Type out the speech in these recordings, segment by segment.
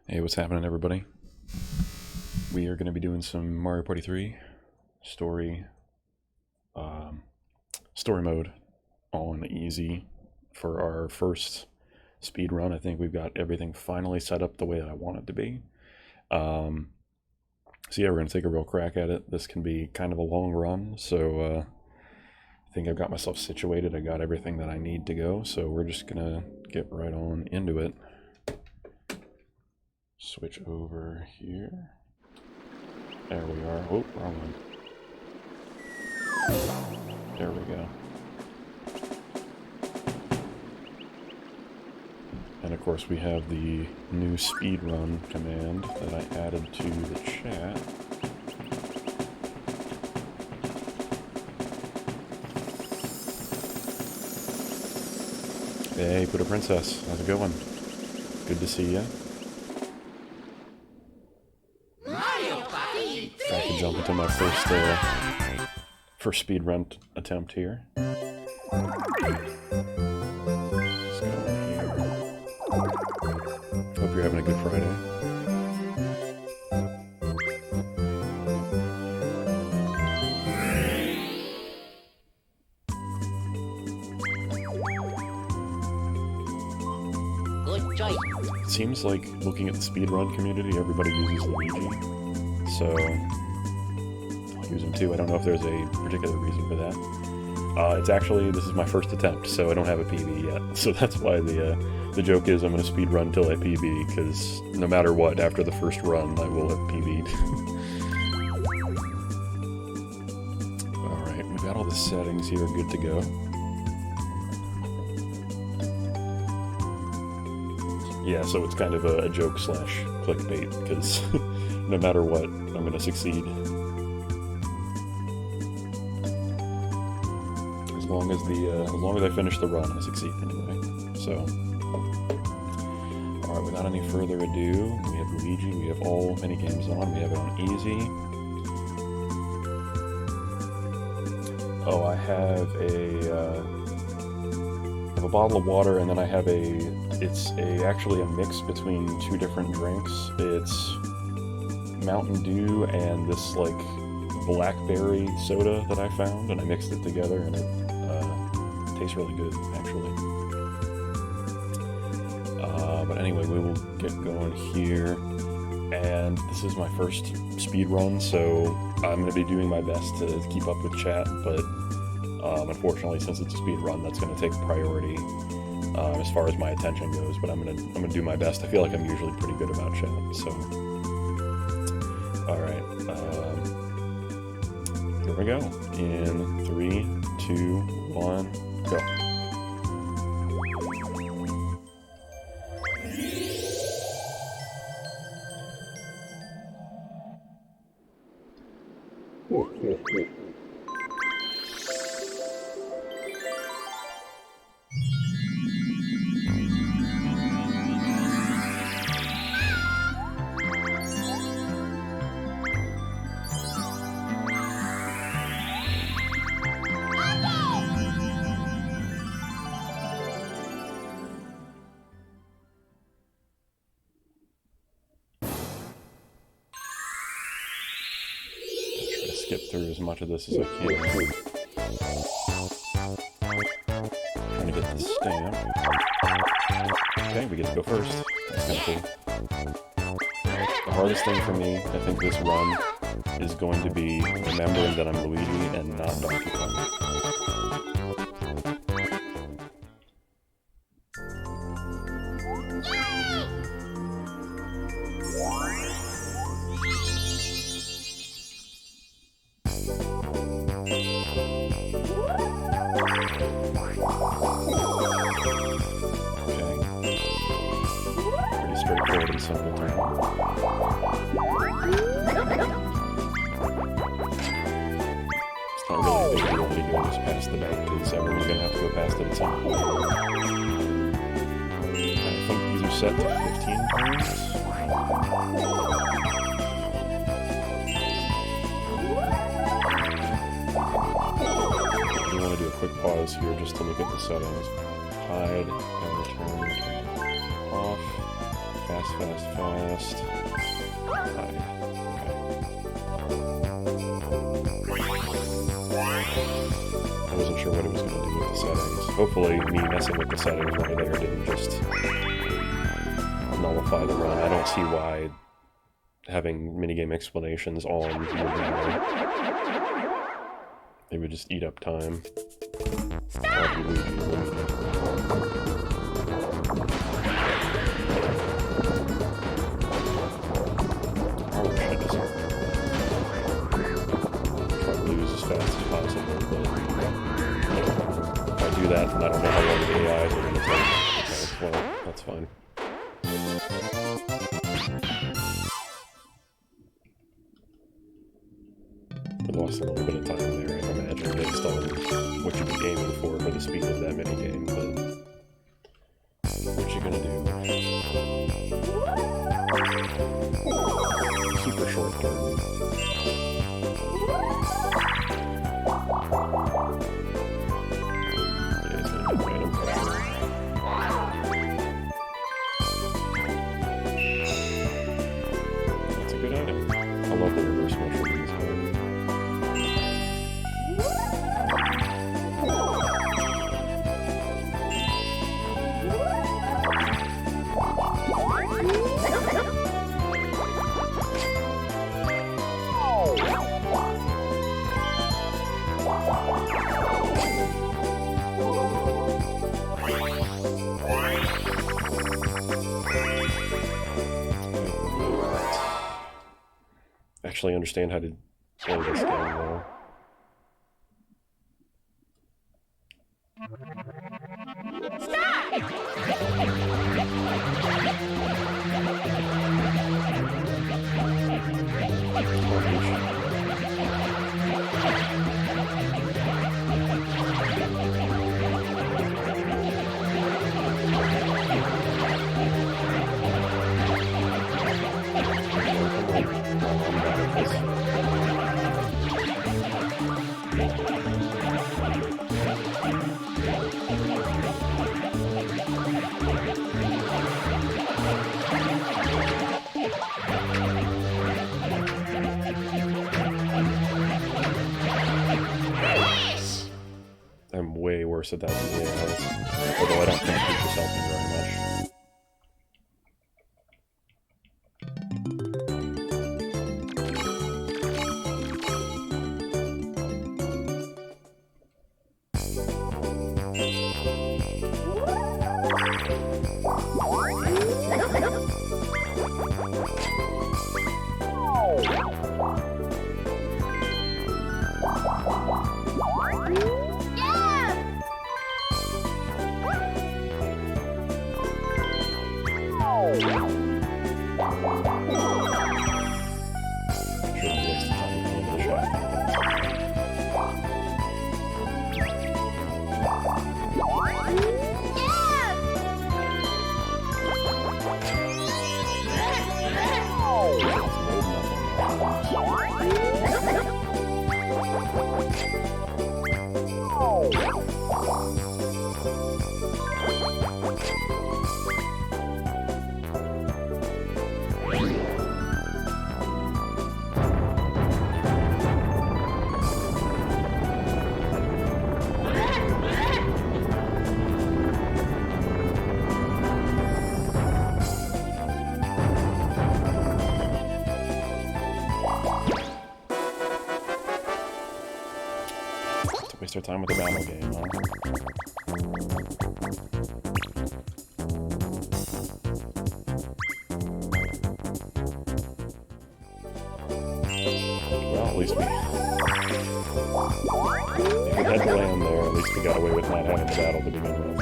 Hey, what's happening, everybody? We are going to be doing some Mario Party 3 story mode on easy for our first speed run. I think we've got everything finally set up the way that I want it to be. So yeah, we're going to take a real crack at it. This can be kind of a long run, so I think I've got myself situated. I got everything that I need to go, so we're just going to get right on into it. Switch over here. There we are. Oh, wrong one. There we go. And of course we have the new speedrun command that I added to the chat. Hey, Put a Princess. How's it going? Good to see ya. I can jump into my first speedrun attempt here. Let's go in here. Hope you're having a good Friday. Good choice. It seems like, looking at the speedrun community, everybody uses Luigi, so I'll use him too. I don't know if there's a particular reason for that. It's actually, this is my first attempt, so I don't have a PB yet. So that's why the joke is I'm going to speedrun till I PB, because no matter what, after the first run, I will have PB'd. Alright, we've got all the settings here good to go. Yeah, so it's kind of a joke slash clickbait, because no matter what, I'm going to succeed. As long as I finish the run, I succeed anyway. So, alright, without any further ado, we have Luigi, we have all mini games on, we have it on easy. Oh, I have a bottle of water, and then I have it's actually a mix between two different drinks. It's Mountain Dew and this like blackberry soda that I found, and I mixed it together, and it tastes really good, actually. But anyway, we will get going here, and this is my first speed run, so I'm going to be doing my best to keep up with chat, but unfortunately, since it's a speed run, that's going to take priority as far as my attention goes. But I'm gonna do my best. I feel like I'm usually pretty good about chat. So, all right, here we go. In 3, 2, 1, go. Skip through as much of this as I can. Trying to get the stamp. Okay, we get to go first. That's kind of cool. The hardest thing for me, I think, this run is going to be remembering that I'm Luigi and not Donkey Kong. Straightforward and simple turn. It's not really a big deal that you can just pass the bag, because everyone's going to have to go past it at some point. I think these are set to 15 turns. I do want to do a quick pause here just to look at the settings. Hide and return off. Fast. Hi. I wasn't sure what it was going to do with the settings. Hopefully me messing with the settings right there didn't just nullify the run. I don't see why having minigame explanations on would matter. They would just eat up time. Stop! As fast as possible, but if I do that, then I don't know how long the AIs are going to take. Okay, well, that's fine. We lost a little bit of time there, I imagine, based on what you'd be aiming for the speed of that minigame, but what you gonna do? Super short term. That's a good item. I love the reverse motion. Actually understand how to play this game well. I'm way worse at that than the AIs, although I don't think people help me very much. Waste our time with the battle game, huh? Well, at least we... If we had to land there, at least we got away with not having the battle to begin with.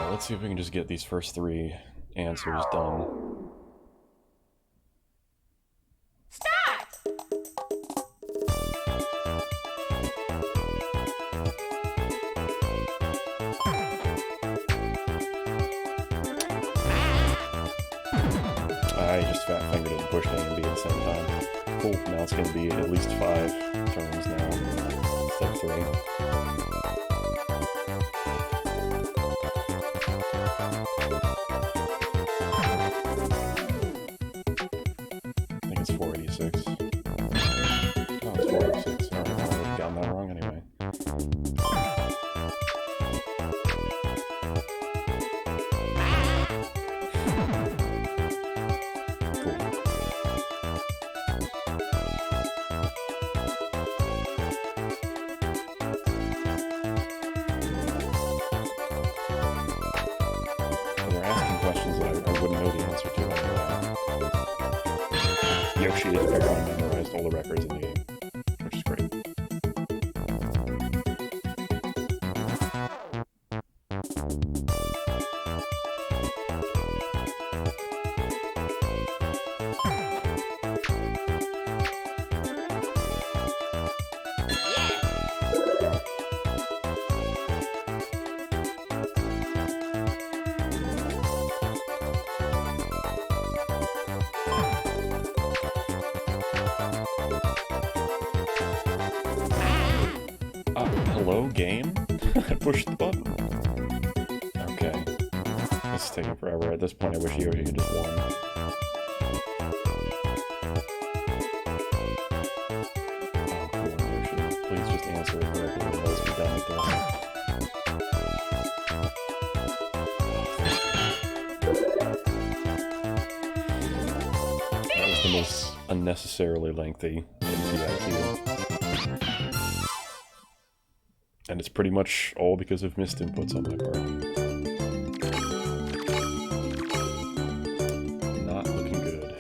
Let's see if we can just get these first three answers done. Stop! I just fat fingered it and pushed A and B at the same time. Cool, now it's going to be at least 5 turns now instead of 3. I think it's 486. Oh, it's 486. Alright, I would have gotten that wrong anyway. Yoshi has apparently memorized all the records in the game, which is great. Hello, game? I pushed the button. Okay. This is taking forever. At this point, I wish Yoshi had just won. Oh, cool, Yoshi. Please just answer it correctly and let's be done with this. That was the most unnecessarily lengthy MCIQ. And it's pretty much all because of missed inputs on my part. Not looking good.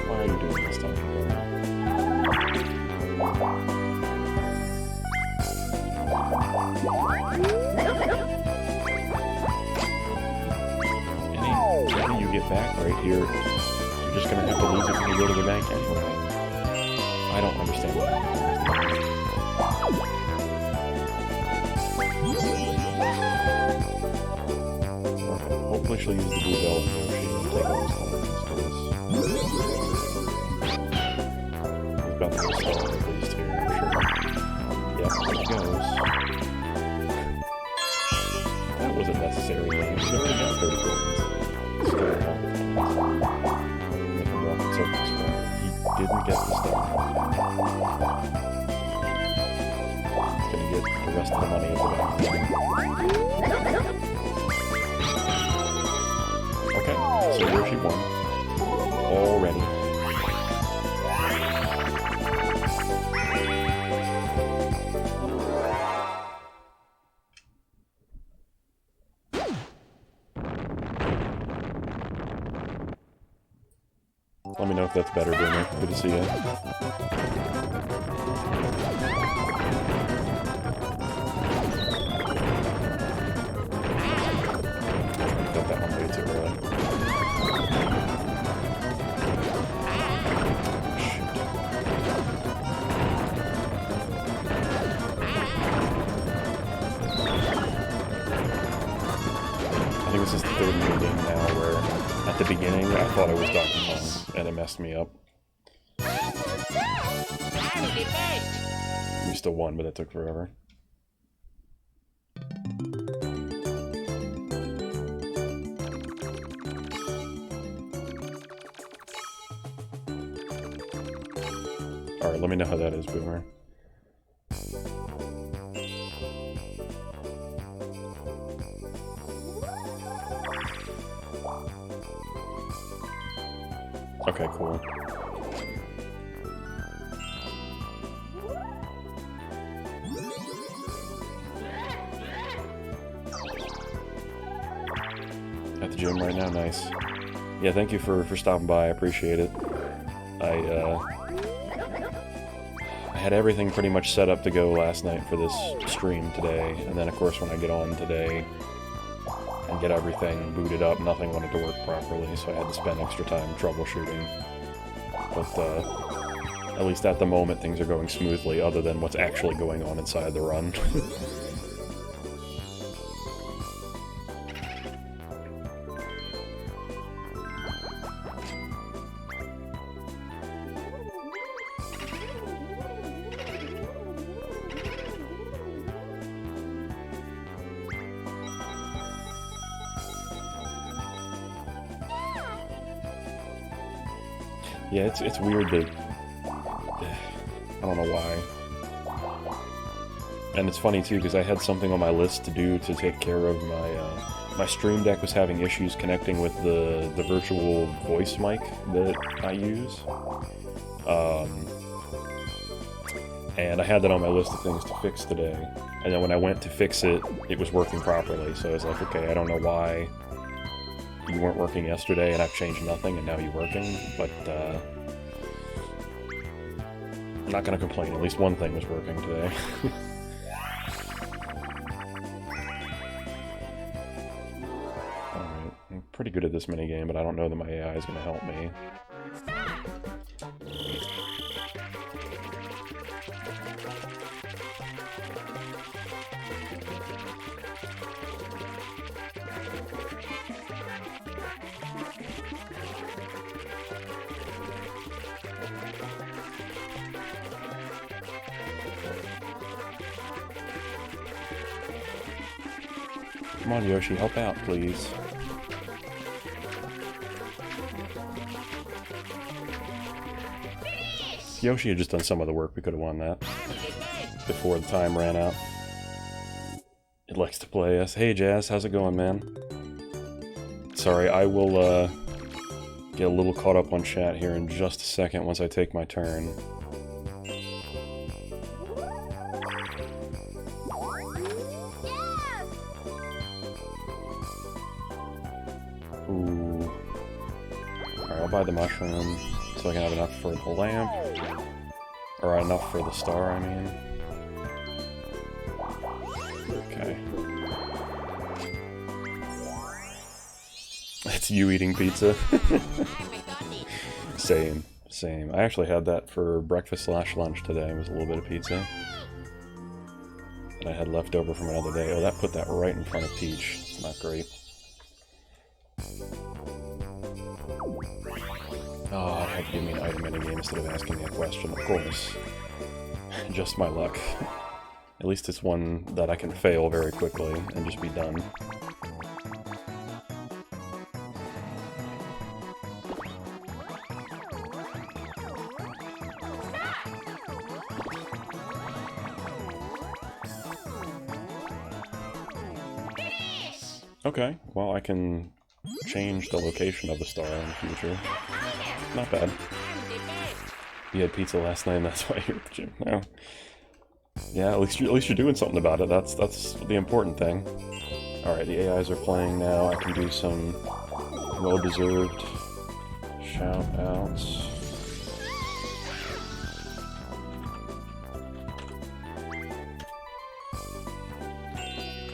Why are you doing this time? Any you get back right here, you're just gonna have to lose it when you go to the bank anyway. I don't understand that. Okay, hopefully she'll use the blue bell and Yoshi and take all these coins, because he's about to go slow at least here, I'm sure. Yep, there she goes. That wasn't necessary, man. She's already got 30 coins. Still make him walk in circles forever. He didn't get this done. He's gonna get the rest of the money at the back. Okay, so Yoshi won. Already. Let me know if that's better, Boomer. Good to see you. Got that one way too early. I think this is the third new game now where at the beginning I thought I was Donkey Kong and it messed me up. We still won, but it took forever. Alright, let me know how that is, Boomer. Okay, cool. At the gym right now, nice. Yeah, thank you for stopping by, I appreciate it. I had everything pretty much set up to go last night for this stream today, and then of course when I get on today, and get everything booted up. Nothing wanted to work properly, so I had to spend extra time troubleshooting. But at least at the moment things are going smoothly, other than what's actually going on inside the run. Yeah, it's weird that... I don't know why. And it's funny too, because I had something on my list to do to take care of my Stream Deck was having issues connecting with the virtual voice mic that I use. And I had that on my list of things to fix today. And then when I went to fix it, it was working properly. So I was like, okay, I don't know why you weren't working yesterday, and I've changed nothing, and now you're working, but I'm not gonna complain. At least one thing was working today. Alright, I'm pretty good at this minigame, but I don't know that my AI is gonna help me. Come on, Yoshi, help out, please. If Yoshi had just done some of the work, we could have won that before the time ran out. It likes to play us. Hey, Jazz, how's it going, man? Sorry, I will get a little caught up on chat here in just a second once I take my turn. Ooh. Alright, I'll buy the mushroom so I can have enough for the lamp. Or enough for the star, I mean. Okay. It's you eating pizza. Same. I actually had that for breakfast/lunch today. It was a little bit of pizza that I had left over from another day. Oh, that put that right in front of Peach. It's not great. Oh, it had to give me an item in a game instead of asking me a question, of course. Just my luck. At least it's one that I can fail very quickly and just be done. Okay, well I can change the location of the star in the future. Not bad. You had pizza last night and that's why you're at the gym now. Yeah, at least you're doing something about it. That's the important thing. Alright, the AIs are playing now. I can do some well-deserved shout-outs.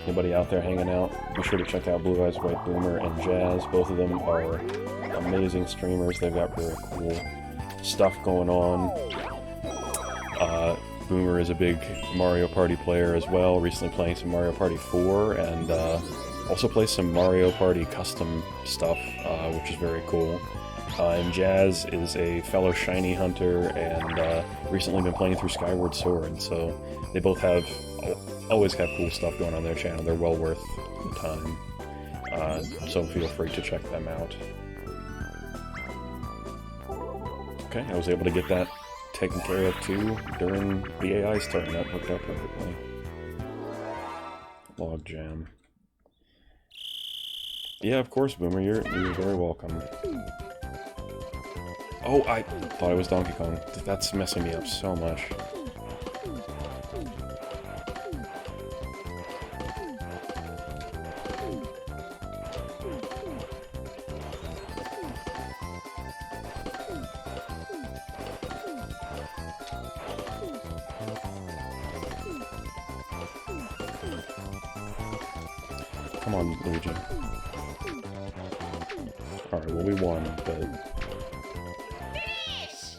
Anybody out there hanging out, be sure to check out Blue Eyes White Boomer and Jazz. Both of them are amazing streamers. They've got very cool stuff going on. Boomer is a big Mario Party player as well, recently playing some Mario Party 4, and also plays some Mario Party custom stuff, which is very cool. And Jazz is a fellow shiny hunter, and recently been playing through Skyward Sword, so they both always have cool stuff going on their channel. They're well worth the time, so feel free to check them out. Okay, I was able to get that taken care of too during the AI's turn. That worked out perfectly. Log jam. Yeah, of course, Boomer. You're very welcome. Oh, I thought it was Donkey Kong. That's messing me up so much. Come on, Luigi. Alright, well, we won, but... Finish!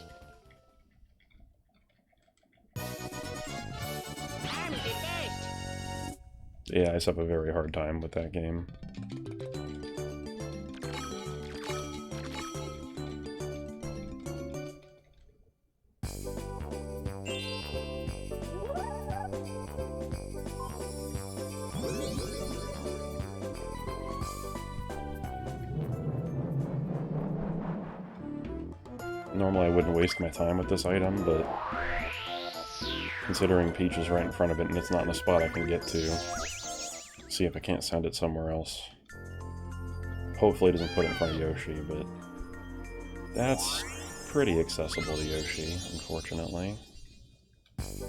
I'm the best. Yeah, I just have a very hard time with that game. Normally I wouldn't waste my time with this item, but considering Peach is right in front of it and it's not in a spot I can get to, see if I can't send it somewhere else. Hopefully it doesn't put it in front of Yoshi, but that's pretty accessible to Yoshi, unfortunately. Let's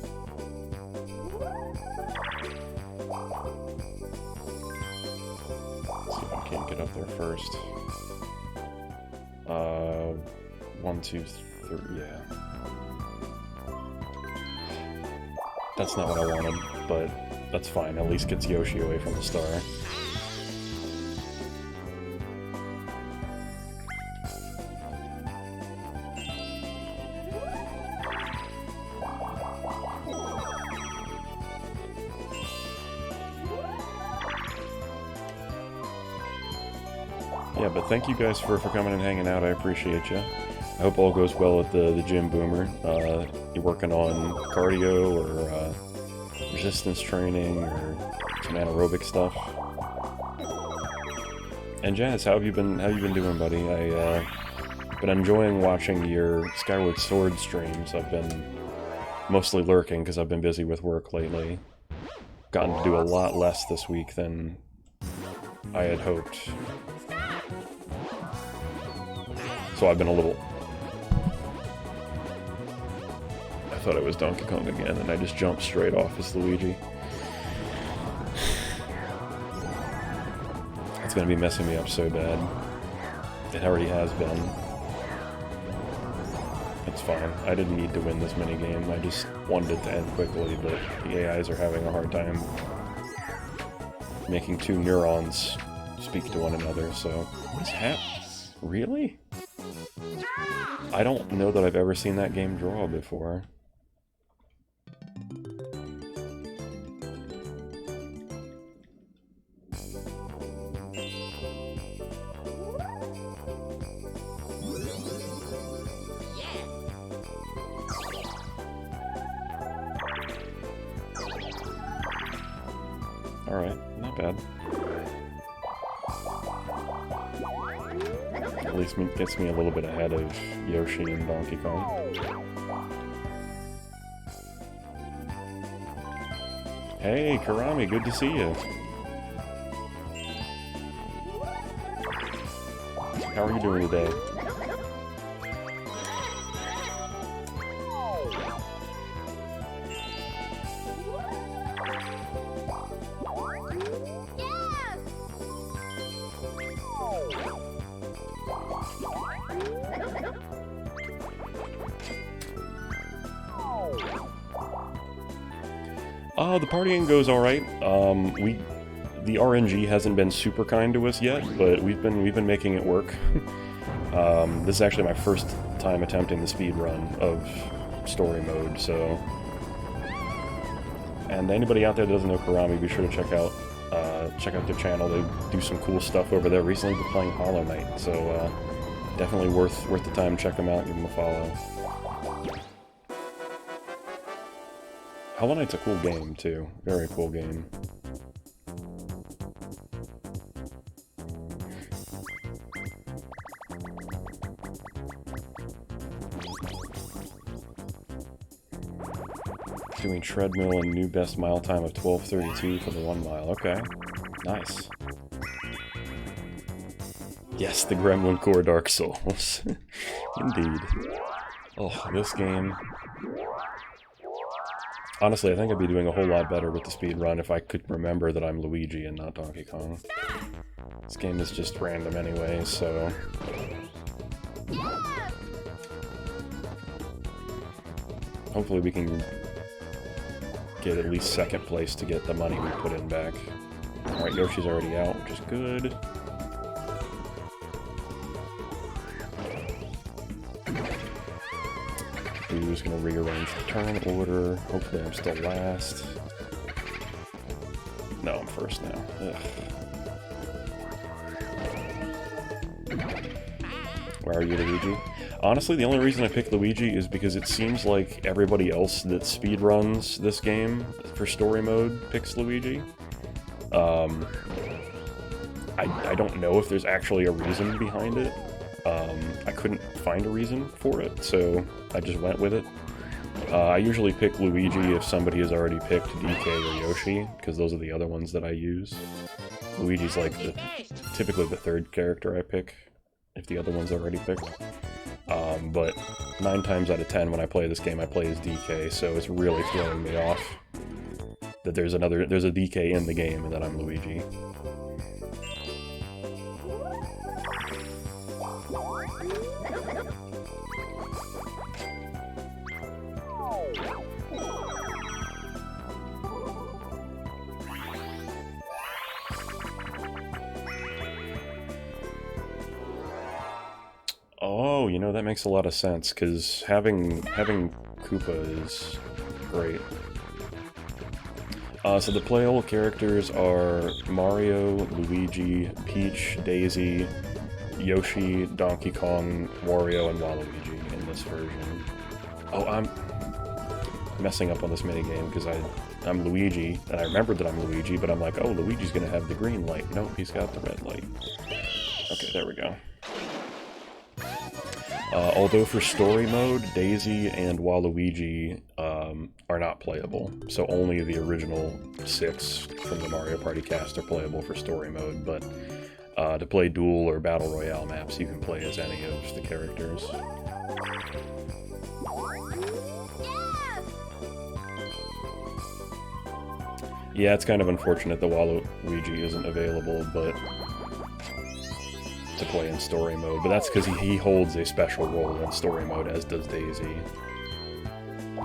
see if I can't get up there first. 1, 2, 3, yeah. That's not what I wanted, but that's fine. At least gets Yoshi away from the star. Yeah, but thank you guys for coming and hanging out. I appreciate you. I hope all goes well at the gym, Boomer. You're working on cardio or resistance training or some anaerobic stuff. And Jazz, how have you been doing, buddy? I've been enjoying watching your Skyward Sword streams. I've been mostly lurking because I've been busy with work lately. Gotten to do a lot less this week than I had hoped. So I've been a little... I thought it was Donkey Kong again, and I just jumped straight off as Luigi. It's gonna be messing me up so bad. It already has been. It's fine. I didn't need to win this minigame. I just wanted it to end quickly, but the AIs are having a hard time making two neurons speak to one another, so... What is happening? Really? I don't know that I've ever seen that game draw before. Alright, not bad. At least gets me a little bit ahead of Yoshi and Donkey Kong. Hey, Karami, good to see you. How are you doing today? The partying goes alright. The RNG hasn't been super kind to us yet, but we've been making it work. This is actually my first time attempting the speed run of story mode, so... And anybody out there that doesn't know Karami, be sure to check out their channel. They do some cool stuff over there. Recently been playing Hollow Knight, so definitely worth the time. Check them out, give them a follow. Hollow Knight's a cool game, too. Very cool game. Doing treadmill and new best mile time of 12:32 for the 1 mile. Okay. Nice. Yes, the Gremlin Core Dark Souls. Indeed. Oh, this game... Honestly, I think I'd be doing a whole lot better with the speed run if I could remember that I'm Luigi and not Donkey Kong. This game is just random anyway, so... Hopefully we can get at least second place to get the money we put in back. Alright, Yoshi's already out, which is good. Who's gonna rearrange the turn order? Hopefully I'm still last. No, I'm first now. Ugh. Where are you, Luigi? Honestly, the only reason I picked Luigi is because it seems like everybody else that speedruns this game for story mode picks Luigi. I don't know if there's actually a reason behind it. I couldn't find a reason for it, so I just went with it. I usually pick Luigi if somebody has already picked DK or Yoshi, because those are the other ones that I use. Luigi's like typically the third character I pick, if the other one's already picked. But 9 times out of 10 when I play this game I play as DK, so it's really throwing me off that there's a DK in the game and that I'm Luigi. Oh, you know, that makes a lot of sense, because having Koopa is great. So the playable characters are Mario, Luigi, Peach, Daisy, Yoshi, Donkey Kong, Wario, and Waluigi in this version. Oh, I'm messing up on this minigame because I'm Luigi, and I remembered that I'm Luigi, but I'm like, oh, Luigi's gonna have the green light. Nope, he's got the red light. Okay, there we go. Although for story mode, Daisy and Waluigi are not playable, so only the original 6 from the Mario Party cast are playable for story mode, but to play duel or battle royale maps, you can play as any of the characters. Yeah, it's kind of unfortunate that Waluigi isn't available, but to play in story mode, but that's because he holds a special role in story mode, as does Daisy. I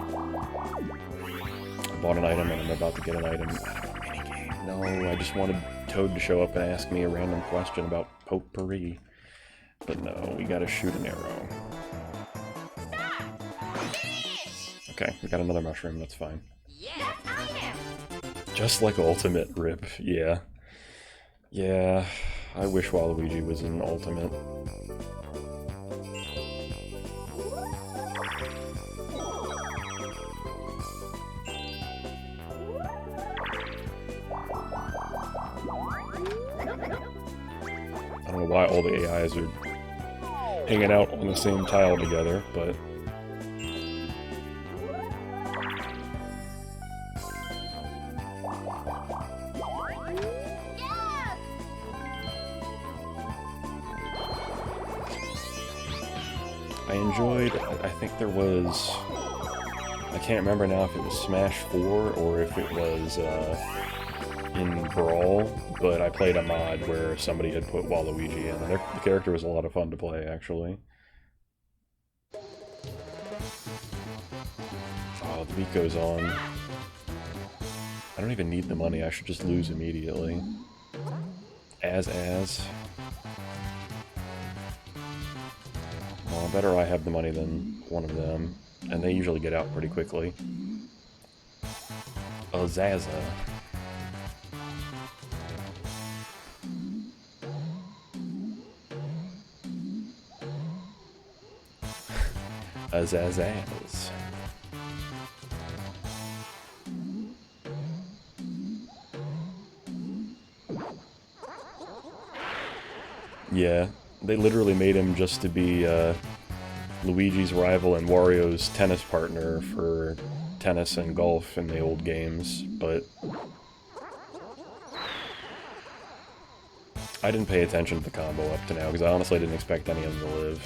bought an item and I'm about to get an item. Minigame. No, I just wanted Toad to show up and ask me a random question about potpourri. But no, we gotta shoot an arrow. Okay, we got another mushroom, that's fine. Yeah, Just like Ultimate, rip, yeah. Yeah, I wish Waluigi was in Ultimate. I don't know why all the AIs are hanging out on the same tile together, but... I enjoyed, I think there was, I can't remember now if it was Smash 4 or if it was in Brawl, but I played a mod where somebody had put Waluigi in, and the character was a lot of fun to play, actually. Oh, the beat goes on. I don't even need the money, I should just lose immediately. As. Well, better I have the money than one of them, and they usually get out pretty quickly. Azaza. Azazaz. Yeah, they literally made him just to be Luigi's rival and Wario's tennis partner for tennis and golf in the old games, but I didn't pay attention to the combo up to now, because I honestly didn't expect any of them to live.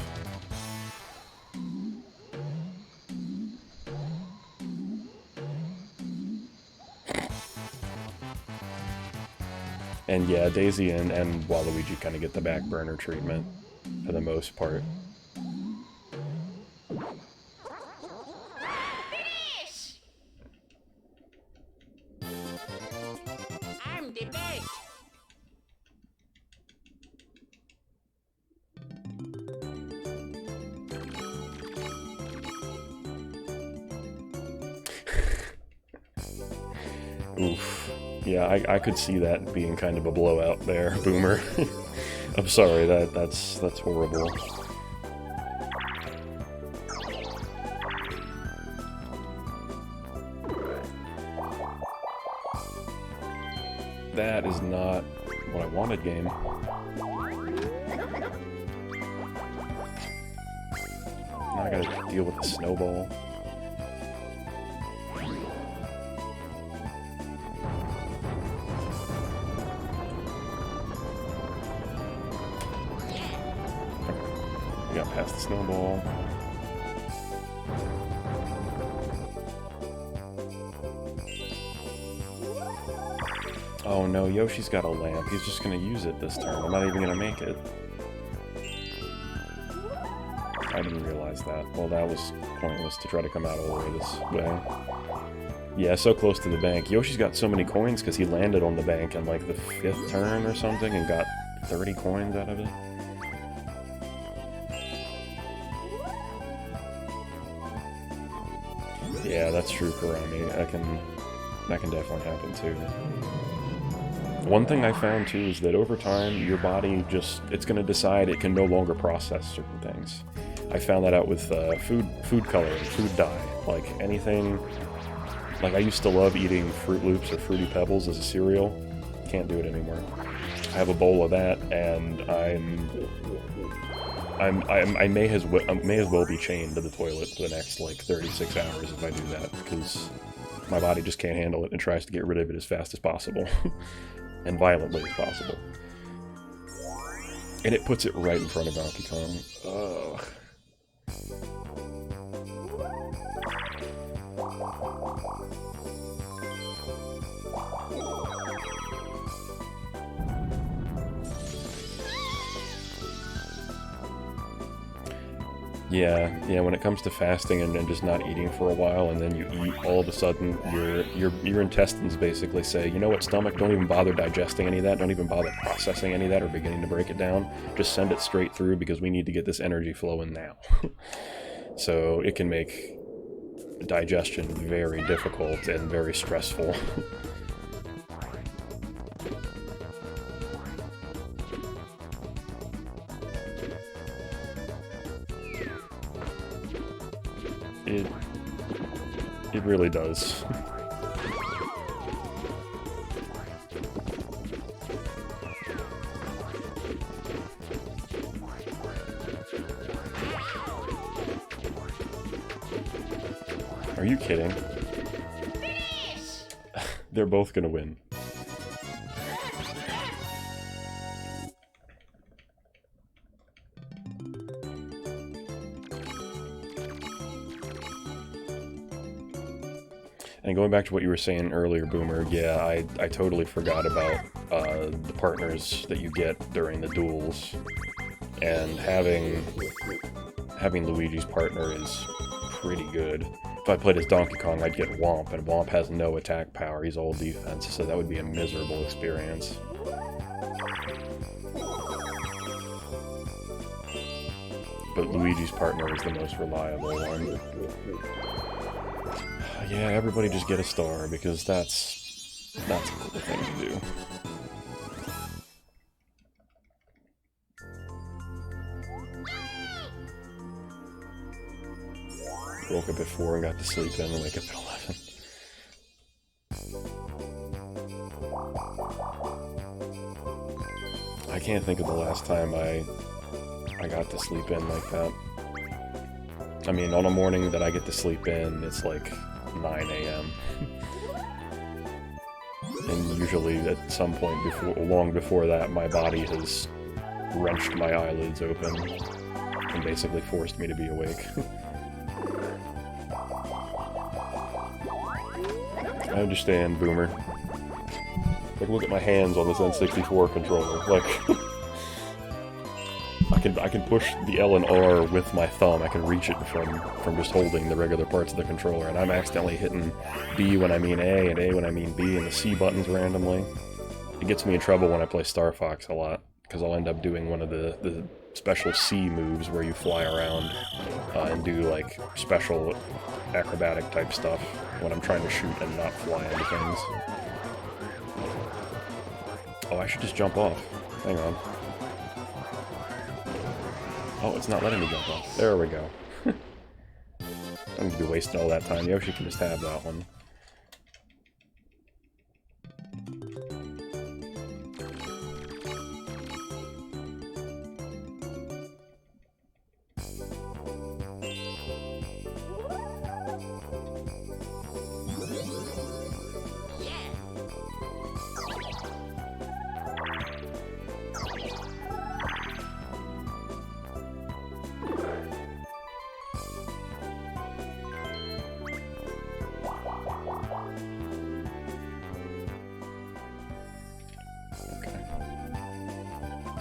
And yeah, Daisy and Waluigi kind of get the back burner treatment, for the most part. I'm the best. Oof. Yeah, I could see that being kind of a blowout there, Boomer. I'm sorry, that's horrible. That is not what I wanted, game. Now I gotta deal with the snowball. We got past the snowball. Oh no, Yoshi's got a lamp. He's just gonna use it this turn. I'm not even gonna make it. I didn't realize that. Well, that was pointless to try to come out all the way this way. Yeah, so close to the bank. Yoshi's got so many coins because he landed on the bank in like the 5th turn or something and got 30 coins out of it. Yeah, that's true, Karami. That can definitely happen too. One thing I found too is that over time, your body it's going to decide it can no longer process certain things. I found that out with food coloring, food dye. Like anything, like I used to love eating Fruit Loops or Fruity Pebbles as a cereal. Can't do it anymore. I have a bowl of that, and I may as well be chained to the toilet for the next like 36 hours if I do that, because my body just can't handle it and tries to get rid of it as fast as possible. And violently as possible. And it puts it right in front of Donkey Kong. Ugh. Yeah, when it comes to fasting and just not eating for a while, and then you eat, all of a sudden your intestines basically say, you know what, stomach, don't even bother digesting any of that, don't even bother processing any of that or beginning to break it down, just send it straight through because we need to get this energy flowing now. So it can make digestion very difficult and very stressful. It really does. Are you kidding? They're both gonna win. And going back to what you were saying earlier, Boomer, yeah, I totally forgot about the partners that you get during the duels. And having Luigi's partner is pretty good. If I played as Donkey Kong, I'd get Womp, and Womp has no attack power, he's all defense, so that would be a miserable experience. But Luigi's partner is the most reliable one. Yeah, everybody just get a star, because that's a cool thing to do. Woke up at 4 and got to sleep in and wake up at 11. I can't think of the last time I got to sleep in like that. I mean, on a morning that I get to sleep in, it's like 9 a.m. And usually at some point long before that, my body has wrenched my eyelids open and basically forced me to be awake. I understand, Boomer. Like, look at my hands on this N64 controller. Like, I can push the L and R with my thumb. I can reach it from just holding the regular parts of the controller, and I'm accidentally hitting B when I mean A and A when I mean B, and the C buttons randomly. It gets me in trouble when I play Star Fox a lot, because I'll end up doing one of the special C moves where you fly around and do, like, special acrobatic type stuff when I'm trying to shoot and not fly into things. Oh, I should just jump off. Hang on. Oh, it's not letting me jump off. There we go. I don't need to be wasting all that time. Yoshi can just have that one.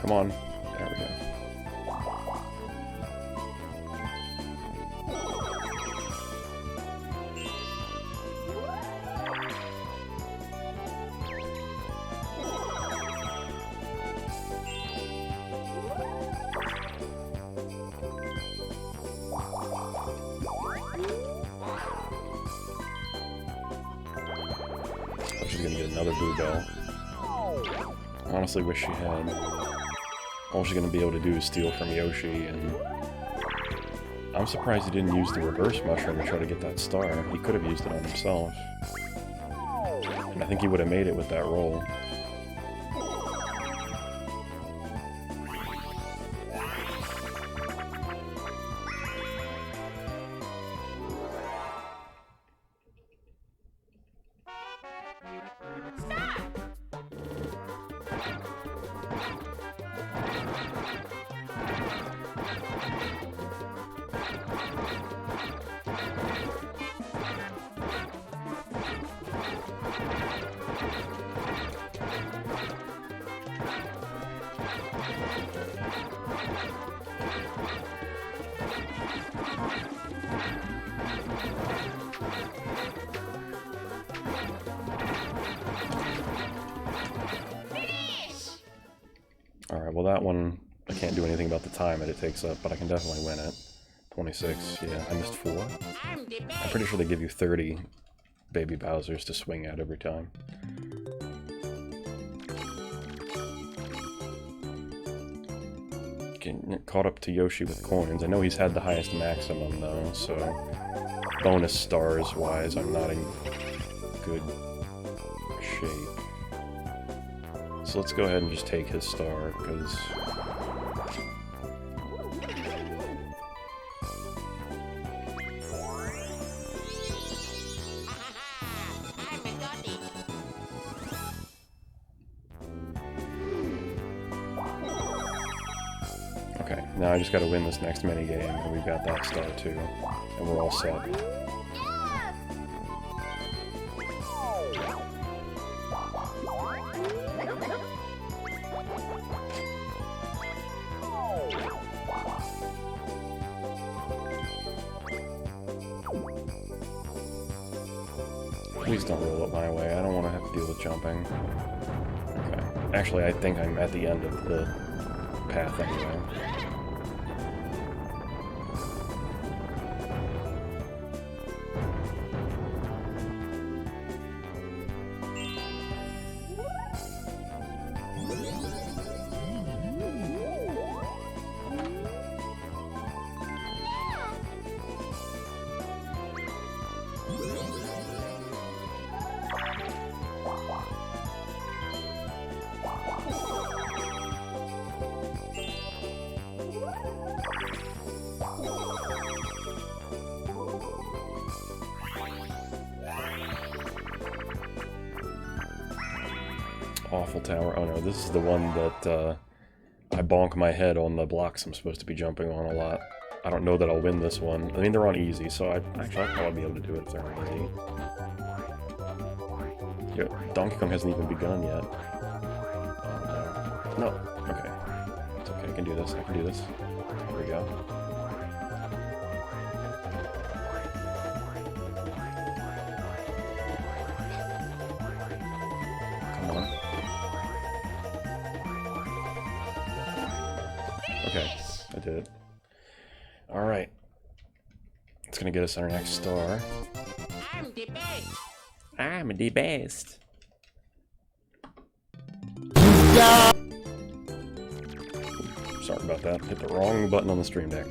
Come on. There we go. Oh, she's gonna get another Boo Bell. I honestly wish she had. All she's going to be able to do is steal from Yoshi, and I'm surprised he didn't use the reverse mushroom to try to get that star. He could have used it on himself. And I think he would have made it with that roll. Alright, well that one, I can't do anything about the time that it takes up, but I can definitely win it. 26, yeah, I missed 4. I'm pretty sure they give you 30 baby Bowsers to swing at every time. Get caught up to Yoshi with coins. I know he's had the highest maximum though, so bonus stars wise, I'm not in good shape. So let's go ahead and just take his star, because okay, now I just gotta win this next minigame, and we've got that star too, and we're all set. Please don't roll it my way, I don't want to have to deal with jumping. Okay, actually I think I'm at the end of the path anyway. Awful tower. Oh no, this is the one that I bonk my head on the blocks I'm supposed to be jumping on a lot. I don't know that I'll win this one. I mean, they're on easy, so I'd probably be able to do it if they're on easy. Yo, Donkey Kong hasn't even begun yet. Oh no. No. Okay. It's okay, I can do this. I can do this. Here we go. Come on. Okay, I did it. Alright. It's gonna get us our next star. I'm the best. I'm the best. Sorry about that. Hit the wrong button on the stream deck.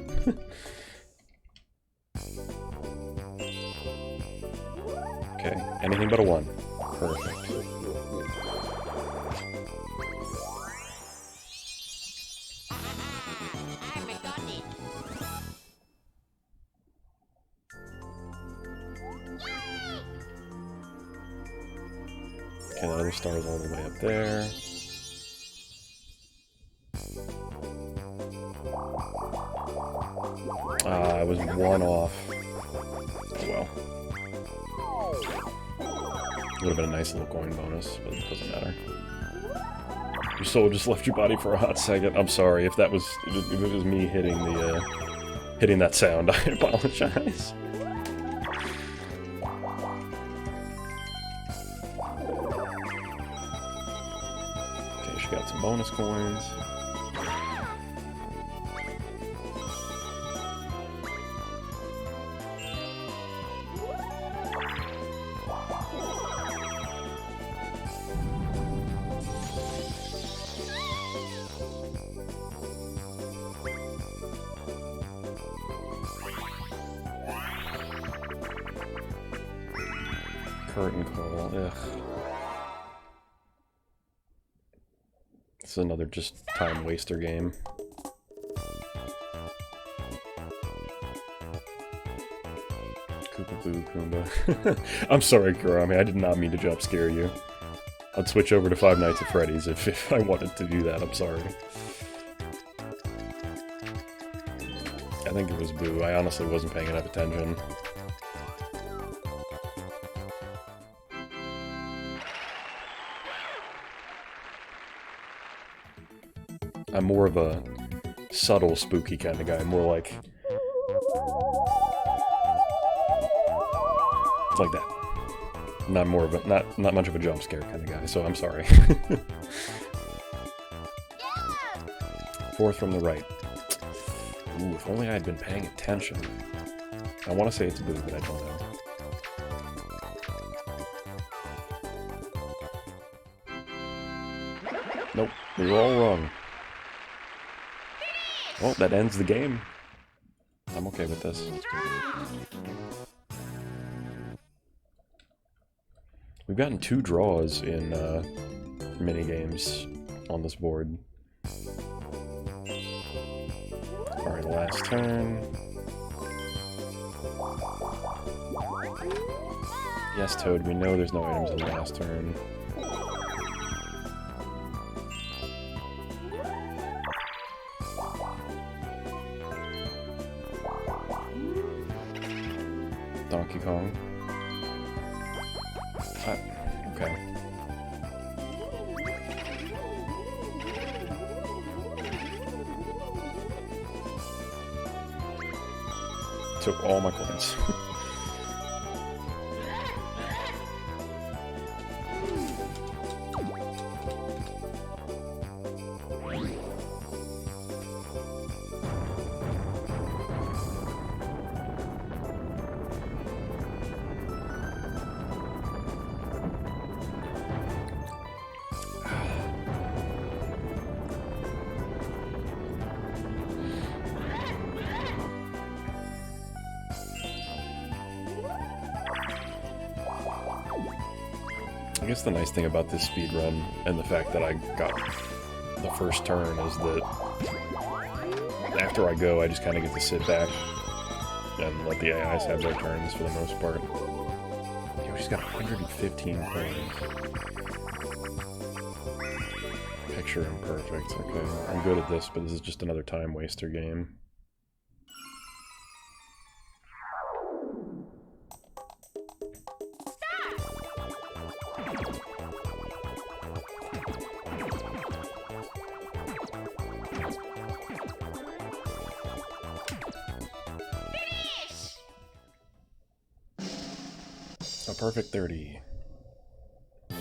Okay, anything but a 1. Perfect. Okay, the other star's all the way up there. I was 1 off. Oh well. Would have been a nice little coin bonus, but it doesn't matter. Your soul just left your body for a hot second. I'm sorry if that was if it was me hitting the hitting that sound. I apologize. Okay, she got some bonus coins. Curtain call, ugh. This is another just time waster game. Koopa Boo Koomba. I'm sorry, Kurami, I did not mean to jump scare you. I'd switch over to Five Nights at Freddy's if I wanted to do that, I'm sorry. I think it was Boo, I honestly wasn't paying enough attention. I'm more of a subtle, spooky kind of guy. More like that. Not more of a not much of a jump scare kind of guy. So I'm sorry. 4th from the right. Ooh, if only I had been paying attention. I want to say it's Boo, but I don't know. Nope, we were all wrong. Well, that ends the game. I'm okay with this. We've gotten 2 draws in minigames on this board. Alright, last turn. Yes, Toad, we know there's no items in the last turn. Donkey Kong. Okay. Took all my coins. I guess the nice thing about this speedrun, and the fact that I got the first turn, is that after I go, I just kind of get to sit back and let the AIs have their turns for the most part. Yo, she's got 115 coins. Picture imperfect. Okay, I'm good at this, but this is just another time waster game. A perfect 30. The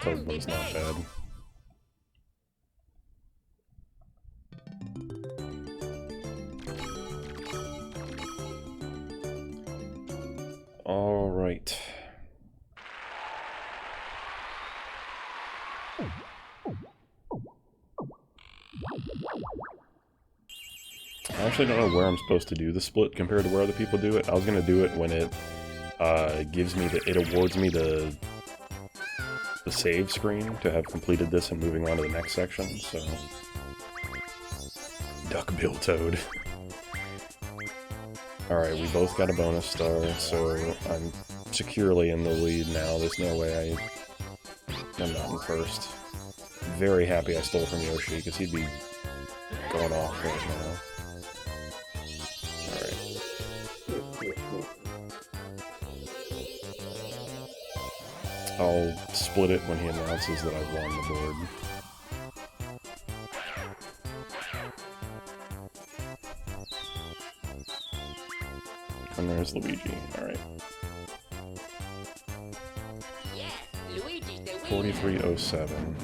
Toad one's not bad. All right. I actually don't know where I'm supposed to do the split compared to where other people do it. I was gonna do it when it gives me it awards me the save screen to have completed this and moving on to the next section, so... Duckbill Toad. Alright, we both got a bonus star, so I'm securely in the lead now. There's no way I'm not in first. Very happy I stole from Yoshi, because he'd be going off right now. Alright. I'll split it when he announces that I've won the board. And there's Luigi. Alright. Yeah, Luigi's the winner. 4307.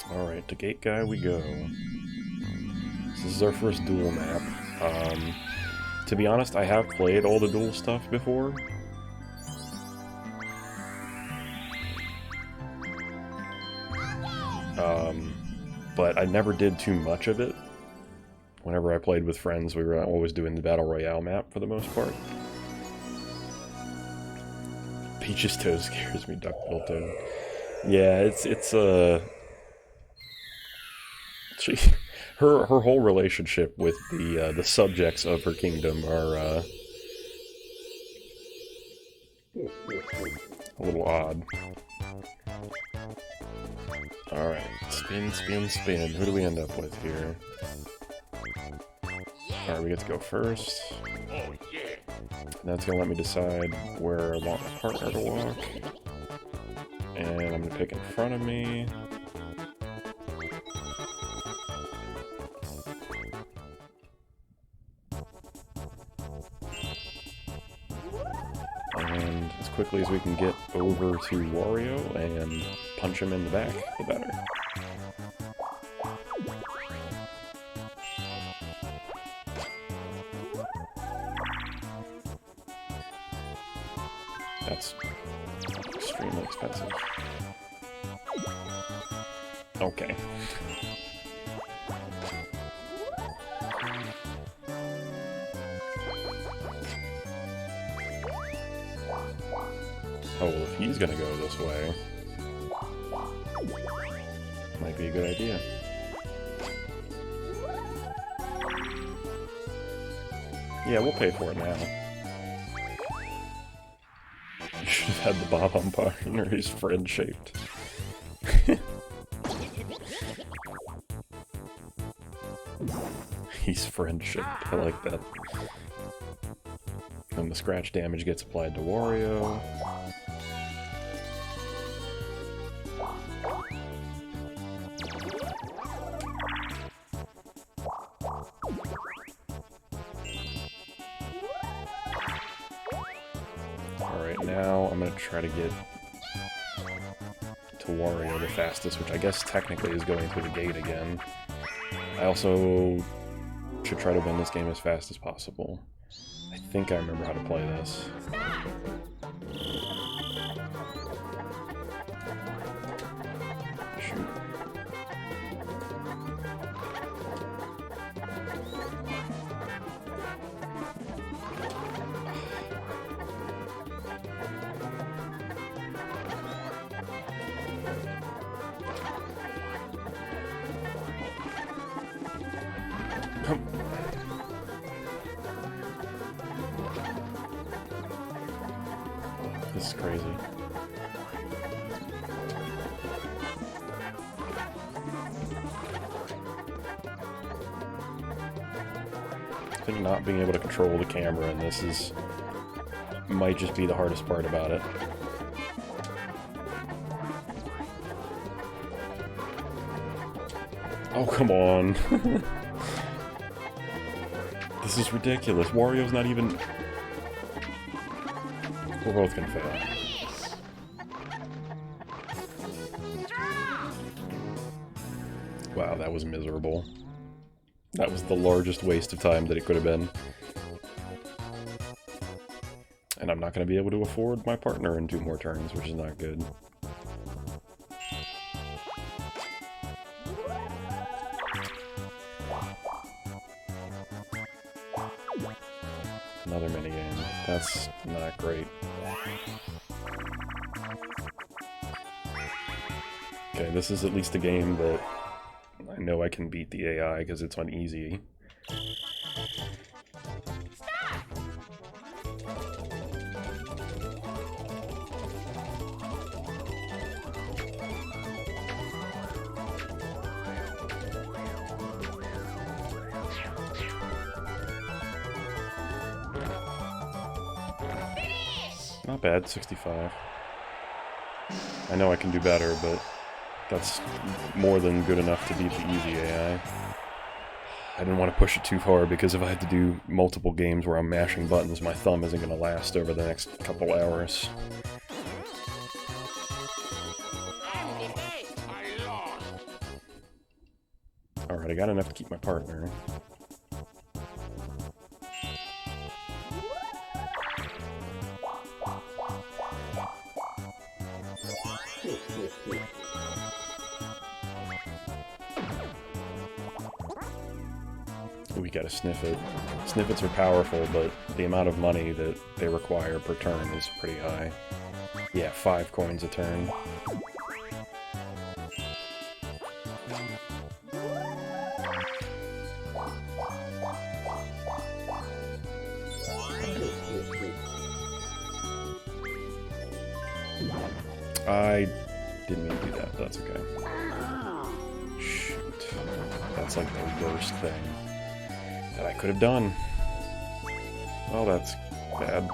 Alright, to Gate Guy we go. This is our first duel map. To be honest, I have played all the duel stuff before. But I never did too much of it. Whenever I played with friends, we were always doing the Battle Royale map for the most part. Peach's Toad scares me, Duckbill Toad. Yeah, it's her whole relationship with the subjects of her kingdom are a little odd. Alright, spin, spin, spin. Who do we end up with here? Alright, we get to go first. Oh, yeah. That's gonna let me decide where I want my partner to walk. And I'm gonna pick in front of me. And as quickly as we can get over to Wario and punch him in the back, the better. That's extremely expensive. Okay. Oh, well, if he's gonna go this way, might be a good idea. Yeah, we'll pay for it now. You should have had the Bob umpire, he's friend-shaped. He's friend-shaped, I like that. And the scratch damage gets applied to Wario. Alright, now I'm gonna try to get to Wario the fastest, which I guess technically is going through the gate again. I also should try to win this game as fast as possible. I think I remember how to play this. Shoot. This is crazy. I think not being able to control the camera in this might just be the hardest part about it. Oh, come on. This is ridiculous. Wario's not even... We're both gonna fail. Wow, that was miserable. That was the largest waste of time that it could have been. And I'm not going to be able to afford my partner in 2 more turns, which is not good. Another minigame. That's not great. Okay, this is at least a game that I know I can beat the AI because it's on easy. Not bad, 65. I know I can do better, but that's more than good enough to beat the easy AI. I didn't want to push it too far because if I had to do multiple games where I'm mashing buttons, my thumb isn't going to last over the next couple hours. Alright, I got enough to keep my partner. We gotta sniff it. Sniffets are powerful, but the amount of money that they require per turn is pretty high. Yeah, 5 coins a turn. I didn't mean to do that, but that's okay. Shoot. That's like the worst thing that I could have done. Well, that's bad.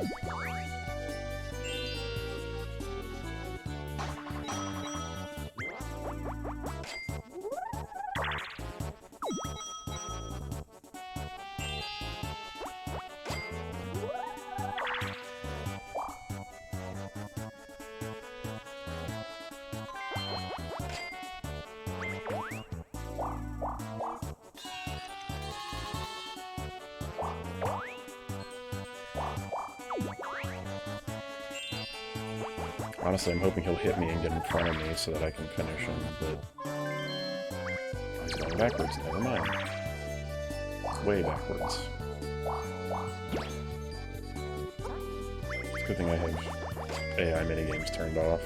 Honestly, I'm hoping he'll hit me and get in front of me so that I can finish him, but... Oh, he's going backwards, never mind. Way backwards. It's a good thing I have AI minigames turned off.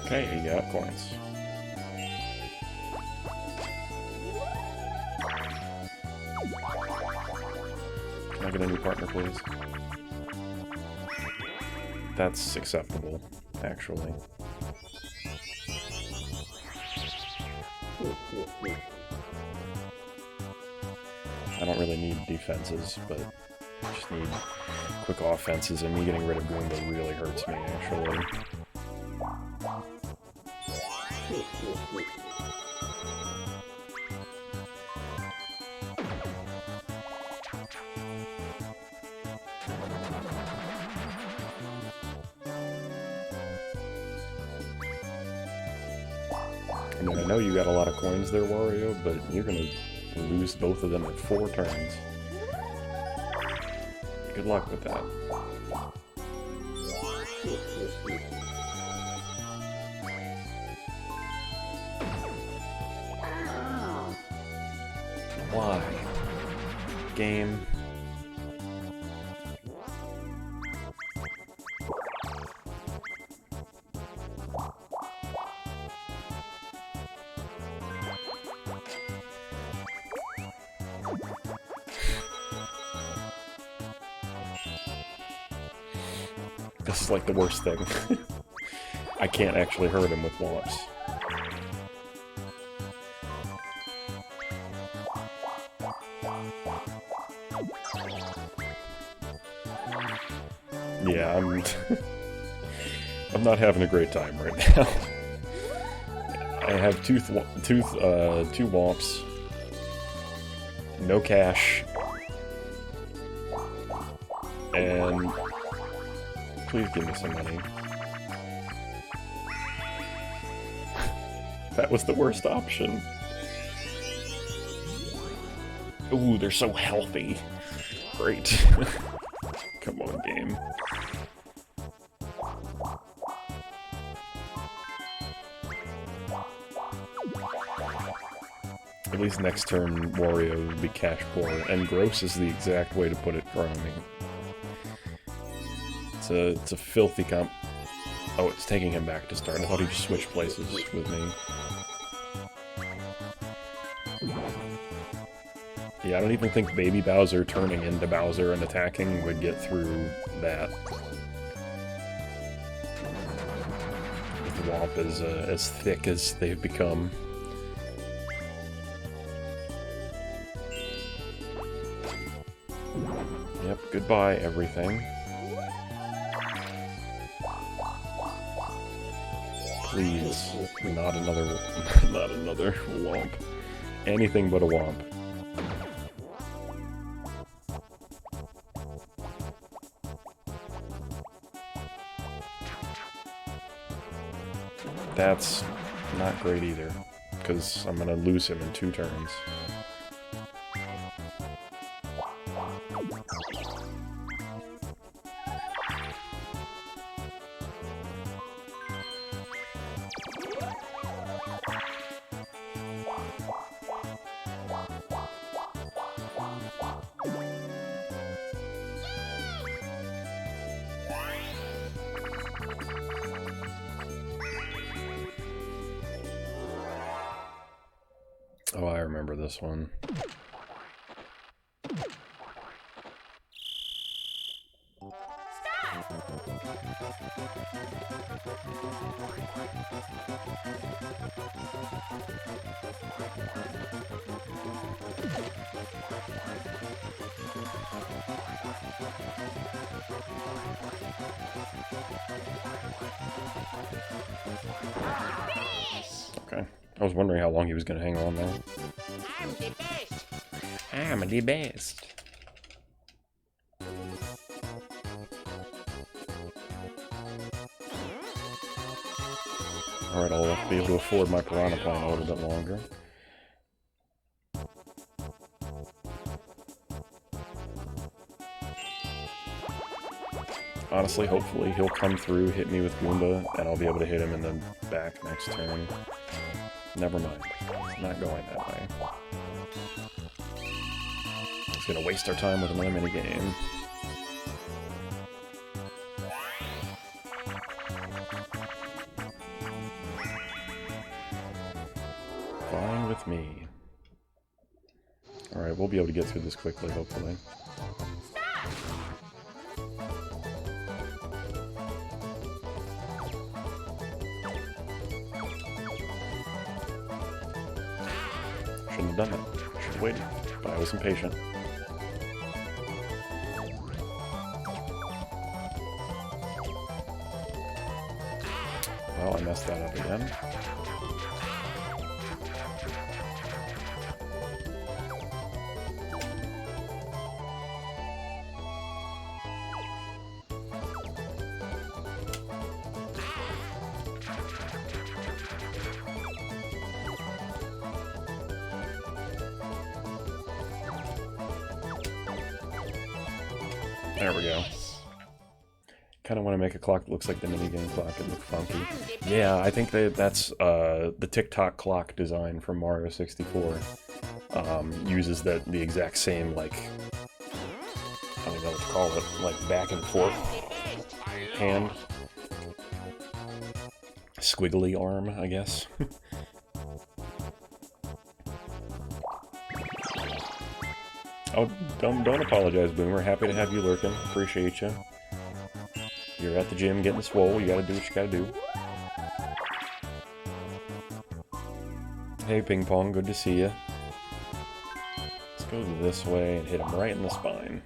Okay, he got coins. Can I get a new partner, please? That's acceptable, actually. I don't really need defenses, but I just need quick offenses, and me getting rid of Goomba really hurts me, actually. I mean, I know you got a lot of coins there, Wario, but you're gonna lose both of them in 4 turns. Good luck with that. Why? Game. This is like the worst thing. I can't actually hurt him with womps. Yeah, I'm not having a great time right now. I have two womps, no cash, And please give me some money. That was the worst option. Ooh, they're so healthy. Great. Come on, game. At least next turn, Wario would be cash poor, and gross is the exact way to put it for me. It's a filthy comp. Oh, it's taking him back to start. I thought he'd switch places with me. Yeah, I don't even think Baby Bowser turning into Bowser and attacking would get through that. The Womp is as thick as they've become. Yep, goodbye everything. Please, not another Womp. Anything but a Womp. That's not great either, because I'm gonna lose him in 2 turns. Oh, I remember this one. Okay. I was wondering how long he was going to hang on there. I'm the best. I'm the best. Alright, I'll be able to afford my Piranha Plant a little bit longer. Honestly, hopefully he'll come through, hit me with Goomba, and I'll be able to hit him in the back next turn. Never mind. It's not going that way. It's gonna waste our time with another minigame. Fine with me. Alright, we'll be able to get through this quickly, hopefully. Shouldn't have done that. Should have waited, but I was impatient. Well, I messed that up again. There we go. Kind of want to make a clock that looks like the minigame clock and look funky. Yeah, I think that's the TikTok clock design from Mario 64. Uses the exact same, like, I don't know what to call it, like back and forth hand. Squiggly arm, I guess. Oh, don't apologize, Boomer. Happy to have you lurking. Appreciate you. You're at the gym getting swole. You gotta do what you gotta do. Hey, Ping Pong. Good to see you. Let's go this way and hit him right in the spine.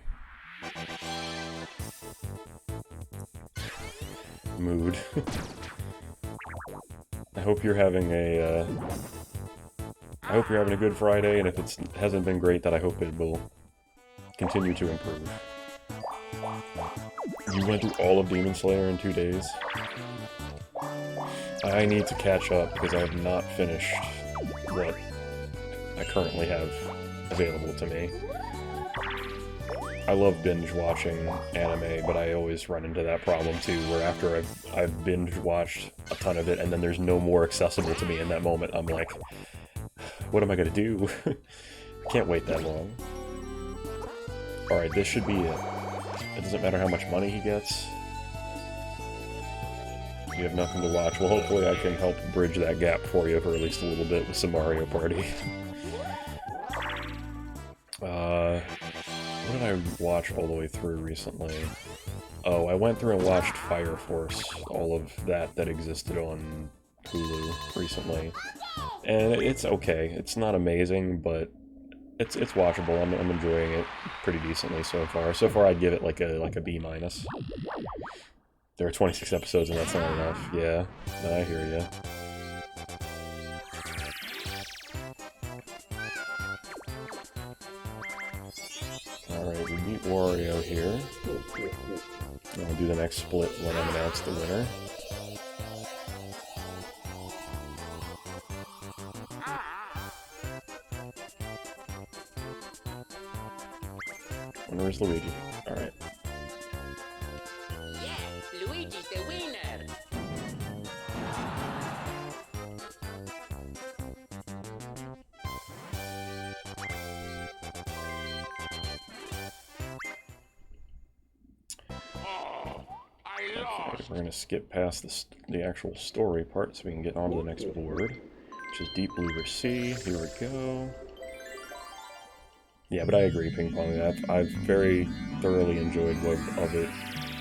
Mood. I hope you're having a good Friday, and if it hasn't been great, then I hope it will continue to improve. You went through all of Demon Slayer in 2 days? I need to catch up because I have not finished what I currently have available to me. I love binge watching anime, but I always run into that problem too, where after I've binge watched a ton of it and then there's no more accessible to me in that moment, I'm like, what am I gonna do? Can't wait that long. Alright, this should be it. It doesn't matter how much money he gets. You have nothing to watch. Well, hopefully I can help bridge that gap for you for at least a little bit with some Mario Party. What did I watch all the way through recently? Oh, I went through and watched Fire Force, all of that existed on Hulu recently. And it's okay. It's not amazing, but it's watchable. I'm enjoying it pretty decently so far. So far, I'd give it like a B-. There are 26 episodes, and that's not enough. Yeah, no, I hear ya. Alright, we beat Wario here. I'll do the next split when I'm announced the winner. Winner is Luigi. Alright. Yeah, Luigi's the winner. Okay, we're gonna skip past the actual story part so we can get on to the next board, which is Deep Blue Sea. Here we go. Yeah, but I agree, Ping Pong. I've very thoroughly enjoyed what of it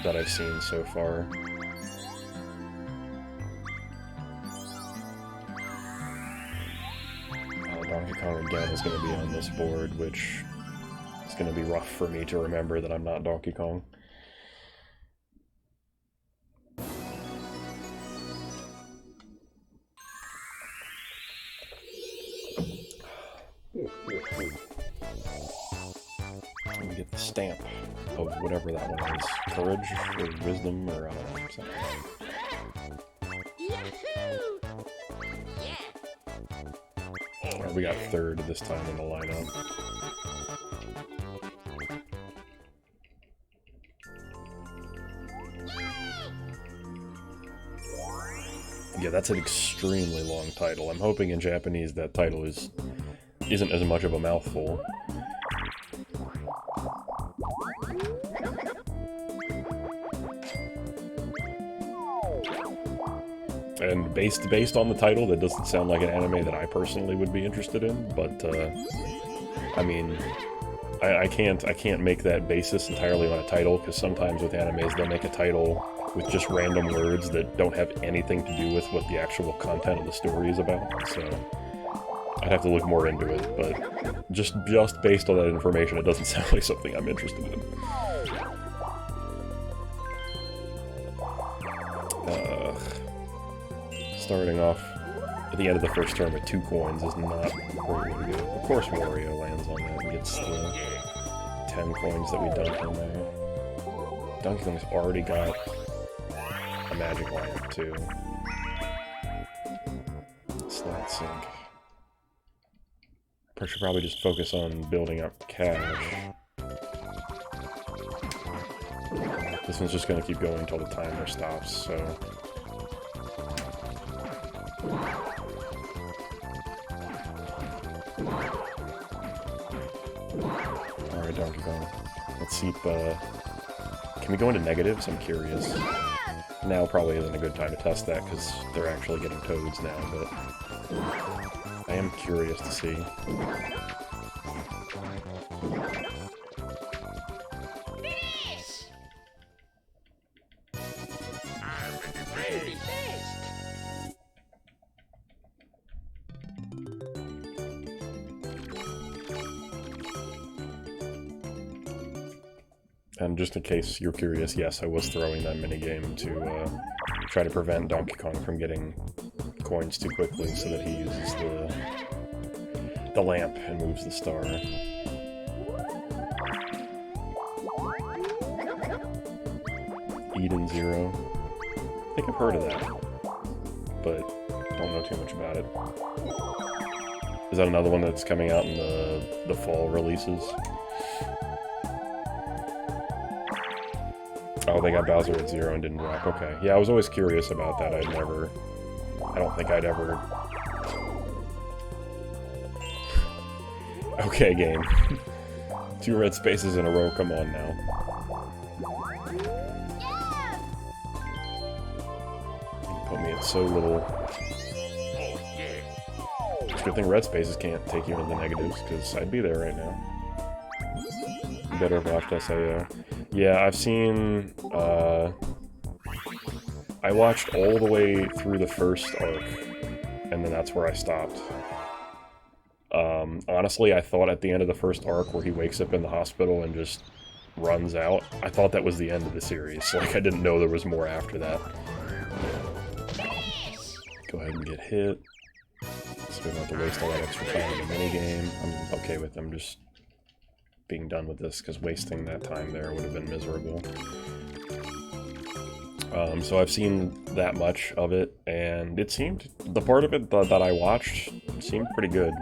that I've seen so far. Donkey Kong again is going to be on this board, which is going to be rough for me to remember that I'm not Donkey Kong. Let me get the stamp of whatever that one is. Courage or wisdom or I don't know, something. Yahoo! Yeah. Alright, we got third this time in the lineup. Yeah, that's an extremely long title. I'm hoping in Japanese that title isn't as much of a mouthful. And based on the title, that doesn't sound like an anime that I personally would be interested in. But I mean, I can't make that basis entirely on a title, because sometimes with animes they'll make a title with just random words that don't have anything to do with what the actual content of the story is about. So I'd have to look more into it. But just based on that information, it doesn't sound like something I'm interested in. Starting off at the end of the first turn with 2 coins is not a great way to go. Of course Wario lands on that and gets the 10 coins that we dumped in there. Donkey Kong's already got a magic lamp too. Slot sink. I should probably just focus on building up cash. This one's just gonna keep going until the timer stops, so... Alright, Donkey Kong. Let's see if, can we go into negatives? I'm curious. Now probably isn't a good time to test that, because they're actually getting toads now, but... I am curious to see. Finish! I'm the best. And just in case you're curious, yes, I was throwing that minigame to try to prevent Donkey Kong from getting coins too quickly so that he uses the lamp and moves the star. Eden Zero. I think I've heard of that, but don't know too much about it. Is that another one that's coming out in the fall releases? Oh, they got Bowser at 0 and didn't drop. Okay. Yeah, I was always curious about that. I don't think I'd ever... Okay, game. 2 red spaces in a row, come on now. Put me at so little. It's a good thing red spaces can't take you into the negatives, because I'd be there right now. Better have watched SAO. Yeah, I've seen, I watched all the way through the first arc, and then that's where I stopped. Honestly, I thought at the end of the first arc where he wakes up in the hospital and just runs out, I thought that was the end of the series. Like, I didn't know there was more after that. Go ahead and get hit. So we don't have to waste all that extra time in the minigame. I'm okay with them just being done with this, because wasting that time there would have been miserable. So I've seen that much of it, and it seemed, the part of it that I watched seemed pretty good.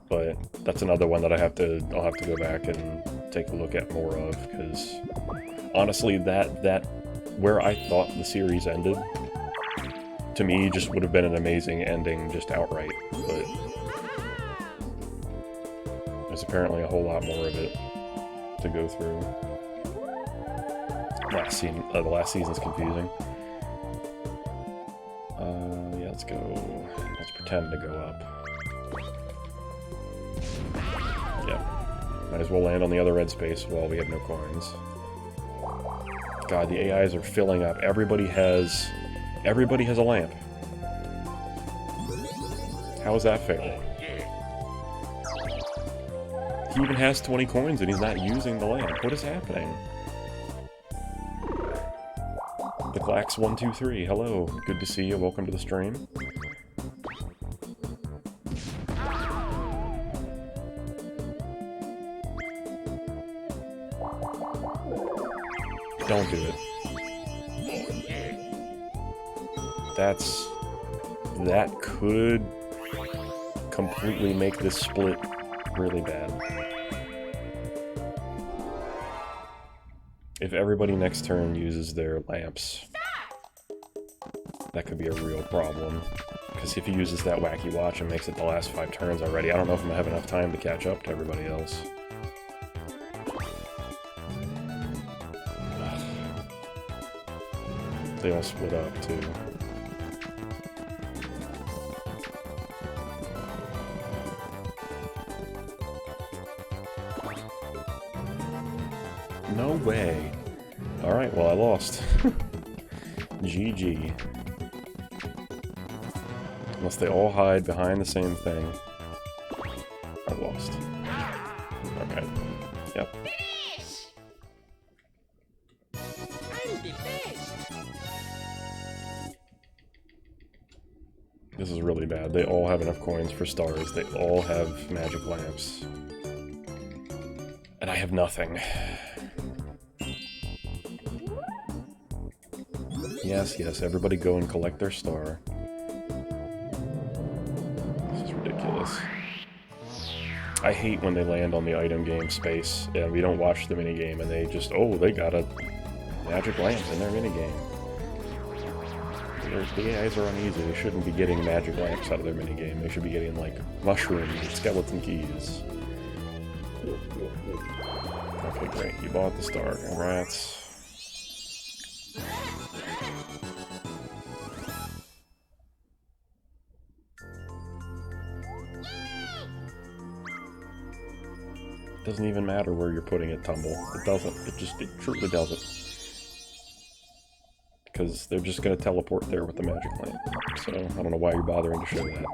But that's another one that I'll have to go back and take a look at more of, because honestly, that where I thought the series ended, to me, just would have been an amazing ending just outright, but there's apparently a whole lot more of it to go through. The last season's confusing. Yeah, let's go. Let's pretend to go up. Yep. Might as well land on the other red space while we have no coins. God, the AIs are filling up. Everybody has a lamp. How is that fair? He even has 20 coins and he's not using the lamp. What is happening? The Clax123, hello. Good to see you. Welcome to the stream. Don't do it. That could completely make this split really bad. If everybody next turn uses their lamps, that could be a real problem. Because if he uses that wacky watch and makes it the last 5 turns already, I don't know if I'm gonna have enough time to catch up to everybody else. They all split up, too. No way. Alright, well, I lost. GG. Unless they all hide behind the same thing. I lost. Okay. Yep. This is really bad. They all have enough coins for stars. They all have magic lamps. And I have nothing. Yes, yes, everybody go and collect their star. This is ridiculous. I hate when they land on the item game space and we don't watch the minigame and they just, oh, they got a magic lamp in their minigame. The AIs are uneasy. They shouldn't be getting magic lamps out of their minigame. They should be getting, like, mushrooms and skeleton keys. Okay, great. You bought the star. Congrats. It doesn't even matter where you're putting it, Tumble. It doesn't. It truly doesn't. Because they're just going to teleport there with the magic lamp. So, I don't know why you're bothering to show that.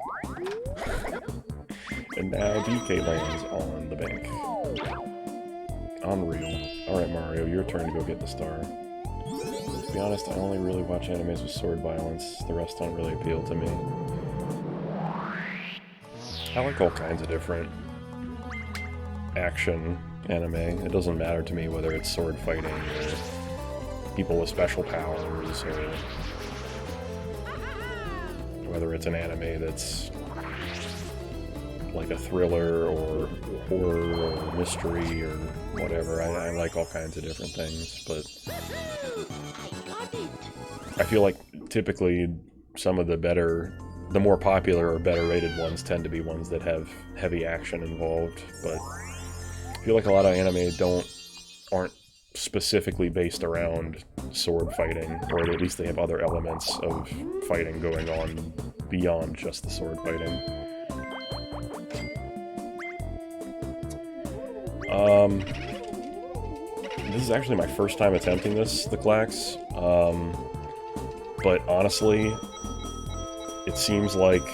And now DK lands on the bank. Unreal. Alright, Mario, your turn to go get the star. To be honest, I only really watch animes with sword violence. The rest don't really appeal to me. I like all kinds of different action anime. It doesn't matter to me whether it's sword fighting or people with special powers, or whether it's an anime that's like a thriller or horror or mystery or whatever. I like all kinds of different things, but I feel like typically some of the more popular or better rated ones tend to be ones that have heavy action involved, but I feel like a lot of anime aren't specifically based around sword fighting, or at least they have other elements of fighting going on beyond just the sword fighting. This is actually my first time attempting the Clax, but honestly, it seems like,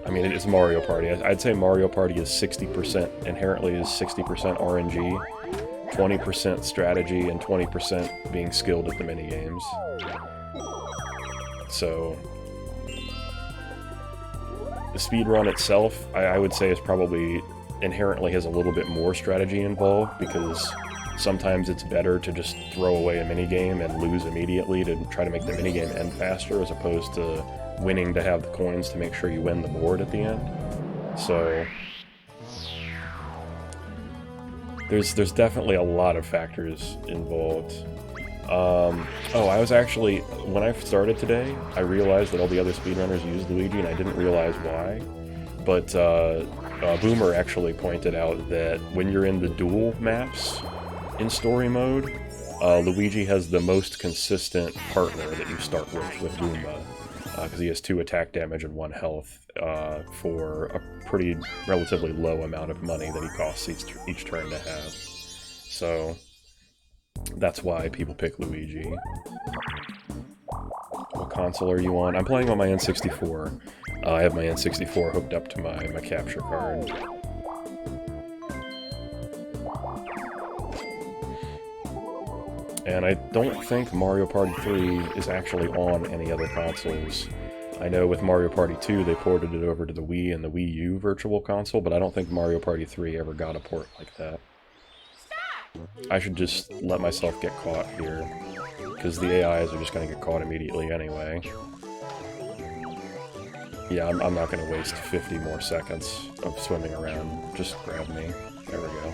I mean, it's Mario Party. I'd say Mario Party is 60%, inherently is 60% RNG, 20% strategy, and 20% being skilled at the minigames. So, the speedrun itself, I would say, is probably inherently has a little bit more strategy involved, because sometimes it's better to just throw away a minigame and lose immediately to try to make the minigame end faster, as opposed to winning to have the coins to make sure you win the board at the end. So there's definitely a lot of factors involved. Oh, I was actually, when I started today, I realized that all the other speedrunners used Luigi, and I didn't realize why. But Boomer actually pointed out that when you're in the duel maps in story mode, Luigi has the most consistent partner that you start with Goomba, because he has 2 attack damage and 1 health for a pretty relatively low amount of money that he costs each turn to have. So that's why people pick Luigi. What console are you on? I'm playing on my N64. I have my N64 hooked up to my capture card. And I don't think Mario Party 3 is actually on any other consoles. I know with Mario Party 2 they ported it over to the Wii and the Wii U Virtual Console, but I don't think Mario Party 3 ever got a port like that. I should just let myself get caught here, because the AIs are just going to get caught immediately anyway. Yeah, I'm not going to waste 50 more seconds of swimming around. Just grab me. There we go.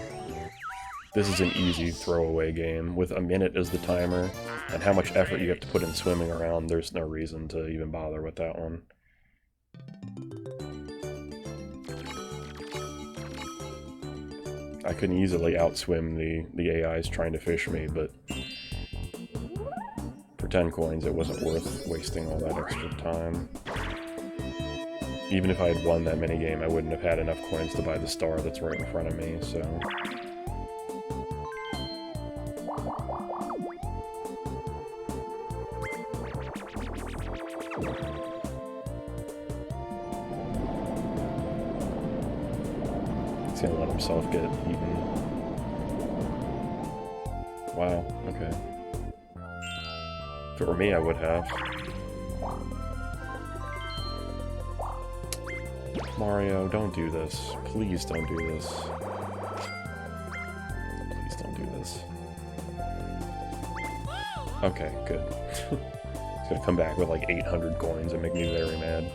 This is an easy throwaway game. With a minute as the timer, and how much effort you have to put in swimming around, there's no reason to even bother with that one. I can easily outswim the AIs trying to fish me, but for 10 coins it wasn't worth wasting all that extra time. Even if I had won that minigame, I wouldn't have had enough coins to buy the star that's right in front of me, so... He's gonna let himself get eaten. Wow, okay. If it were me, I would have. Mario, don't do this. Please don't do this. Please don't do this. Okay, good. He's gonna come back with like 800 coins and make me very mad.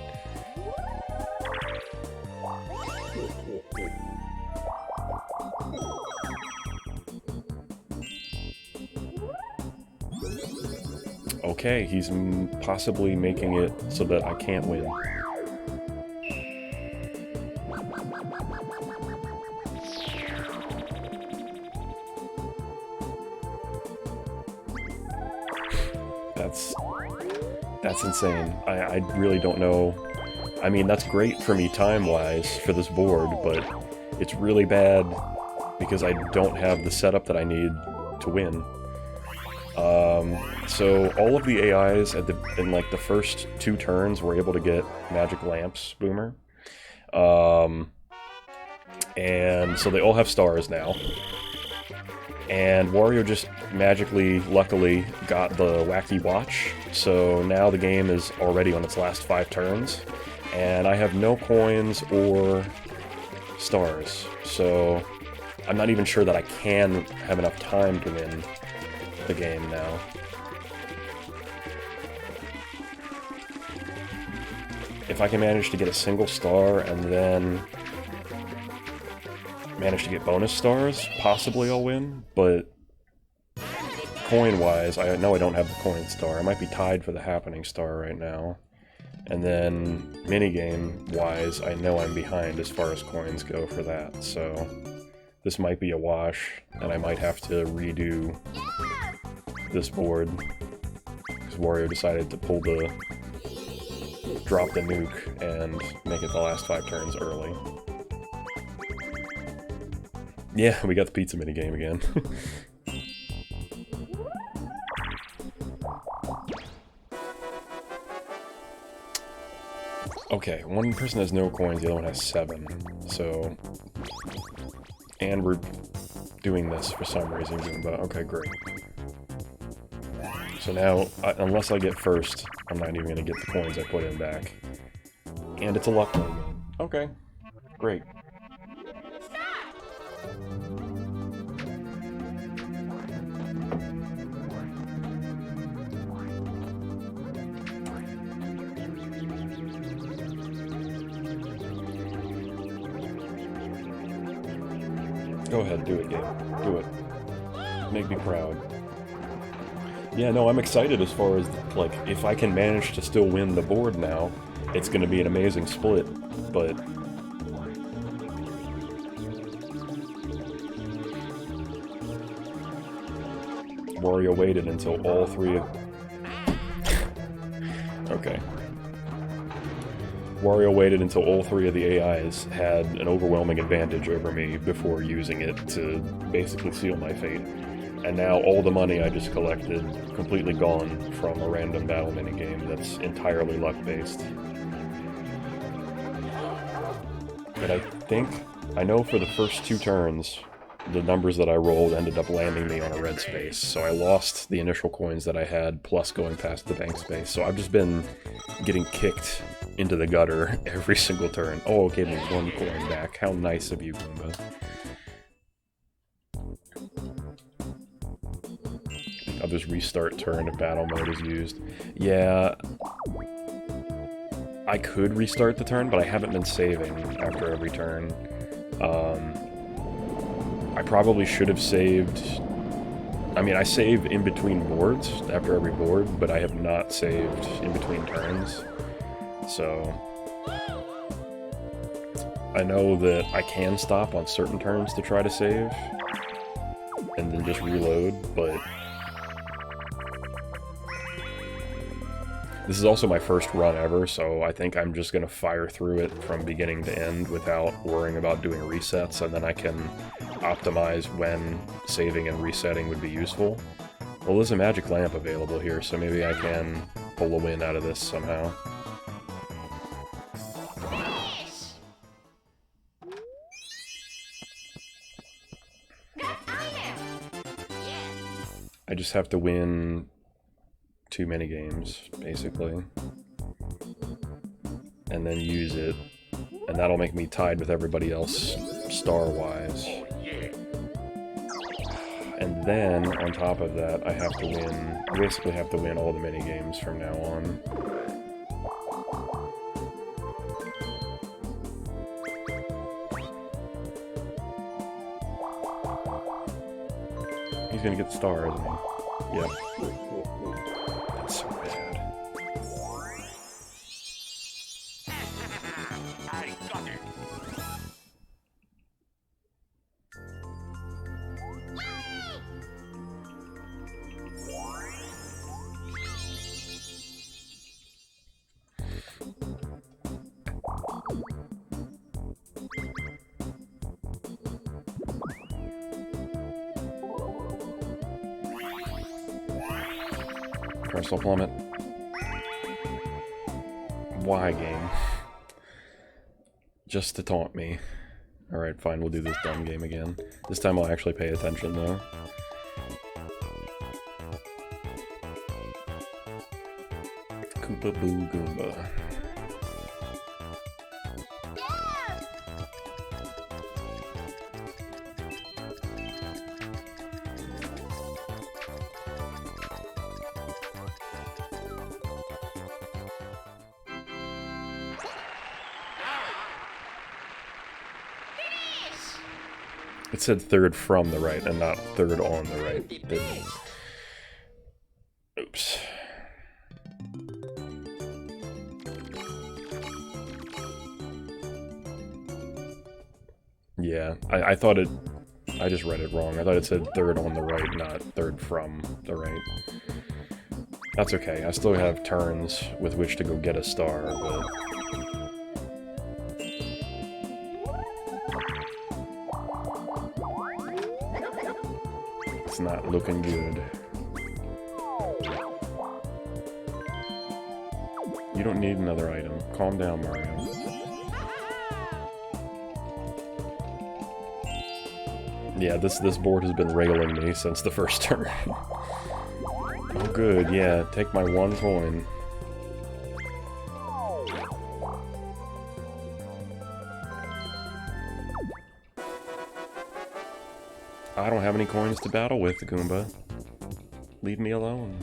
Okay, he's possibly making it so that I can't win. That's insane. I really don't know. I mean, that's great for me time-wise for this board, but it's really bad because I don't have the setup that I need to win. So all of the AIs in like the first 2 turns were able to get magic lamps, Boomer. And so they all have stars now. And Wario just magically, luckily, got the wacky watch, so now the game is already on its last 5 turns, and I have no coins or stars, so I'm not even sure that I can have enough time to win the game now. If I can manage to get a single star and then manage to get bonus stars, possibly I'll win, but coin-wise, I know I don't have the coin star. I might be tied for the happening star right now. And then, minigame-wise, I know I'm behind as far as coins go for that, so this might be a wash, and I might have to redo this board, because Wario decided to drop the nuke and make it the last 5 turns early. Yeah, we got the pizza minigame again. Okay, one person has no coins, the other one has 7, so... And we're doing this for some reason, Goomba. Okay, great. So now, unless I get first, I'm not even going to get the coins I put in back. And it's a luck game. Okay, great. Go ahead, do it, game. Do it. Make me proud. Yeah, no, I'm excited as far as, like, if I can manage to still win the board now, it's gonna be an amazing split, but... Wario waited until all 3 of... Okay. Wario waited until all 3 of the AIs had an overwhelming advantage over me before using it to basically seal my fate. And now all the money I just collected, completely gone from a random battle minigame that's entirely luck-based. But I know for the first 2 turns, the numbers that I rolled ended up landing me on a red space, so I lost the initial coins that I had, plus going past the bank space. So I've just been getting kicked into the gutter every single turn. Oh, it gave me 1 coin back. How nice of you, Goomba. I'll just restart turn if battle mode is used. Yeah, I could restart the turn, but I haven't been saving after every turn. I probably should have saved... I mean, I save in between boards, after every board, but I have not saved in between turns. So... I know that I can stop on certain turns to try to save, and then just reload, but... This is also my first run ever, so I think I'm just gonna fire through it from beginning to end without worrying about doing resets, and then I can optimize when saving and resetting would be useful. Well, there's a magic lamp available here, so maybe I can pull a win out of this somehow. I just have to win 2 minigames, basically. And then use it. And that'll make me tied with everybody else, star-wise. And then, on top of that, I have to win... I basically have to win all the minigames from now on. He's gonna get the star, isn't he? Yep. That's so bad. I got it. Crystal Plummet. Why, game? Just to taunt me. Alright, fine, we'll do this dumb game again. This time I'll actually pay attention, though. Koopa Boo Goomba. It said third from the right and not third on the right. The best. Oops. Yeah, I thought it... I just read it wrong. I thought it said third on the right, not third from the right. That's okay. I still have turns with which to go get a star, but... it's not looking good. You don't need another item. Calm down, Mario. Yeah, this board has been railing me since the first turn. Oh good, yeah, take my 1 coin. I don't have any coins to battle with, Goomba. Leave me alone.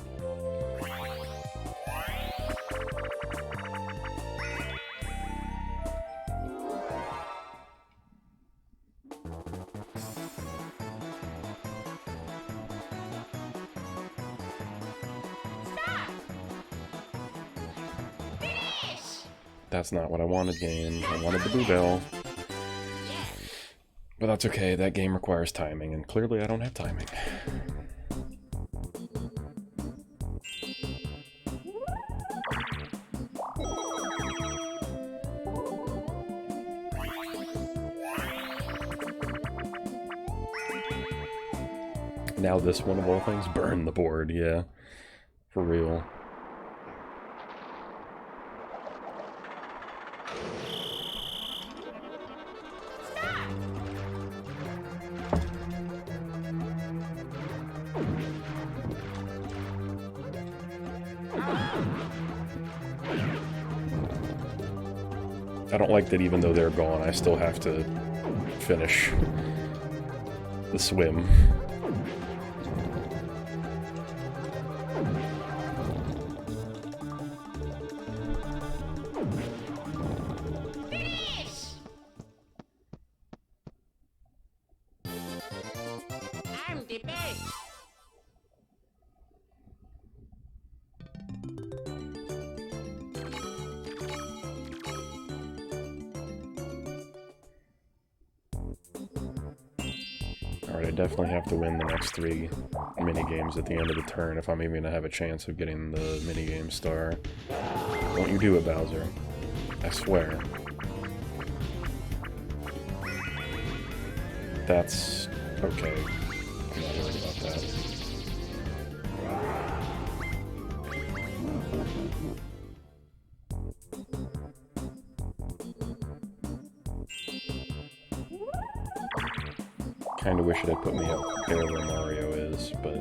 That's not what I wanted, game. I wanted the Boo Bell. But that's okay, that game requires timing, and clearly I don't have timing. Now this one of all things, burn the board, yeah. For real. I don't like that even though they're gone, I still have to finish the swim. Finish! I'm the best. Alright, I definitely have to win the next 3 mini-games at the end of the turn if I'm even gonna have a chance of getting the mini-game star. Don't you do it, Bowser. I swear. That's... okay. I'm not worried about that. Kinda wish it had put me up there where Mario is, but...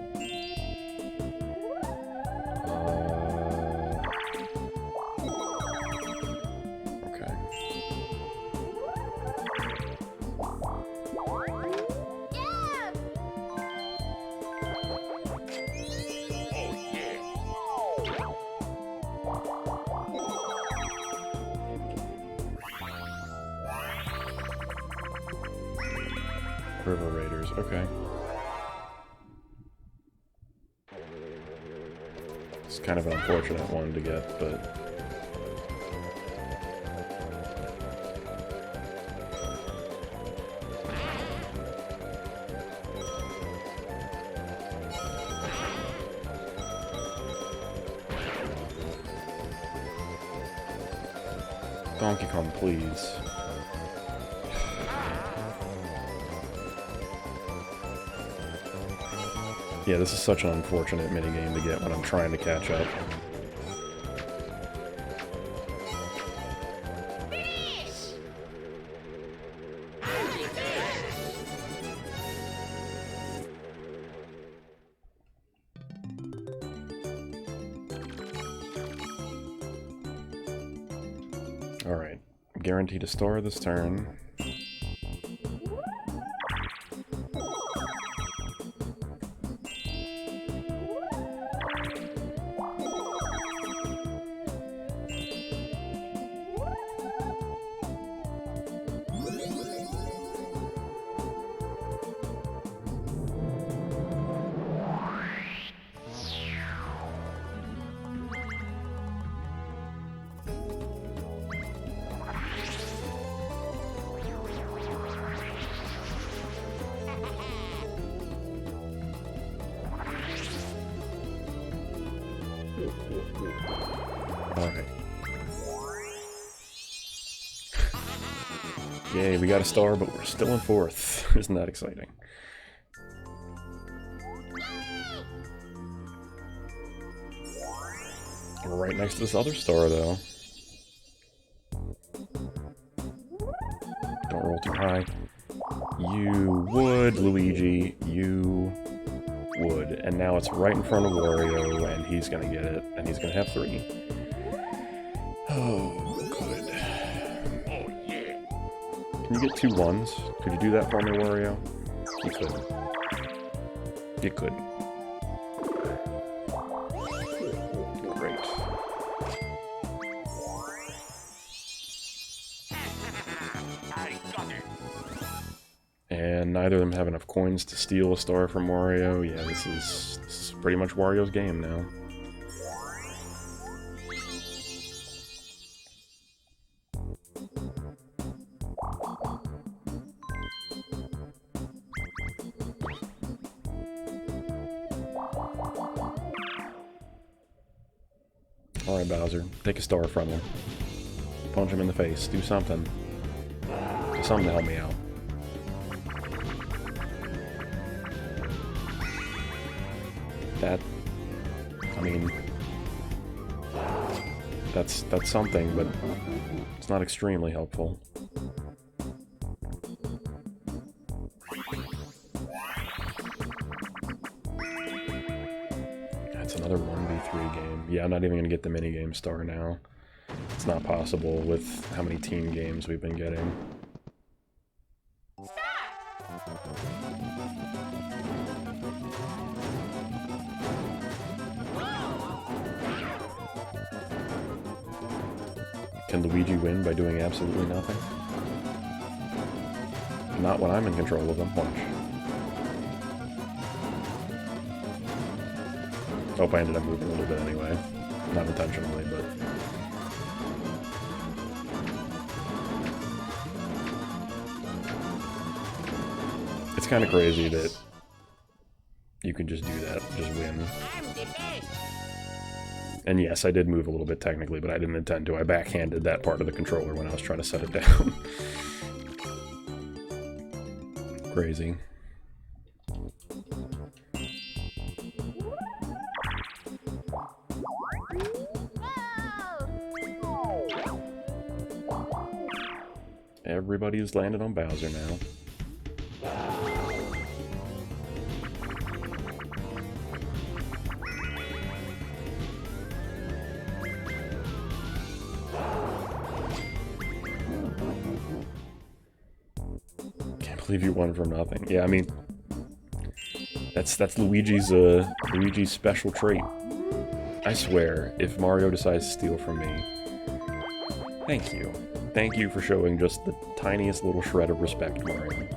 okay. River Raiders, okay. It's kind of an unfortunate one to get, but... Donkey Kong, please. Yeah, this is such an unfortunate minigame to get when I'm trying to catch up. Finish! I'm the best. Alright, guaranteed a star this turn. Alright. Yay, we got a star, but we're still in 4th. Isn't that exciting? We're right next to this other star, though. Don't roll too high. You would, Luigi. You would. And now it's right in front of Wario, and he's gonna get it, and he's gonna have 3. Oh, good. Oh, yeah. Can you get 2 1s? Could you do that for me, Wario? You could. You could. Great. I got it. And neither of them have enough coins to steal a star from Wario. Yeah, this is pretty much Wario's game now. Alright, Bowser. Take a star from him. Punch him in the face. Do something. Do something to help me out. That... I mean... That's something, but it's not extremely helpful. That's another 1v3 game. Yeah, I'm not even gonna get the minigame star now. It's not possible with how many team games we've been getting. Can Luigi win by doing absolutely nothing? Not when I'm in control of them. Watch. Oh, I ended up moving a little bit anyway. Not intentionally, but... It's kind of crazy that you can just do that, just win. I'm the best. And yes, I did move a little bit technically, but I didn't intend to. I backhanded that part of the controller when I was trying to set it down. Crazy. Everybody's landed on Bowser now. Can't believe you won from nothing. Yeah, I mean, that's Luigi's special trait. I swear, if Mario decides to steal from me, thank you. Thank you for showing just the tiniest little shred of respect, Mario.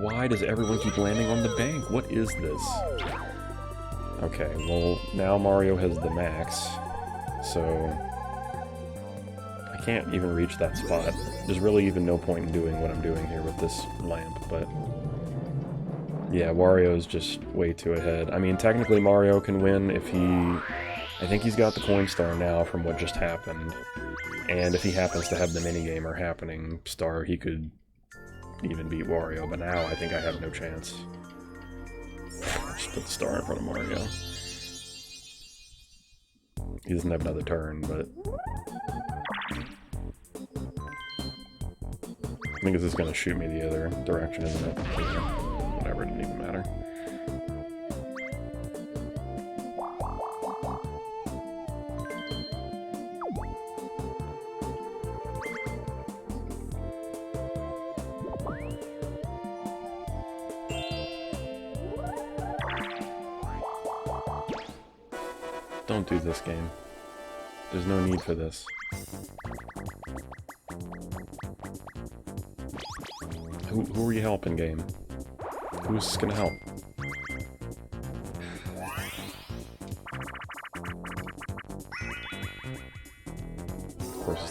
Why does everyone keep landing on the bank? What is this? Okay, well, now Mario has the max, so I can't even reach that spot. There's really even no point in doing what I'm doing here with this lamp, but yeah, Wario's just way too ahead. I mean, technically Mario can win if he... I think he's got the coin star now from what just happened, and if he happens to have the minigame or happening star, he could even beat Wario, but now I think I have no chance. Just put the star in front of Mario. He doesn't have another turn, but... I think this is going to shoot me the other direction, isn't it? Yeah. Whatever, it didn't even matter. Don't do this game. There's no need for this. Who are you helping, game? Who's gonna help?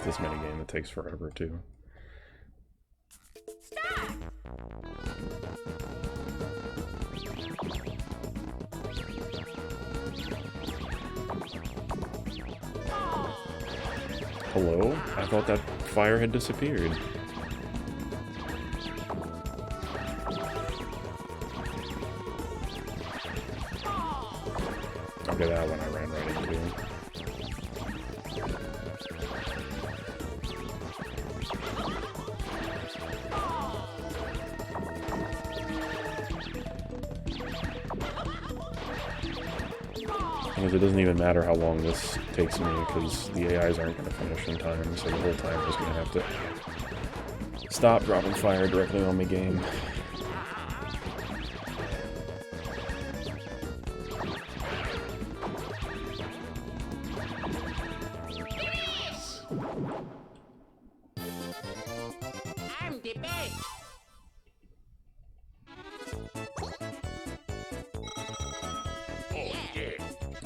this minigame that takes forever too. Hello? I thought that fire had disappeared. Okay, that one I ran right into. Because it doesn't even matter how long this takes me, because the AIs aren't going to finish in time, so the whole time I'm just going to have to stop dropping fire directly on my game. I'm the best. Oh yeah.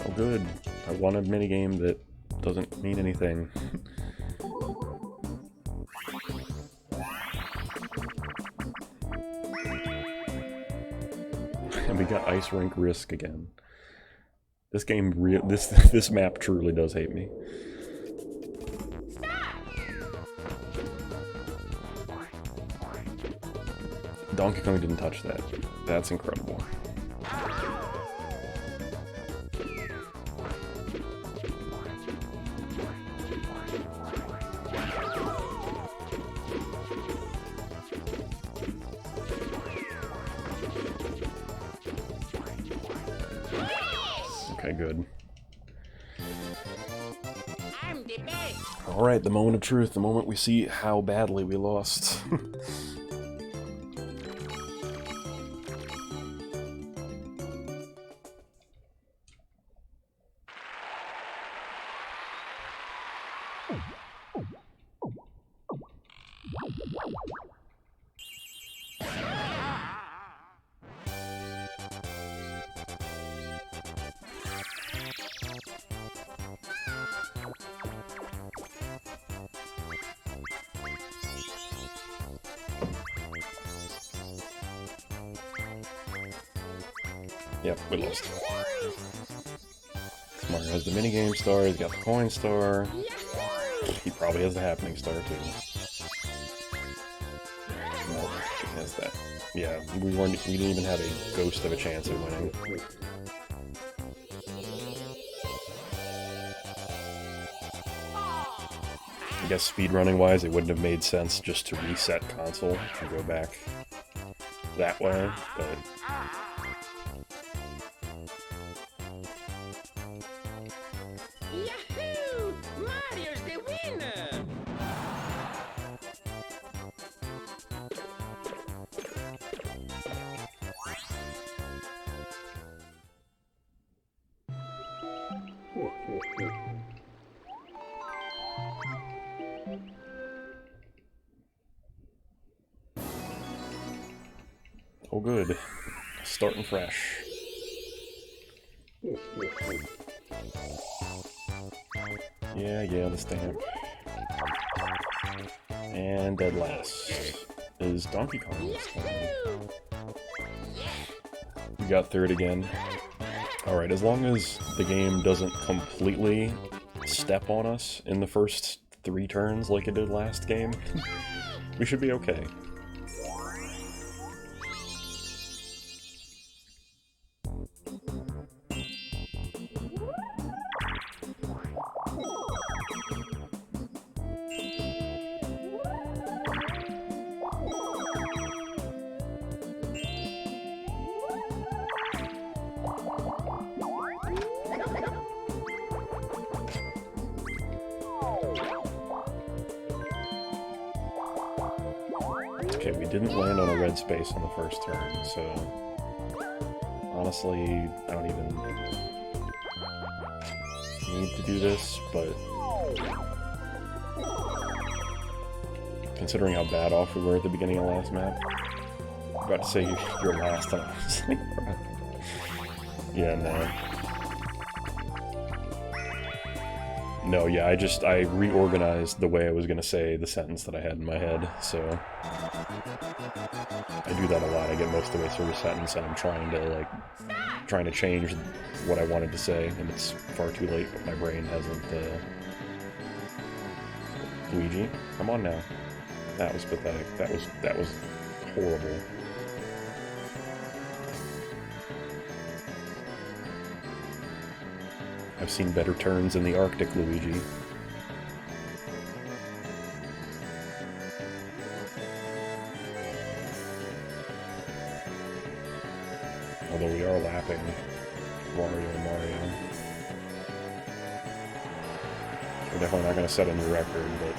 Oh good, I won a minigame that doesn't mean anything. And we got Ice Rink Risk again. This game, this map truly does hate me. Donkey Kong didn't touch that. That's incredible. Okay, good. I'm the best. Alright, the moment of truth, the moment we see how badly we lost. Yep, we lost. Mario has the minigame star, he's got the coin star. He probably has the happening star too. Nope, he has that. Yeah, we didn't even have a ghost of a chance at winning. I guess speedrunning wise, it wouldn't have made sense just to reset console and go back that way, but Yahoo! Mario's the winner. oh good. Starting fresh. Yeah, the stamp. And dead last is Donkey Kong this time. We got third again. Alright, as long as the game doesn't completely step on us in the first 3 turns like it did last game, we should be okay. Okay, we didn't land on a red space on the first turn, so honestly, I don't even need to do this, but considering how bad off we were at the beginning of last map, I'm about to say you're last, and I was like, yeah, no. No, yeah, I reorganized the way I was going to say the sentence that I had in my head, so I do that a lot. I get most of the way through a sentence and I'm trying to change what I wanted to say, and it's far too late, but my brain hasn't, Luigi, come on now. That was pathetic. That was horrible. I've seen better turns in the Arctic, Luigi. Although we are lapping Wario and Mario. We're definitely not going to set a new record, but...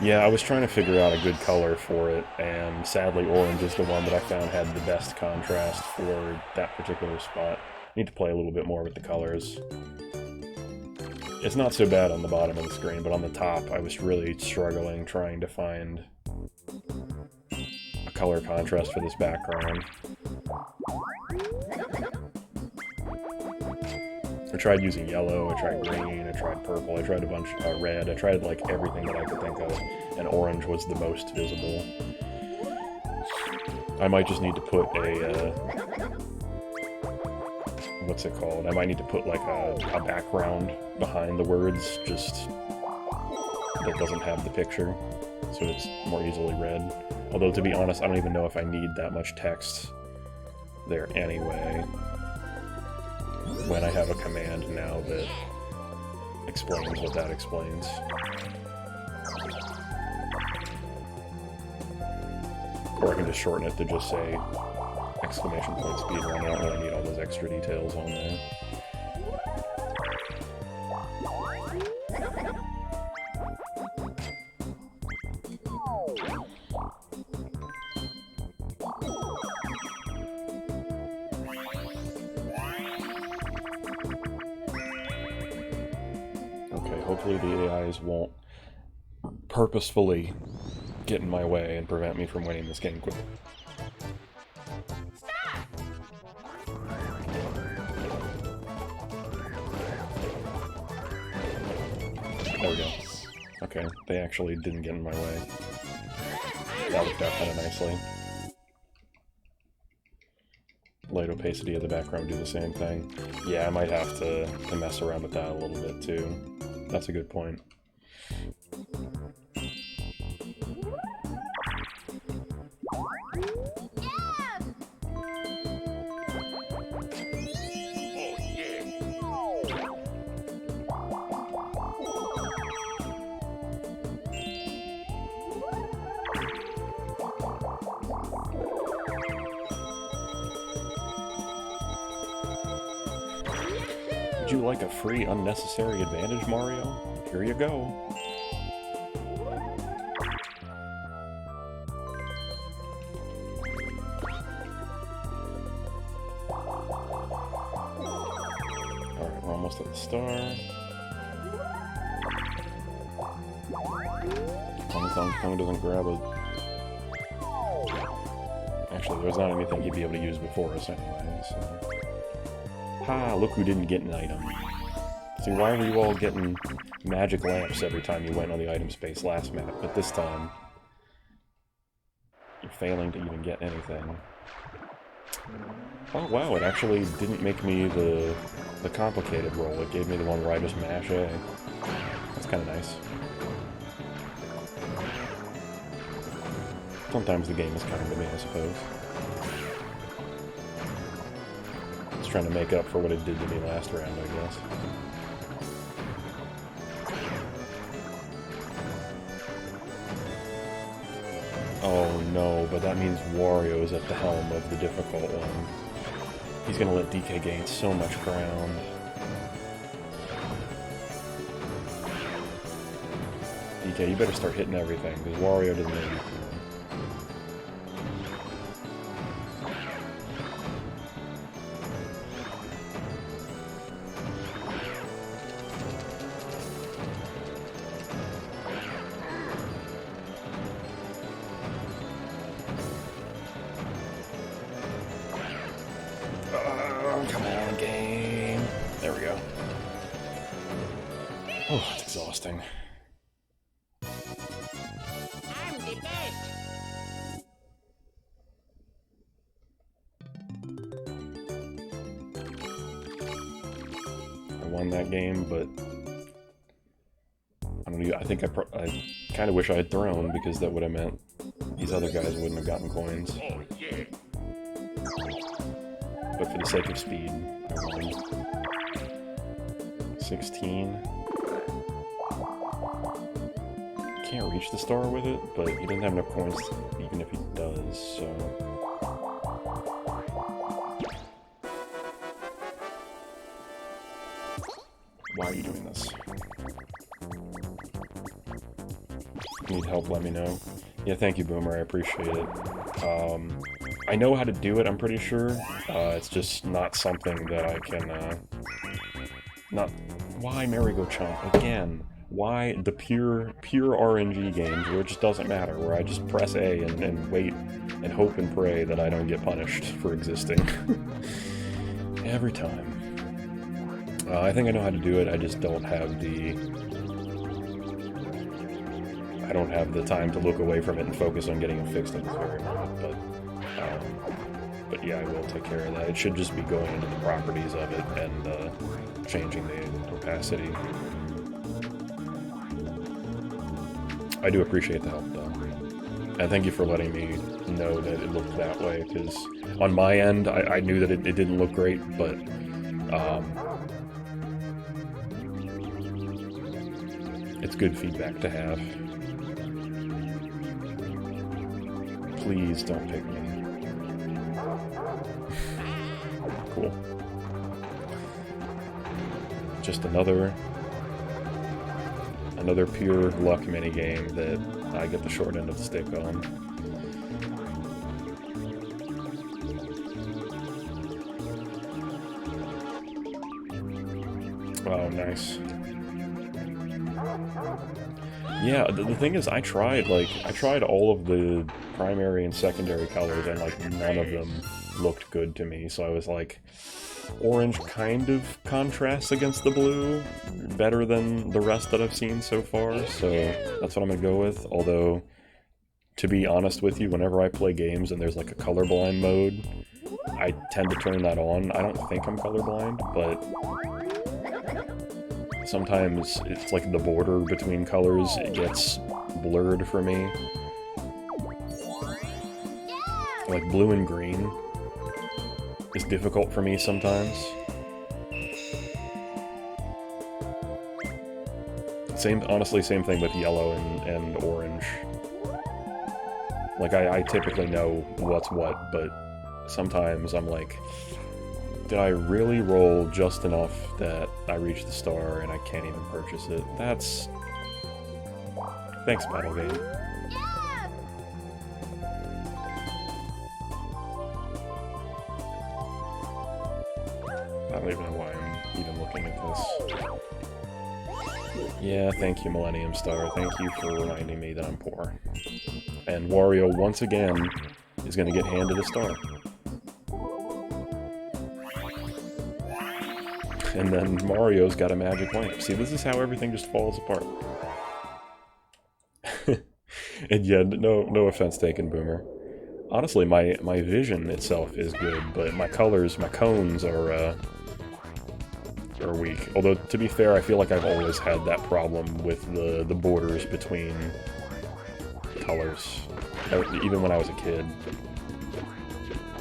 Yeah, I was trying to figure out a good color for it, and sadly orange is the one that I found had the best contrast for that particular spot. I need to play a little bit more with the colors. It's not so bad on the bottom of the screen, but on the top I was really struggling trying to find a color contrast for this background. I tried using yellow, I tried green, I tried purple, I tried a bunch of red, I tried like everything that I could think of, and orange was the most visible. I might just need to put a, what's it called? I might need to put like a background behind the words, just that doesn't have the picture, so it's more easily read. Although, to be honest, I don't even know if I need that much text there anyway, when I have a command now that explains what that explains. Or I can just shorten it to just say exclamation point speedrun. I don't really need all those extra details on there. Hopefully the AIs won't purposefully get in my way and prevent me from winning this game quickly. There we go. Okay, they actually didn't get in my way. That worked out kind of nicely. Light opacity of the background do the same thing. Yeah, I might have to mess around with that a little bit too. That's a good point. Would you like a free unnecessary advantage, Mario? Here you go. Alright, we're almost at the star. As long as Donkey Kong doesn't grab a... Actually, there's not anything he'd be able to use before us anyway, so... Ha! Look who didn't get an item. See, why were you all getting magic lamps every time you went on the item space last map, but this time you're failing to even get anything. Oh wow, it actually didn't make me the complicated roll. It gave me the one where I just mash A. That's kind of nice. Sometimes the game is kind to me, I suppose. It's trying to make up for what it did to me last round, I guess. Oh no, but that means Wario is at the helm of the difficult one. He's gonna let DK gain so much ground. DK, you better start hitting everything, because Wario doesn't know anything. Come on, game. There we go. Oh, it's exhausting. I'm the best. I won that game, but I don't know. I think I kind of wish I had thrown, because that would have meant these other guys wouldn't have gotten coins. Oh, yeah. But for the sake of speed, I won. 16. Can't reach the star with it, but he doesn't have enough coins even if he does, so... Why are you doing this? Need help, let me know. Yeah, thank you, Boomer, I appreciate it. I know how to do it, I'm pretty sure. It's just not something that I can, not... Why Merry-Go Chomp? Again, why the pure RNG games where it just doesn't matter, where I just press A and wait and hope and pray that I don't get punished for existing. Every time. I think I know how to do it, I just don't have the... I don't have the time to look away from it and focus on getting it fixed at this very moment, but yeah, I will take care of that. It should just be going into the properties of it and changing the opacity. I do appreciate the help, though. And thank you for letting me know that it looked that way, because on my end, I knew that it didn't look great, but it's good feedback to have. Please don't pick me. Cool. Just another pure luck minigame that I get the short end of the stick on. Oh, nice. Yeah, the thing is, I tried all of the primary and secondary colors, and like none of them looked good to me, so I was like, orange kind of contrasts against the blue better than the rest that I've seen so far, so that's what I'm gonna go with. Although, to be honest with you, whenever I play games and there's like a colorblind mode, I tend to turn that on. I don't think I'm colorblind, but sometimes it's like the border between colors, it gets blurred for me. Like blue and green is difficult for me sometimes. Honestly, same thing with yellow and orange. Like, I typically know what's what, but sometimes I'm like, did I really roll just enough that I reach the star and I can't even purchase it? That's... Thanks, Battle Game. I don't even know why I'm even looking at this. Yeah, thank you, Millennium Star. Thank you for reminding me that I'm poor. And Wario, once again, is going to get handed a star. And then Mario's got a magic lamp. See, this is how everything just falls apart. And yeah, no offense taken, Boomer. Honestly, my vision itself is good, but my colors, my cones are weak. Although, to be fair, I feel like I've always had that problem with the borders between colors, even when I was a kid.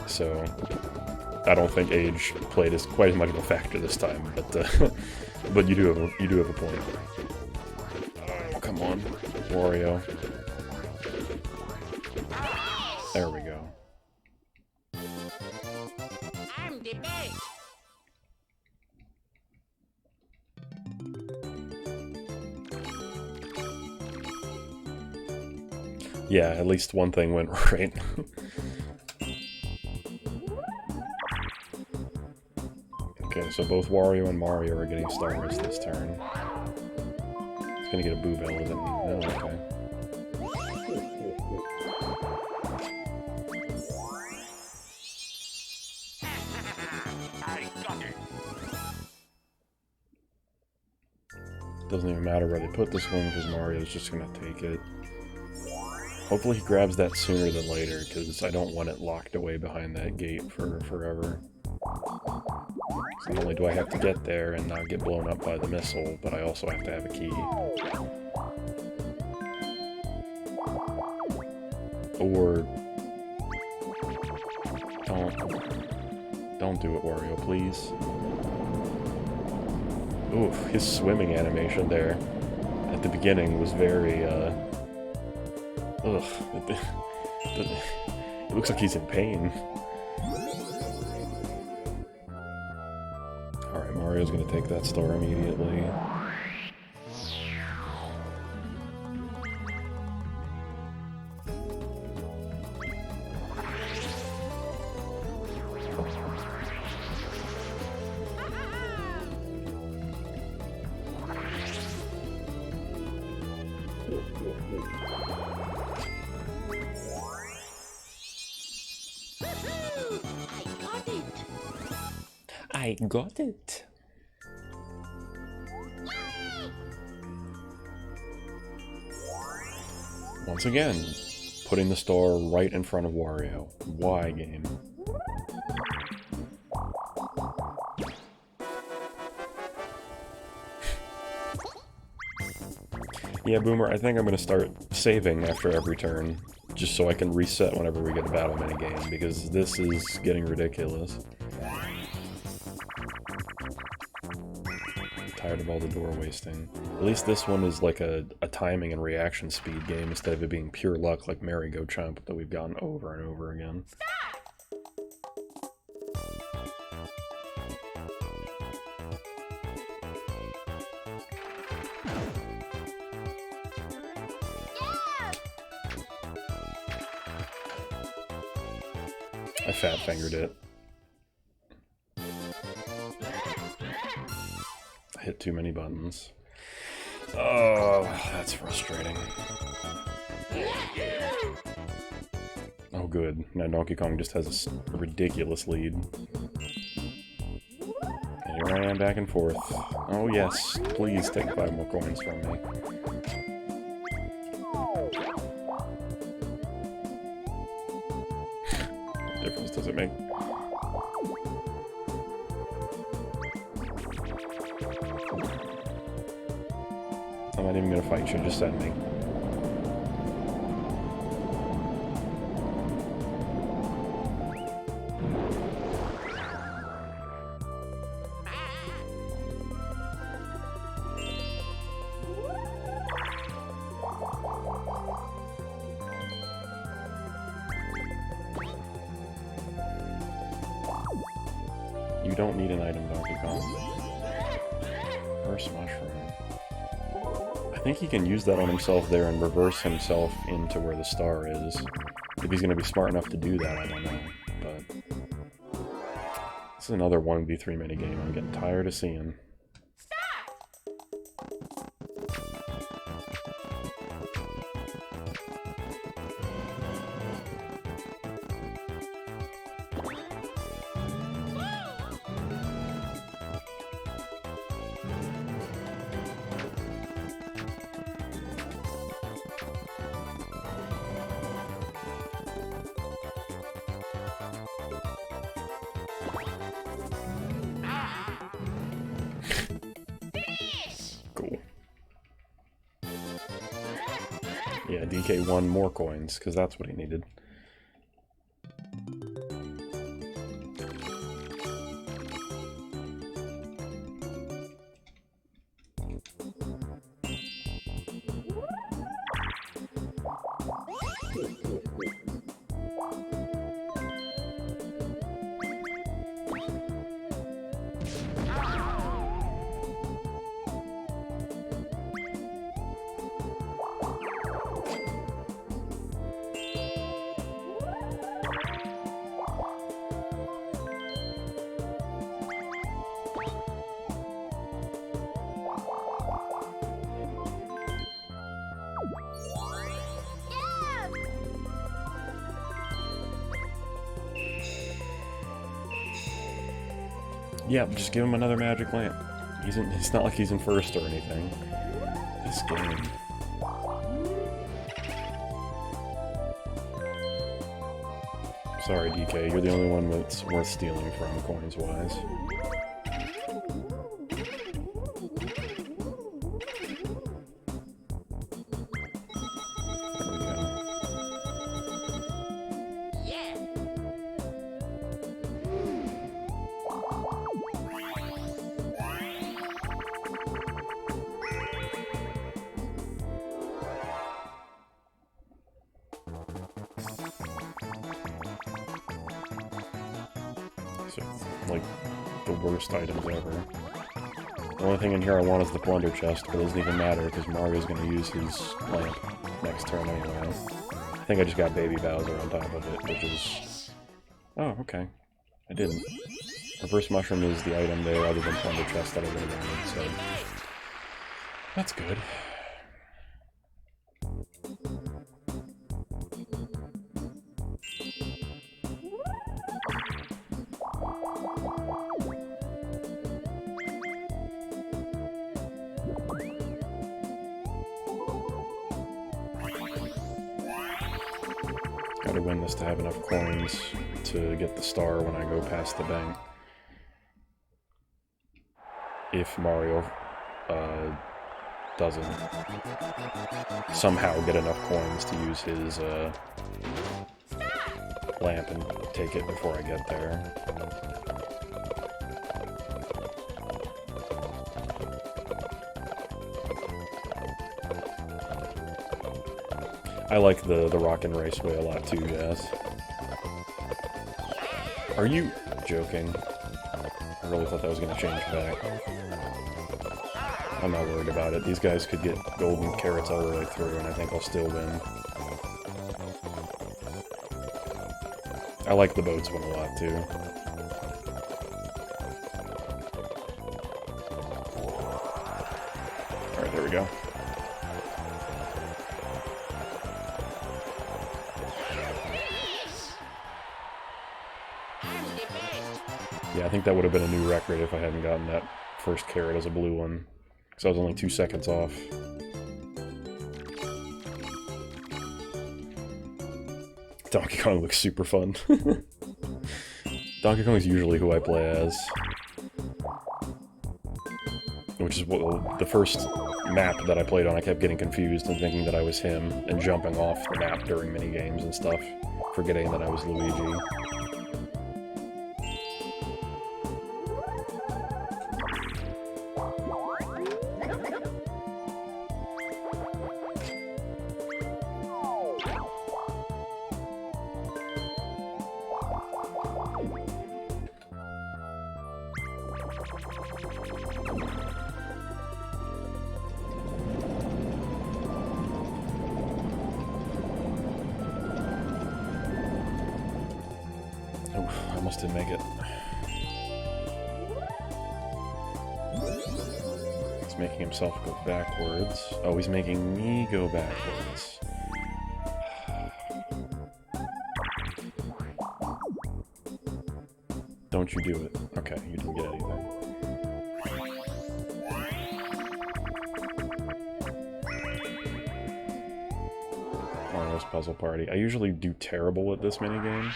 So, I don't think age played quite as much of a factor this time, but but you do have a point. Oh, come on, Wario. There we go. I'm the best. Yeah, at least one thing went right. Okay, so both Wario and Mario are getting stars this turn. He's gonna get a Boo Bell, isn't he? Oh, okay. I got it. Doesn't even matter where they put this one because Mario's just gonna take it. Hopefully he grabs that sooner than later, because I don't want it locked away behind that gate for forever. So not only do I have to get there and not get blown up by the missile, but I also have to have a key. Or... Don't do it, Wario, please. Oof, his swimming animation there at the beginning was very, ugh. It looks like he's in pain. Alright, Mario's gonna take that star immediately. I got it. Once again, putting the star right in front of Wario. Why, game? Yeah, Boomer, I think I'm going to start saving after every turn, just so I can reset whenever we get a battle minigame, because this is getting ridiculous. Tired of all the door wasting. At least this one is like a timing and reaction speed game instead of it being pure luck like Merry-Go Chump that we've gotten over and over again. I fat-fingered it. Hit too many buttons. Oh, that's frustrating. Oh good, now Donkey Kong just has a ridiculous lead. And here I am back and forth. Oh yes, please take 5 more coins from me. What difference does it make? I'm not even gonna fight you, just send me. You don't need an item, Donkey Kong. First mushroom. I think he can use that on himself there and reverse himself into where the star is. If he's going to be smart enough to do that, I don't know. But this is another 1v3 minigame I'm getting tired of seeing. Cool. Yeah, DK won more coins, because that's what he needed. Yeah, just give him another magic lamp. It's not like he's in first or anything. This game. Sorry, DK, you're the only one that's worth stealing from, coins-wise. There we go. Yeah. So, like, the worst items ever. The only thing in here I want is the plunder chest, but it doesn't even matter because Mario's going to use his lamp next turn anyway. I think I just got Baby Bowser on top of it, which is... Oh, okay. I didn't. Reverse Mushroom is the item there other than plunder chest that I would have wanted, so... That's good. Gotta win this to have enough coins to get the star when I go past the bank. If Mario doesn't somehow get enough coins to use his lamp and take it before I get there. I like the Rockin' Raceway a lot too, guys. Are you joking? I really thought that was going to change back. I'm not worried about it. These guys could get golden carrots all the way through, and I think I'll still win. I like the boats one a lot, too. Alright, there we go. Yeah, I think that would have been a new record if I hadn't gotten that first carrot as a blue one. Because I was only 2 seconds off. Donkey Kong looks super fun. Donkey Kong is usually who I play as. Which is what the first map that I played on, I kept getting confused and thinking that I was him, and jumping off the map during minigames and stuff, forgetting that I was Luigi. I almost didn't make it. He's making himself go backwards. Oh, he's making me go backwards. Don't you do it. Okay, you didn't get anything. Mario's Puzzle Party. I usually do terrible at this minigame.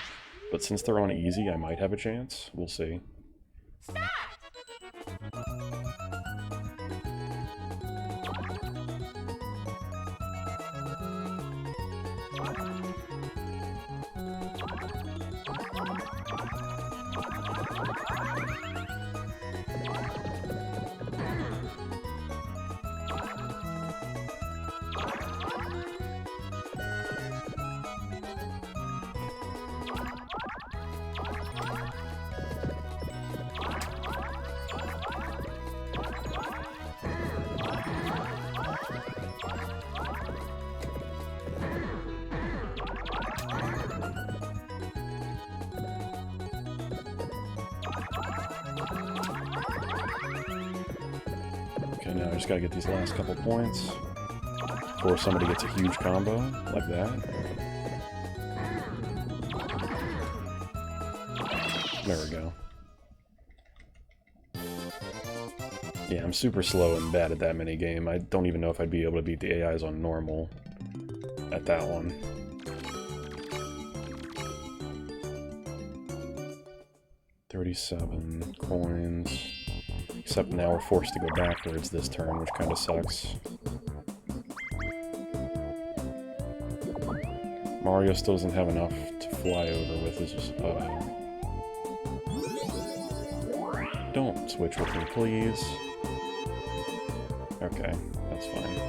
But since they're on easy, I might have a chance. We'll see. Okay, now I just gotta get these last couple points before somebody gets a huge combo like that. There we go. Yeah, I'm super slow and bad at that mini game. I don't even know if I'd be able to beat the AIs on normal at that one. $37 coins. Except now we're forced to go backwards this turn, which kind of sucks. Mario still doesn't have enough to fly over with his... Don't switch with me, please. Okay, that's fine.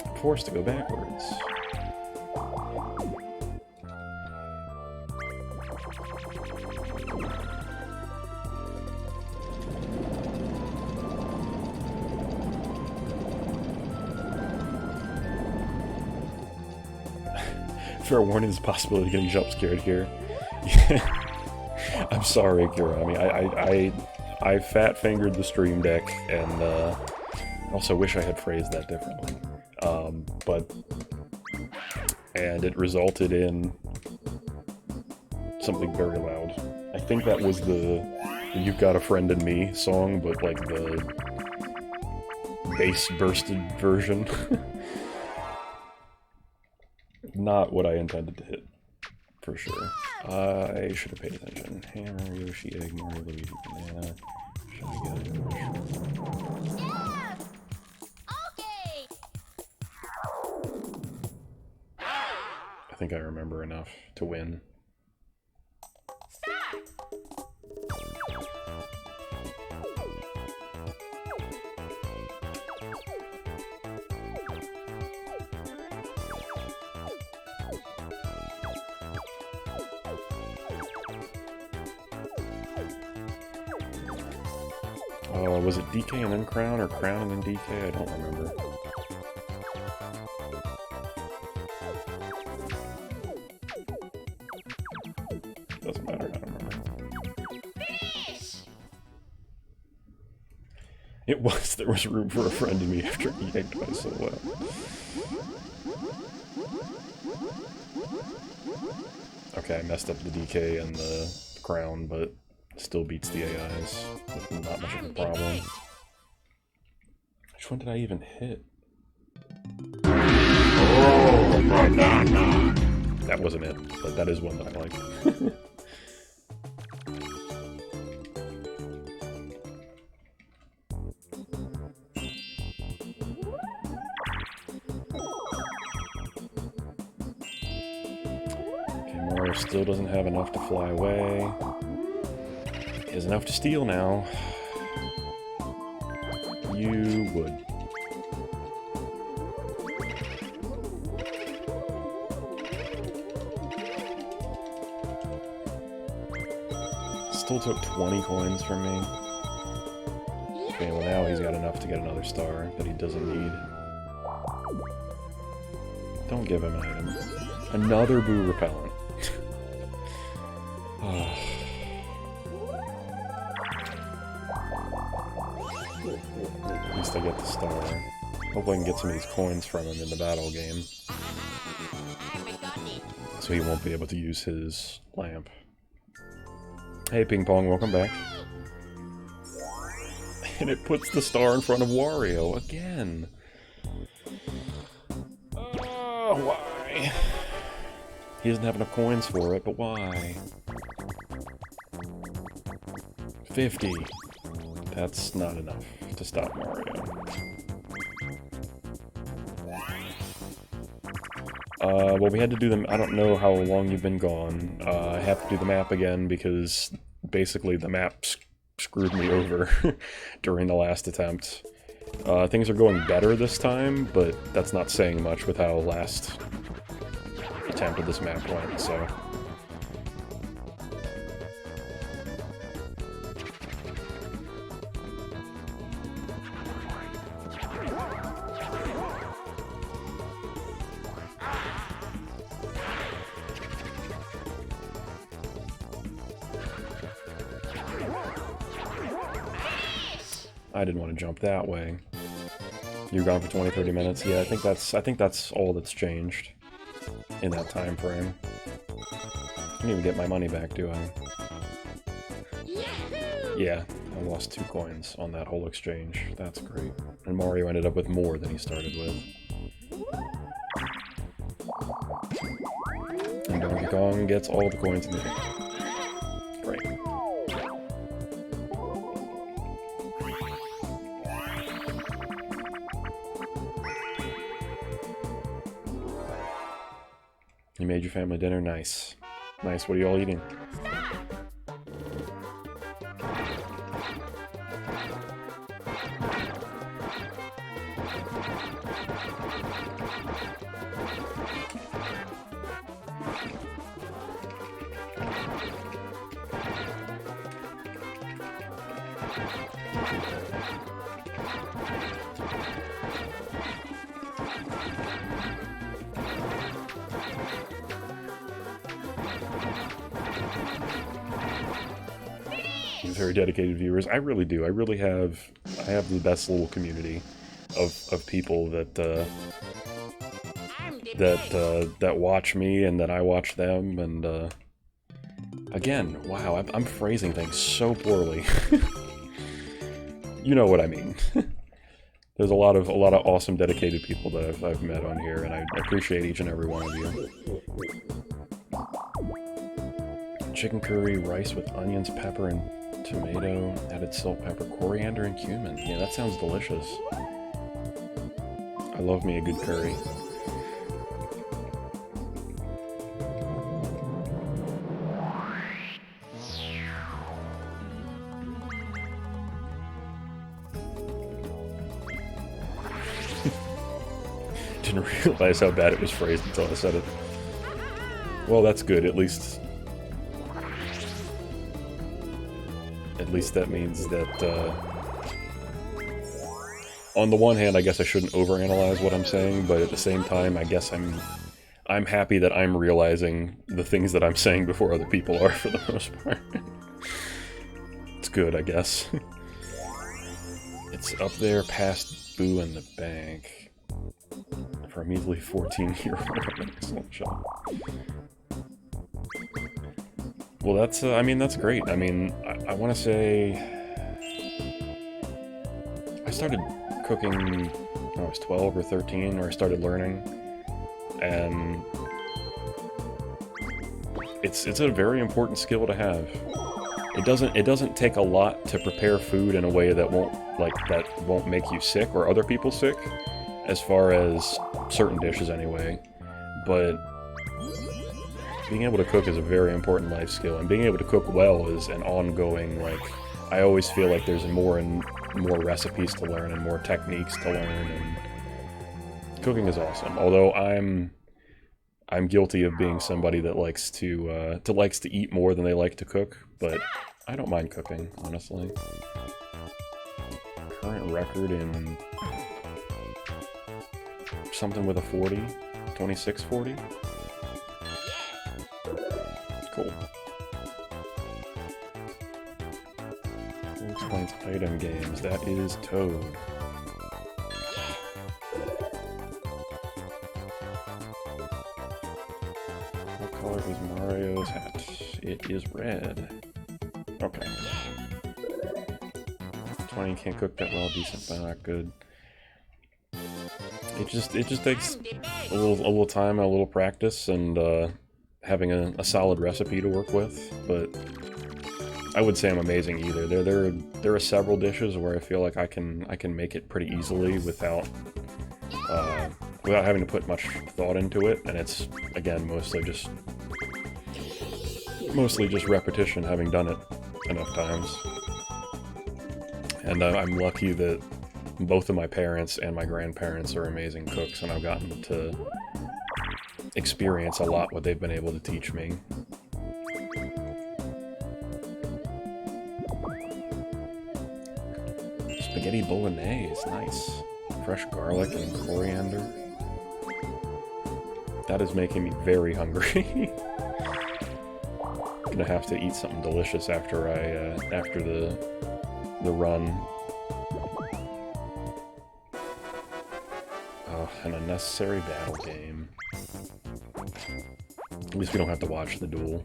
I'm forced to go backwards. Fair warning, there's a possibility of getting jump scared here. I'm sorry, Kirami. I fat-fingered the stream deck, and I also wish I had phrased that differently. And it resulted in something very loud. I think that was the "You've Got a Friend in Me" song, but like the bass-bursted version. Not what I intended to hit, for sure. I should have paid attention. Hammer, Yoshi, Egg, Mario, Luigi, Banana. Should I get it? Yeah! Okay! I think I remember enough to win. Start! Was it DK and then Crown, or Crown and then DK? I don't remember. Doesn't matter, I don't remember. Finish! It was, there was room for a friend in me after he egged my so well. Okay, I messed up the DK and the Crown, but still beats the AIs with not much of a problem. Which one did I even hit? Oh, banana! That wasn't it, but that is one that I like. Okay, Mario still doesn't have enough to fly away. He has enough to steal now. You would. Still took 20 coins from me. Okay, well now he's got enough to get another star that he doesn't need. Don't give him an item. Another boo repellent. At least I get the star. Hopefully I can get some of these coins from him in the battle game. So he won't be able to use his lamp. Hey Ping Pong, welcome back. And it puts the star in front of Wario again. Why? He doesn't have enough coins for it, but why? 50. That's not enough to stop Mario. Well, we had to do them. I don't know how long you've been gone. I have to do the map again because basically the map screwed me over during the last attempt. Things are going better this time, but that's not saying much with how last attempt of this map went, so... I didn't want to jump that way. You're gone for 20-30 minutes. Yeah, I think that's all that's changed in that time frame. don't even get my money back, do I? Yahoo! Yeah, I lost 2 coins on that whole exchange. That's great. And Mario ended up with more than he started with. And Donkey Kong gets all the coins in the game. Great. You made your family dinner? Nice. Nice, what are you all eating? Very dedicated viewers. I really do. I really have. I have the best little community of people that that watch me and that I watch them. And again, wow, I'm phrasing things so poorly. You know what I mean. There's a lot of awesome dedicated people that I've met on here, and I appreciate each and every one of you. Chicken curry, rice with onions, pepper, and tomato, added salt, pepper, coriander, and cumin. Yeah, that sounds delicious. I love me a good curry. Didn't realize how bad it was phrased until I said it. Well, that's good. At least that means that, on the one hand, I guess I shouldn't overanalyze what I'm saying, but at the same time, I guess I'm happy that I'm realizing the things that I'm saying before other people are, for the most part. It's good, I guess. It's up there past Boo and the Bank. For a measly 14-year-old. Excellent shot. Well, that's, I mean, that's great. I mean, I want to say... I started cooking when I was 12 or 13, or I started learning. And... It's a very important skill to have. It doesn't take a lot to prepare food in a way that won't make you sick or other people sick, as far as certain dishes anyway. But being able to cook is a very important life skill, and being able to cook well is an ongoing, like, I always feel like there's more and more recipes to learn and more techniques to learn, and cooking is awesome. Although I'm guilty of being somebody that likes to eat more than they like to cook, but I don't mind cooking, honestly. Current record in something with a 40, 2640. Cool. Who explains item games? That is Toad. What color is Mario's hat? It is red. Okay. 20 can't cook that well, decent but not good. It just takes a little time and a little practice, and having a solid recipe to work with, but I would say I'm amazing either. There are several dishes where I feel like I can make it pretty easily without having to put much thought into it, and it's, again, mostly just repetition, having done it enough times. And I'm lucky that both of my parents and my grandparents are amazing cooks, and I've gotten to experience a lot what they've been able to teach me. Spaghetti bolognese, nice. Fresh garlic and coriander. That is making me very hungry. Gonna have to eat something delicious after after the run. Oh, an unnecessary battle game. At least we don't have to watch the duel.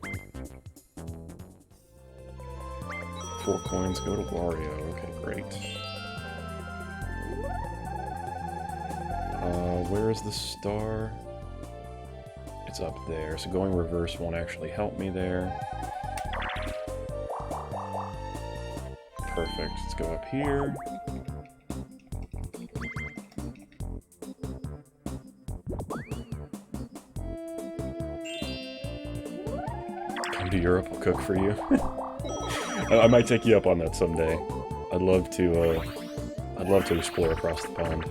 4 coins go to Wario. Okay, great. Where is the star? It's up there, so going reverse won't actually help me there. Perfect. Let's go up here. Come to Europe, I'll cook for you. I might take you up on that someday. I'd love to explore across the pond.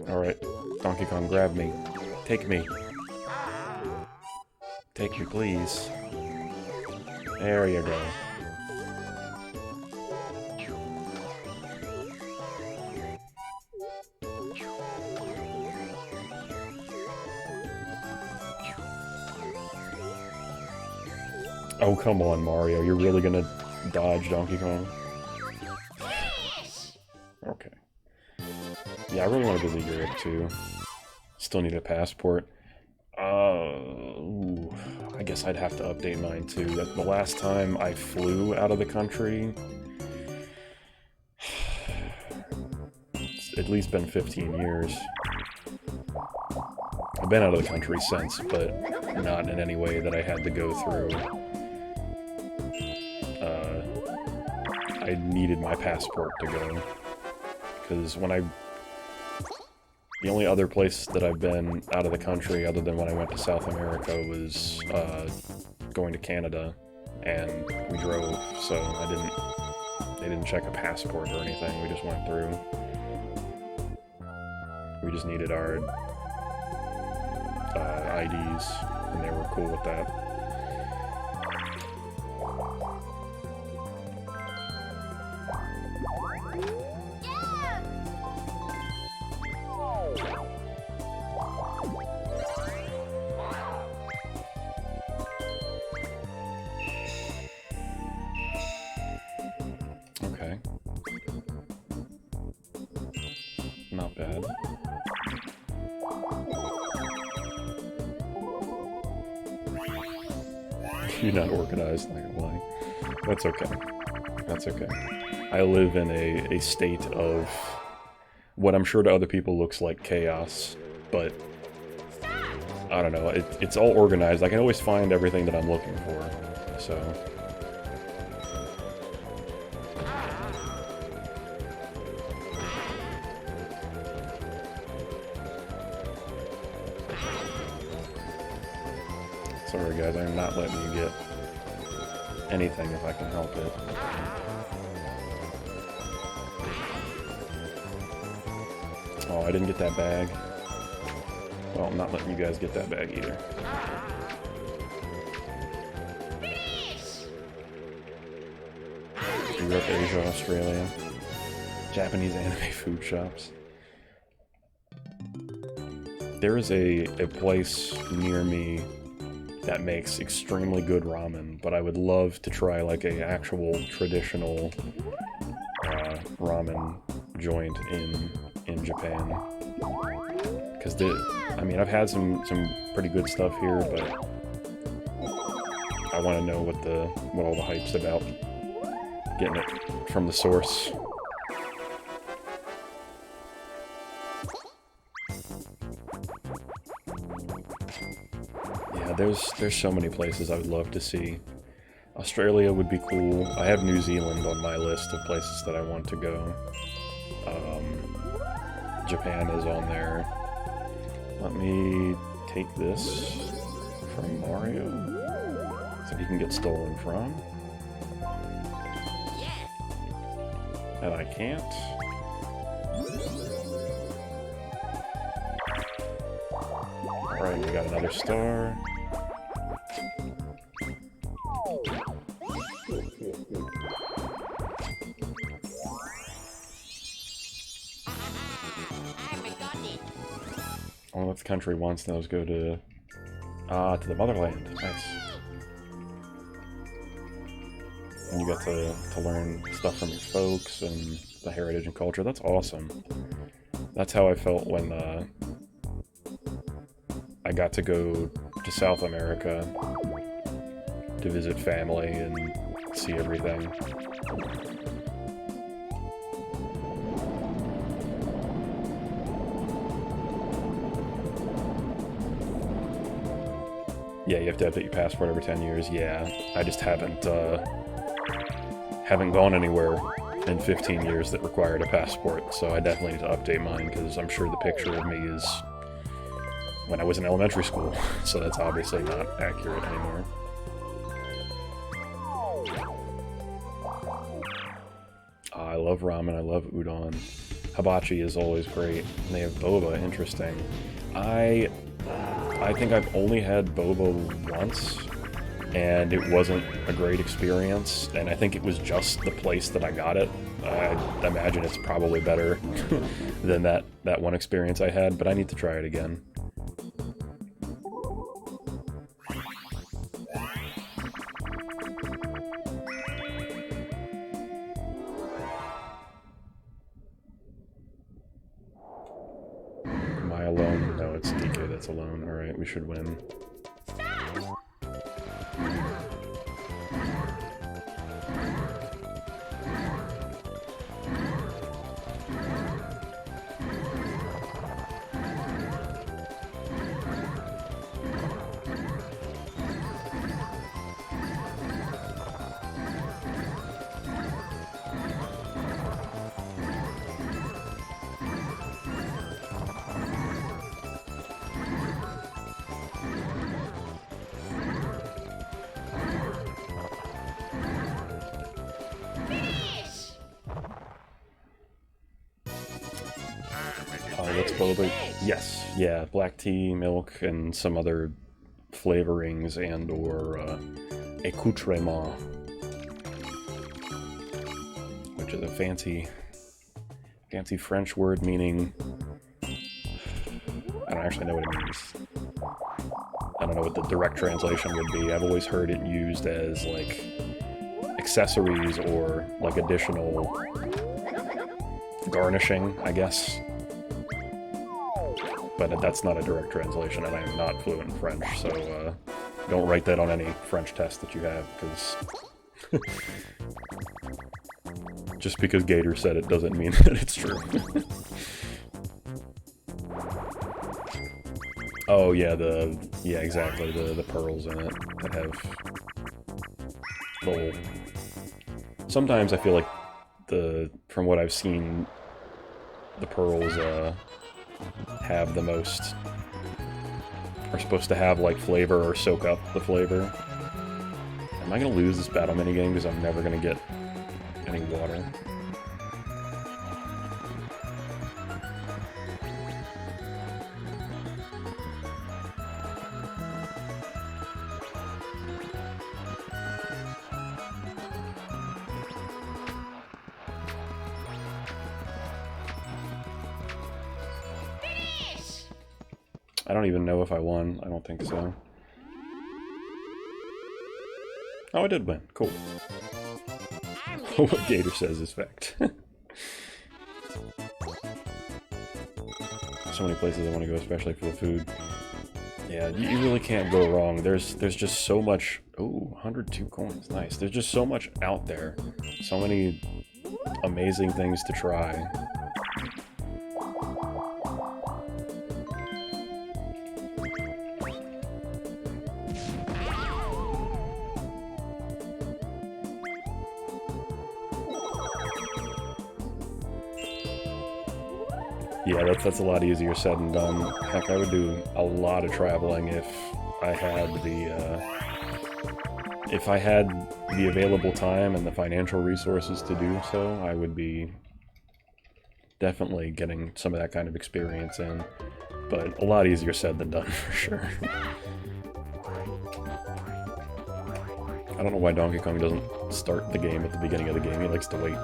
Alright, Donkey Kong, grab me. Take me. Take me, please. There you go. Oh, come on, Mario. You're really gonna dodge Donkey Kong? Okay. Yeah, I really want to visit Europe, too. Still need a passport. Ooh, I guess I'd have to update mine, too. The last time I flew out of the country... It's at least been 15 years. I've been out of the country since, but not in any way that I had to go through. I needed my passport to go. Because when the only other place that I've been out of the country, other than when I went to South America, was going to Canada, and we drove, so they didn't check a passport or anything, we just went through. We just needed our IDs, and they were cool with that. Okay. Not bad. You're not organized, not gonna lie. That's okay. That's okay. I live in a state of what I'm sure to other people looks like chaos, but I don't know, it's all organized. I can always find everything that I'm looking for, so... Sorry guys, I'm not letting you get anything if I can help it. Oh, I didn't get that bag. Well, I'm not letting you guys get that bag either. Europe, Asia, Australia. Japanese anime food shops. There is a place near me that makes extremely good ramen, but I would love to try like a actual traditional ramen joint in Japan. Because I mean, I've had some pretty good stuff here, but I want to know what all the hype's about. Getting it from the source. Yeah, there's so many places I would love to see. Australia would be cool. I have New Zealand on my list of places that I want to go. Japan is on there. Let me take this from Mario, so he can get stolen from. And I can't. Alright, we got another star. Well, if the country wants those, go to the motherland. Nice. and you get to learn stuff from your folks and the heritage and culture. That's awesome. That's how I felt when I got to go to South America to visit family and see everything. Yeah, you have to update your passport every 10 years. Yeah, I just haven't gone anywhere in 15 years that required a passport, so I definitely need to update mine, because I'm sure the picture of me is when I was in elementary school, so that's obviously not accurate anymore. I love ramen, I love udon. Hibachi is always great. And they have boba, interesting. I think I've only had boba once, and it wasn't a great experience, and I think it was just the place that I got it. I imagine it's probably better than that one experience I had, but I need to try it again. Am I alone? No, it's DK that's alone. Alright, we should win. That's boba. Yes, yeah, black tea, milk, and some other flavorings and or accoutrement, which is a fancy French word meaning, I don't actually know what it means. I don't know what the direct translation would be. I've always heard it used as like accessories or like additional garnishing, I guess. But that's not a direct translation, and I am not fluent in French, so don't write that on any French test that you have, because just because Gator said it doesn't mean that it's true. Oh yeah, yeah, exactly, the pearls in it that have little. Sometimes I feel like from what I've seen, the pearls have the most, are supposed to have like flavor or soak up the flavor. Am I gonna lose this battle minigame because I'm never gonna get any water? I don't even know if I won. I don't think so. Oh, I did win. Cool. What Gator says is fact. So many places I want to go, especially for the food. Yeah, you really can't go wrong. There's just so much. Ooh, 102 coins. Nice. There's just so much out there. So many amazing things to try. Yeah, that's a lot easier said than done. Heck, I would do a lot of traveling if I had the available time and the financial resources to do so. I would be definitely getting some of that kind of experience in, but a lot easier said than done for sure. I don't know why Donkey Kong doesn't start the game at the beginning of the game. He likes to wait.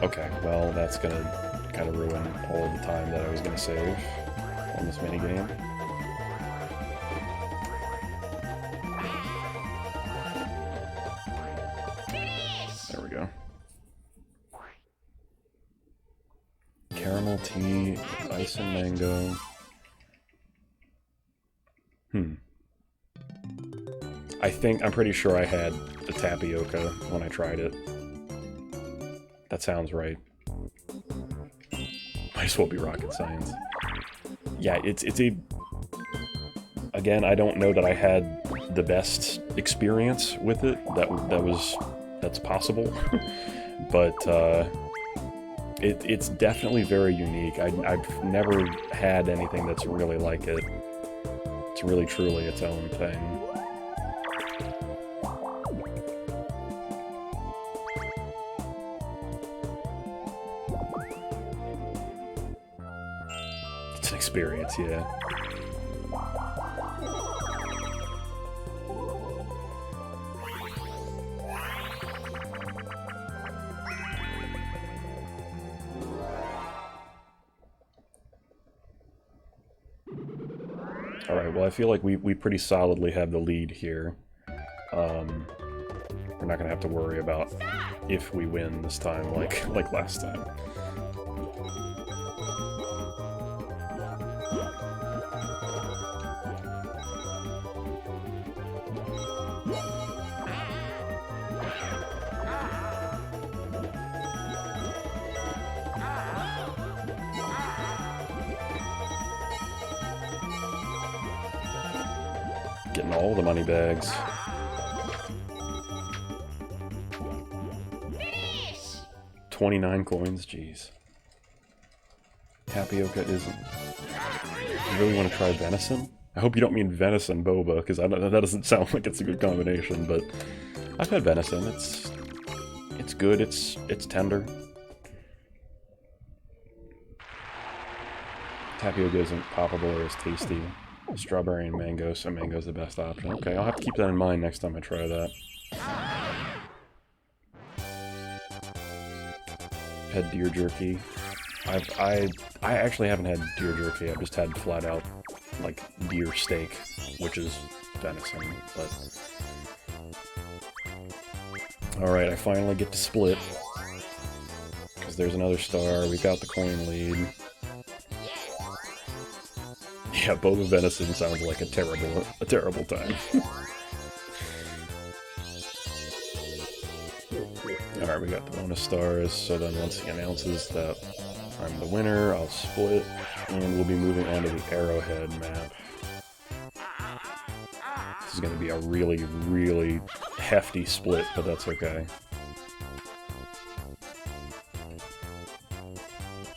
Okay, well, that's gonna kind of ruin all of the time that I was gonna save on this minigame. caramel tea, ice and mango. I'm pretty sure I had the tapioca when I tried it. That sounds right. Might as well be rocket science. Yeah, it's a... Again, I don't know that I had the best experience with it. That's possible. But, it's definitely very unique. I've never had anything that's really like it. It's really, truly its own thing. It's an experience, yeah. Alright, well I feel like we pretty solidly have the lead here. We're not gonna have to worry about if we win this time like last time. Getting all the money bags. Finish! 29 coins, jeez. Tapioca isn't... You really want to try venison? I hope you don't mean venison boba, because that doesn't sound like it's a good combination, but... I've had venison, it's good, it's tender. Tapioca isn't poppable or as tasty. Strawberry and mango, so mango's the best option. Okay, I'll have to keep that in mind next time I try that. Had deer jerky. I actually haven't had deer jerky. I've just had flat out like deer steak, which is venison. But all right, I finally get to split because there's another star. We got the coin lead. Yeah, boba venison sounds like a terrible time. Alright, we got the bonus stars, so then once he announces that I'm the winner, I'll split, and we'll be moving on to the Arrowhead map. This is going to be a really, really hefty split, but that's okay.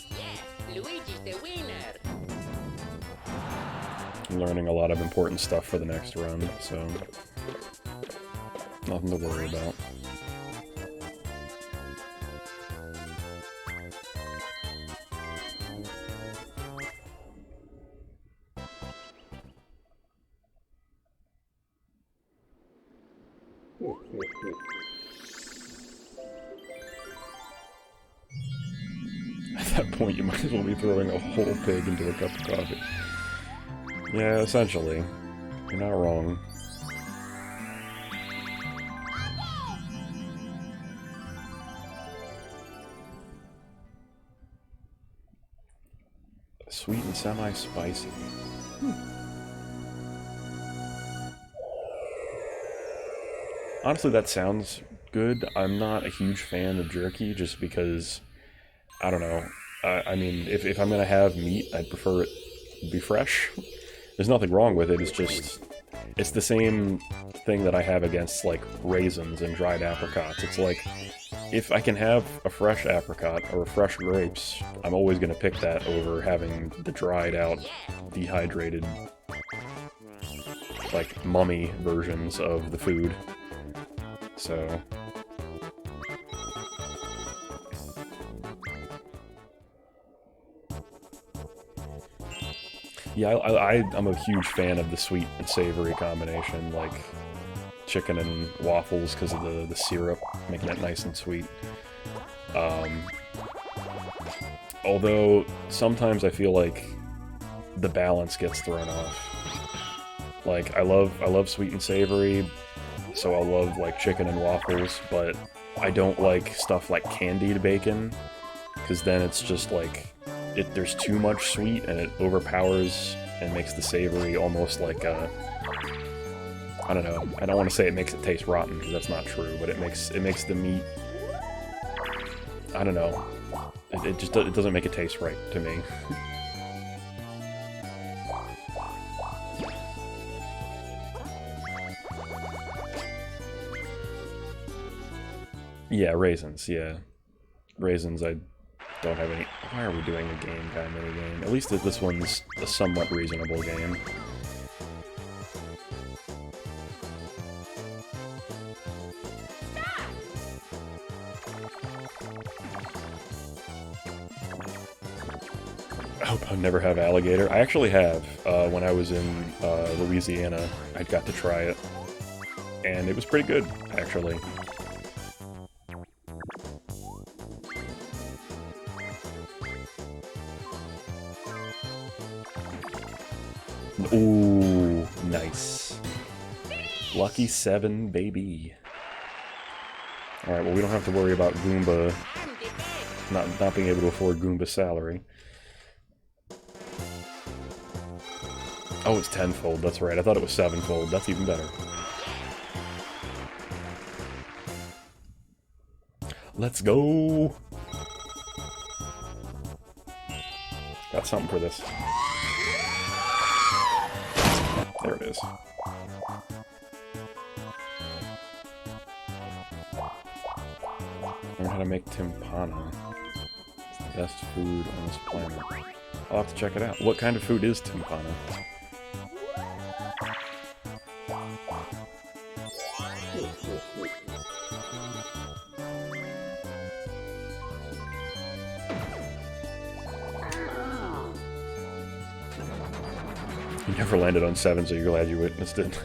Yeah, Luigi's the winner. I'm learning a lot of important stuff for the next run, so nothing to worry about. At that point, you might as well be throwing a whole pig into a cup of coffee. Yeah, essentially. You're not wrong. Sweet and semi-spicy. Honestly, that sounds good. I'm not a huge fan of jerky just because, I don't know. I mean, if I'm gonna have meat, I'd prefer it be fresh. There's nothing wrong with it, it's the same thing that I have against, like, raisins and dried apricots. It's like, if I can have a fresh apricot or fresh grapes, I'm always gonna pick that over having the dried out, dehydrated, like, mummy versions of the food. So... yeah, I'm a huge fan of the sweet and savory combination, like chicken and waffles because of the syrup, making it nice and sweet. Although, sometimes I feel like the balance gets thrown off. Like, I love sweet and savory, so I'll love, like, chicken and waffles, but I don't like stuff like candied bacon, because then it's just, like, there's too much sweet and it overpowers and makes the savory almost like a, I don't know. I don't want to say it makes it taste rotten because that's not true, but it makes the meat, I don't know. It doesn't make it taste right to me. Yeah, raisins, yeah. Raisins, I don't have any... Why are we doing a game guy minigame? At least this one's a somewhat reasonable game. I hope I'll never have alligator. I actually have. When I was in Louisiana, I got to try it. And it was pretty good, actually. Ooh, nice. Lucky 7, baby. Alright, well we don't have to worry about Goomba not being able to afford Goomba's salary. Oh, it's tenfold, that's right. I thought it was sevenfold. That's even better. Let's go! Got something for this. There it is. Learn how to make timpana. It's the best food on this planet. I'll have to check it out. What kind of food is timpana? You never landed on 7, so you're glad you witnessed it.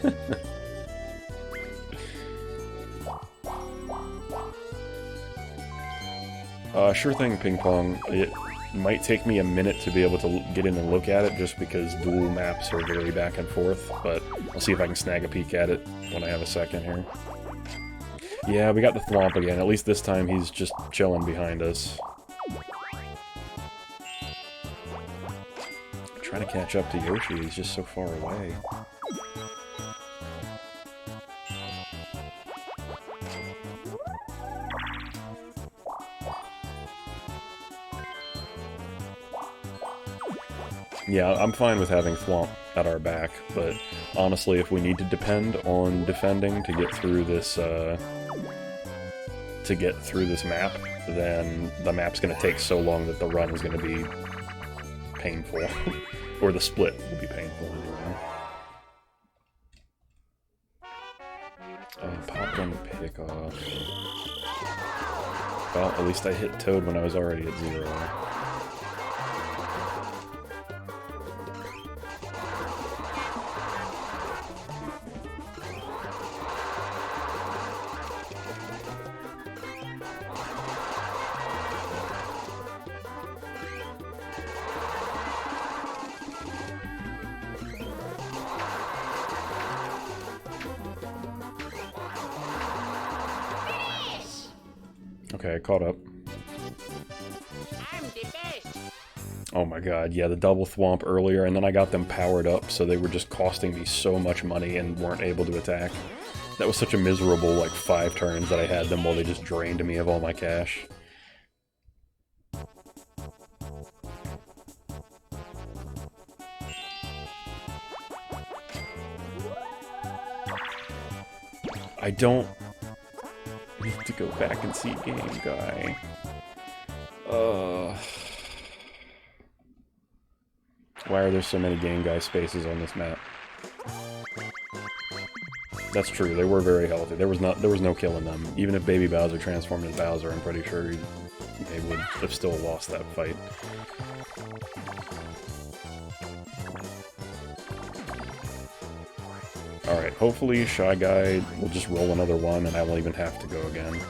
Sure thing, Ping Pong. It might take me a minute to be able to get in and look at it, just because dual maps are very back and forth, but I'll see if I can snag a peek at it when I have a second here. Yeah, we got the Thwomp again. At least this time he's just chilling behind us. I'm trying to catch up to Yoshi, he's just so far away. Yeah, I'm fine with having Thwomp at our back, but honestly, if we need to depend on defending to get through this, map, then the map's gonna take so long that the run is gonna be painful. Or the split will be painful anyway. Pop gun pick off. Well, at least I hit Toad when I was already at 0. Okay, I caught up. I'm the best. Oh my god, yeah, the double Thwomp earlier, and then I got them powered up, so they were just costing me so much money and weren't able to attack. That was such a miserable, like, 5 turns that I had them while they just drained me of all my cash. I don't need to go back and see Game Guy. Why are there so many Game Guy spaces on this map? That's true, they were very healthy. There was no killing them. Even if Baby Bowser transformed into Bowser, I'm pretty sure they would have still lost that fight. Alright, hopefully Shy Guy will just roll another one and I won't even have to go again.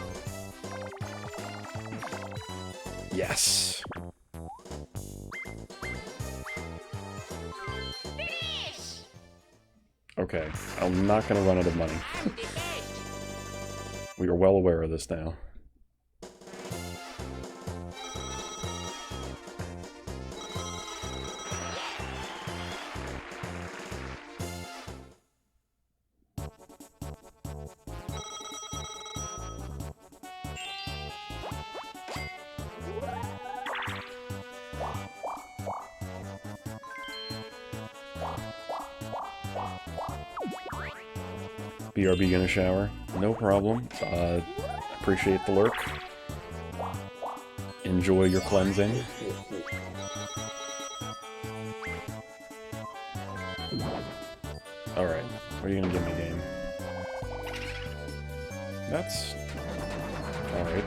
Yes! Okay, I'm not gonna run out of money. We are well aware of this now. BRB in a shower. No problem. Appreciate the lurk. Enjoy your cleansing. Alright, what are you gonna give me, game? That's... alright.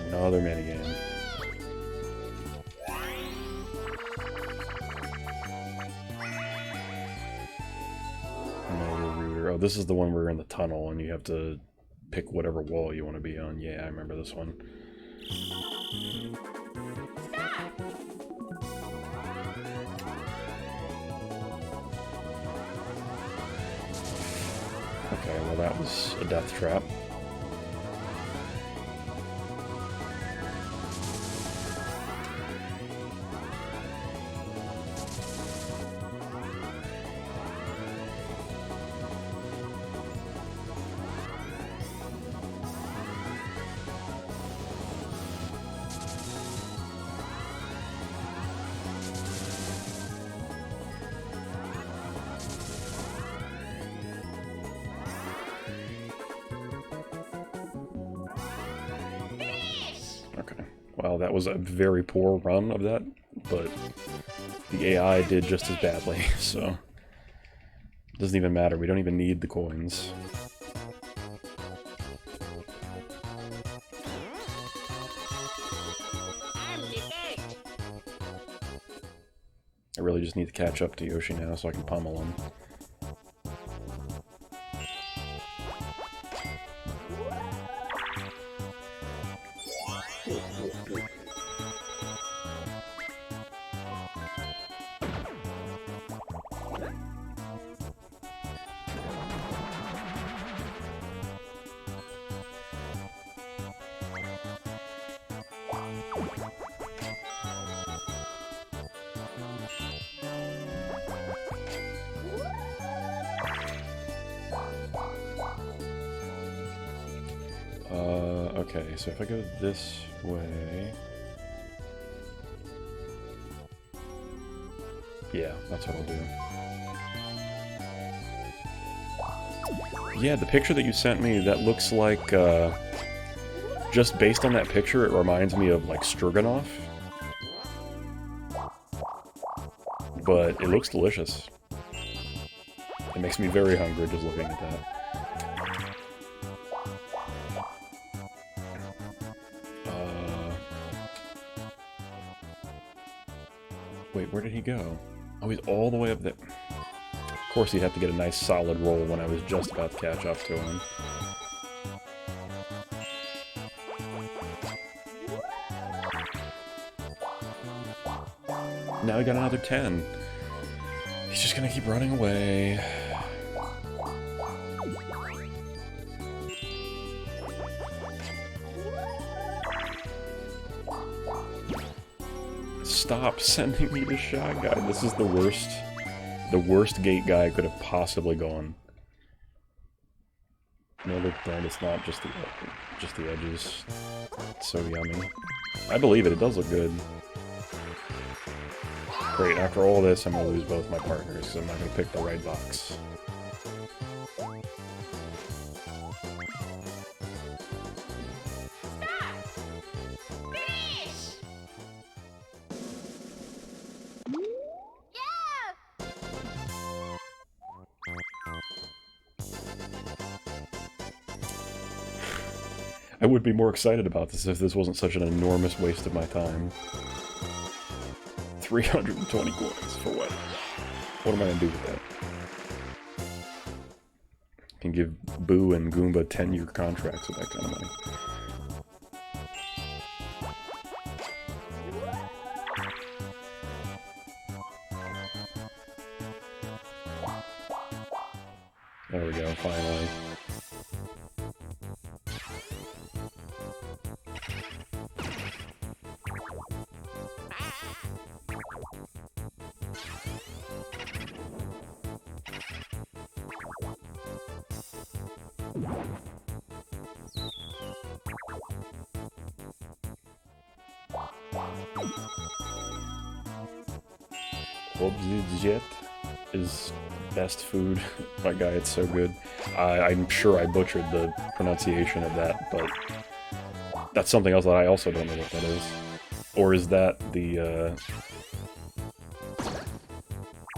Another minigame. Oh, this is the one where you're in the tunnel and you have to pick whatever wall you want to be on. Yeah, I remember this one. Okay, well that was a death trap. Okay, well that was a very poor run of that, but the AI did just as badly, so it doesn't even matter. We don't even need the coins. I really just need to catch up to Yoshi now so I can pummel him. Okay, so if I go this way... yeah, that's what I'll do. Yeah, the picture that you sent me, that looks like, just based on that picture, it reminds me of, like, stroganoff. But it looks delicious. It makes me very hungry just looking at that. Wait, where did he go? Oh, he's all the way up there. Of course he'd have to get a nice solid roll when I was just about to catch up to him. Now he got another 10. He's just gonna keep running away. Stop sending me the shot guy. This is the worst gate guy I could have possibly gone. No, look, darn, it's not just the edges. It's so yummy. I believe it. It does look good. Great. After all this, I'm gonna lose both my partners because I'm not gonna pick the right box. I would be more excited about this if this wasn't such an enormous waste of my time. 320 coins for what? What am I gonna do with that? Can give Boo and Goomba 10-year contracts with that kind of money. There we go, finally. Objet is best food. My guy, it's so good. I'm sure I butchered the pronunciation of that, but that's something else that I also don't know what that is. Or is that the,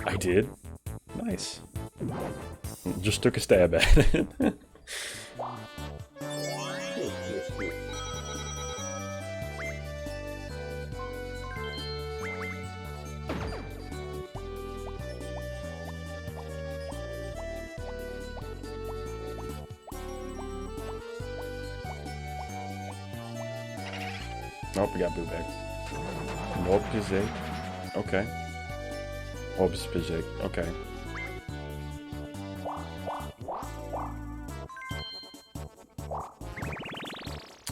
I did? Nice. Just took a stab at it. Nope, we got boo bag. Objet. Okay. Objet. Okay.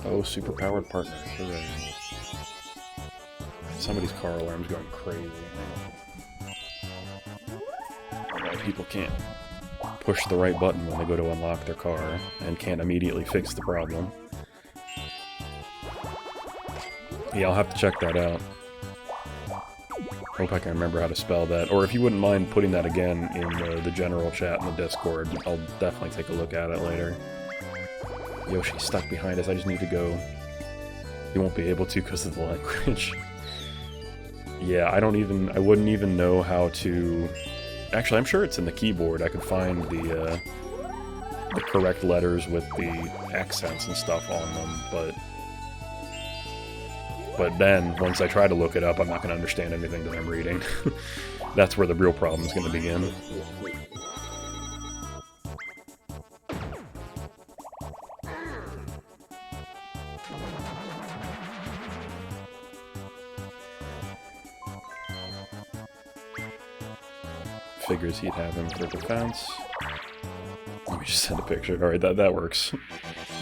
Oh, superpowered partner. Hooray. Somebody's car alarm's going crazy. People can't push the right button when they go to unlock their car and can't immediately fix the problem. Yeah, I'll have to check that out. Hope I can remember how to spell that. Or if you wouldn't mind putting that again in the general chat in the Discord, I'll definitely take a look at it later. Yoshi's stuck behind us, I just need to go. He won't be able to because of the language. Yeah, I wouldn't even know how to... Actually, I'm sure it's in the keyboard. I could find the correct letters with the accents and stuff on them, but then, once I try to look it up, I'm not going to understand anything that I'm reading. That's where the real problem is going to begin. Figures he'd have him for defense. Let me just send a picture. Alright, that works.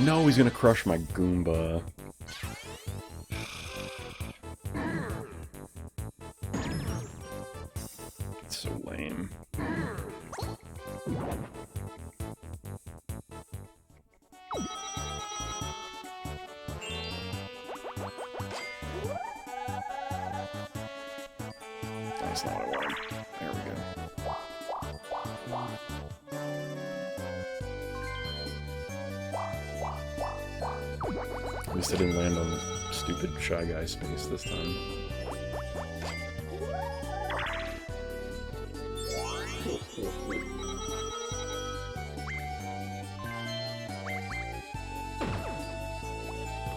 No, he's going to crush my Goomba. So lame. That's not what I wanted. There we go. At least I didn't land on stupid Shy Guy space this time.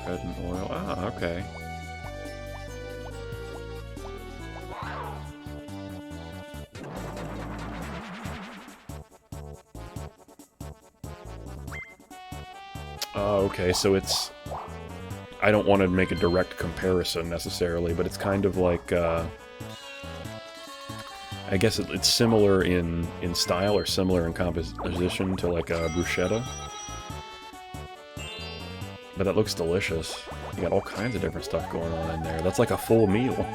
Bread and oil. Ah, okay. Okay, so it's... I don't want to make a direct comparison, necessarily, but it's kind of like, I guess it's similar in style, or similar in composition to, like, a bruschetta. But that looks delicious. You got all kinds of different stuff going on in there. That's like a full meal.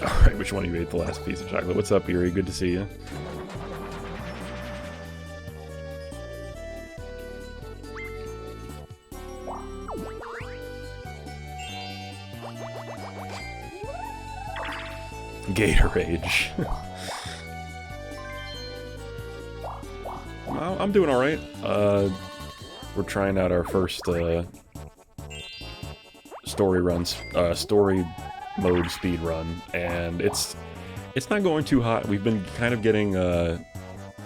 Alright, which one of you ate the last piece of chocolate? What's up, Erie? Good to see you. Gator Rage. Well, I'm doing alright. We're trying out our first story mode speed run, and it's not going too hot. We've been kind of getting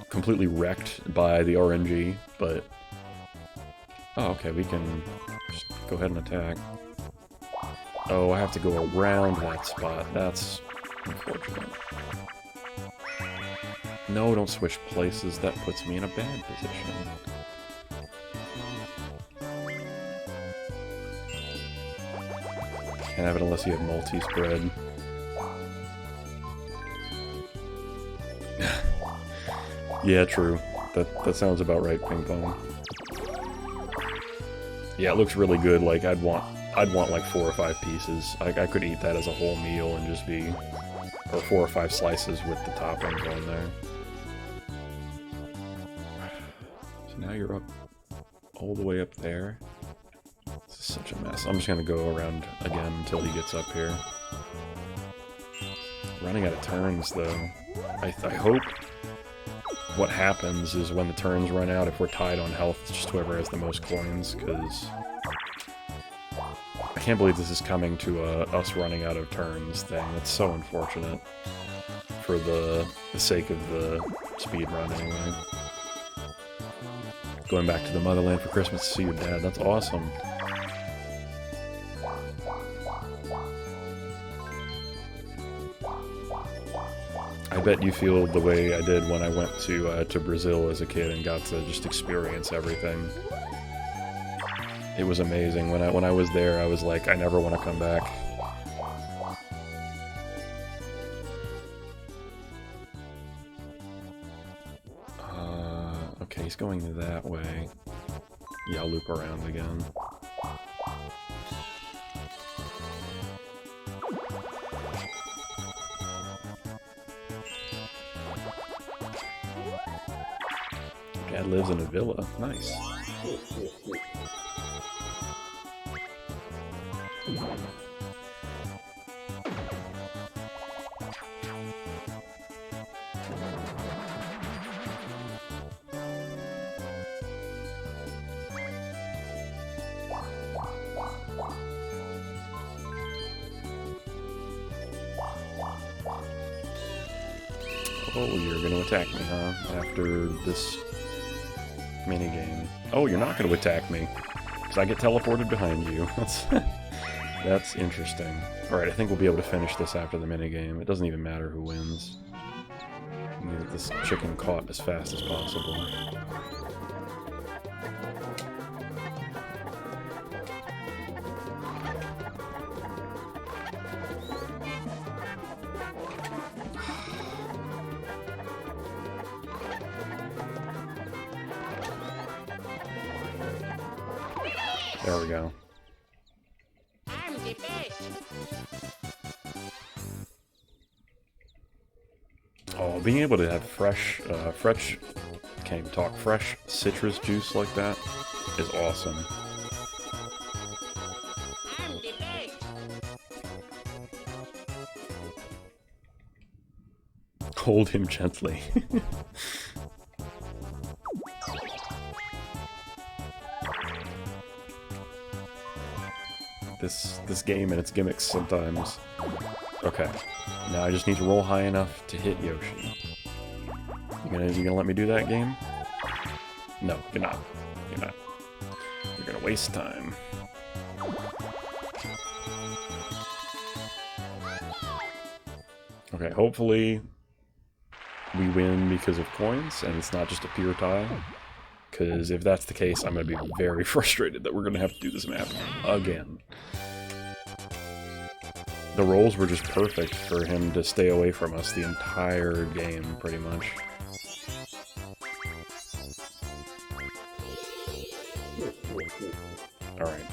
completely wrecked by the RNG, but oh, okay, we can just go ahead and attack. Oh, I have to go around that spot. That's unfortunate. No, don't switch places. That puts me in a bad position. Can't have it unless you have multi-spread. Yeah, true. That sounds about right, Ping Pong. Yeah, it looks really good. Like, I'd want like 4 or 5 pieces. I could eat that as a whole meal and just be... Or 4 or 5 slices with the toppings on there. So now you're up all the way up there. This is such a mess. I'm just gonna go around again until he gets up here. Running out of turns, though. I hope what happens is when the turns run out, if we're tied on health, it's just whoever has the most coins, because I can't believe this is coming to us running out of turns thing. That's so unfortunate for the sake of the speed run, anyway. Going back to the motherland for Christmas to see your dad. That's awesome. I bet you feel the way I did when I went to Brazil as a kid and got to just experience everything. It was amazing. When I was there, I was like, I never want to come back. Okay, he's going that way. Yeah, I'll loop around again. Dad lives in a villa. Nice. Oh, you're gonna attack me, huh? After this minigame. Oh, you're not gonna attack me. Because I get teleported behind you. That's interesting. Alright, I think we'll be able to finish this after the minigame. It doesn't even matter who wins. We need this chicken caught as fast as possible. There we go. I'm the best. Oh, being able to have fresh, can't even talk, fresh citrus juice like that is awesome. I'm the best. Hold him gently. This game and its gimmicks sometimes. Okay. Now I just need to roll high enough to hit Yoshi. You gonna let me do that, game? No, you're not. You're not. You're gonna waste time. Okay, hopefully we win because of coins, and it's not just a pure tie. Because if that's the case, I'm going to be very frustrated that we're going to have to do this map again. The rolls were just perfect for him to stay away from us the entire game, pretty much. Alright.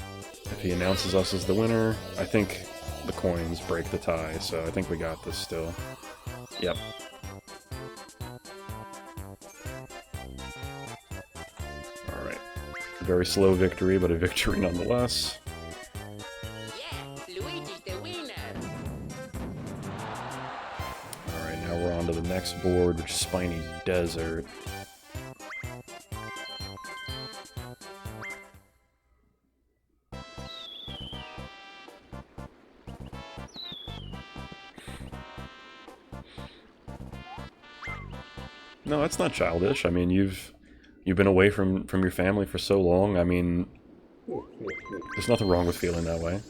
If he announces us as the winner, I think the coins break the tie, so I think we got this still. Yep. Alright. Very slow victory, but a victory nonetheless. Yeah, Luigi's the winner. Alright, now we're on to the next board, which is Spiny Desert. No, that's not childish. I mean, you've been away from your family for so long. I mean, there's nothing wrong with feeling that way.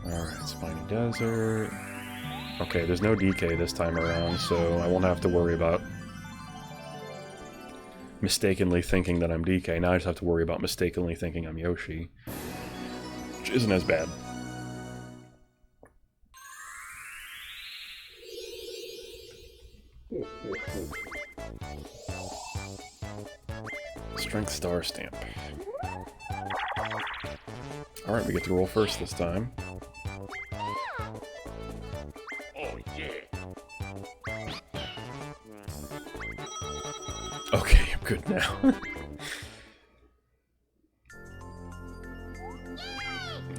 Alright, Spiny Desert. Okay, there's no DK this time around, so I won't have to worry about mistakenly thinking that I'm DK. Now I just have to worry about mistakenly thinking I'm Yoshi, which isn't as bad. Strength Star Stamp. Alright, we get to roll first this time. good now.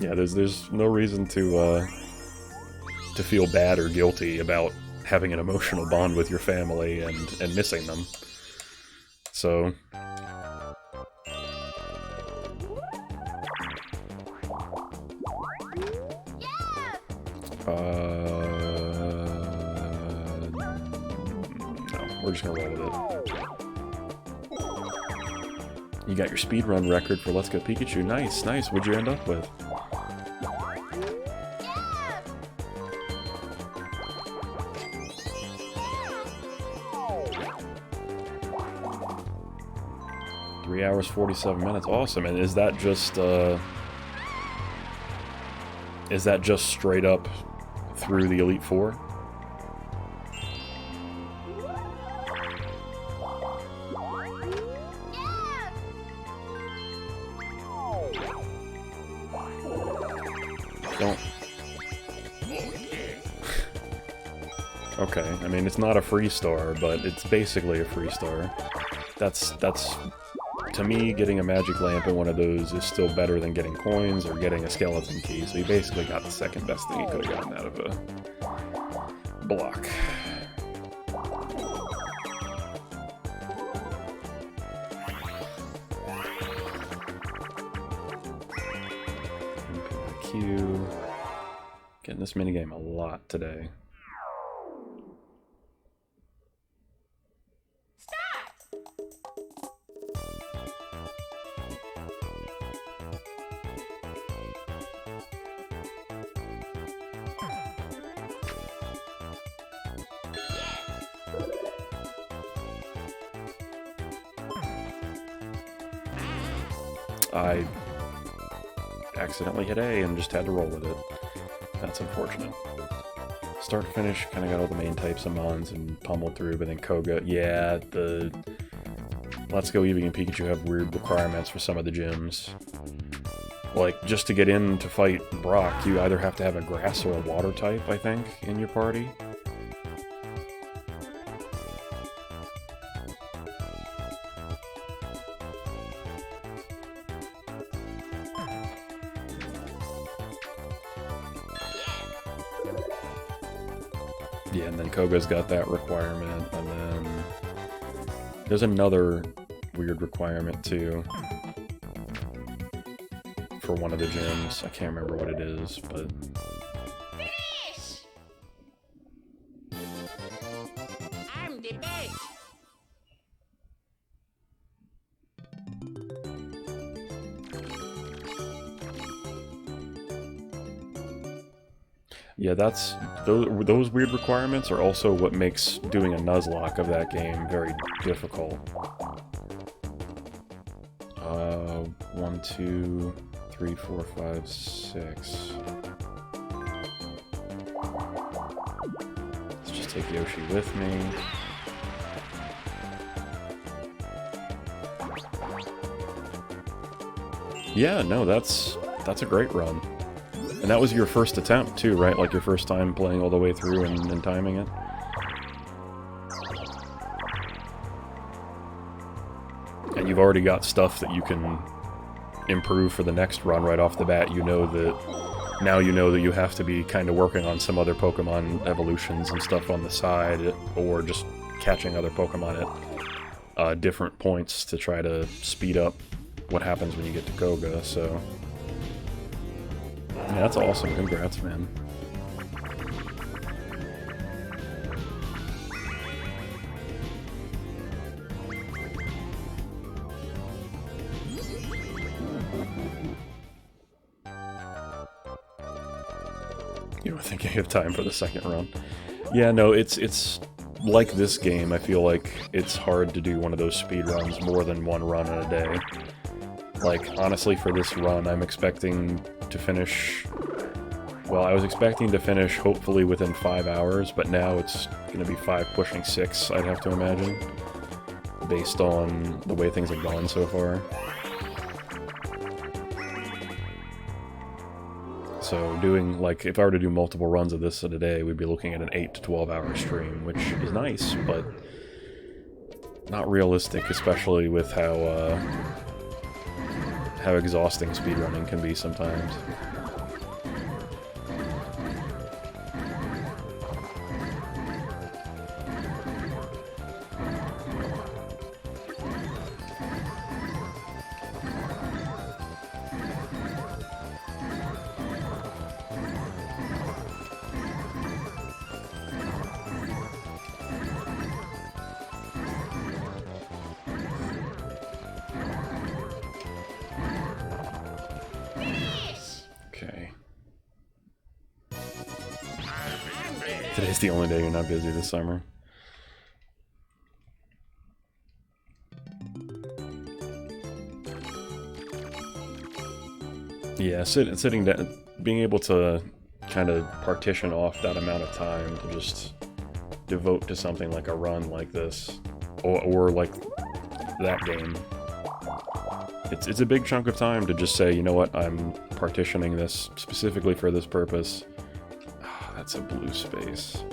Yeah, there's no reason to feel bad or guilty about having an emotional bond with your family and missing them. So no, we're just gonna roll with it. You got your speedrun record for Let's Go Pikachu. Nice, nice. What'd you end up with? Yeah. 3 hours, 47 minutes. Awesome. And is that just straight up through the Elite Four? Don't. Okay, I mean, it's not a free star, but it's basically a free star. That's to me, getting a magic lamp in one of those is still better than getting coins or getting a skeleton key, so he basically got the second best thing he could have gotten out of a block. Q. Getting this minigame a lot today. I accidentally hit A and just had to roll with it. That's unfortunate. Start to finish, kind of got all the main types of mons and pummeled through, but then Koga, yeah, the Let's Go Eevee and Pikachu have weird requirements for some of the gyms. Like, just to get in to fight Brock, you either have to have a grass or a water type, I think, in your party. Yeah, and then Koga's got that requirement, and then there's another weird requirement too for one of the gyms. I can't remember what it is, but Finish! I'm the best. yeah, that's those weird requirements are also what makes doing a Nuzlocke of that game very difficult. 1, 2, 3, 4, 5, 6. Let's just take Yoshi with me. Yeah, no, that's a great run. And that was your first attempt, too, right? Like your first time playing all the way through and timing it? And you've already got stuff that you can improve for the next run right off the bat. You know that... Now you know that you have to be kind of working on some other Pokemon evolutions and stuff on the side, or just catching other Pokemon at different points to try to speed up what happens when you get to Koga, so... Yeah, that's awesome. Congrats, man. You don't think you have time for the second run? Yeah, no, it's like this game. I feel like it's hard to do one of those speed runs more than one run in a day. Like, honestly, for this run, I'm expecting to finish... Well, I was expecting to finish hopefully within 5 hours, but now it's going to be 5 pushing 6, I'd have to imagine. Based on the way things have gone so far. So doing, like, if I were to do multiple runs of this in a day, we'd be looking at an 8 to 12 hour stream, which is nice, but not realistic, especially with how exhausting speedrunning can be sometimes. Okay. Today's the only day you're not busy this summer. Yeah, sitting down, being able to kind of partition off that amount of time to just devote to something like a run like this, or like that game. It's a big chunk of time to just say, you know what, I'm partitioning this specifically for this purpose. Oh, that's a blue space.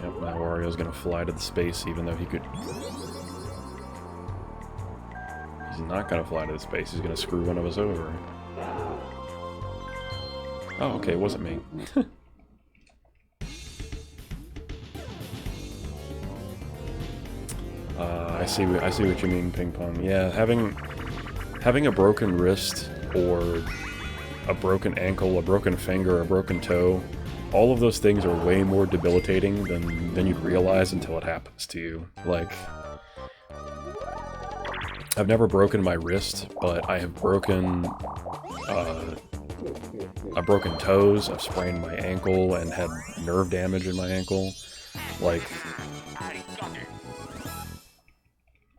Yep, now Wario's gonna fly to the space even though he could... He's not gonna fly to the space, he's gonna screw one of us over. Oh, okay, it wasn't me. I see what you mean, ping pong. Yeah, having a broken wrist or a broken ankle, a broken finger, a broken toe, all of those things are way more debilitating than you realize until it happens to you. Like, I've never broken my wrist, but I have broken toes, I've sprained my ankle and had nerve damage in my ankle. Like,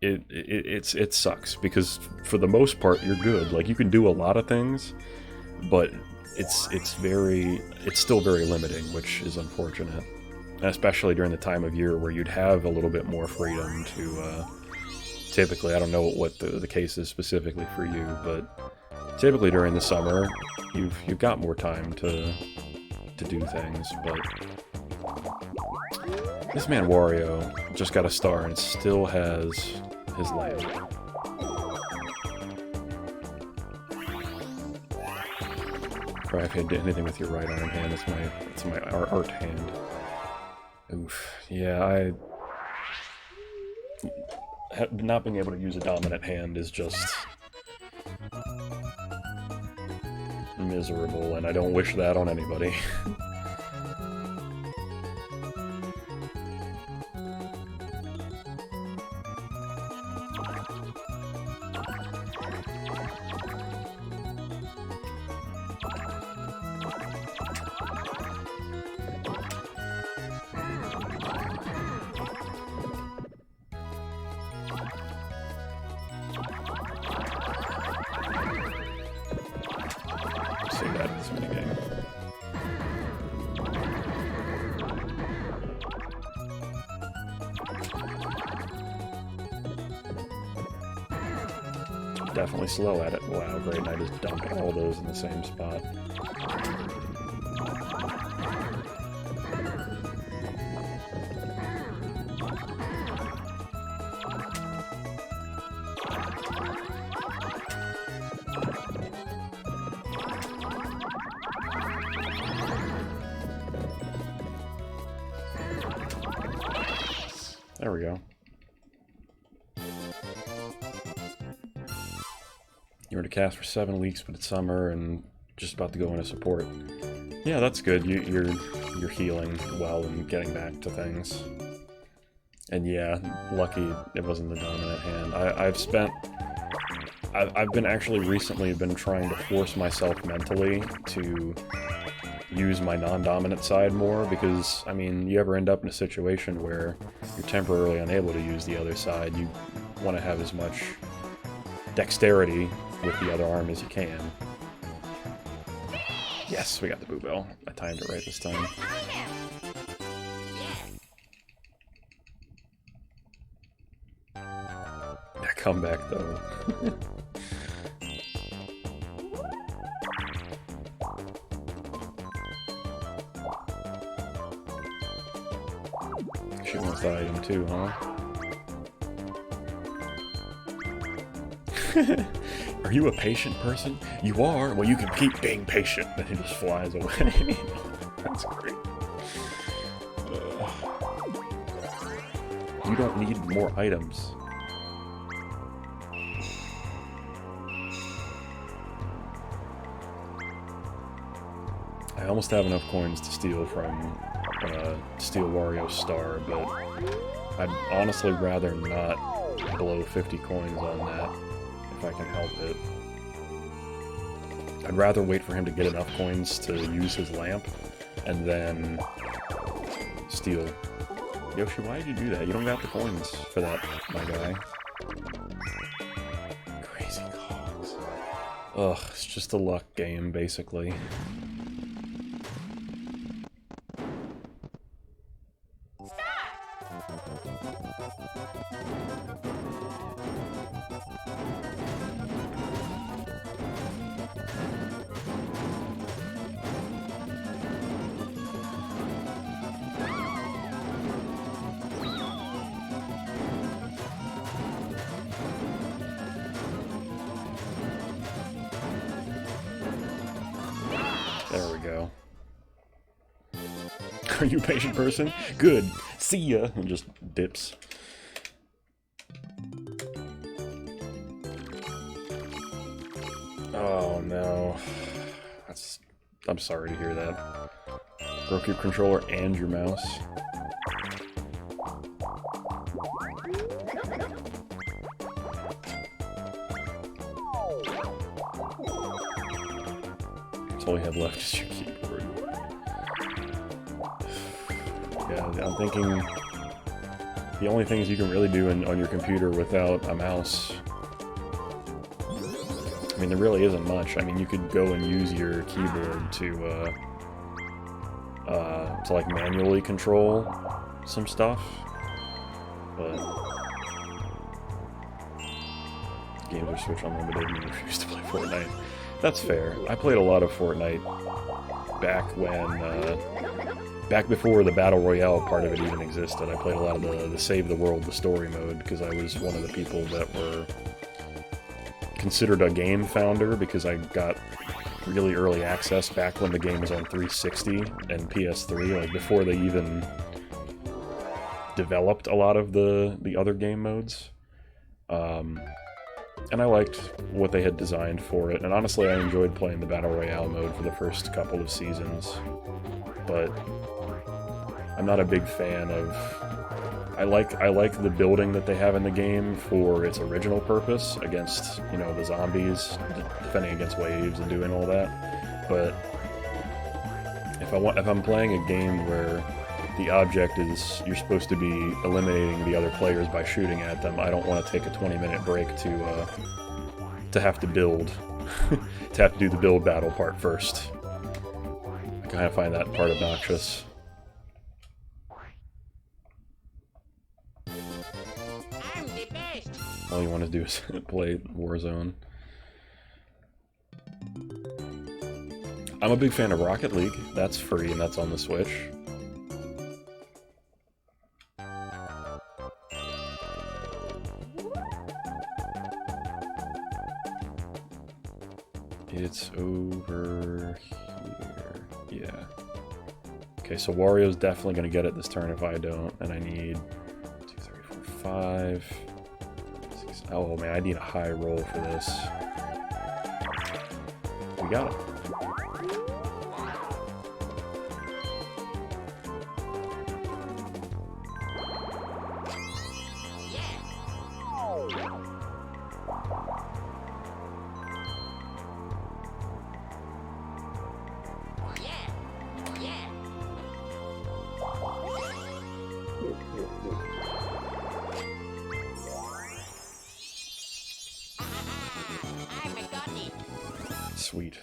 it sucks, because for the most part you're good. Like, you can do a lot of things, but it's still very limiting, which is unfortunate. Especially during the time of year where you'd have a little bit more freedom to typically, I don't know what the case is specifically for you, but typically during the summer you've got more time to do things. But this man Wario just got a star and still has his land. Try if you did anything with your right arm hand. It's my art hand. Oof. Yeah, not being able to use a dominant hand is just miserable, and I don't wish that on anybody. See that in this minigame. Definitely slow at it. Wow, great, and I just dumped all those in the same spot. There we go. You were to cast for 7 weeks, but it's summer and just about to go into support. Yeah, that's good. You're healing well and getting back to things. And yeah, lucky it wasn't the dominant hand. I've been actually recently been trying to force myself mentally to use my non-dominant side more, because, I mean, you ever end up in a situation where you're temporarily unable to use the other side, you want to have as much dexterity with the other arm as you can. Yes, we got the boo bell. I timed it right this time. comeback, though. She wants the item too, huh? Are you a patient person? You are? Well, you can keep being patient. Then he just flies away. That's great. You don't need more items. I almost have enough coins to steal from steal Wario's star, but I'd honestly rather not blow 50 coins on that if I can help it. I'd rather wait for him to get enough coins to use his lamp and then steal. Yoshi, why did you do that? You don't got the coins for that, my guy. Crazy cogs. Ugh, it's just a luck game, basically. There we go. Are you a patient person? Good. See ya. And just dips. Oh no. I'm sorry to hear that. Broke your controller and your mouse. All you have left is your keyboard. Yeah, I'm thinking the only things you can really do on your computer without a mouse. I mean, there really isn't much. I mean, you could go and use your keyboard to like manually control some stuff, but games are Switch Unlimited and you refuse to play Fortnite. That's fair. I played a lot of Fortnite back when, back before the Battle Royale part of it even existed. I played a lot of the Save the World, the story mode, because I was one of the people that were considered a game founder, because I got really early access back when the game was on 360 and PS3, like before they even developed a lot of the other game modes. And I liked what they had designed for it, and honestly I enjoyed playing the Battle Royale mode for the first couple of seasons, but I'm not a big fan of... I like the building that they have in the game for its original purpose, against, you know, the zombies, defending against waves and doing all that, but if I'm playing a game where the object is you're supposed to be eliminating the other players by shooting at them, I don't want to take a 20-minute break to have to build, to have to do the build battle part first. I kind of find that part obnoxious. I'm the best. All you want to do is play Warzone. I'm a big fan of Rocket League. That's free and that's on the Switch. It's over here. Yeah. Okay, so Wario's definitely going to get it this turn if I don't, and I need 2, 3, 4, 5, 6. Oh man, I need a high roll for this. We got it. Sweet.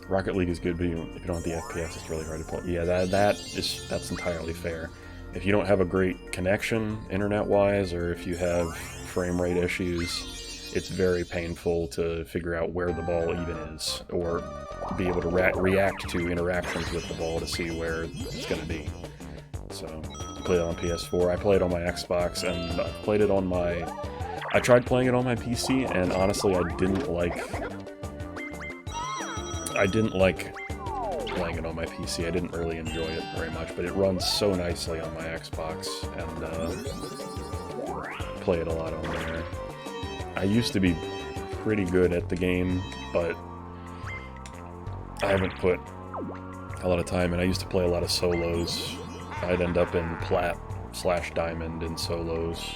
Rocket League is good, but if you don't have the FPS, it's really hard to play. Yeah, that's entirely fair. if you don't have a great connection internet-wise, or if you have frame rate issues, it's very painful to figure out where the ball even is, or be able to react to interactions with the ball to see where it's going to be. So, I played it on PS4, I played it on my Xbox, and I played it on my... I tried playing it on my PC, and honestly, I didn't like playing it on my PC. I didn't really enjoy it very much, but it runs so nicely on my Xbox, and play it a lot on there. I used to be pretty good at the game, but I haven't put a lot of time in. I used to play a lot of solos. I'd end up in Plat/Diamond in solos,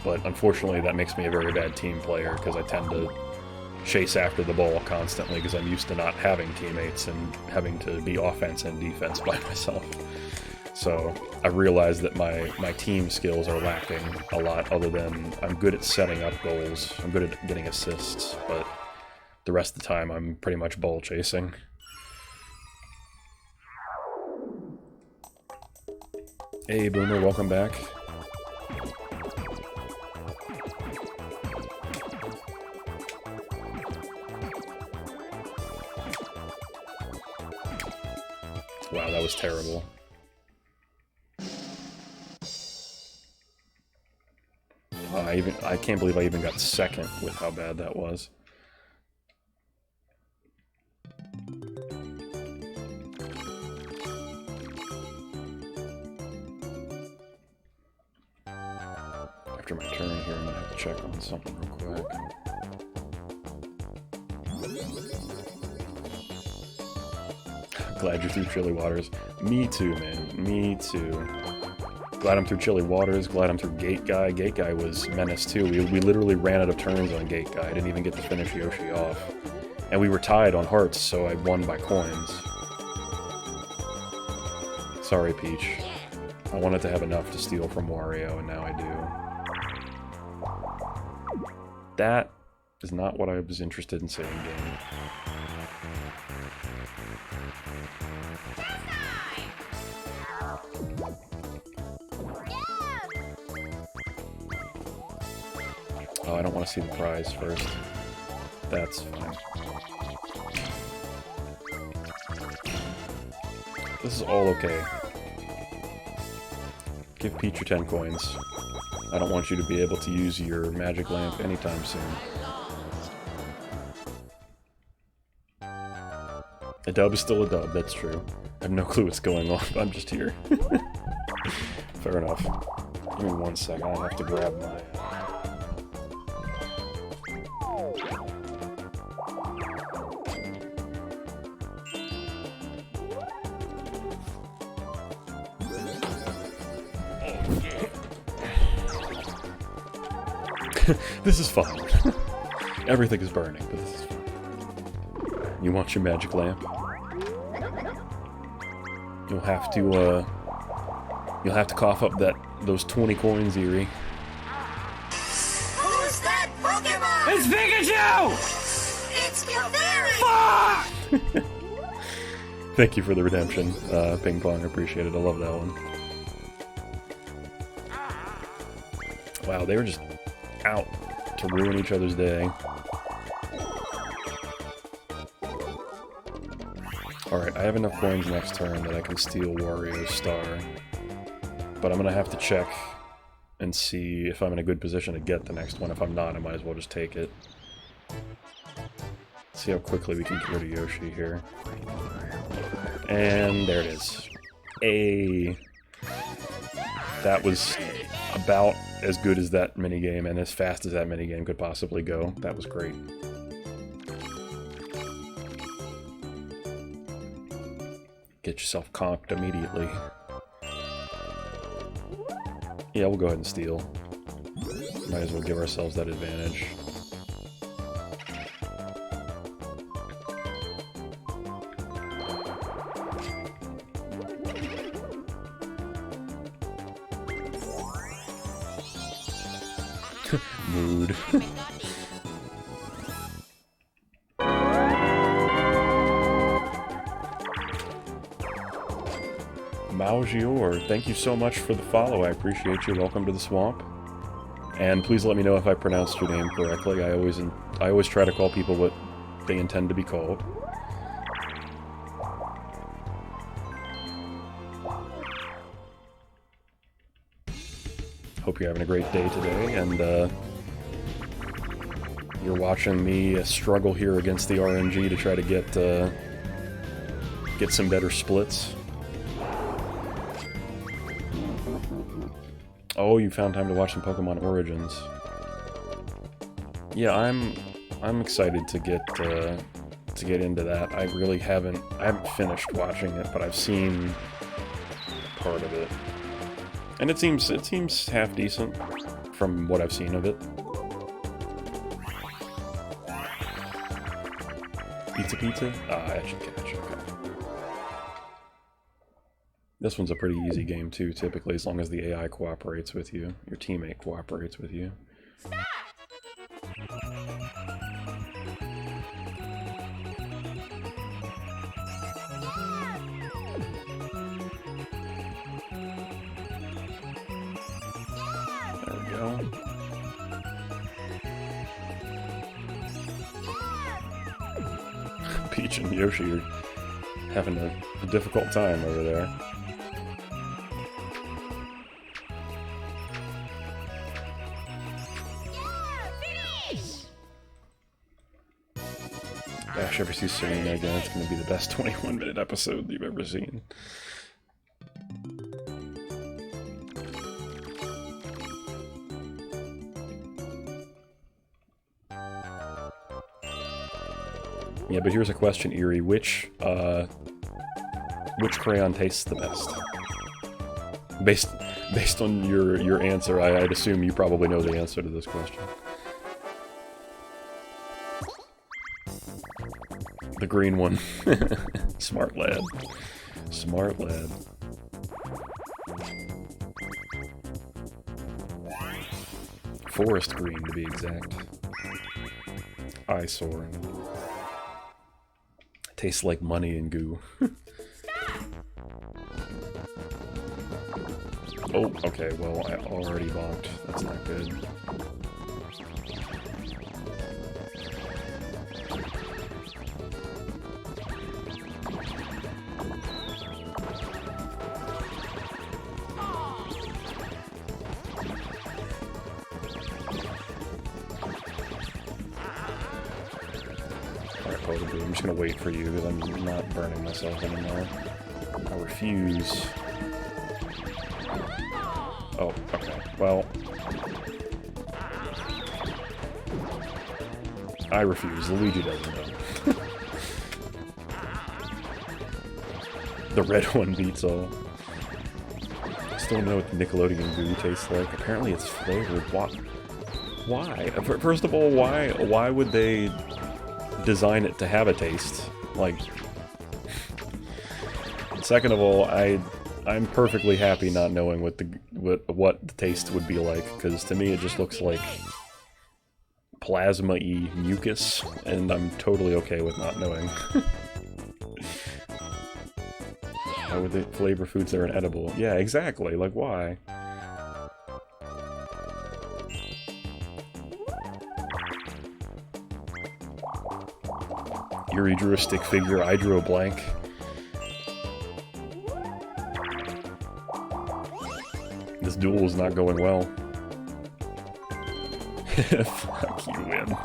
but unfortunately that makes me a very bad team player because I tend to chase after the ball constantly because I'm used to not having teammates and having to be offense and defense by myself. So I realized that my team skills are lacking a lot, other than I'm good at setting up goals, I'm good at getting assists, but the rest of the time I'm pretty much ball chasing. Hey Boomer, welcome back. Wow, that was terrible. I can't believe I even got second with how bad that was. After my turn here, I'm gonna have to check on something real quick. Glad you're through chilly waters. Me too, man. Me too. Glad I'm through chilly waters. Glad I'm through Gate Guy. Gate Guy was menace too. We literally ran out of turns on Gate Guy. I didn't even get to finish Yoshi off. And we were tied on hearts, so I won by coins. Sorry, Peach. I wanted to have enough to steal from Wario, and now I do. That is not what I was interested in saying, game. Oh, I don't want to see the prize first. That's fine. This is all okay. Give Peach your 10 coins. I don't want you to be able to use your magic lamp anytime soon. A dub is still a dub, that's true. I have no clue what's going on, I'm just here. Fair enough. Give me 1 second, I have to grab my... This is fun. Everything is burning, but this is fun. You want your magic lamp? You'll have to cough up those 20 coins, Eerie. Who's that Pokemon? It's Pikachu! It's Kaveri! Fuck! Thank you for the redemption, Ping Pong. Appreciate it. I love that one. Wow, they were just out to ruin each other's day. Alright, I have enough coins next turn that I can steal Wario's star. But I'm gonna have to check and see if I'm in a good position to get the next one. If I'm not, I might as well just take it. See how quickly we can get rid of Yoshi here. And there it is. That was about as good as that minigame and as fast as that minigame could possibly go. That was great. Get yourself conked immediately. Yeah, we'll go ahead and steal. Might as well give ourselves that advantage. Mood. Bonjour. Thank you so much for the follow. I appreciate you. Welcome to the swamp. And please let me know if I pronounced your name correctly. I always try to call people what they intend to be called. Hope you're having a great day today, and you're watching me struggle here against the RNG to try to get some better splits. Oh, you found time to watch some Pokemon Origins. Yeah, I'm excited to get into that. I haven't finished watching it, but I've seen part of it. And it seems half decent from what I've seen of it. Pizza? Ah, I should catch. Okay. This one's a pretty easy game too, typically, as long as the AI cooperates with you. Your teammate cooperates with you. There we go. Peach and Yoshi are having a difficult time over there. Ash ever sees Serena again, it's going to be the best 21-minute episode you've ever seen. Yeah, but here's a question, Eerie. Which crayon tastes the best? Based on your answer, I'd assume you probably know the answer to this question. The green one. Smart lad. Smart lad. Forest green, to be exact. Eyesore. Tastes like money and goo. Oh, okay, well, I already bonked. That's not good. I'm just gonna wait for you because I'm not burning myself anymore. I refuse. Oh, okay. Well, I refuse. Luigi doesn't know. The red one beats all. Still know what the Nickelodeon goo tastes like. Apparently it's flavored. Why? First of all, why would they design it to have a taste? Like, second of all, I'm perfectly happy not knowing what the taste would be like, because to me it just looks like plasma-y mucus, and I'm totally okay with not knowing. Why would they flavor foods that are inedible? Yeah, exactly. Like, why? Yuri drew a stick figure, I drew a blank. This duel is not going well. Fuck, you win.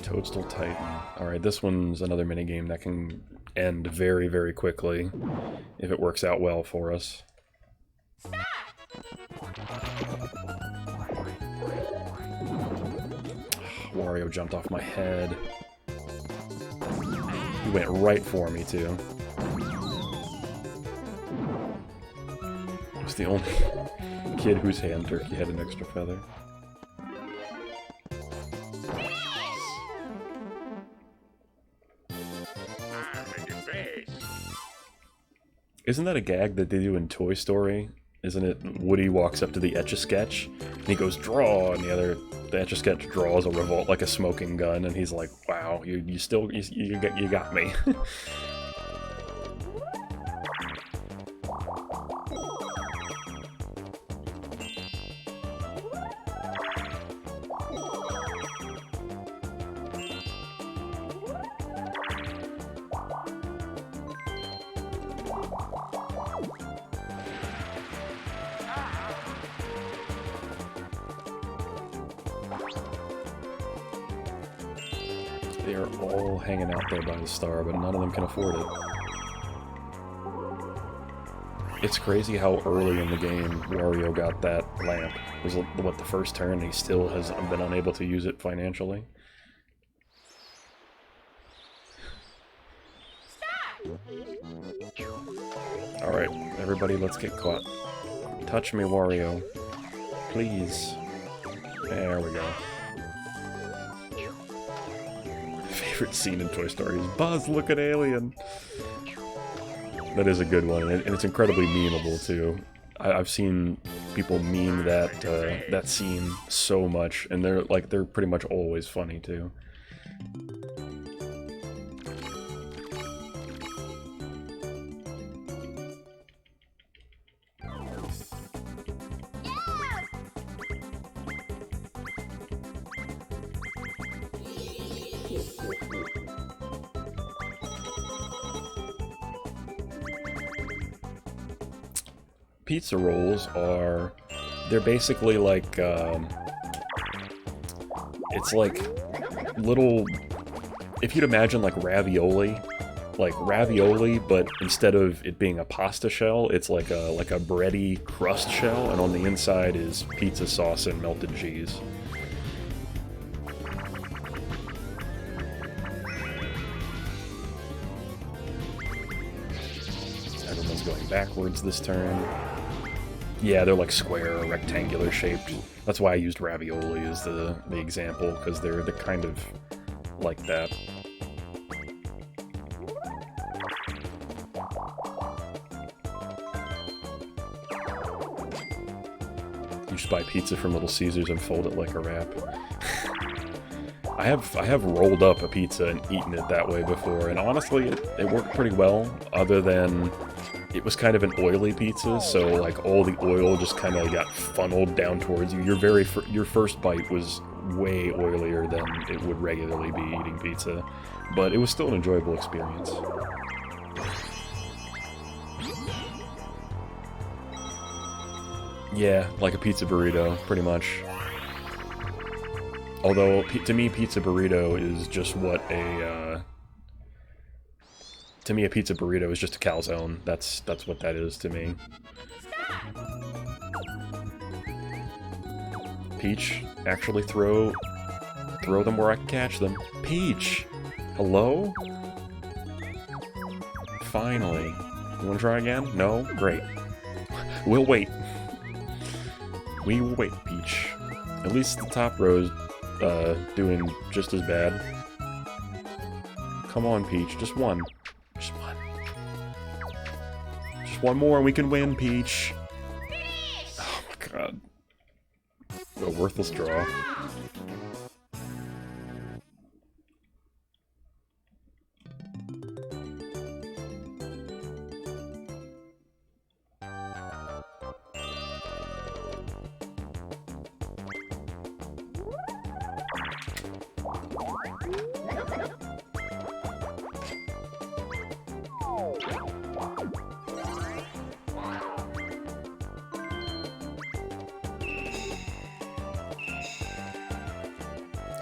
Toadstool Titan. Alright, this one's another minigame that can end very, very quickly if it works out well for us. Wario jumped off my head. He went right for me, too. I was the only kid whose hand turkey had an extra feather. Isn't that a gag that they do in Toy Story? Isn't it Woody walks up to the Etch-a-Sketch, and he goes, draw, and the Etch-a-Sketch draws a revolt like a smoking gun, and he's like, wow, you got me. They are all hanging out there by the star, but none of them can afford it. It's crazy how early in the game Wario got that lamp. It was, what, the first turn, and he still has been unable to use it financially. Alright, everybody, let's get caught. Touch me, Wario. Please. There we go. Favorite scene in Toy Story is Buzz, look at Alien! That is a good one, and it's incredibly memeable, too. I've seen people meme that that scene so much, and they're pretty much always funny, too. Pizza rolls are, they're basically like, it's like little, if you'd imagine like ravioli, but instead of it being a pasta shell, it's like a bready crust shell, and on the inside is pizza sauce and melted cheese. Everyone's going backwards this turn. Yeah, they're like square or rectangular shaped. That's why I used ravioli as the example, because they're kind of like that. You just buy pizza from Little Caesars and fold it like a wrap. I have rolled up a pizza and eaten it that way before, and honestly, it worked pretty well, other than it was kind of an oily pizza, so like all the oil just kind of got funneled down towards you. Your first bite was way oilier than it would regularly be eating pizza, but it was still an enjoyable experience. Yeah, like a pizza burrito, pretty much. Although, to me, pizza burrito is just what a... to me, a pizza burrito is just a calzone. That's what that is to me. Peach, actually throw them where I can catch them. Peach! Hello? Finally. You wanna try again? No? Great. We'll wait. We will wait, Peach. At least the top row's doing just as bad. Come on, Peach. Just one. Just one. Just one more and we can win, Peach. Oh my god. What a worthless draw.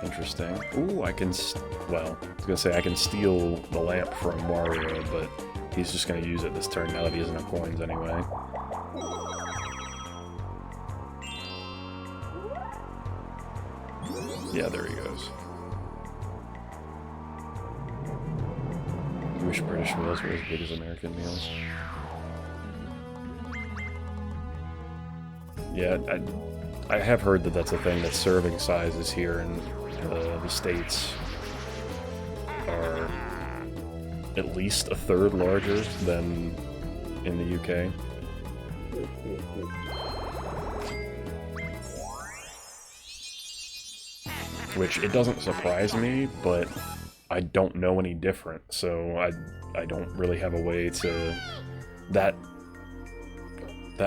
Interesting. Ooh, I can... well, I was gonna say I can steal the lamp from Mario, but he's just gonna use it this turn now that he doesn't have coins anyway. Yeah, there he goes. I wish British meals were as big as American meals. Yeah, I have heard that that's a thing, that serving sizes here in the States are at least a third larger than in the UK. which it doesn't surprise me, but I don't know any different, so I don't really have a way to... That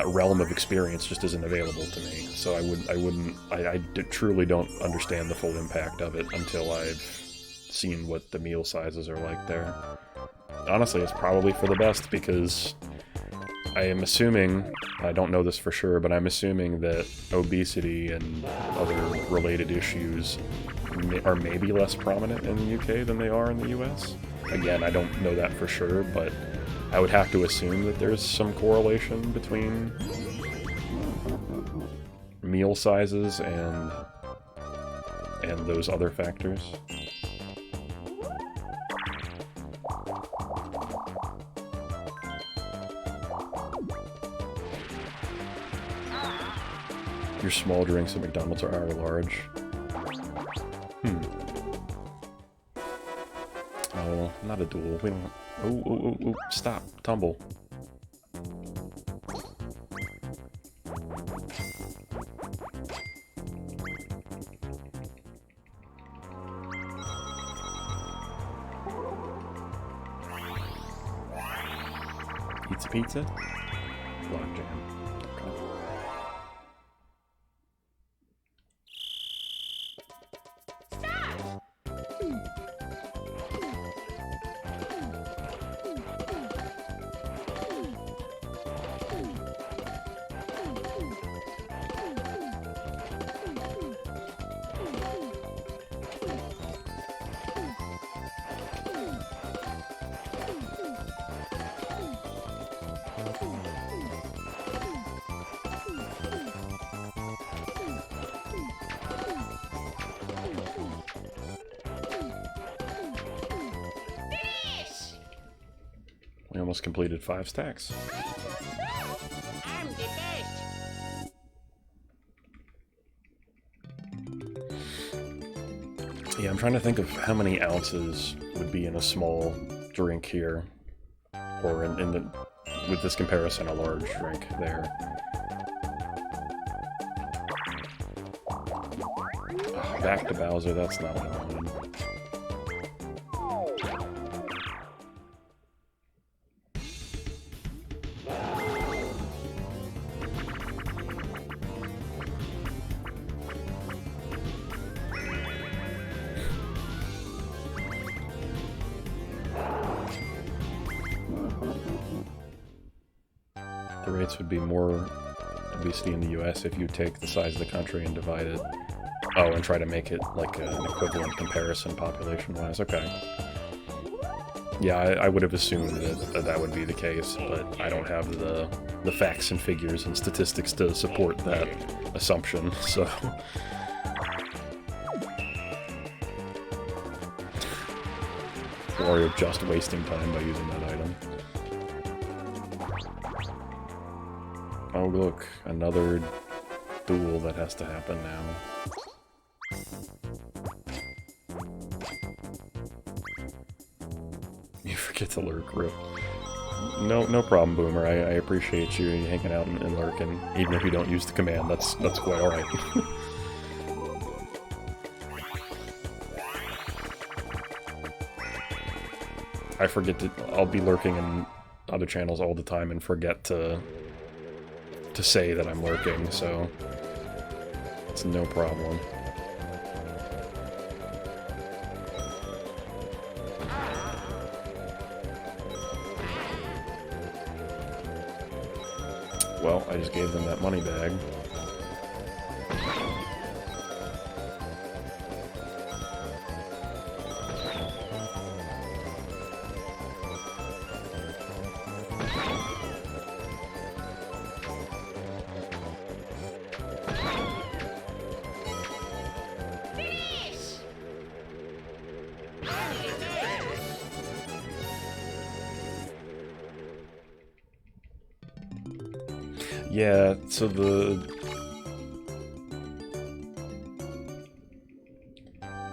realm of experience just isn't available to me, so I truly don't understand the full impact of it until I've seen what the meal sizes are like there. Honestly, it's probably for the best, because I am assuming, I don't know this for sure, but I'm assuming that obesity and other related issues are maybe less prominent in the UK than they are in the US. Again, I don't know that for sure, but I would have to assume that there's some correlation between meal sizes and those other factors. Your small drinks at McDonald's are hour large. Oh, not a duel. We don't... Oh, stop. Tumble. Pizza? Log jam. We almost completed 5 stacks. I'm the best. Yeah, I'm trying to think of how many ounces would be in a small drink here, or in the with this comparison, a large drink there. Oh, back to Bowser. That's not what I wanted. The rates would be more obesity in the US if you take the size of the country and divide it. Oh, and try to make it like an equivalent comparison population-wise. Okay. Yeah, I would have assumed that that would be the case, but I don't have the facts and figures and statistics to support that assumption, so... Or you're just wasting time by using that item. Oh look, another duel that has to happen now. You forget to lurk, Rip. No problem, Boomer. I appreciate you hanging out and lurking, even if you don't use the command. That's quite alright. I forget to... I'll be lurking in other channels all the time and forget to say that I'm lurking, so it's no problem. Well, I just gave them that money bag. Yeah, so the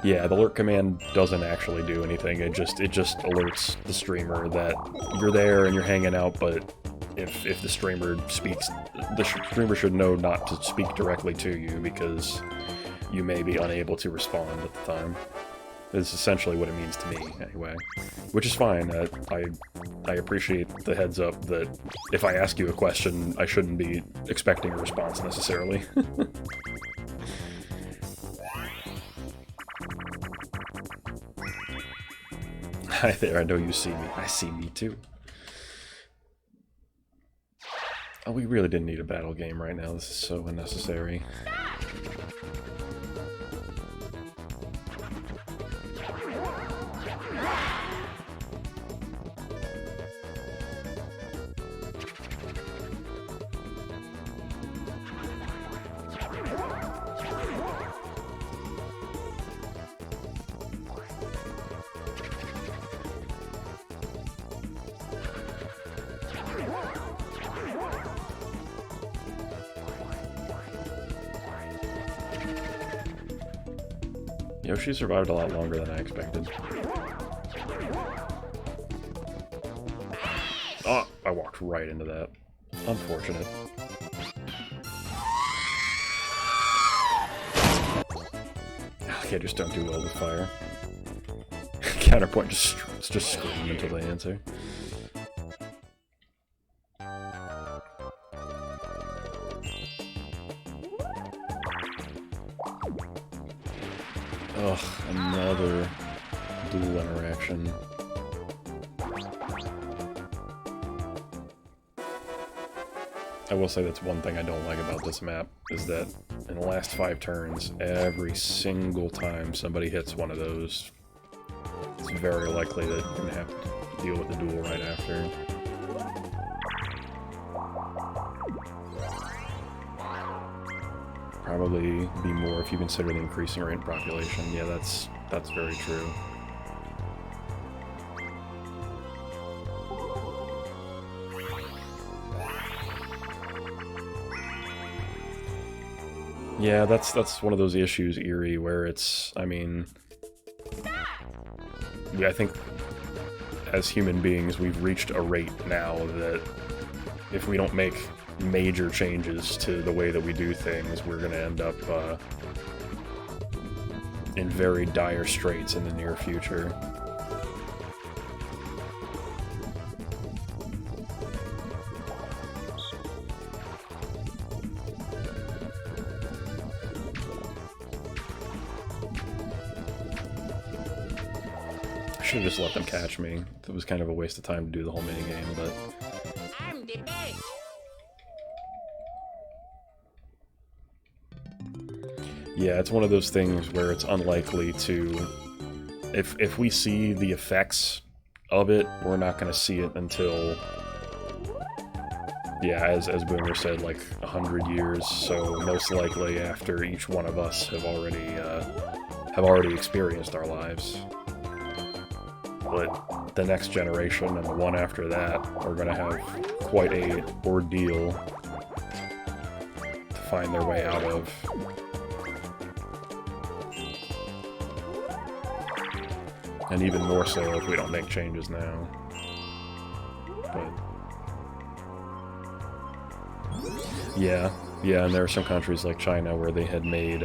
lurk command doesn't actually do anything. It just alerts the streamer that you're there and you're hanging out, but if the streamer speaks, the streamer should know not to speak directly to you, because you may be unable to respond at the time. Is essentially what it means to me, anyway. Which is fine. I appreciate the heads up that if I ask you a question, I shouldn't be expecting a response necessarily. Hi there, I know you see me. I see me too. Oh, we really didn't need a battle game right now. This is so unnecessary. Yoshi survived a lot longer than I expected. Oh, I walked right into that. Unfortunate. Okay, just don't do well with fire. Counterpoint, just scream until they answer. Ugh, another dual interaction. I will say that's one thing I don't like about this map, is that in the last 5 turns, every single time somebody hits one of those, it's very likely that you're going to have to deal with the duel right after. Probably be more if you consider the increasing rate in population. Yeah, that's very true. Yeah, that's one of those issues, Eerie, where it's, I mean, yeah, I think as human beings we've reached a rate now that if we don't make major changes to the way that we do things, we're going to end up in very dire straits in the near future. I should have just let them catch me. It was kind of a waste of time to do the whole minigame, but... I'm the best. Yeah, it's one of those things where it's unlikely to... If we see the effects of it, we're not going to see it until... Yeah, as Boomer said, like 100 years, so most likely after each one of us have already experienced our lives. But the next generation and the one after that are going to have quite a ordeal to find their way out of. And even more so if we don't make changes now. But yeah, and there are some countries like China where they had made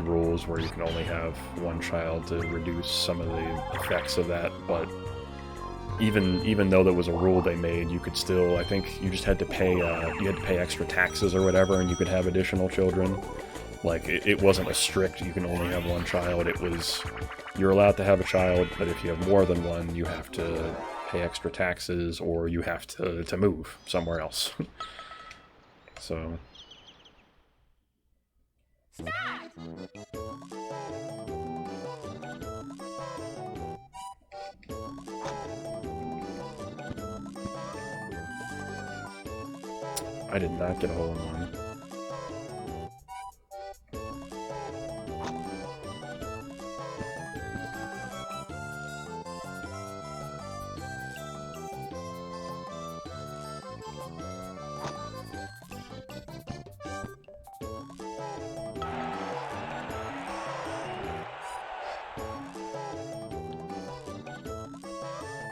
rules where you can only have one child to reduce some of the effects of that, but even though that was a rule they made, you could still, I think you just had to pay extra taxes or whatever, and you could have additional children. Like, it wasn't a strict, you can only have one child. It was, you're allowed to have a child, but if you have more than one, you have to pay extra taxes, or you have to move somewhere else. So... I did not get a hole in one.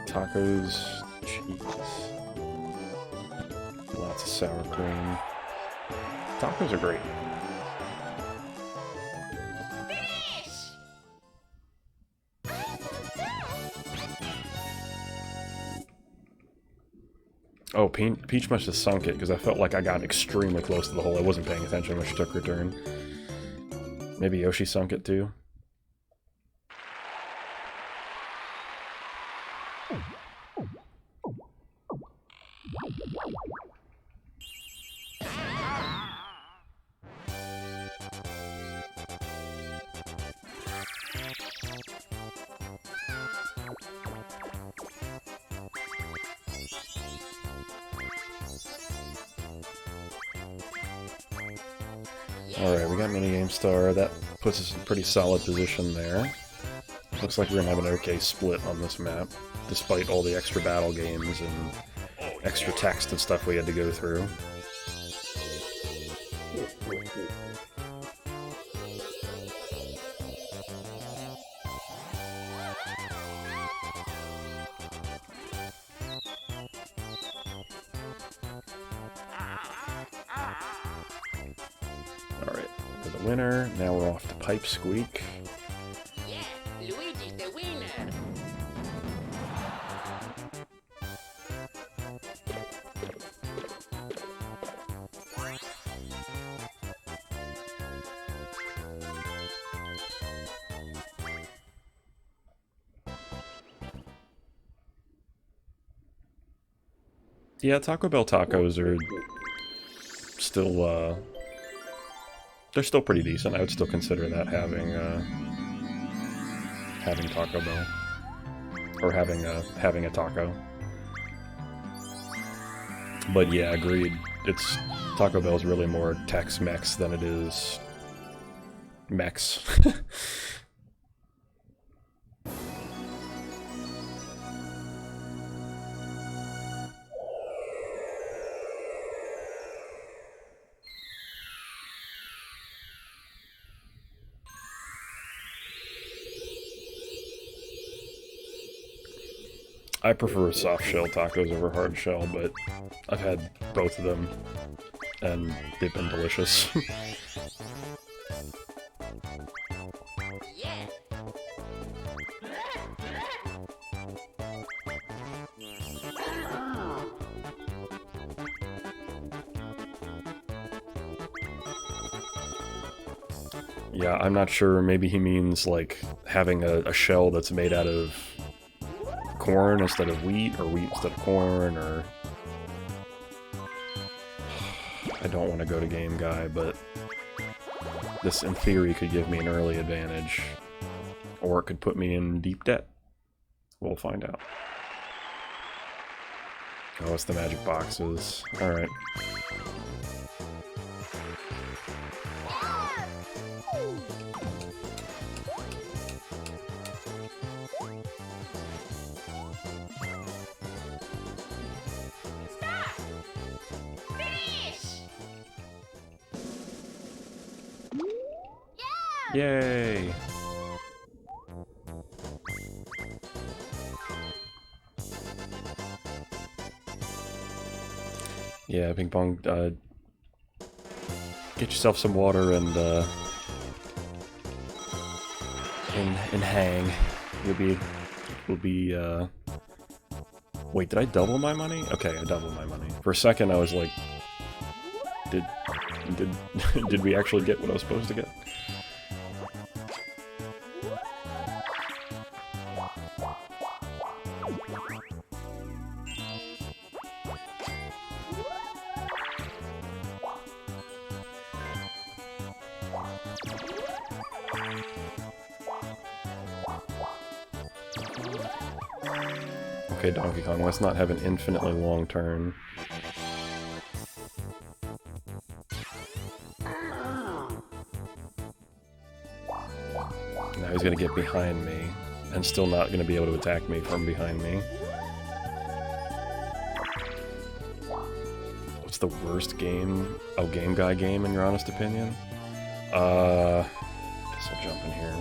Tacos, cheese, lots of sour cream. Tacos are great. Oh, Peach must have sunk it, because I felt like I got extremely close to the hole. I wasn't paying attention when she took her turn. Maybe Yoshi sunk it too? Alright, we got minigame star. That puts us in a pretty solid position there. Looks like we're gonna have an okay split on this map, despite all the extra battle games and extra text and stuff we had to go through. Alright, for the winner. Now we're off to Pipe Squeak. Yeah, Luigi's the winner. Yeah, Taco Bell tacos are still, they're still pretty decent. I would still consider that having Taco Bell. Or having a taco. But yeah, agreed. Taco Bell's really more Tex-Mex than it is Mex. I prefer soft shell tacos over hard shell, but I've had both of them, and they've been delicious. Yeah. Yeah, I'm not sure. Maybe he means, like, having a shell that's made out of corn instead of wheat, or wheat instead of corn, or... I don't want to go to Game Guy, but this, in theory, could give me an early advantage. Or it could put me in deep debt. We'll find out. Oh, it's the magic boxes. Alright. Finish! Yay! Yeah, ping pong, get yourself some water and hang. You'll be, wait, did I double my money? Okay, I doubled my money. For a second I was like, did did we actually get what I was supposed to get? Okay, Donkey Kong, let's not have an infinitely long turn. Now he's gonna get behind me, and still not gonna be able to attack me from behind me. What's the worst game? Oh, Game Guy game, in your honest opinion? Guess I'll jump in here.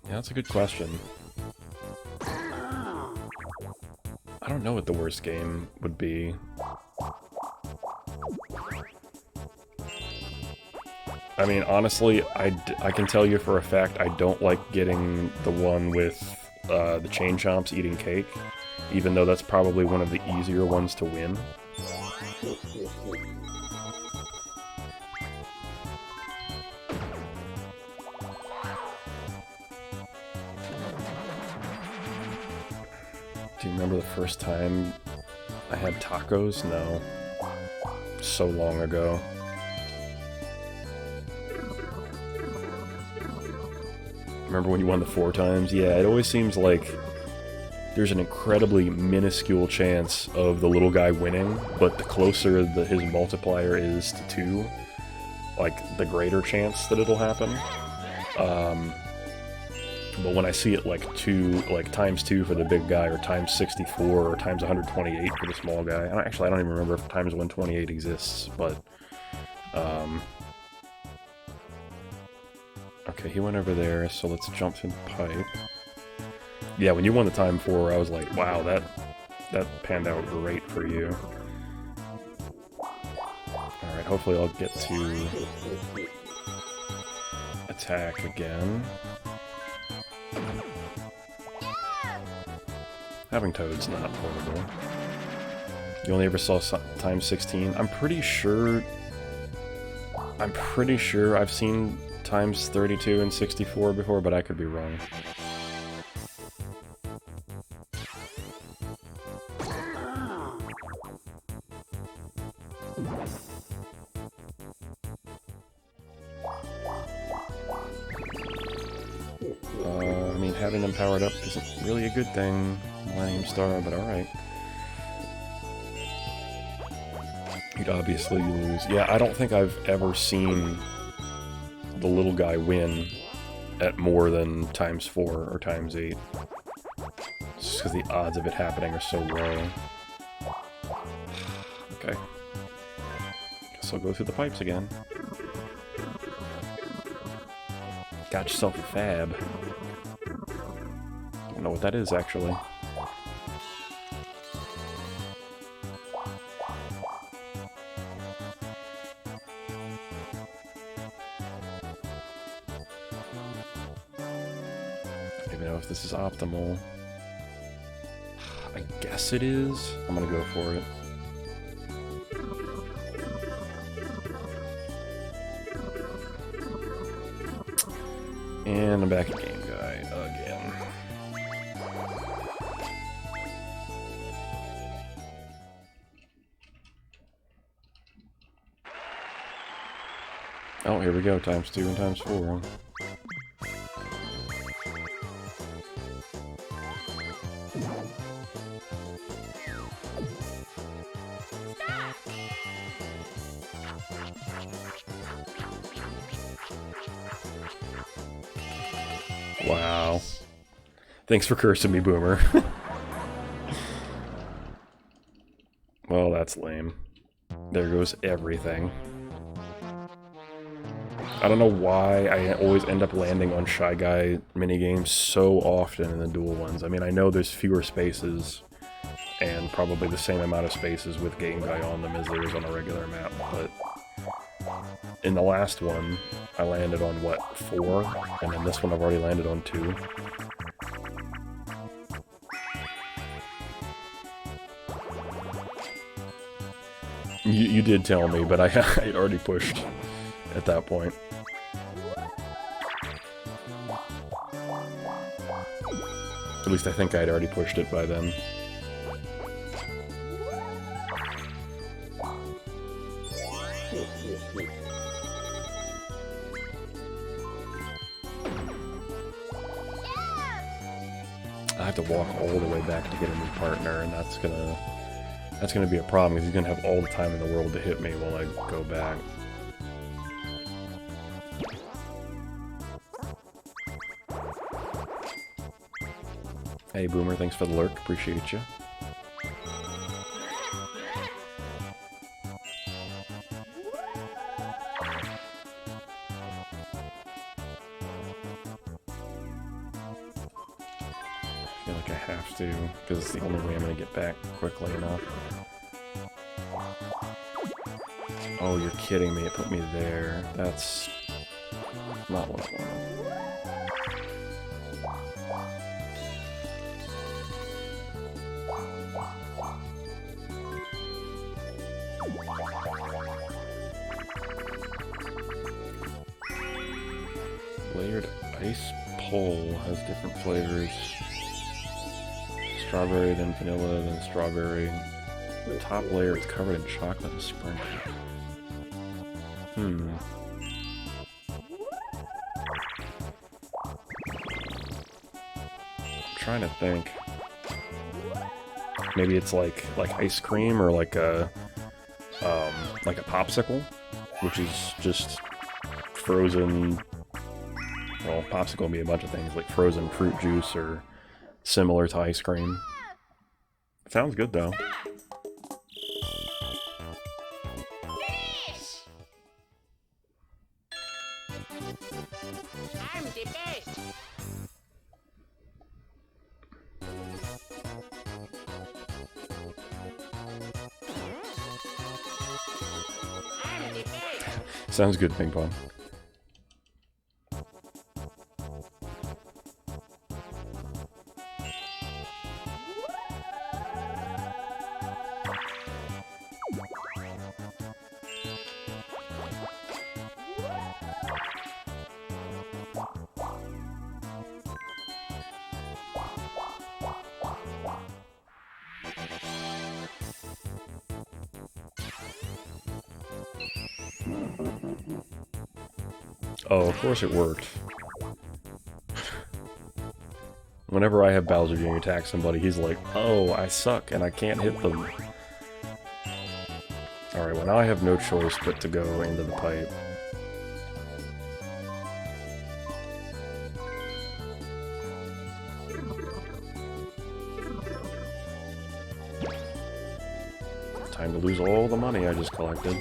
Yeah, that's a good question. I don't know what the worst game would be. I mean, honestly, I can tell you for a fact I don't like getting the one with the chain chomps eating cake, even though that's probably one of the easier ones to win. Do you remember the first time I had tacos? No. So long ago. Remember when you won the 4 times? Yeah, it always seems like there's an incredibly minuscule chance of the little guy winning, but the closer his multiplier is to 2, like, the greater chance that it'll happen. But when I see it like times 2 for the big guy, or times 64, or times 128 for the small guy, I don't even remember if times 128 exists, but, okay, he went over there, so let's jump through the pipe. Yeah, when you won the time 4, I was like, wow, that panned out great for you. Alright, hopefully I'll get to attack again. Having Toad's not horrible. You only ever saw times 16? I'm pretty sure I've seen times 32 and 64 before, but I could be wrong. I mean, having them powered up isn't really a good thing. Millennium Star, but alright. You'd obviously lose. Yeah, I don't think I've ever seen the little guy win at more than times 4 or times 8. Just because the odds of it happening are so low. Okay. Guess I'll go through the pipes again. Got yourself a fab. Don't know what that is, actually. I don't even know if this is optimal. I guess it is. I'm gonna go for it. And I'm back at Game Guy again. Oh, here we go. Times 2 and times 4. Wow. Thanks for cursing me, Boomer. Well, that's lame. There goes everything. I don't know why I always end up landing on Shy Guy minigames so often in the dual ones. I mean, I know there's fewer spaces, and probably the same amount of spaces with Game Guy on them as there is on a regular map, but in the last one, I landed on, what, 4? And then this one I've already landed on 2. You did tell me, but I had already pushed at that point. At least I think I'd already pushed it by then. I have to walk all the way back to get a new partner, and that's gonna be a problem, because he's gonna have all the time in the world to hit me while I go back. Hey Boomer, thanks for the lurk, appreciate you. I feel like I have to, because it's the only way I'm gonna get back quickly enough. Oh, you're kidding me, it put me there. That's Not what I wanted. Layered ice pole has different flavors. Strawberry, then vanilla, then strawberry. The top layer is covered in chocolate and sprinkles. I'm trying to think. Maybe it's like ice cream or like a popsicle, which is just frozen. Well, popsicle would be a bunch of things, like frozen fruit juice or similar to ice cream. Sounds good though. Finish! I'm the best. I'm the best. Sounds good, ping pong. Oh, of course it worked. Whenever I have Bowser Jr. attack somebody, he's like, oh, I suck and I can't hit them. Alright, well now I have no choice but to go into the pipe. Time to lose all the money I just collected.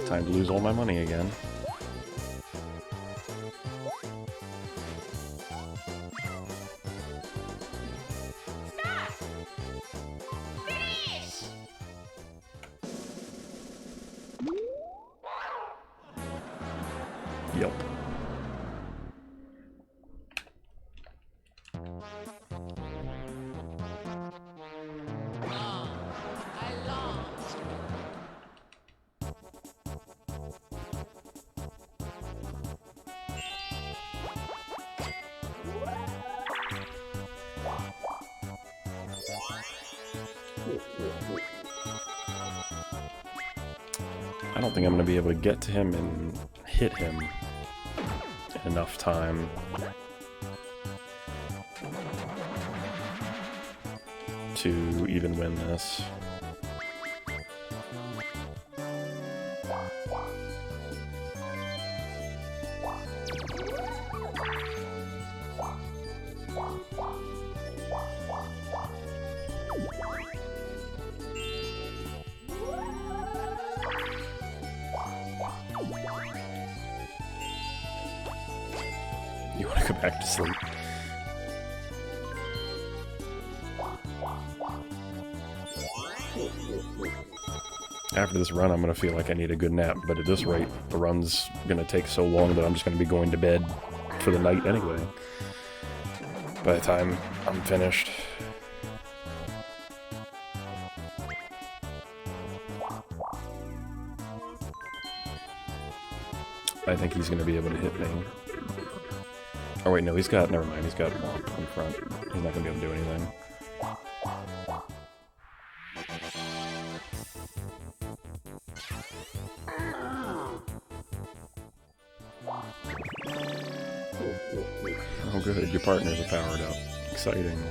Time to lose all my money again. Stop! Finish! Yep. I lost. I don't think I'm going to be able to get to him and hit him in enough time. To even win this. You want to go back to sleep? After this run, I'm going to feel like I need a good nap, but at this rate, the run's going to take so long that I'm just going to be going to bed for the night anyway. By the time I'm finished. I think he's going to be able to hit me. Oh wait, no, he's got, never mind, he's got Womp in front. He's not going to be able to do anything. Oh good, your partners are powered up. Exciting.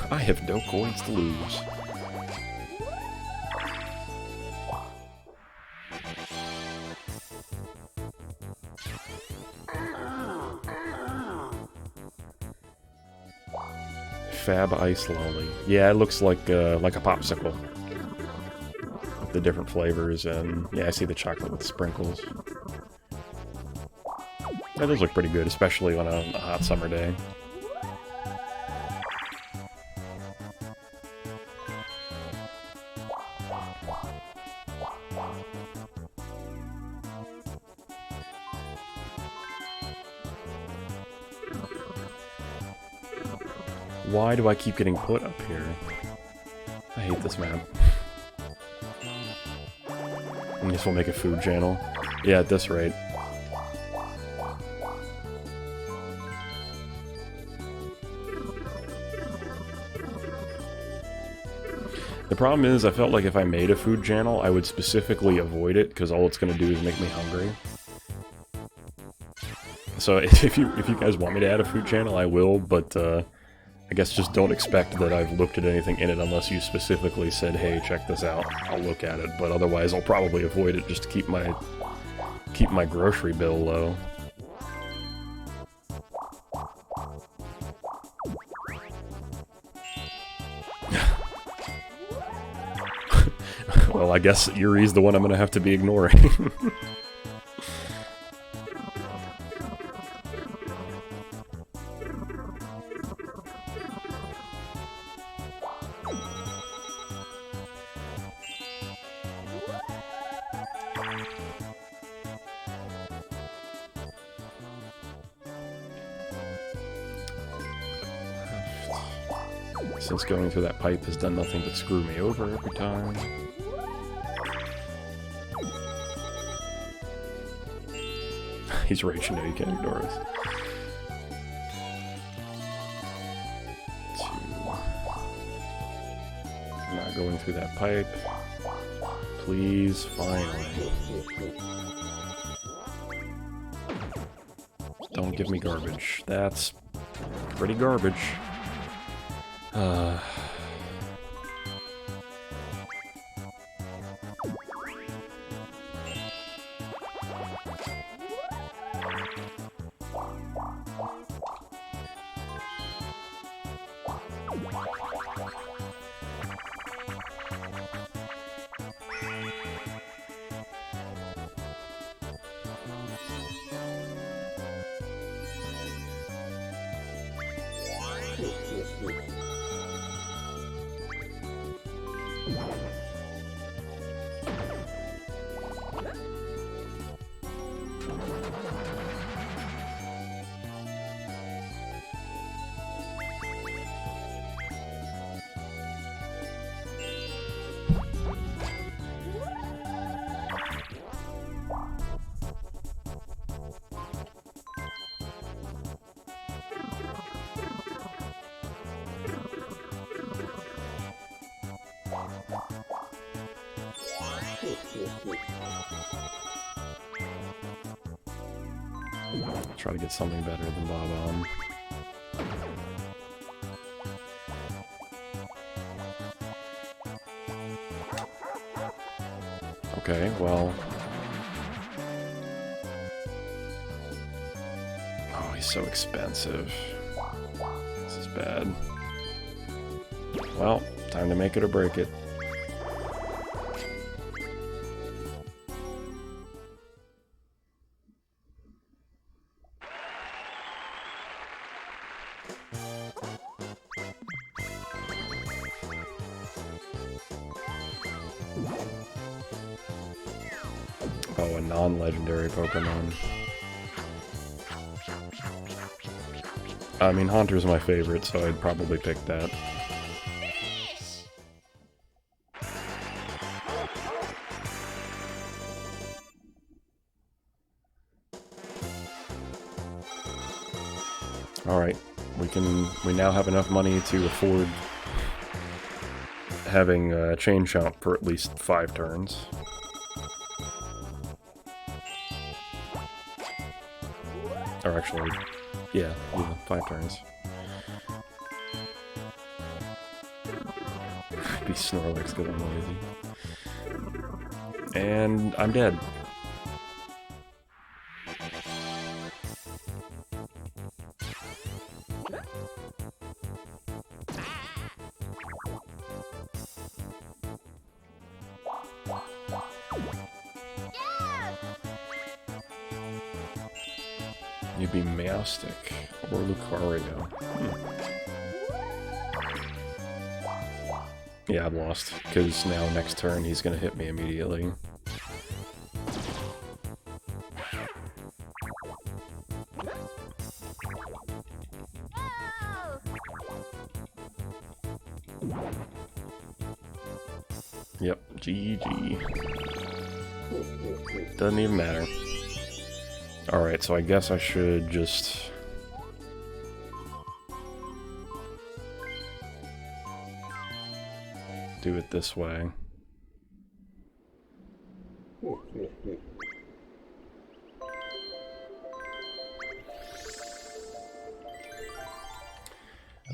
I have no coins to lose. Fab Ice Lolly. Yeah, it looks like a popsicle. With the different flavors, and yeah, I see the chocolate with sprinkles. That does look pretty good, especially on a hot summer day. Why do I keep getting put up here? I hate this map. I guess we'll make a food channel. Yeah, at this rate. The problem is, I felt like if I made a food channel, I would specifically avoid it, because all it's going to do is make me hungry. So if you guys want me to add a food channel, I will, but I guess just don't expect that I've looked at anything in it unless you specifically said, hey, check this out. I'll look at it, but otherwise I'll probably avoid it just to keep my grocery bill low. Well, I guess Yuri's the one I'm gonna have to be ignoring. Since going through that pipe has done nothing but screw me over every time. He's raging now, you can't ignore us. I'm not going through that pipe. Please, finally. Don't give me garbage. That's pretty garbage. Try to get something better than Bob-omb. Okay, well... Oh, he's so expensive. This is bad. Well, time to make it or break it. Oh, a non-legendary Pokemon. I mean, Haunter's my favorite, so I'd probably pick that. Alright, we now have enough money to afford having a chain chomp for at least 5 turns. Or actually, yeah, 5 turns. Be Snorlax because I'm lazy. And I'm dead. You'd be Meowstic or Lucario. Yeah, I'm lost, because now next turn he's gonna hit me immediately. Yep, GG. Doesn't even matter. Alright, so I guess I should just... do it this way.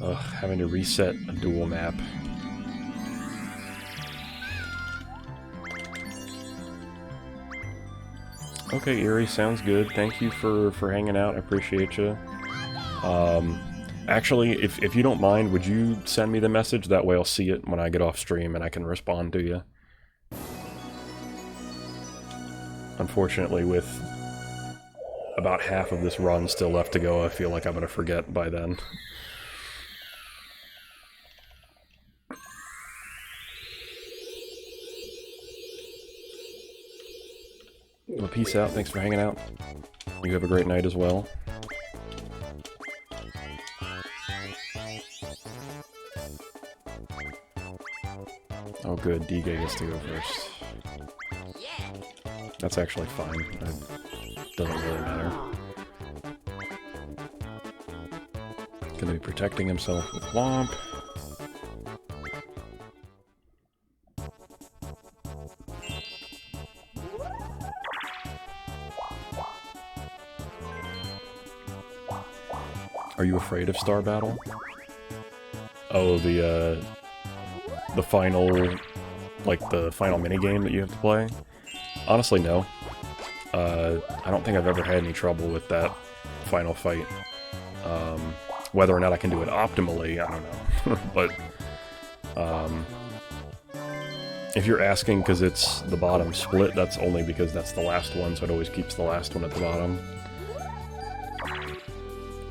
Ugh, having to reset a dual map. Okay, Erie, sounds good. Thank you for hanging out. I appreciate you. Actually, if you don't mind, would you send me the message? That way I'll see it when I get off stream and I can respond to you. Unfortunately, with about half of this run still left to go, I feel like I'm gonna forget by then. Well, peace out. Thanks for hanging out. You have a great night as well. Oh good, DK gets to go first. That's actually fine. It doesn't really matter. Gonna be protecting himself with Womp. Are you afraid of Star Battle? Oh, the final, like, the final minigame that you have to play? Honestly, no. I don't think I've ever had any trouble with that final fight. Whether or not I can do it optimally, I don't know. But, if you're asking because it's the bottom split, that's only because that's the last one, so it always keeps the last one at the bottom.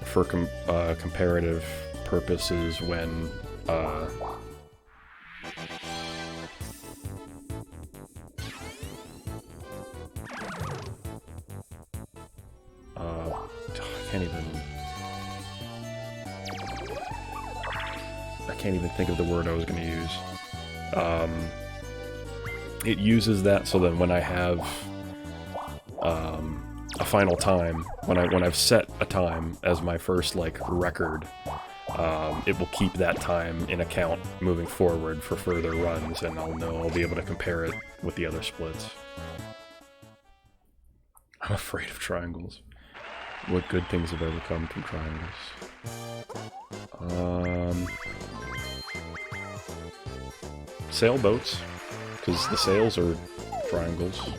For comparative purposes, when I can't even think of the word I was going to use. It uses that so that when I have a final time, when I've set a time as my first, like, record, it will keep that time in account moving forward for further runs, and I'll know I'll be able to compare it with the other splits. I'm afraid of triangles. What good things have ever come from triangles? Sailboats, because the sails are triangles.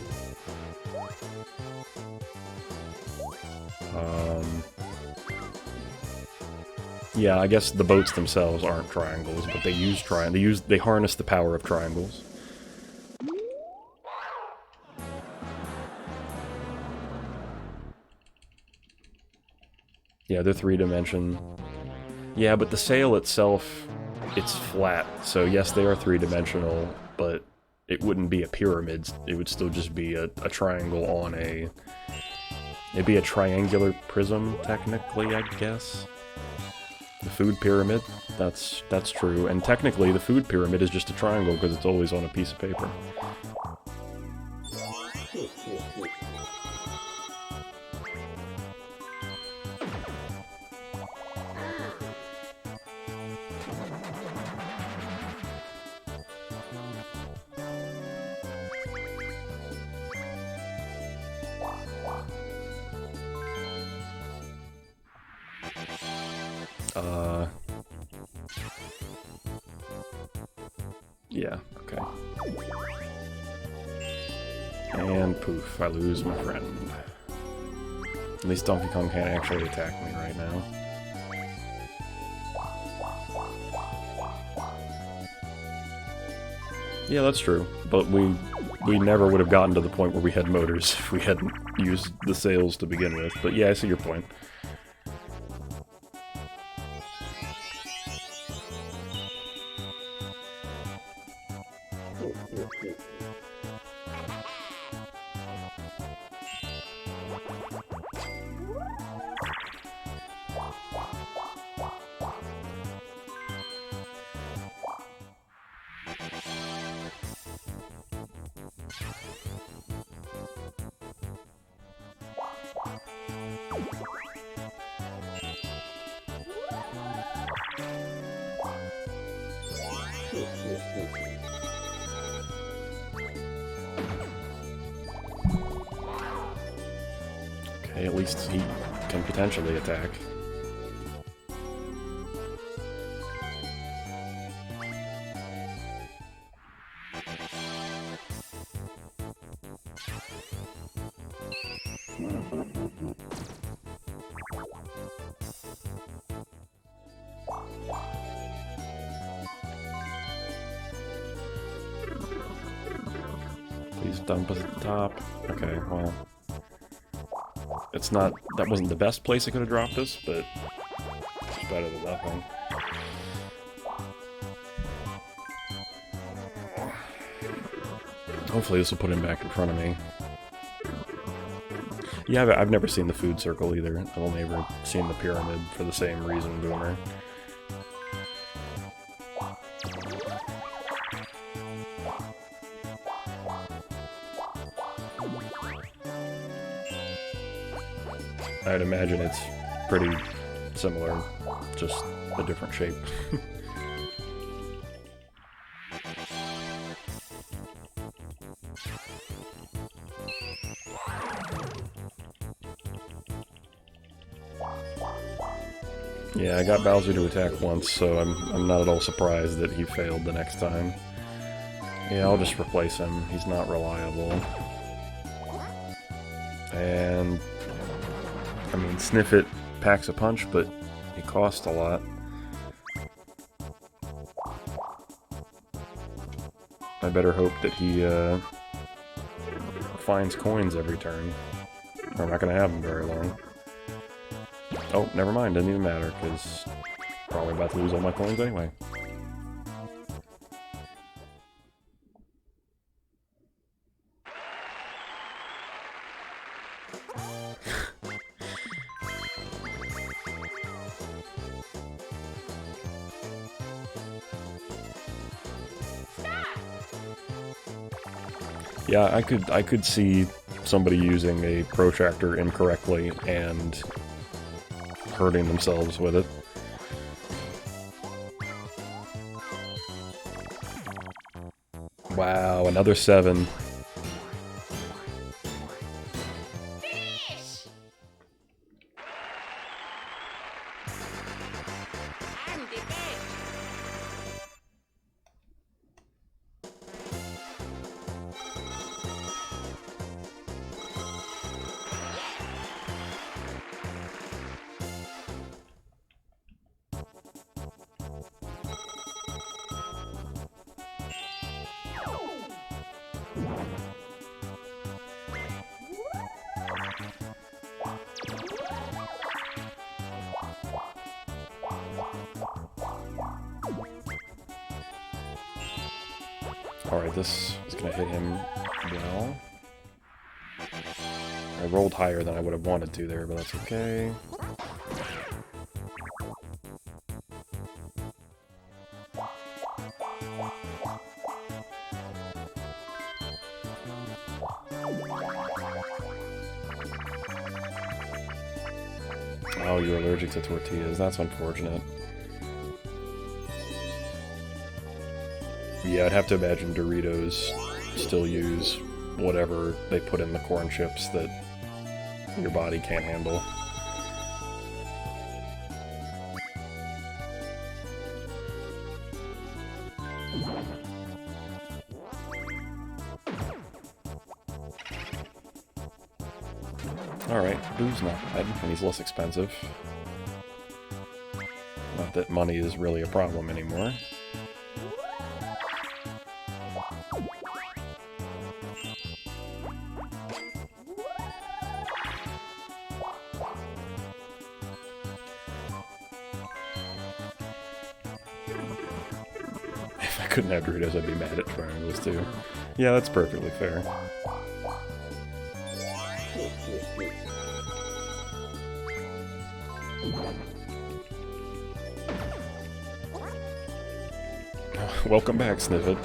Yeah, I guess the boats themselves aren't triangles, but they use they harness the power of triangles. Yeah, they're three-dimension. Yeah, but the sail itself, it's flat, so yes, they are three-dimensional, but it wouldn't be a pyramid. It would still just be a triangle on a... It'd be a triangular prism, technically, I guess. The food pyramid, that's true. And technically, the food pyramid is just a triangle because it's always on a piece of paper. Yeah, okay. And poof, I lose my friend. At least Donkey Kong can't actually attack me right now. Yeah, that's true. But we never would have gotten to the point where we had motors if we hadn't used the sails to begin with. But yeah, I see your point. Okay, at least he can potentially attack. Please dump us at the top. Okay, well. It's not... That wasn't the best place it could have dropped us, but it's better than nothing. Hopefully this will put him back in front of me. Yeah, I've never seen the food circle either. I've only ever seen the pyramid for the same reason, Boomer. I'd imagine it's pretty similar, just a different shape. Yeah, I got Bowser to attack once, so I'm not at all surprised that he failed the next time. Yeah, I'll just replace him. He's not reliable. And... I mean, Sniff It packs a punch, but he costs a lot. I better hope that he finds coins every turn. Or I'm not going to have him very long. Oh, never mind, doesn't even matter, because probably about to lose all my coins anyway. Yeah, I could see somebody using a protractor incorrectly and hurting themselves with it. Wow, another 7. Finish! I'm the best. Alright, this is gonna hit him well. I rolled higher than I would have wanted to there, but that's okay. Oh, you're allergic to tortillas. That's unfortunate. Yeah, I'd have to imagine Doritos still use whatever they put in the corn chips that your body can't handle. Alright, Boo's not bad, and he's less expensive. Not that money is really a problem anymore. If I couldn't have Doritos, I'd be mad at triangles too. Yeah, that's perfectly fair. Welcome back, Sniffet.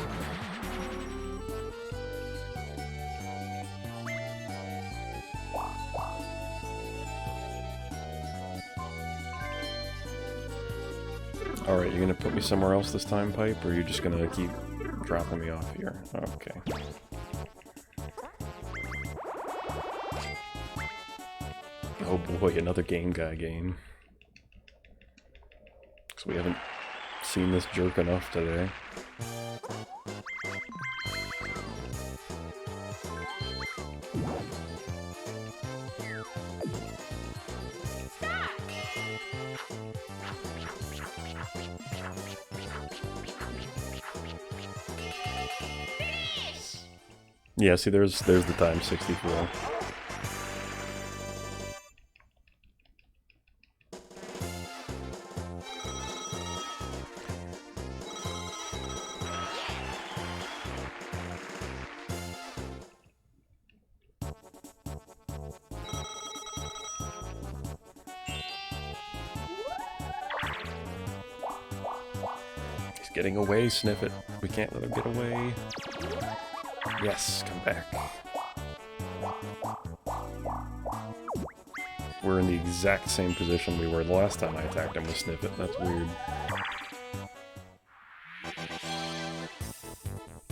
Alright, you gonna put me somewhere else this time, Pipe, or are you just gonna keep dropping me off here? Okay. Oh boy, another Game Guy game. Because we haven't seen this jerk enough today. Yeah, see, there's the time 64. He's getting away, Sniffet. We can't let him get away. Yes, come back. We're in the exact same position we were the last time I attacked him with Sniffet. That's weird.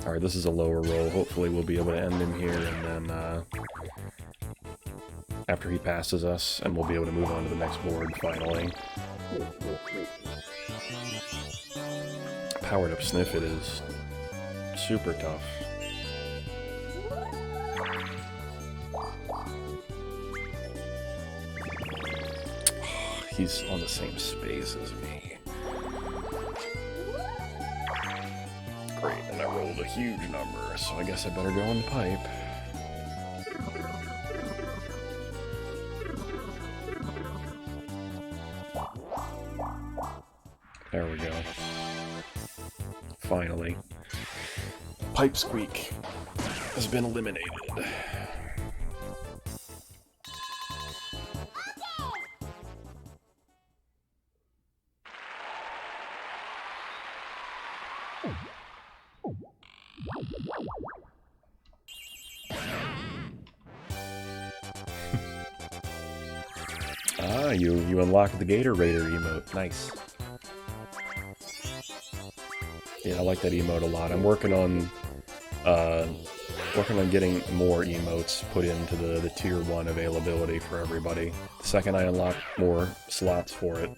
Alright, this is a lower roll. Hopefully we'll be able to end him here, and then, after he passes us, and we'll be able to move on to the next board, finally. Powered up Sniffet is super tough. He's on the same space as me. Great, and I rolled a huge number, so I guess I better go on the Pipe. There we go. Finally. Pipe Squeak has been eliminated. Ah, you unlocked the Gator Raider emote. Nice. Yeah, I like that emote a lot. I'm working on getting more emotes put into the tier 1 availability for everybody. The second I unlock more slots for it.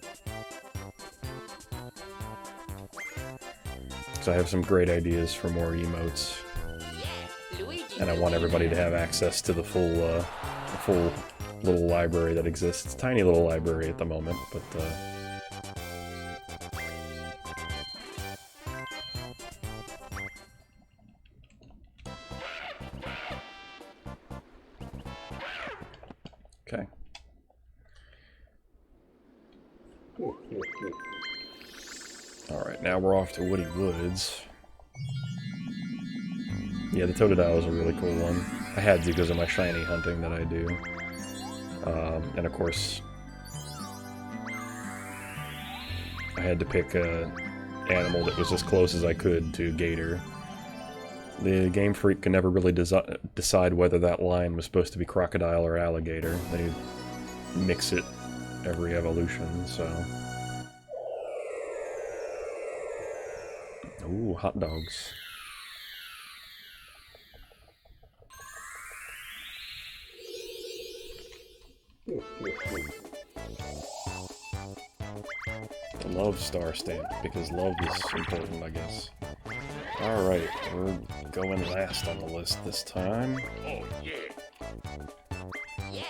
So I have some great ideas for more emotes. And I want everybody to have access to the full little library that exists. Tiny little library at the moment, but okay. Alright, now we're off to Woody Woods. Yeah, the Totodile is a really cool one. I had to because of my shiny hunting that I do. And of course, I had to pick an animal that was as close as I could to Gator. The Game Freak could never really decide whether that line was supposed to be crocodile or alligator. They mix it every evolution, so... Ooh, hot dogs. The love star stamp, because love is important, I guess. Alright, we're going last on the list this time. Oh, yeah. Yeah.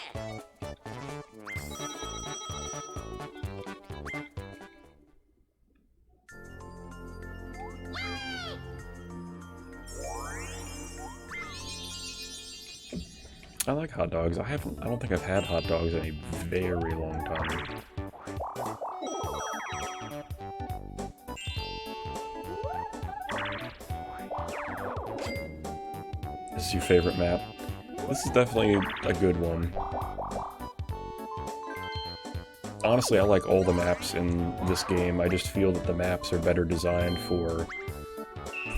I like hot dogs. I don't think I've had hot dogs in a very long time. This is your favorite map? This is definitely a good one. Honestly, I like all the maps in this game. I just feel that the maps are better designed for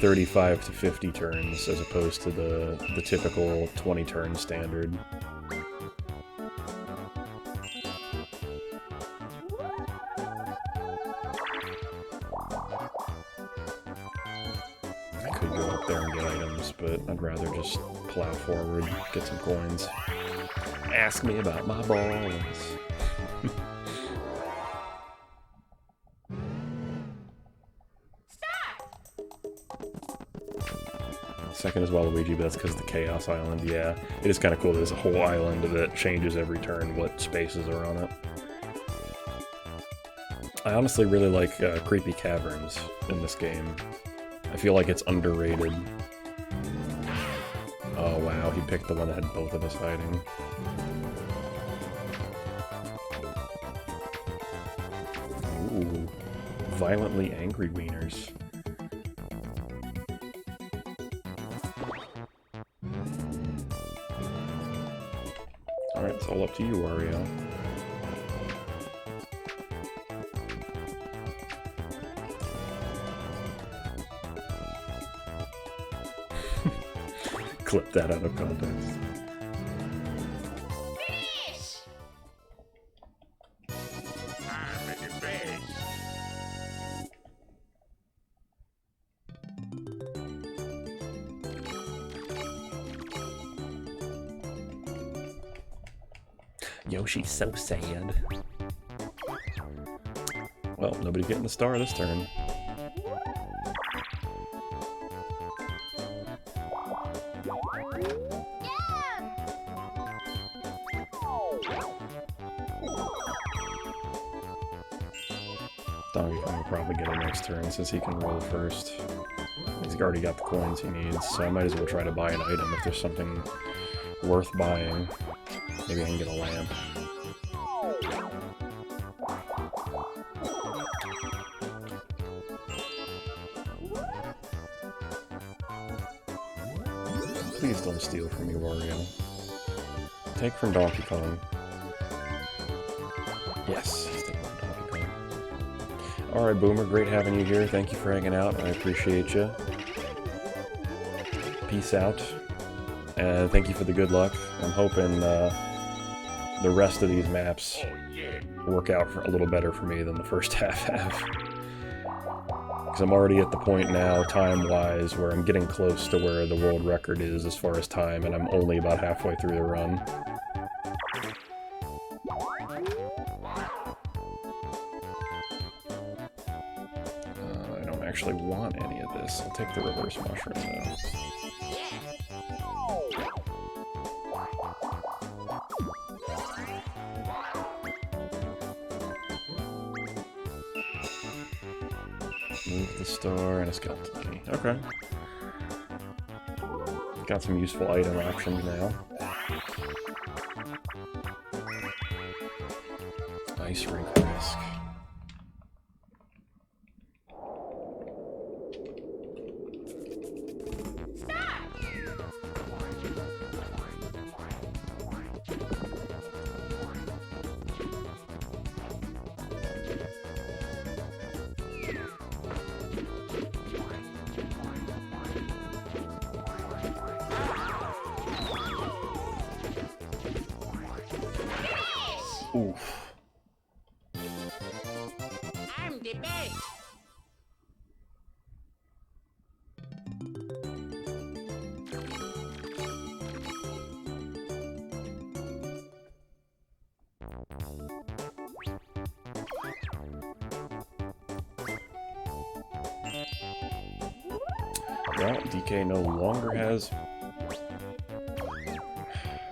35 to 50 turns as opposed to the typical 20 turn standard. I could go up there and get items, but I'd rather just plow forward, get some coins. Ask me about my balls. Second is Waluigi, but that's because of the Chaos Island. Yeah, it is kind of cool. There's a whole island that changes every turn what spaces are on it. I honestly really like creepy caverns in this game. I feel like it's underrated. Oh wow, he picked the one that had both of us hiding. Ooh, violently angry wieners. Alright, it's all up to you, Wario. Clip that out of context. Finish! I'm at the best. Yoshi's so sad. Well, nobody's getting the star this turn. Donkey Kong will probably get it next turn since he can roll first. He's already got the coins he needs, so I might as well try to buy an item if there's something worth buying. Maybe I can get a lamp. Please don't steal from me, Wario. Take from Donkey Kong. Yes, he's taking from Donkey Kong. Alright, Boomer, great having you here. Thank you for hanging out. I appreciate you. Peace out. And thank you for the good luck. I'm hoping the rest of these maps work out a little better for me than the first half have. Because I'm already at the point now, time-wise, where I'm getting close to where the world record is as far as time, and I'm only about halfway through the run. I don't actually want any of this. I'll take the reverse mushroom, though. Move the star and a skeleton key. Okay. Got some useful item options now. Ice rink risk. Oof. I'm the best. Well, DK no longer has...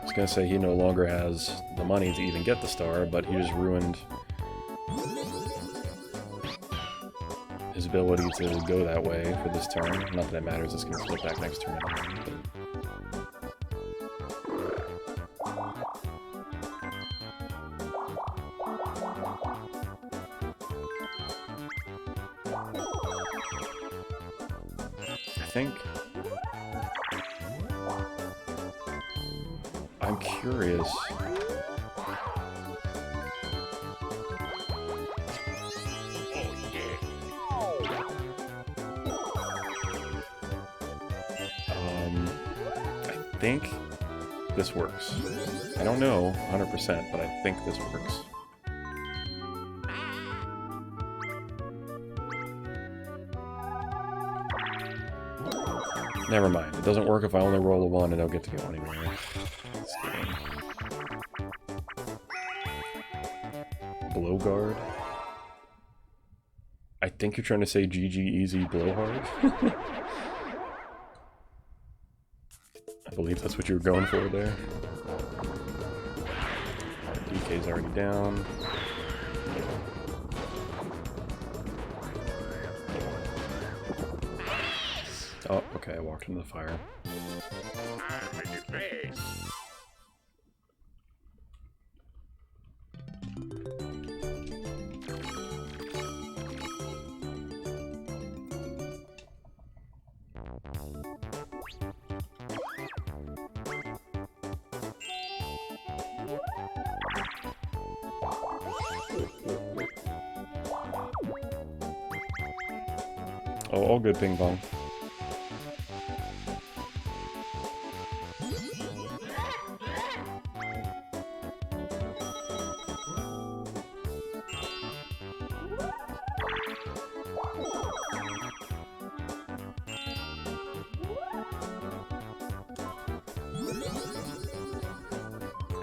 I was gonna say he no longer has the money to even get the star, but he just ruined his ability to go that way for this turn. Not that it matters, it's gonna flip back next turn. think... I'm curious. I think this works. I don't know 100%, but I think this works. Never mind. It doesn't work if I only roll a 1 and don't get to go anywhere. This game. Blow guard? I think you're trying to say GG easy blowhard? I believe that's what you were going for there. DK's already down. Oh, okay, I walked into the fire. I'm in the base. Oh, all good ping pong.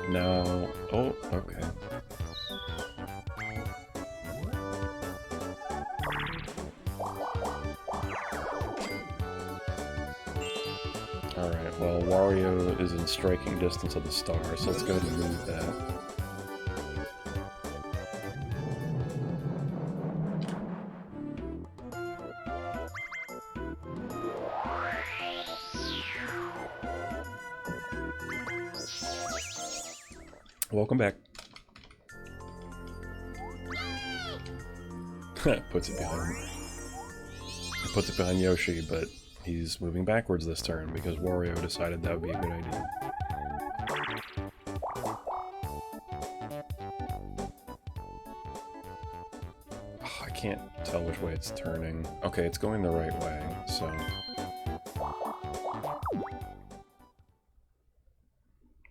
No. Oh, okay. Alright, well, Wario is in striking distance of the star, so let's go ahead and move that. Welcome back. Puts it behind Yoshi, but he's moving backwards this turn because Wario decided that would be a good idea. Oh, I can't tell which way it's turning. Okay, it's going the right way, so...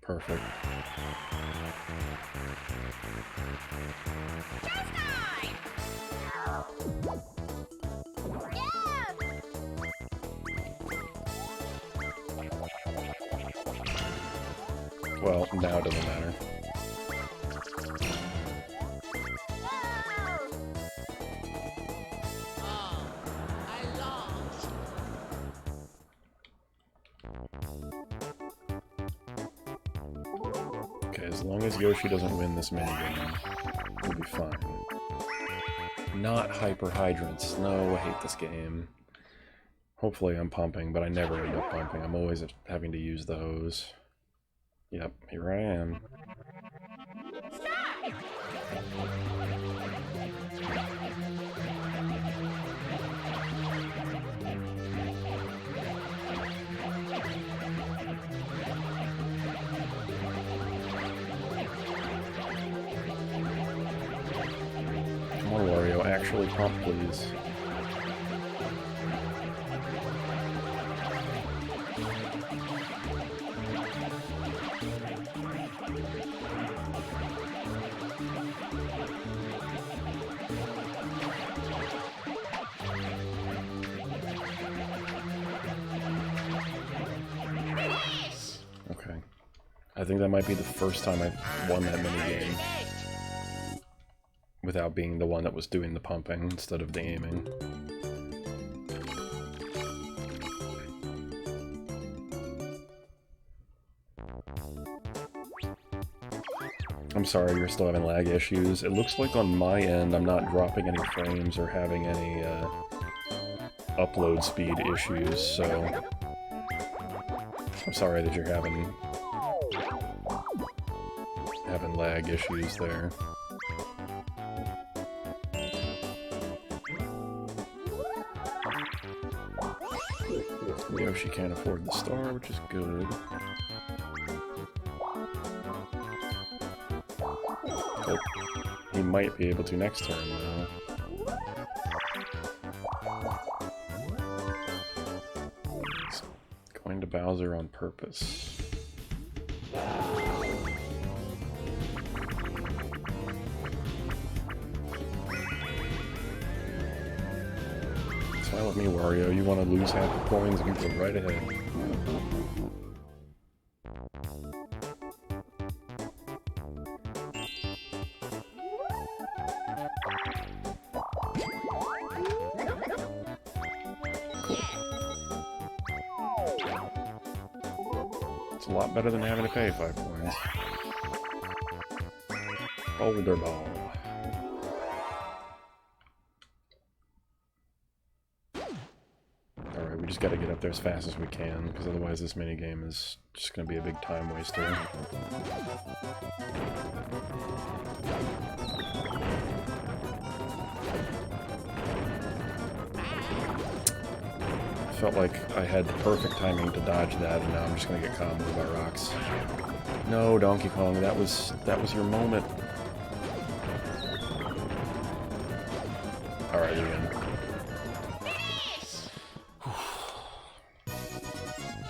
Perfect. Well, now it doesn't matter. Okay, as long as Yoshi doesn't win this minigame, we'll be fine. Not hyper hydrants. No, I hate this game. Hopefully I'm pumping, but I never end up pumping. I'm always having to use those. Yep, here I am. Come on, Wario, actually pump, please. Okay. I think that might be the first time I've won that minigame without being the one that was doing the pumping instead of the aiming. I'm sorry, you're still having lag issues. It looks like on my end I'm not dropping any frames or having any upload speed issues, so I'm sorry that you're having lag issues there. Yoshi can't afford the star, which is good. Oh, he might be able to next turn, though. He's going to Bowser on purpose. Smile at me, Wario. You want to lose half the coins and go right ahead. It's a lot better than having to pay 5 coins. Boulder Ball. Alright, we just gotta get up there as fast as we can, because otherwise this minigame is just gonna be a big time waster. Felt like I had the perfect timing to dodge that, and now I'm just gonna get comboed by rocks. No, Donkey Kong, that was your moment. Alright, you win.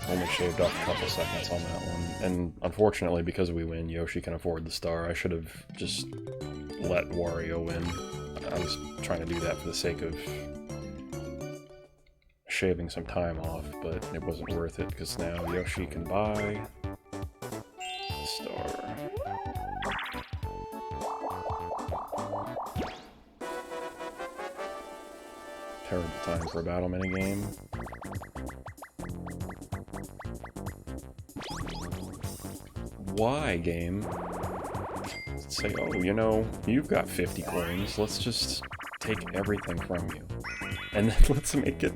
Only shaved off a couple seconds on that one. And unfortunately, because we win, Yoshi can afford the star. I should have just let Wario win. I was trying to do that for the sake of shaving some time off, but it wasn't worth it because now Yoshi can buy the star. Terrible time for a battle minigame. Why, game? Say, oh, you know, you've got 50 coins, let's just take everything from you. And then let's make it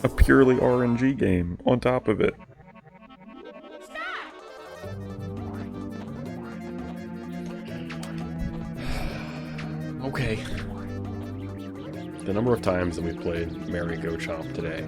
a purely RNG game on top of it. Okay. The number of times that we've played Merry Go Chomp today.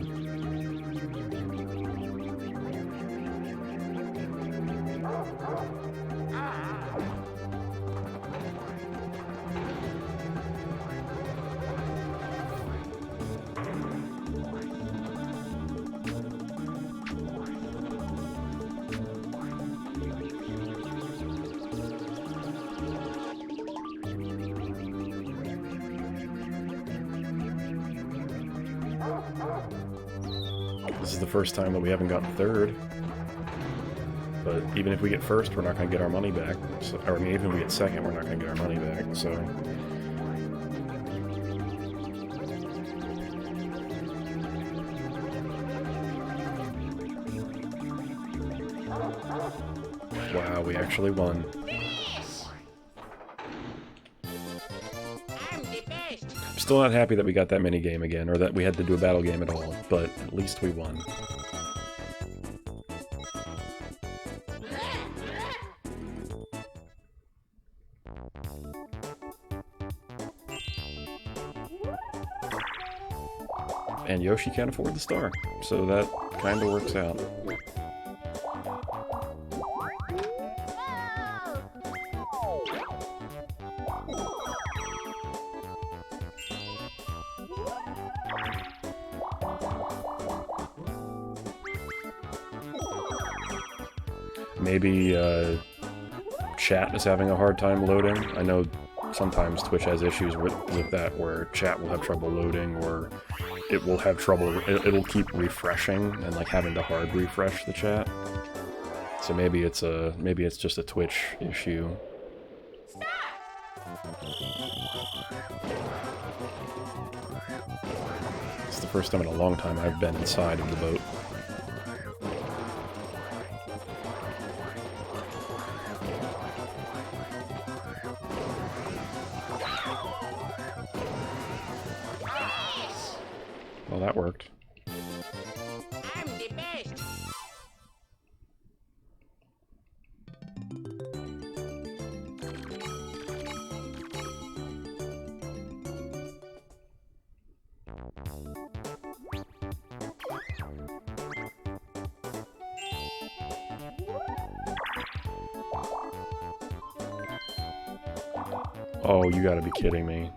This is the first time that we haven't gotten third. But even if we get first, we're not going to get our money back. So, or I mean, even if we get second, we're not going to get our money back. So, wow, we actually won. I'm still not happy that we got that mini game again, or that we had to do a battle game at all, but at least we won. And Yoshi can't afford the star, so that kind of works out. Maybe chat is having a hard time loading. I know sometimes Twitch has issues with that, where chat will have trouble loading, or it will have trouble, it'll keep refreshing and like having to hard refresh the chat. So maybe it's just a Twitch issue. It's the first time in a long time I've been inside of the boat. Well, that worked. I'm the best. Oh, you gotta be kidding me.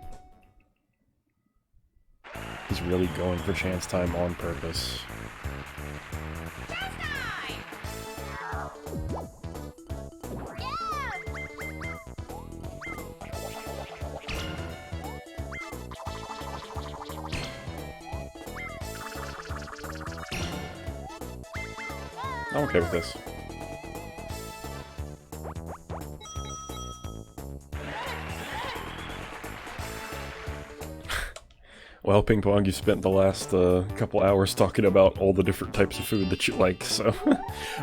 He's really going for chance time on purpose. I'm okay with this. Well, Ping Pong, you spent the last couple hours talking about all the different types of food that you like, so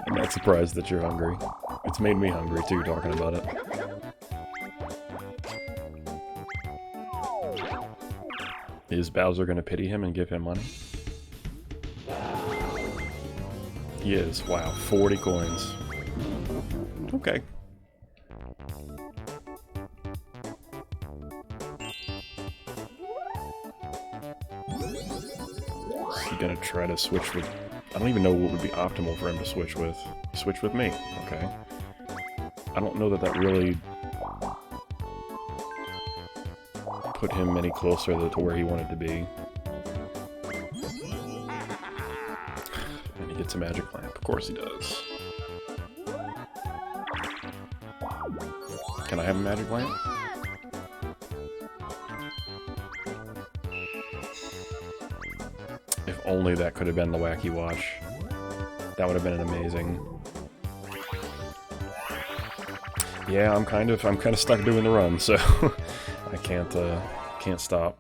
I'm not surprised that you're hungry. It's made me hungry too, talking about it. Is Bowser gonna pity him and give him money? He is. Wow, 40 coins. Okay. Is he gonna try to switch with... I don't even know what would be optimal for him to switch with. Switch with me. Okay. I don't know that that really put him any closer to where he wanted to be. And he gets a magic lamp. Of course he does. Can I have a magic lamp? If only that could have been the Wacky Watch. That would have been amazing. Yeah, I'm kind of stuck doing the run, so I can't stop.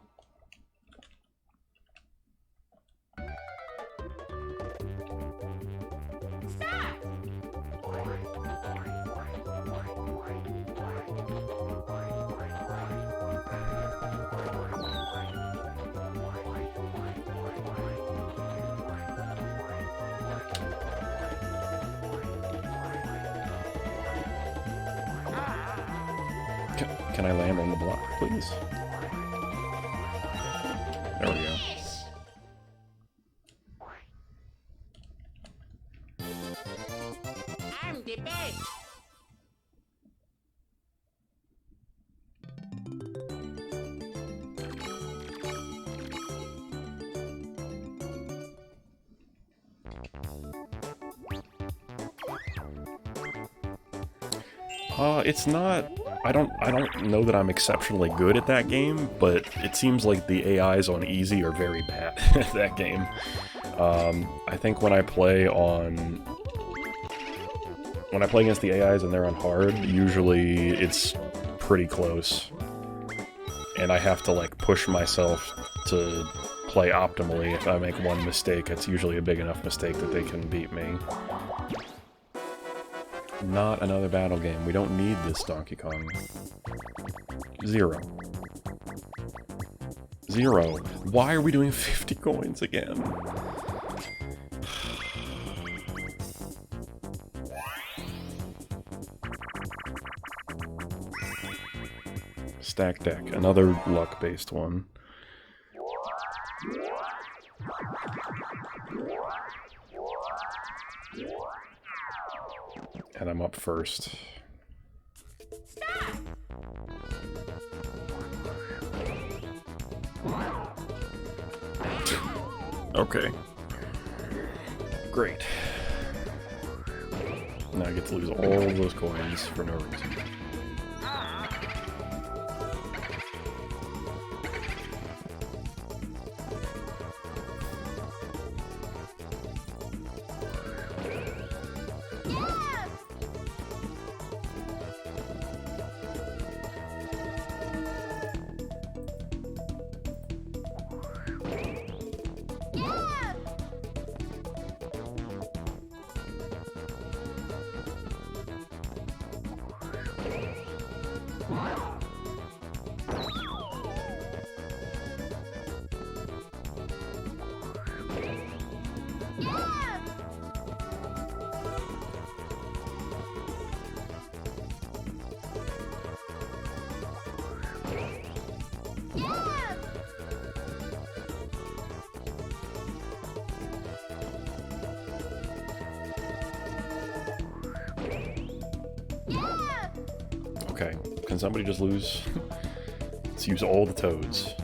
Can I land on the block, please? There we go. I'm the best. It's not... I don't know that I'm exceptionally good at that game, but it seems like the AIs on easy are very bad at that game. I think when I play against the AIs and they're on hard, usually it's pretty close. And I have to like push myself to play optimally. If I make one mistake, it's usually a big enough mistake that they can beat me. Not another battle game. We don't need this, Donkey Kong. 0. 0. Why are we doing 50 coins again? Stack deck. Another luck-based one. And I'm up first. Okay. Great. Now I get to lose all of those coins for no reason. Okay, can somebody just lose? Let's use all the toads.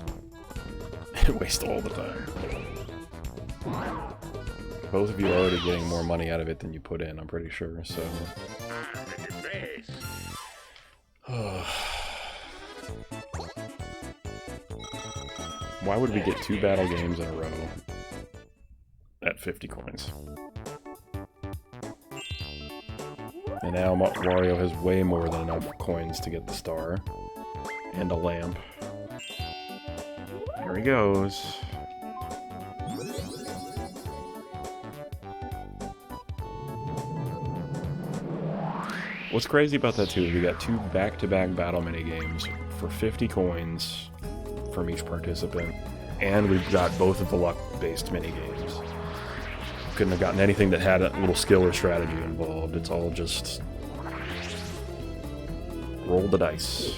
Waste all the time. Both of you are already getting more money out of it than you put in, I'm pretty sure, so... Why would we get 2 battle games in a row at 50 coins? And now Wario has way more than enough coins to get the star. And a lamp. Here he goes. What's crazy about that too is we got 2 back-to-back battle minigames for 50 coins from each participant, and we've got both of the luck-based minigames. Couldn't have gotten anything that had a little skill or strategy involved. It's all just roll the dice.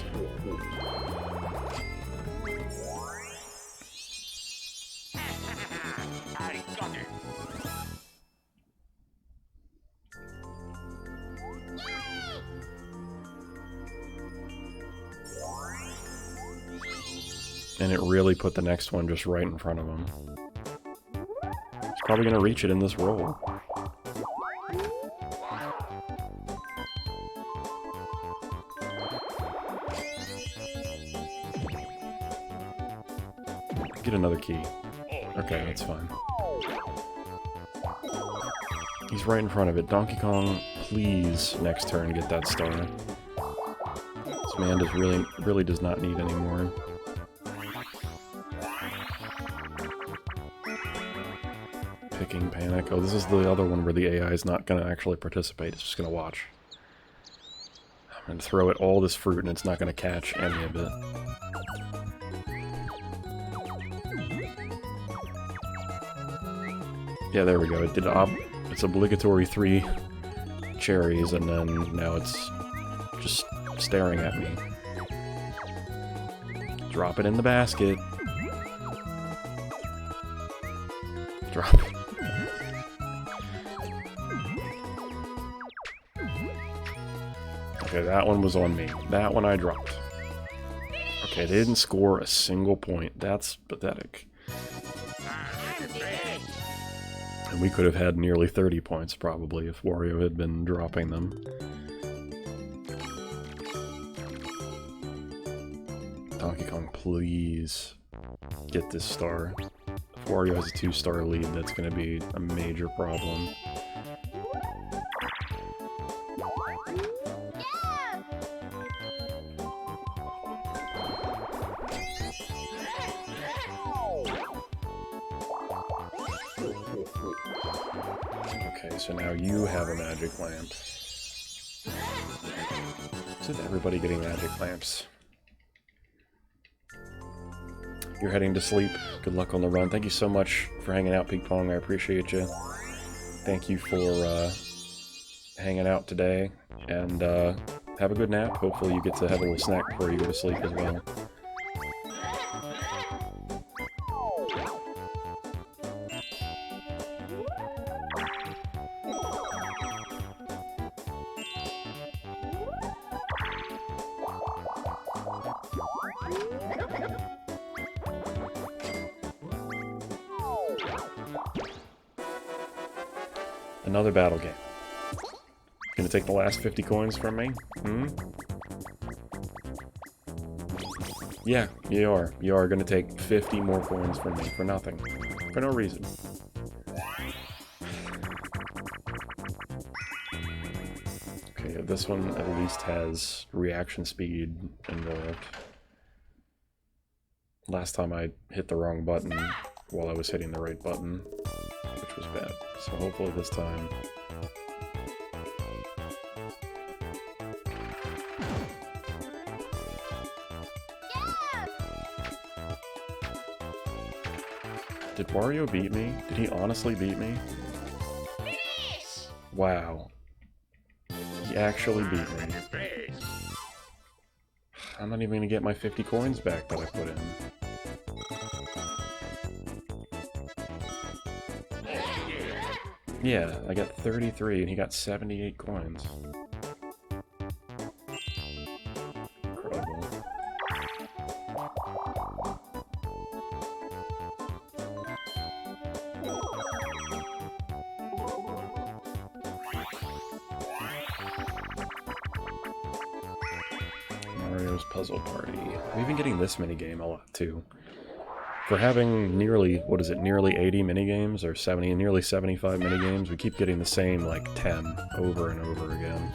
And it really put the next one just right in front of him. He's probably gonna reach it in this roll. Get another key. Okay, that's fine. He's right in front of it. Donkey Kong, please, next turn, get that star. This man does really does not need any more. Picking Panic. Oh, this is the other one where the AI is not going to actually participate. It's just going to watch. I'm going to throw it all this fruit and it's not going to catch any of it. Yeah, there we go. It did its obligatory 3 cherries, and then now it's just staring at me. Drop it in the basket. Drop it. Okay, that one was on me. That one I dropped. Okay, they didn't score a single point. That's pathetic. And we could have had nearly 30 points, probably, if Wario had been dropping them. Donkey Kong, please get this star. If Wario has a 2-star lead, that's going to be a major problem. Okay, so now you have a magic lamp. Isn't everybody getting magic lamps? You're heading to sleep. Good luck on the run. Thank you so much for hanging out, Ping Pong. I appreciate you. Thank you for hanging out today. And have a good nap. Hopefully you get to have a little snack before you go to sleep as well. Another battle game. Gonna take the last 50 coins from me? Hmm? Yeah, you are. You are gonna take 50 more coins from me for nothing. For no reason. Okay, this one at least has reaction speed involved. Last time I hit the wrong button while I was hitting the right button, which was bad. So hopefully this time... Did Wario beat me? Did he honestly beat me? Finish! Wow. He actually beat me. I'm not even gonna get my 50 coins back that I put in. Yeah, I got 33 and he got 78 coins. Incredible. Mario's Puzzle Party. We've been getting this minigame a lot, too. For having nearly, what is it, nearly 80 minigames, or 70, nearly 75 minigames, we keep getting the same, like, 10 over and over again.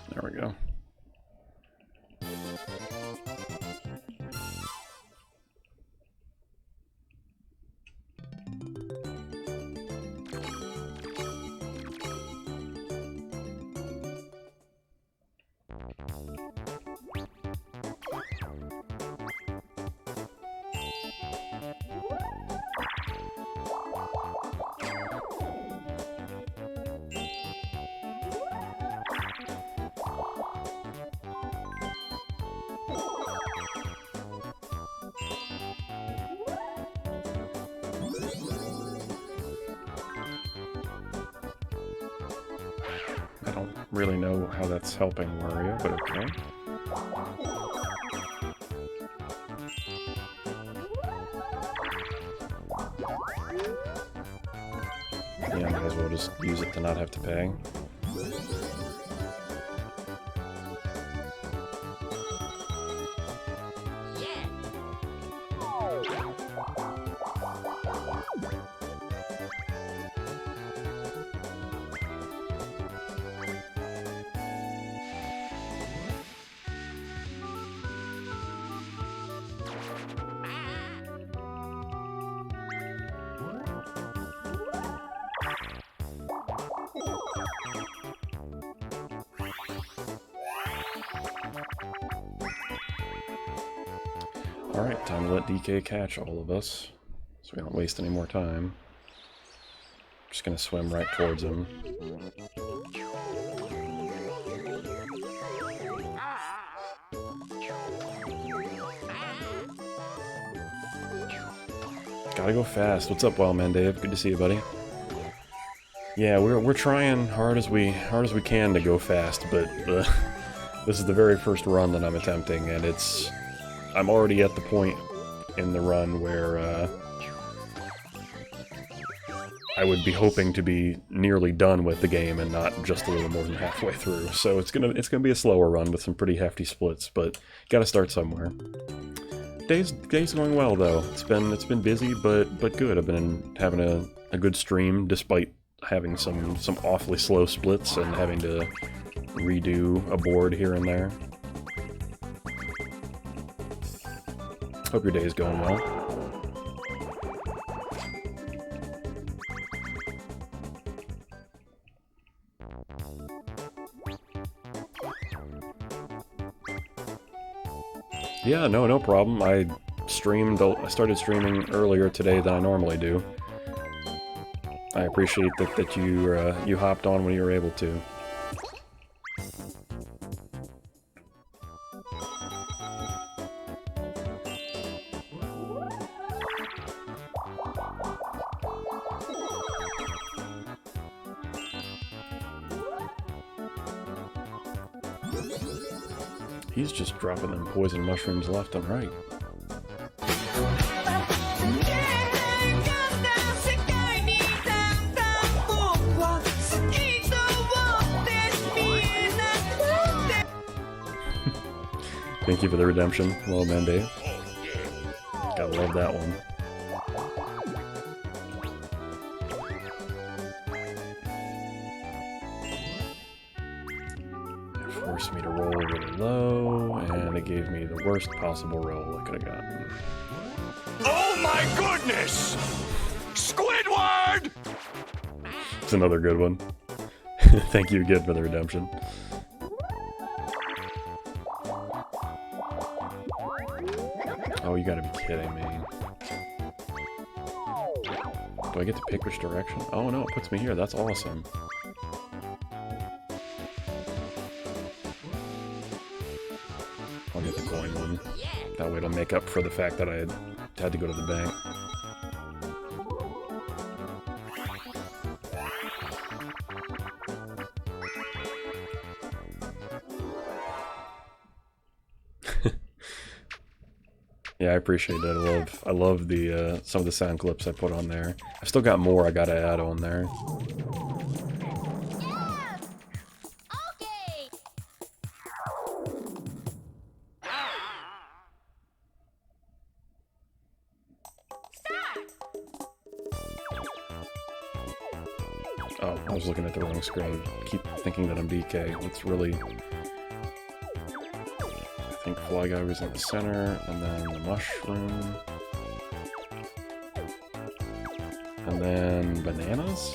There we go. I don't really know how that's helping Wario, but okay. Yeah, might as well just use it to not have to pay. Alright, time to let DK catch all of us, so we don't waste any more time. Just gonna swim right towards him. Gotta go fast. What's up, Wildman Dave? Good to see you, buddy. Yeah, we're trying hard as we can to go fast, but this is the very first run that I'm attempting, and I'm already at the point in the run where I would be hoping to be nearly done with the game and not just a little more than halfway through. So it's gonna be a slower run with some pretty hefty splits, but gotta start somewhere. Day's going well though. It's been busy, but good. I've been having a good stream despite having some awfully slow splits and having to redo a board here and there. Hope your day is going well. Yeah, no problem. I started streaming earlier today than I normally do. I appreciate that you hopped on when you were able to. He's just dropping them poison mushrooms left and right. Thank you for the redemption, well man Dave. Gotta love that one. forced me to roll really low, and it gave me the worst possible roll I could have gotten. Oh my goodness! Squidward! It's another good one. Thank you again for the redemption. Oh, you gotta be kidding me. Do I get to pick which direction? Oh no, it puts me here. That's awesome. I'll get the coin one. That way it'll make up for the fact that I had to go to the bank. Yeah, I appreciate that. I love the some of the sound clips I put on there. I've still got more I gotta add on there. Okay. Start. Oh, I was looking at the wrong screen. Keep thinking that I'm DK. It's really... I think Fly Guy was in the center, and then the mushroom. And then bananas?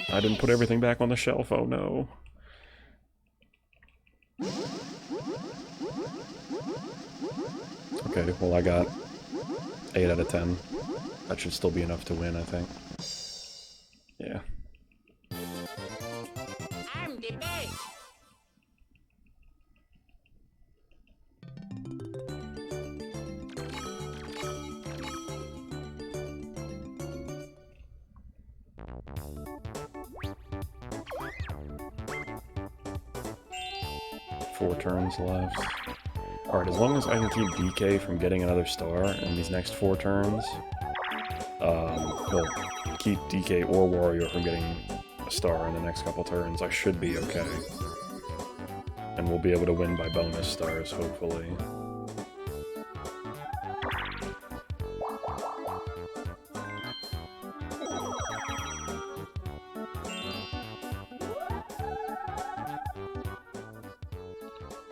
I didn't put everything back on the shelf, oh no. Okay, well I got 8 out of 10. That should still be enough to win, I think. Yeah. I'm the best. Four turns left. Alright, as long as I can keep DK from getting another star in these next 4 turns, well, keep DK or Wario from getting a star in the next couple turns, I should be okay. And we'll be able to win by bonus stars, hopefully.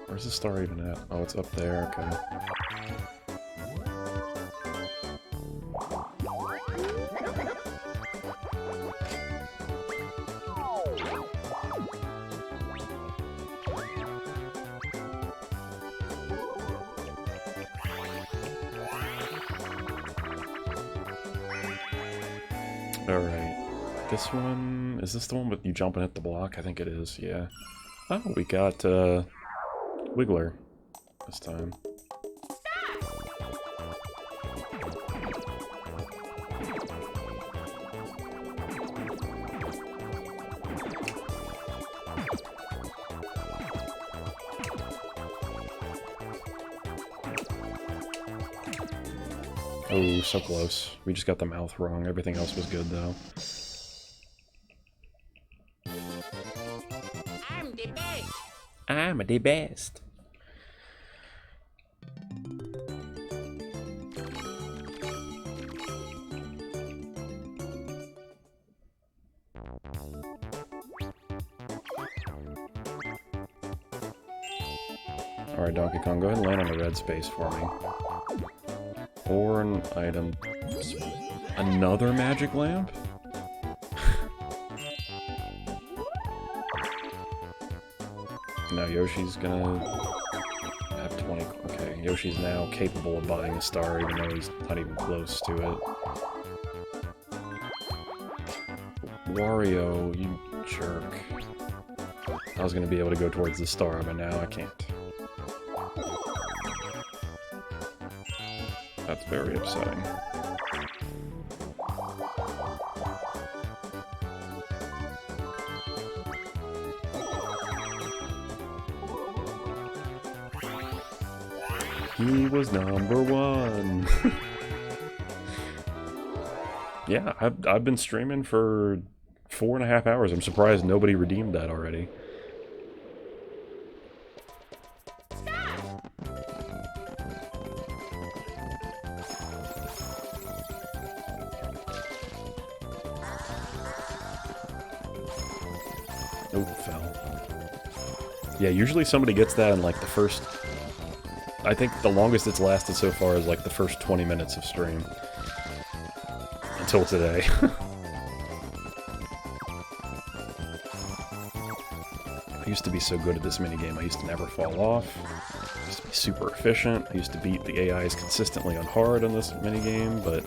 Where's the star even at? Oh, it's up there, okay. Alright. This one... Is this the one with you jump and hit the block? I think it is, yeah. Oh, we got, Wiggler this time. Oh, so close. We just got the mouth wrong. Everything else was good, though. I'm the best. I'm the best. Alright, Donkey Kong, go ahead and land on the red space for me. Or an item. Another magic lamp? Now Yoshi's gonna have 20. Okay, Yoshi's now capable of buying a star, even though he's not even close to it. Wario, you jerk. I was gonna be able to go towards the star, but now I can't. That's very upsetting. He was number 1. Yeah, I've been streaming for 4.5 hours. I'm surprised nobody redeemed that already. Oh, fell. Yeah, usually somebody gets that in like the first... I think the longest it's lasted so far is like the first 20 minutes of stream. Until today. I used to be so good at this minigame, I used to never fall off. I used to be super efficient. I used to beat the AIs consistently on hard on this minigame, but...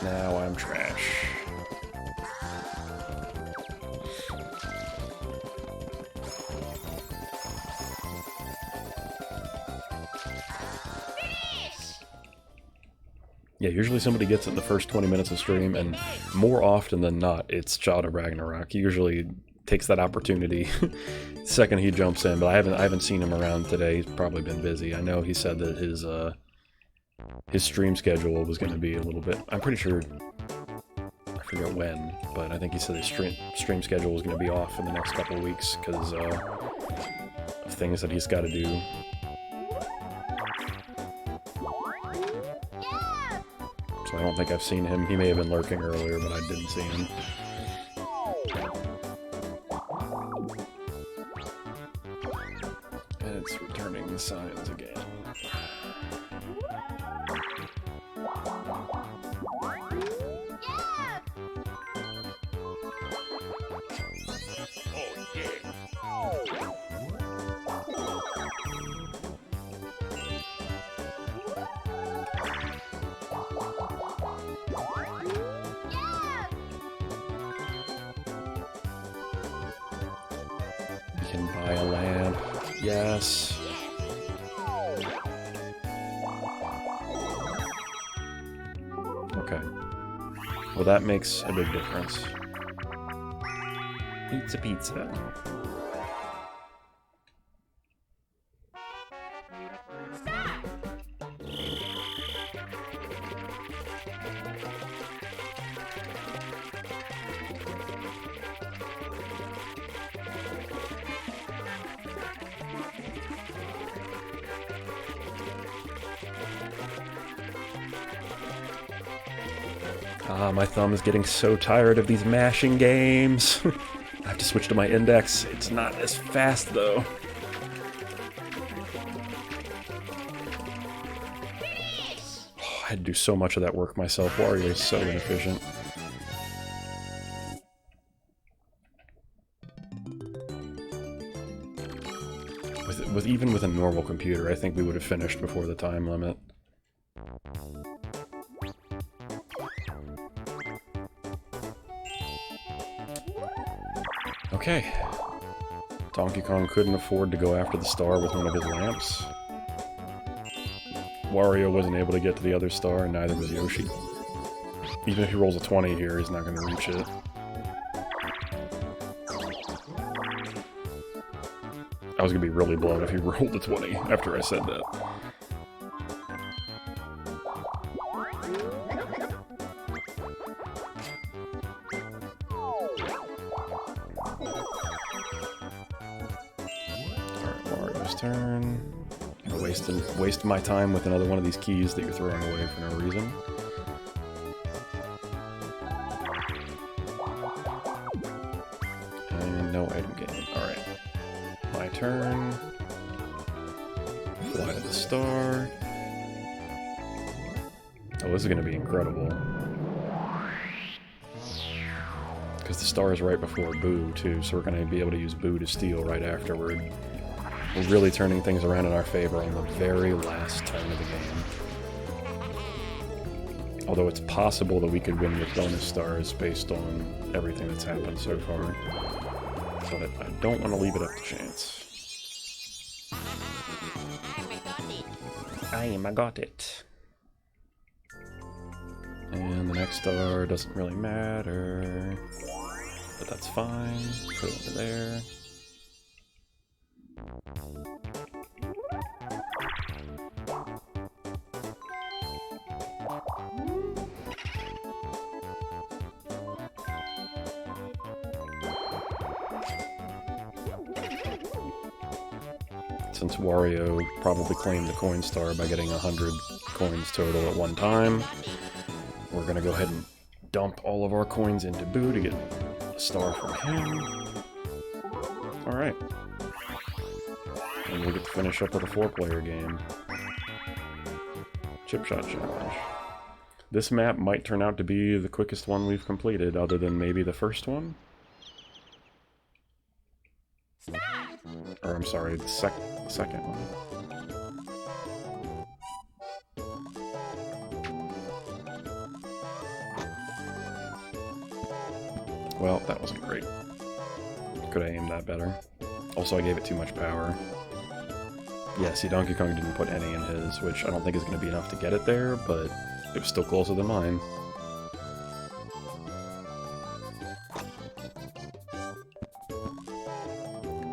now I'm trash. Yeah, usually somebody gets it in the first 20 minutes of stream, and more often than not, it's Child of Ragnarok. He usually takes that opportunity the second he jumps in, but I haven't seen him around today. He's probably been busy. I know he said that his stream schedule was going to be a little bit... I'm pretty sure... I forget when, but I think he said his stream schedule was going to be off in the next couple of weeks because of things that he's got to do. So I don't think I've seen him. He may have been lurking earlier, but I didn't see him. And it's returning the signs again. Can buy a lamp. Yes. Okay. Well, that makes a big difference. Pizza, pizza. Ah, my thumb is getting so tired of these mashing games. I have to switch to my index. It's not as fast, though. Oh, I had to do so much of that work myself. Wario is so inefficient. Even with a normal computer, I think we would have finished before the time limit. Okay. Donkey Kong couldn't afford to go after the star with one of his lamps. Wario wasn't able to get to the other star, and neither was Yoshi. Even if he rolls a 20 here, he's not going to reach it. I was going to be really blown if he rolled a 20 after I said that. Alright, Mario's turn. I'm wasting my time with another one of these keys that you're throwing away for no reason. And no item gain. Alright. My turn. Fly to the star. Oh, this is going to be incredible. Because the star is right before Boo, too, so we're going to be able to use Boo to steal right afterward. We're really turning things around in our favor on the very last turn of the game. Although it's possible that we could win with bonus stars based on everything that's happened so far. But I don't want to leave it up to chance. I got it. And the next star doesn't really matter. But that's fine. Put it over there. Since Wario probably claimed the coin star by getting 100 coins total at one time, we're gonna go ahead and dump all of our coins into Boo to get a star from him. Alright. And we'll get to finish up with a 4-player game. Chip Shot Challenge. This map might turn out to be the quickest one we've completed, other than maybe the first one. Or I'm sorry, the second one. Well, that wasn't great. Could have aimed that better. Also, I gave it too much power. Yeah, see, Donkey Kong didn't put any in his, which I don't think is going to be enough to get it there, but it was still closer than mine.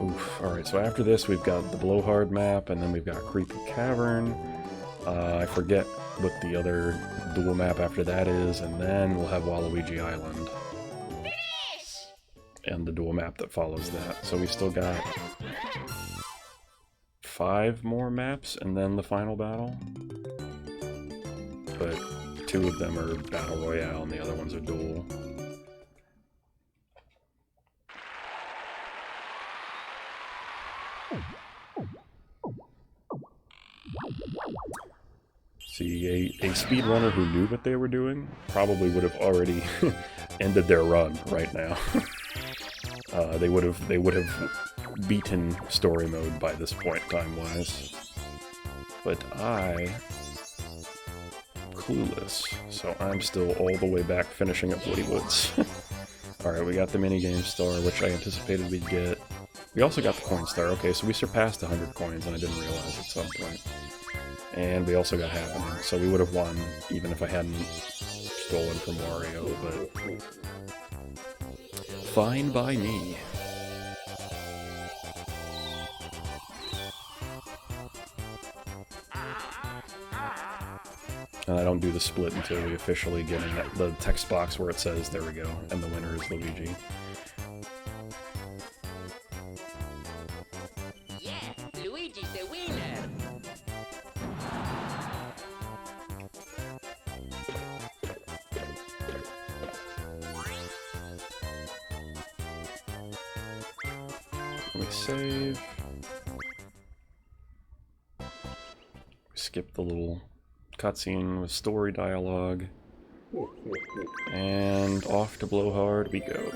Oof. Alright, so after this we've got the Blowhard map, and then we've got Creepy Cavern. I forget what the other dual map after that is, and then we'll have Waluigi Island. And the dual map that follows that. So we still got 5 more maps and then the final battle. But 2 of them are Battle Royale and the other ones are dual. See, a speedrunner who knew what they were doing probably would have already ended their run right now. They would have beaten story mode by this point, time-wise. But I... clueless. So I'm still all the way back finishing up Woody Woods. Alright, we got the minigame star, which I anticipated we'd get. We also got the coin star. Okay, so we surpassed 100 coins, and I didn't realize at some point. And we also got Happening, so we would have won, even if I hadn't stolen from Wario, but... fine by me. And I don't do the split until we officially get in the text box where it says, there we go, and the winner is Luigi. Yeah, Luigi's the winner. Let me save. We skip the little cutscene with story dialogue. And off to Blowhard we go.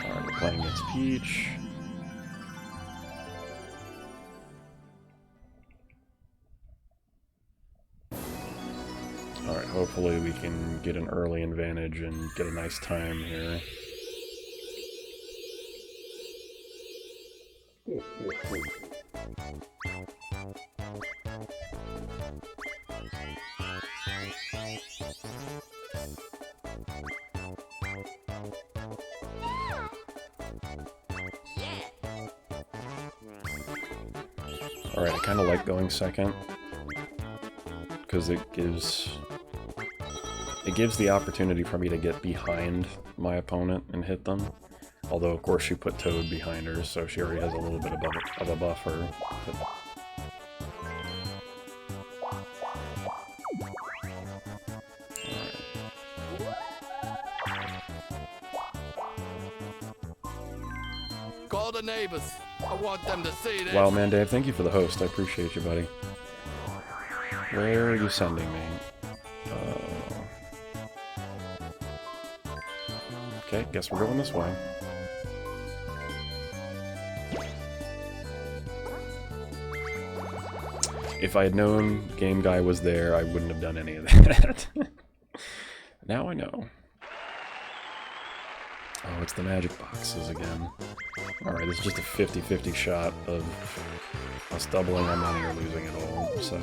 Alright, we're playing against Peach. Alright, hopefully we can get an early advantage and get a nice time here. Alright, I kind of like going second, because it gives the opportunity for me to get behind my opponent and hit them. Although, of course, she put Toad behind her, so she already has a little bit of a buffer. But... Call the neighbors. I want them to see this. Wow, man, Dave, thank you for the host. I appreciate you, buddy. Where are you sending me? Okay, guess we're going this way. If I had known Game Guy was there, I wouldn't have done any of that. Now I know. Oh, it's the magic boxes again. Alright, this is just a 50-50 shot of us doubling our money or losing it all, so...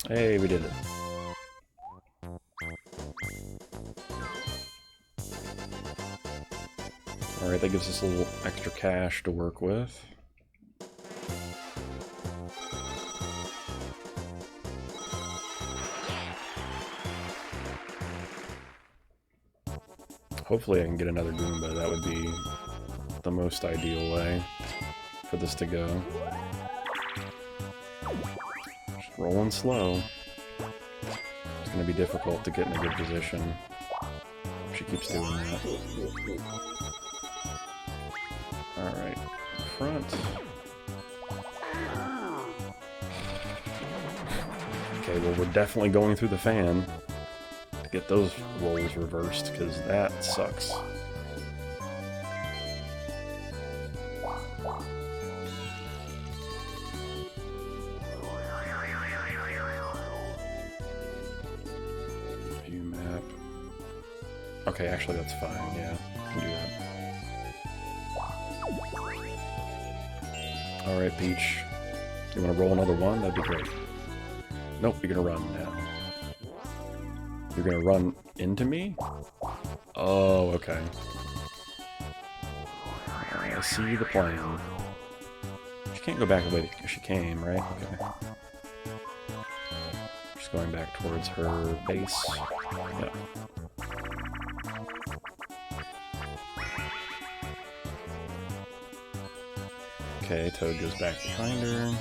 Hey, we did it. Alright, That gives us a little extra cash to work with. Hopefully I can get another Goomba. That would be the most ideal way for this to go. Just rolling slow. It's going to be difficult to get in a good position. She keeps doing that. Alright, front. Okay, well we're definitely going through the fan to get those rolls reversed, because that sucks. View map. Okay, actually that's fine, yeah, I can do that. Alright, Peach. You want to roll another one? That'd be great. Nope, you're gonna run now. You're gonna run into me? Oh, okay. I see the plan. She can't go back the way she came, right? Okay. She's going back towards her base. Yeah. Okay, Toad goes back behind her.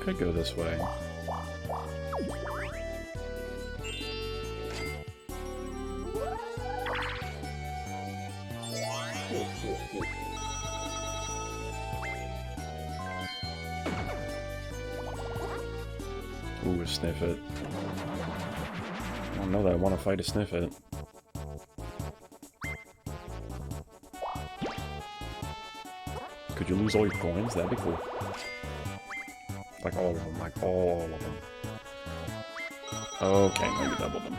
Could go this way. Ooh, a sniff it. I don't know that I want to fight a sniff it. Could you lose all your coins? That'd be cool. Like all of them, like all of them. Okay, maybe double them.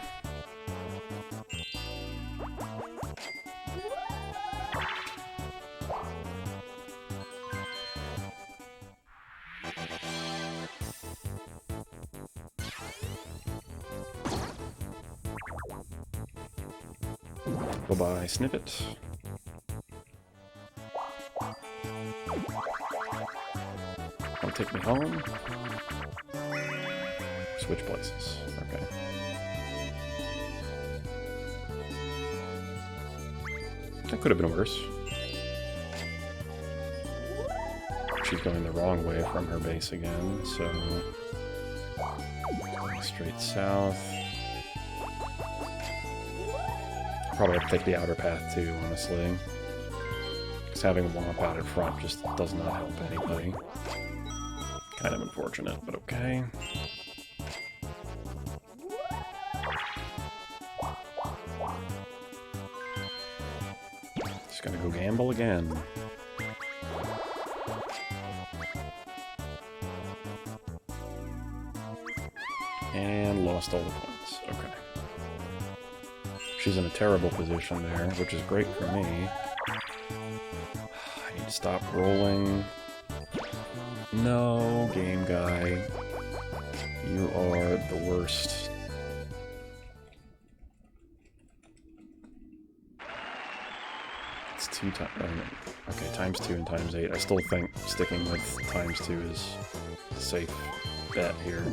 Bye-bye, Snippet. Wanna take me home? Switch places. Okay. That could have been worse. She's going the wrong way from her base again, so... straight south. Probably have to take the outer path too, honestly. Because having Womp out in front just does not help anybody. Kind of unfortunate, but okay. Just gonna go gamble again. And lost all the points. Okay. She's in a terrible position there, which is great for me. I need to stop rolling. No, game guy. You are the worst. It's 2 times... okay, times 2 and times 8. I still think sticking with times 2 is a safe bet here.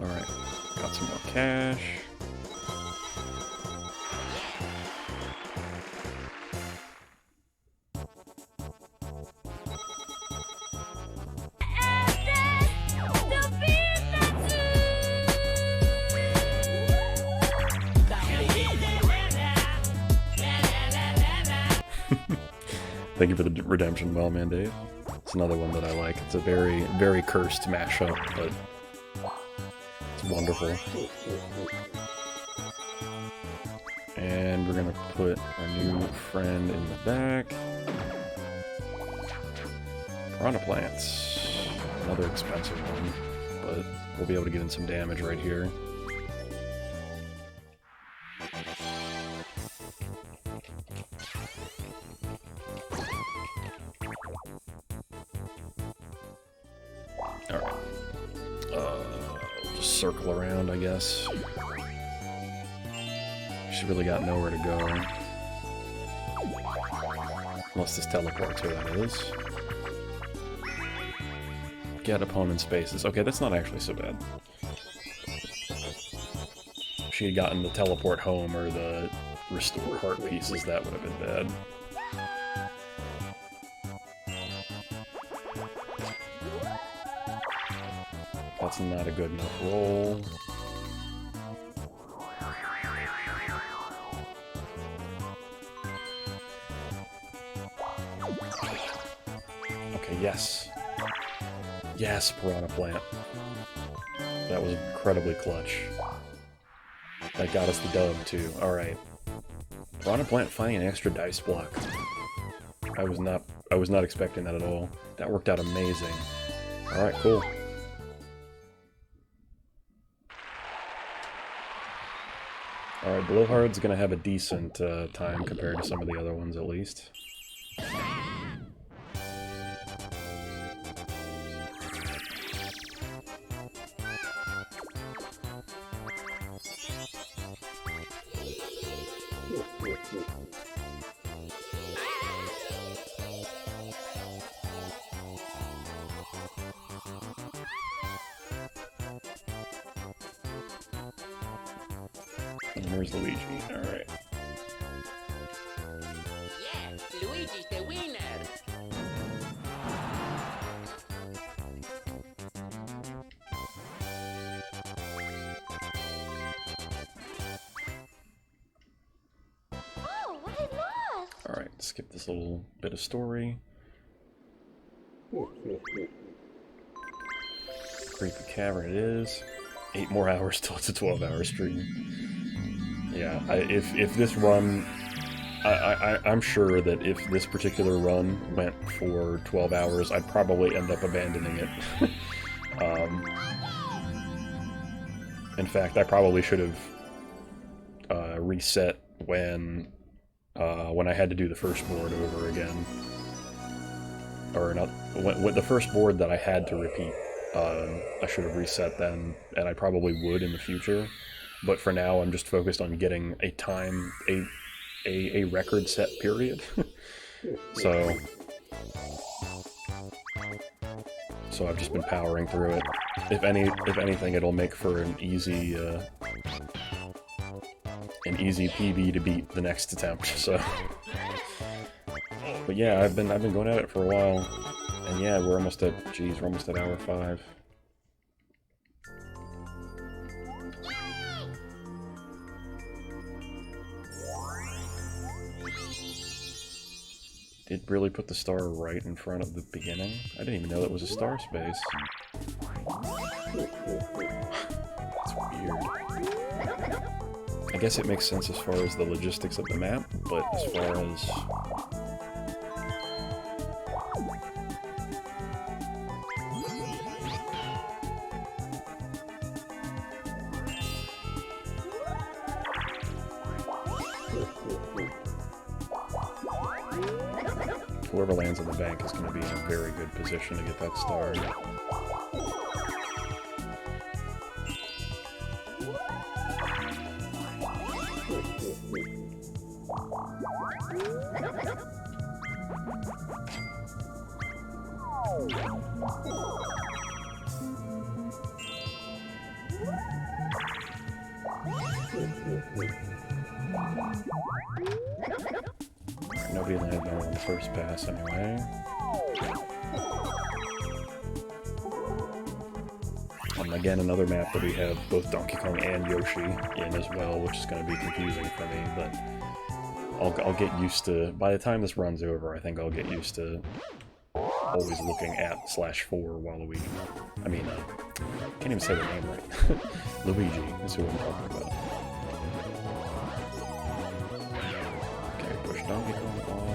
Alright, got some more cash. Thank you for the redemption, Wellman Dave. It's another one that I like. It's a very, very cursed mashup, but it's wonderful. And we're gonna put our new friend in the back. Piranha plants. Another expensive one, but we'll be able to get in some damage right here. Alright. Just circle around, I guess. She's really got nowhere to go. Unless this teleports her, that is. Get opponent spaces. Okay, that's not actually so bad. If she had gotten the teleport home or the restore heart pieces, that would have been bad. That's not a good enough roll. Okay, yes. Yes, Piranha Plant. That was incredibly clutch. That got us the dub, too. Alright. Piranha Plant finding an extra dice block. I was not expecting that at all. That worked out amazing. Alright, cool. Alright, Blowhard's gonna have a decent time compared to some of the other ones, at least. And there's Luigi. Alright. Yeah, Luigi's the winner. Oh, what I lost! Alright, skip this little bit of story. Creepy Cavern it is. 8 more hours till it's a 12-hour stream. Yeah, if this run... I'm sure that if this particular run went for 12 hours, I'd probably end up abandoning it. In fact, I probably should have reset when I had to do the first board over again. Or not, when the first board that I had to repeat, I should have reset then, and I probably would in the future. But for now, I'm just focused on getting a time, a record set period. So I've just been powering through it. If anything, it'll make for an easy PB to beat the next attempt. So, but yeah, I've been going at it for a while, and yeah, we're almost at hour 5. It really put the star right in front of the beginning. I didn't even know that was a star space. That's weird. I guess it makes sense as far as the logistics of the map, but as far as... Whoever lands on the bank is going to be in a very good position to get that star. Nobody landed on the first pass anyway. And again, another map that we have both Donkey Kong and Yoshi in as well, which is going to be confusing for me, but I'll get used to... By the time this run's over, I think I'll get used to always looking at /4 Waluigi. I mean, can't even say the name right. Luigi is who I'm talking about. Donkey Kong ball.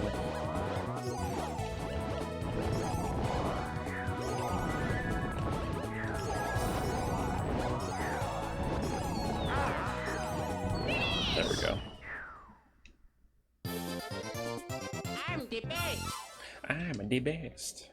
There we go. I'm the best. I'm the best.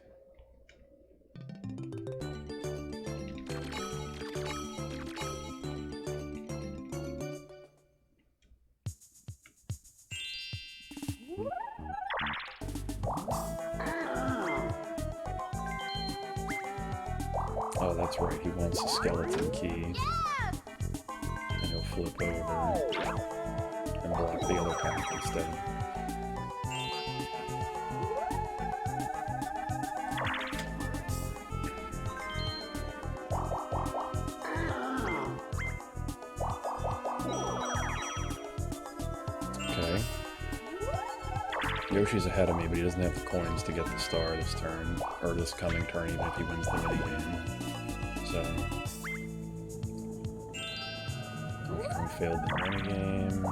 Oh, that's right. He wants a skeleton key. And he'll flip over and block the other path instead. Okay. Yoshi's ahead of me, but he doesn't have the coins to get the star this turn, or this coming turn, even if he wins the minigame. So, Donkey Kong failed the minigame.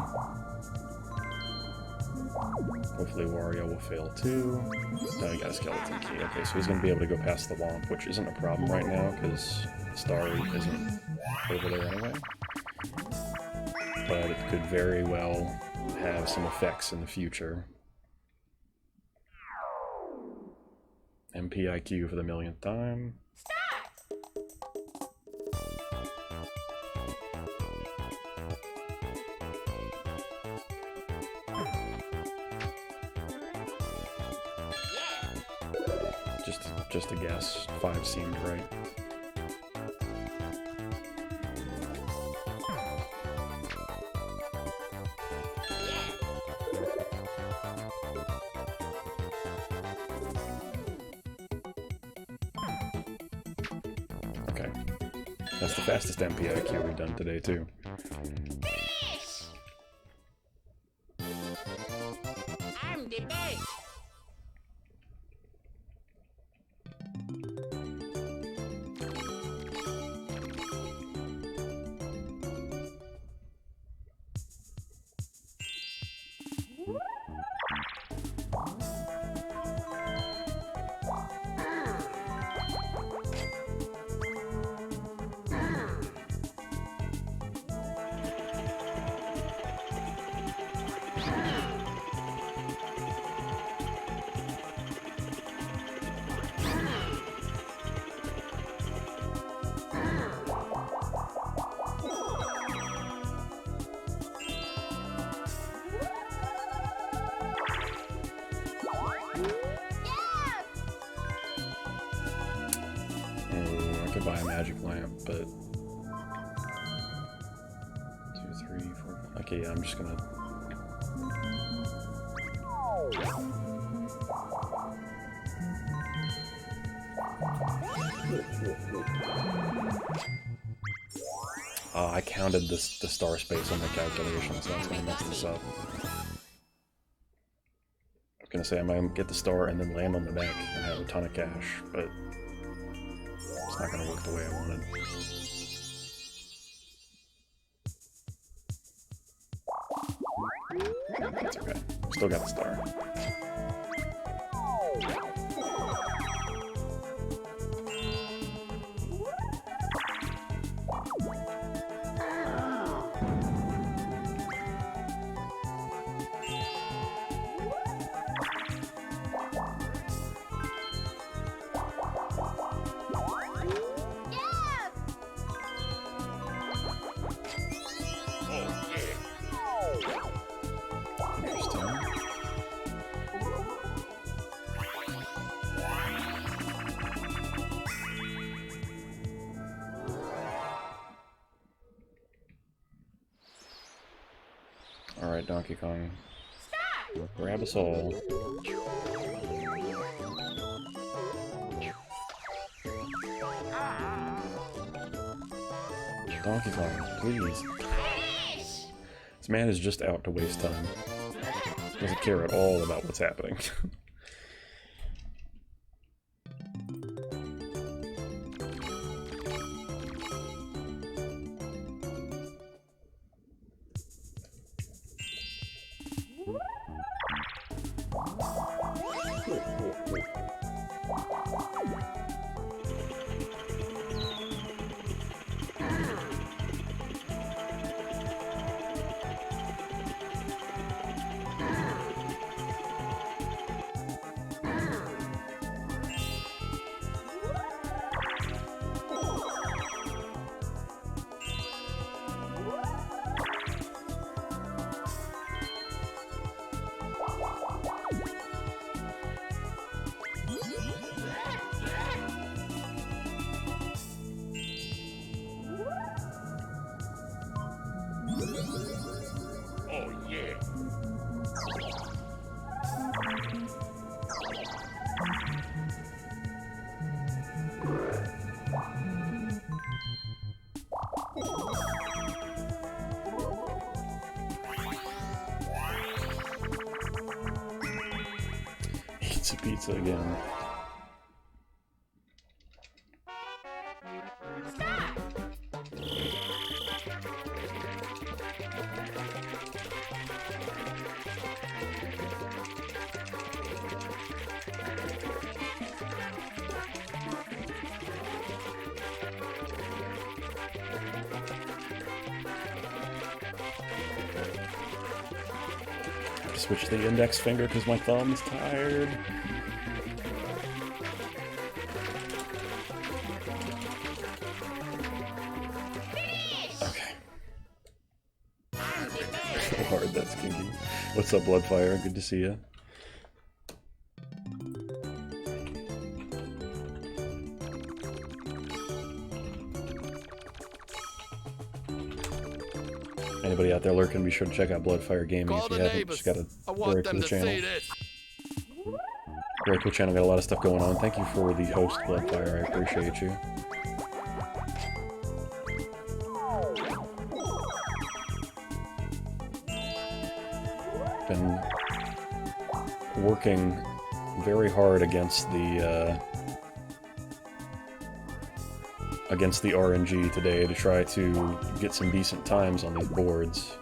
Hopefully Wario will fail too. No, he got a skeleton key. Okay, so he's going to be able to go past the Womp, which isn't a problem right now, because the star isn't over there anyway. But it could very well have some effects in the future. MPIQ for the millionth time. Just a guess. 5 seemed right. Okay. That's the fastest MPIQ we've done today, too. I'm the best. I could buy a magic lamp, but 2, 3, 4. Okay, yeah, I'm just gonna. I counted the star space on the calculation, so that's gonna mess this up. I was gonna say I might get the star and then land on the back and have a ton of cash, but it's not gonna work the way I wanted. That's okay. Still got the star. Alright, Donkey Kong. Grab us all. Donkey Kong, please. This man is just out to waste time. Doesn't care at all about what's happening. Pizza again. Switch the index finger because my thumb's tired. Okay. Hard, that's kinky. What's up, Bloodfire? Good to see you. Anybody out there lurking, be sure to check out Bloodfire Gaming if you haven't. Just got a very cool channel. Very cool channel, got a lot of stuff going on. Thank you for the host, Bloodfire, I appreciate you. Been working very hard against the RNG today to try to get some decent times on these boards.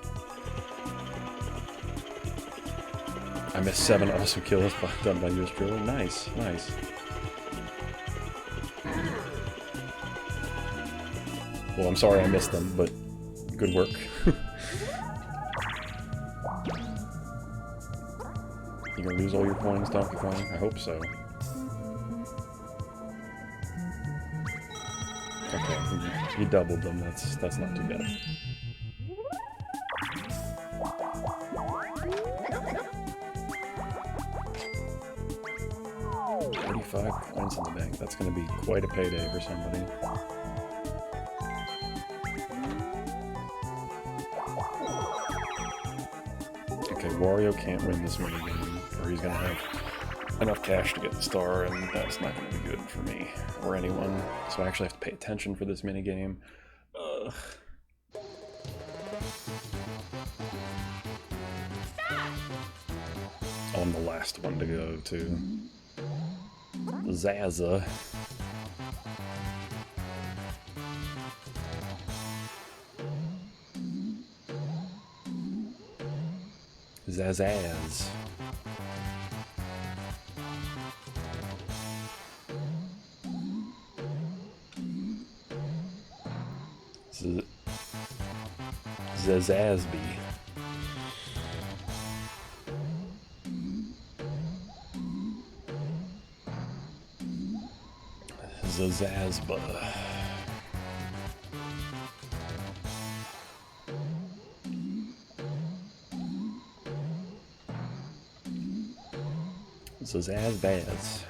I missed 7 awesome kills done by yours truly. Nice, nice. Well, I'm sorry I missed them, but good work. You gonna lose all your coins, Donkey Kong? I hope so. Okay, he doubled them. That's not too bad. $45 in the bank. That's going to be quite a payday for somebody. Okay, Wario can't win this minigame, or he's going to have enough cash to get the star, and that's not going to be good for me or anyone. So I actually have to pay attention for this minigame. Ugh. I'm the last one to go to. Zaza. Zazaz. Zazazby. Zazazba. Zazazbaz.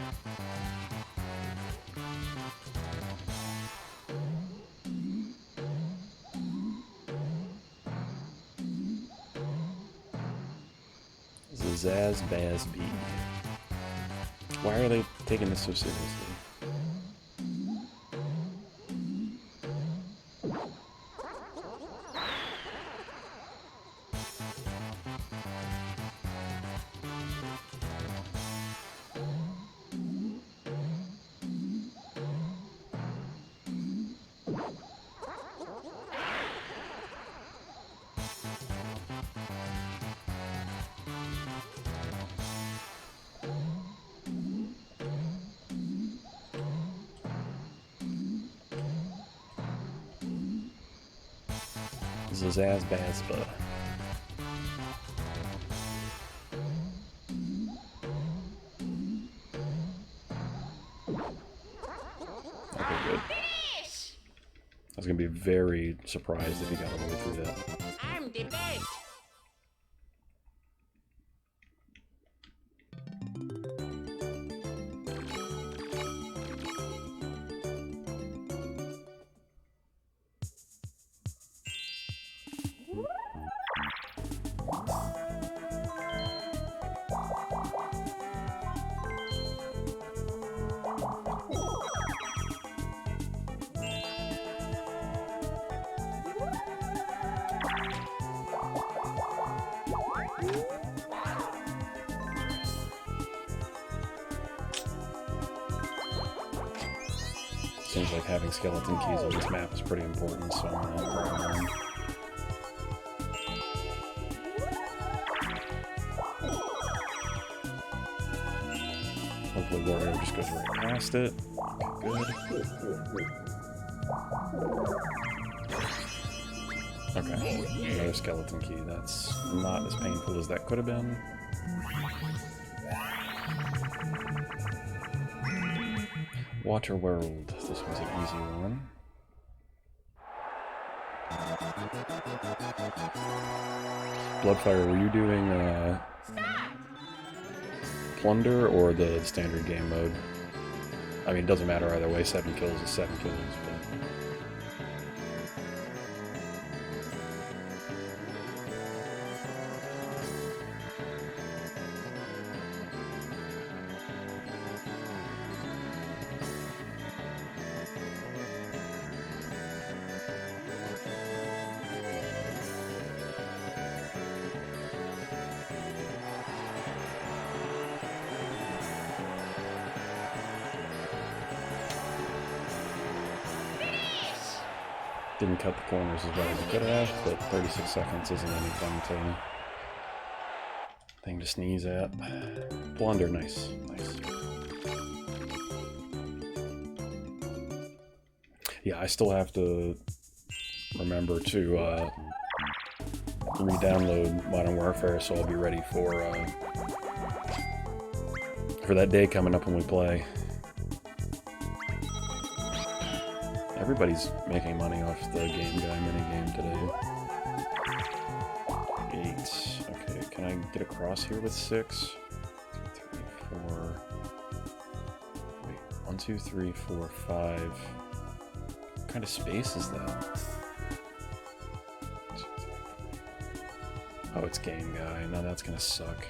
Zazbazby. Why are they taking this so seriously? Zazbazba. Okay, good. I was gonna be very surprised if he got all the way through that. I'm the best. Seems like having skeleton keys on this map is pretty important, so I'm gonna grab one. Hopefully Wario just goes right past it. Okay, good. Okay, another skeleton key. That's not as painful as that could have been. Water World. This was an easy one. Bloodfire, were you doing Plunder or the standard game mode? I mean, it doesn't matter either way. 7 kills is 7 kills, but... Didn't cut the corners as well as I could have, but 36 seconds isn't anything to sneeze at. Blunder, nice, nice. Yeah, I still have to remember to re-download Modern Warfare, so I'll be ready for that day coming up when we play. Everybody's making money off the Game Guy minigame today. 8. Okay, can I get across here with 6? 2, 3, 4. Wait, 1, 2, 3, 4, 5. What kind of space is that? Oh, it's Game Guy. Now that's gonna suck.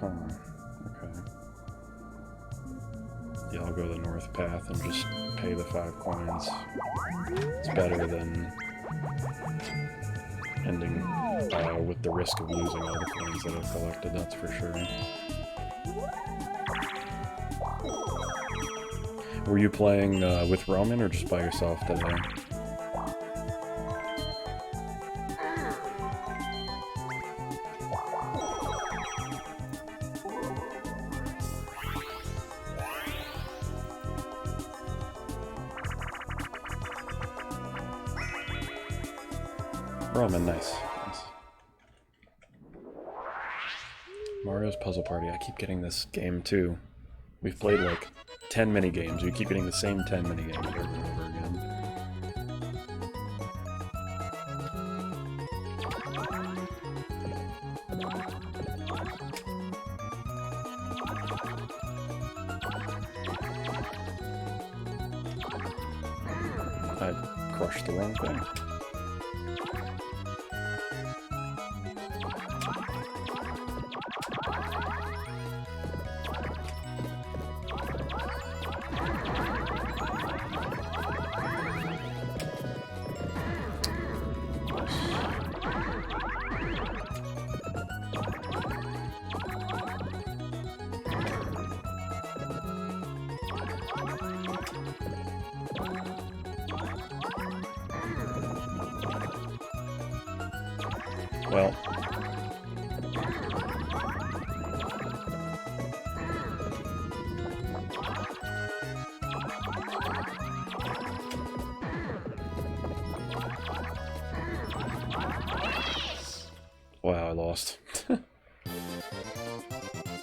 Okay. Yeah, I'll go the north path and just pay the 5 coins. It's better than ending with the risk of losing all the coins that I've collected, that's for sure. Were you playing with Roman or just by yourself today? Roman, nice. Nice. Mario's Puzzle Party. I keep getting this game too. We've played like 10 minigames. We keep getting the same 10 minigames over and over again. I crushed the wrong thing. Well, wow, I lost.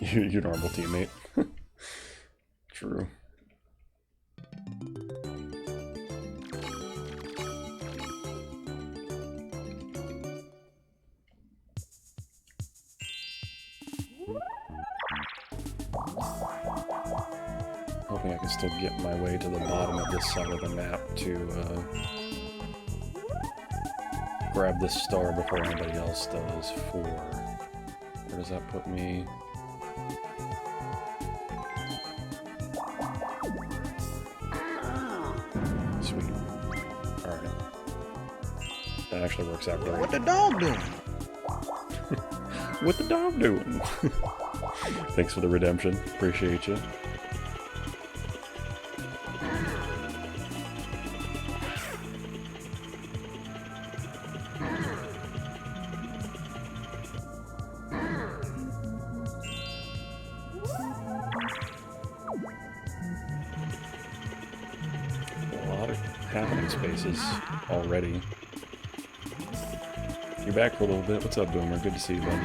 Your normal teammate. True. Hoping I can still get my way to the bottom of this side of the map to grab this star before anybody else does. 4. Where does that put me? Sweet. Alright. That actually works out really. What the dog doing? What the dog doing? Thanks for the redemption. Appreciate you. A lot of happening spaces already. You're back for a little bit. What's up, Boomer? Good to see you, buddy.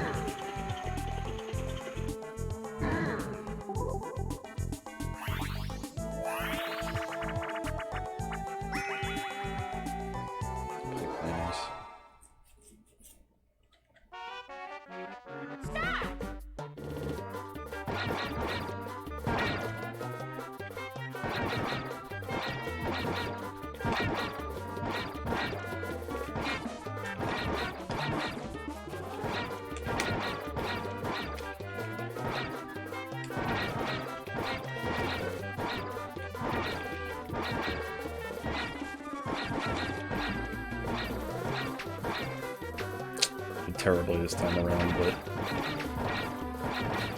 Terribly this time around, but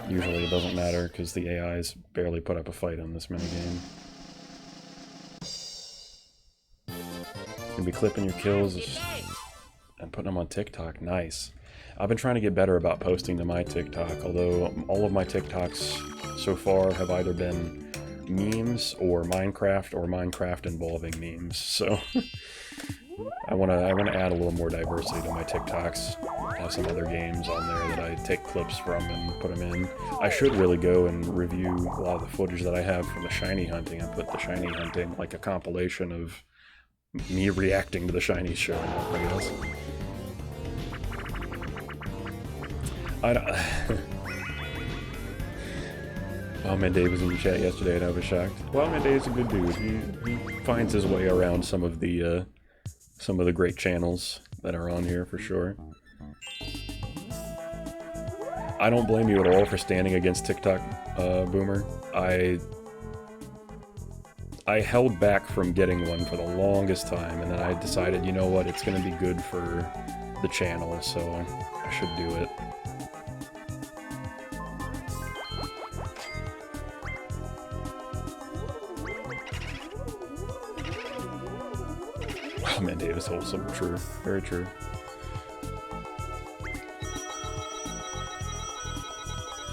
usually it doesn't matter because the AIs barely put up a fight on this minigame. You'll be clipping your kills and putting them on TikTok. Nice. I've been trying to get better about posting to my TikTok, although all of my TikToks so far have either been memes or Minecraft involving memes. So I want to add a little more diversity to my TikToks. Have some other games on there that I take clips from and put them in. I should really go and review a lot of the footage that I have from the shiny hunting. I put the shiny hunting, like a compilation of me reacting to the shiny showing up, I guess. I don't... Wildman Dave was in the chat yesterday and I was shocked. Wildman Dave's a good dude. He finds his way around some of the great channels that are on here for sure. I don't blame you at all for standing against TikTok, Boomer. I held back from getting one for the longest time, and then I decided, you know what, it's going to be good for the channel, so I should do it. Oh man, Davis wholesome. True. Very true.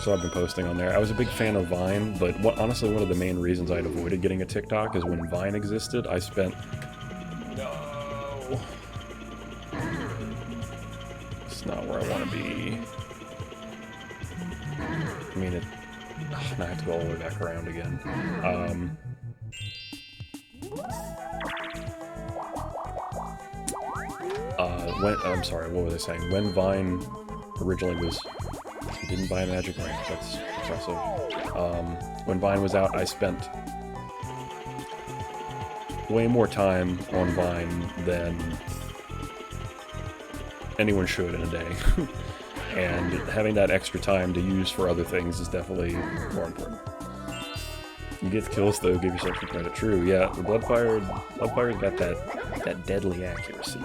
So I've been posting on there. I was a big fan of Vine, but honestly, one of the main reasons I'd avoided getting a TikTok is when Vine existed, I spent... No! It's not where I want to be. I mean, now I have to go all the way back around again. I'm sorry, what was I saying? When Vine originally was... Didn't buy a magic ring, that's impressive. When Vine was out, I spent way more time on Vine than anyone should in a day. And having that extra time to use for other things is definitely more important. You get the kills though, give yourself some credit. True, yeah, the Bloodfire's got that deadly accuracy.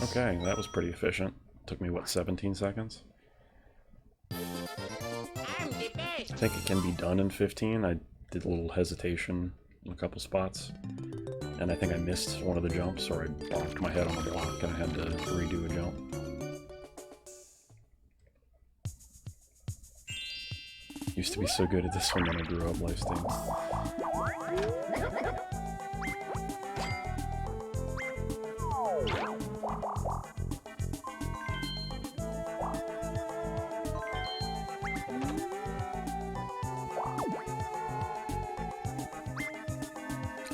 Okay, that was pretty efficient. Took me, what, 17 seconds? I'm the best. I think it can be done in 15. I did a little hesitation in a couple spots. And I think I missed one of the jumps, or I bonked my head on the block and I had to redo a jump. Used to be so good at this one when I grew up, Lifestein.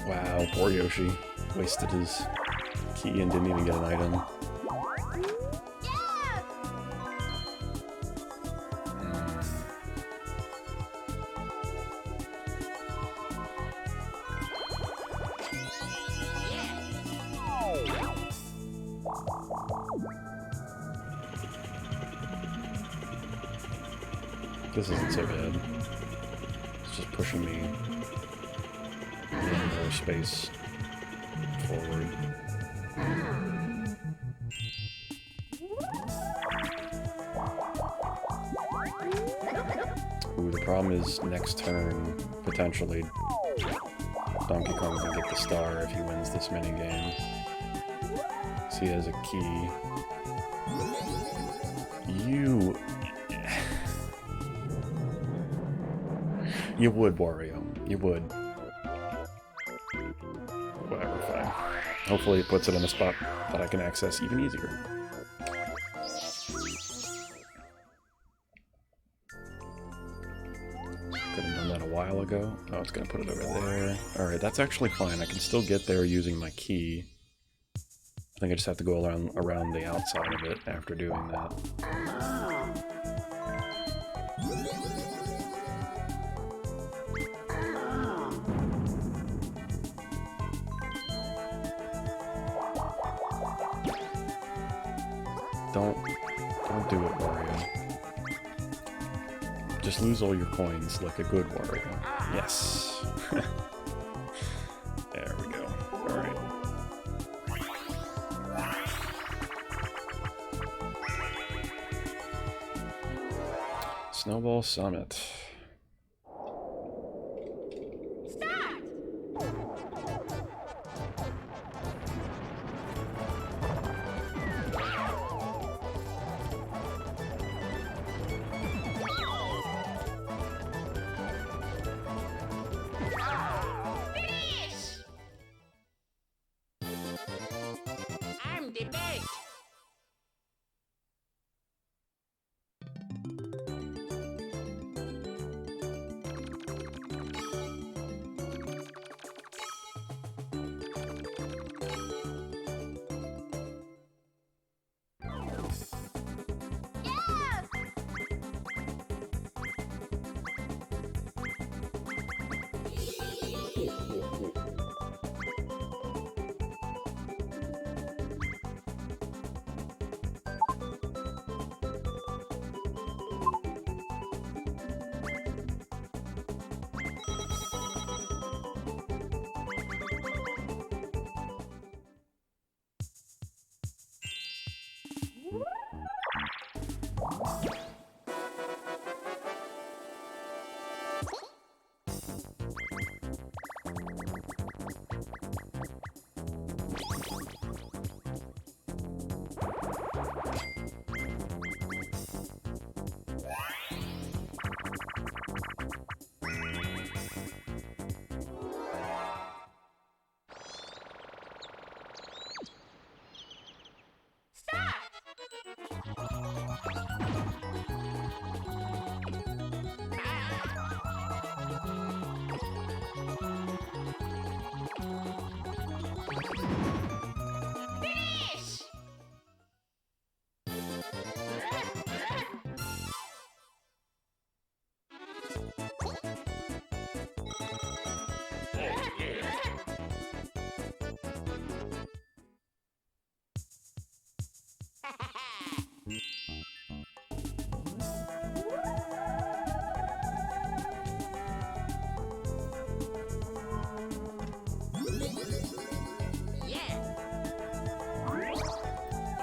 Wow, poor Yoshi. Wasted his key and didn't even get an item. This isn't so bad. It's just pushing me a little more space forward. Ooh, the problem is next turn, potentially, Donkey Kong can get the star if he wins this minigame. So he has a key. You... You would, Wario. You would. Whatever, fine. Hopefully it puts it in a spot that I can access even easier. Could have done that a while ago. Oh, it's gonna put it over there. Alright, that's actually fine. I can still get there using my key. I think I just have to go around the outside of it after doing that. Don't do it, Wario. Just lose all your coins like a good Wario. Yes. There we go. Alright. Snowball Summit. I'm the best.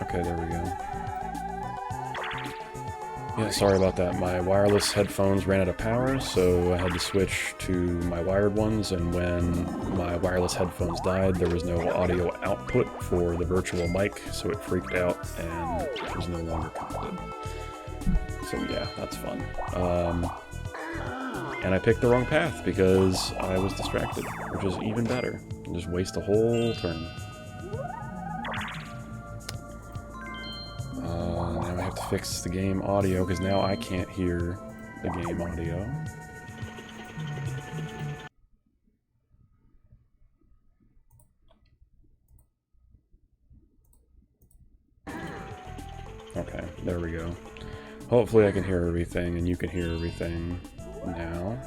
Okay, there we go. Yeah, sorry about that. My wireless headphones ran out of power, so I had to switch to my wired ones, and when my wireless headphones died, there was no audio output for the virtual mic, so it freaked out and was no longer connected. So yeah, that's fun. And I picked the wrong path because I was distracted, which is even better. Just waste a whole turn. Now I have to fix the game audio, because now I can't hear the game audio. Okay, there we go. Hopefully I can hear everything, and you can hear everything now.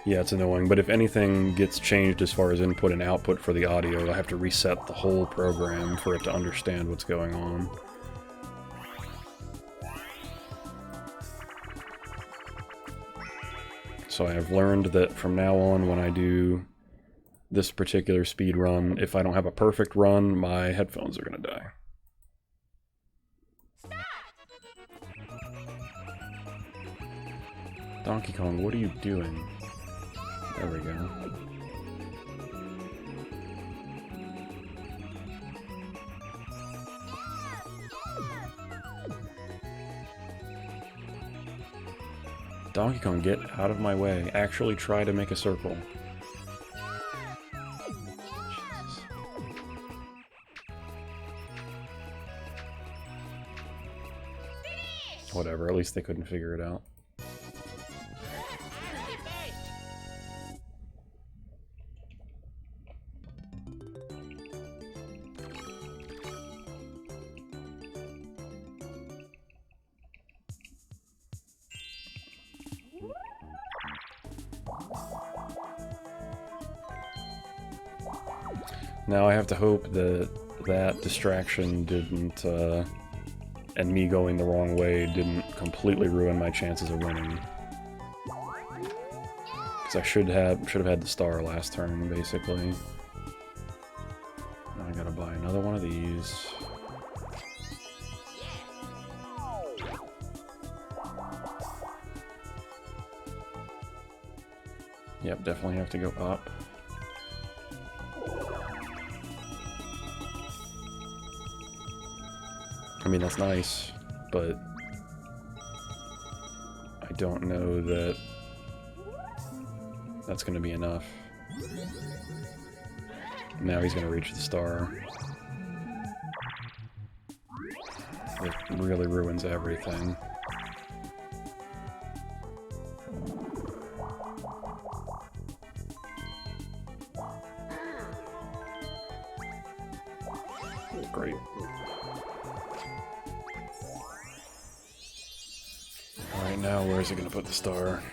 Yeah, it's annoying, but if anything gets changed as far as input and output for the audio, I have to reset the whole program for it to understand what's going on. So I have learned that from now on, when I do this particular speed run, if I don't have a perfect run, my headphones are gonna die. Donkey Kong, what are you doing? There we go. Donkey Kong, get out of my way. Actually try to make a circle. Jesus. Whatever, at least they couldn't figure it out. Now I have to hope that that distraction didn't, and me going the wrong way didn't completely ruin my chances of winning. Because I should have had the star last turn, basically. Now I gotta buy another one of these. Yep, definitely have to go up. I mean, that's nice, but I don't know that that's going to be enough. Now he's going to reach the star. It really ruins everything. Great. Alright, now where is it going to put the star?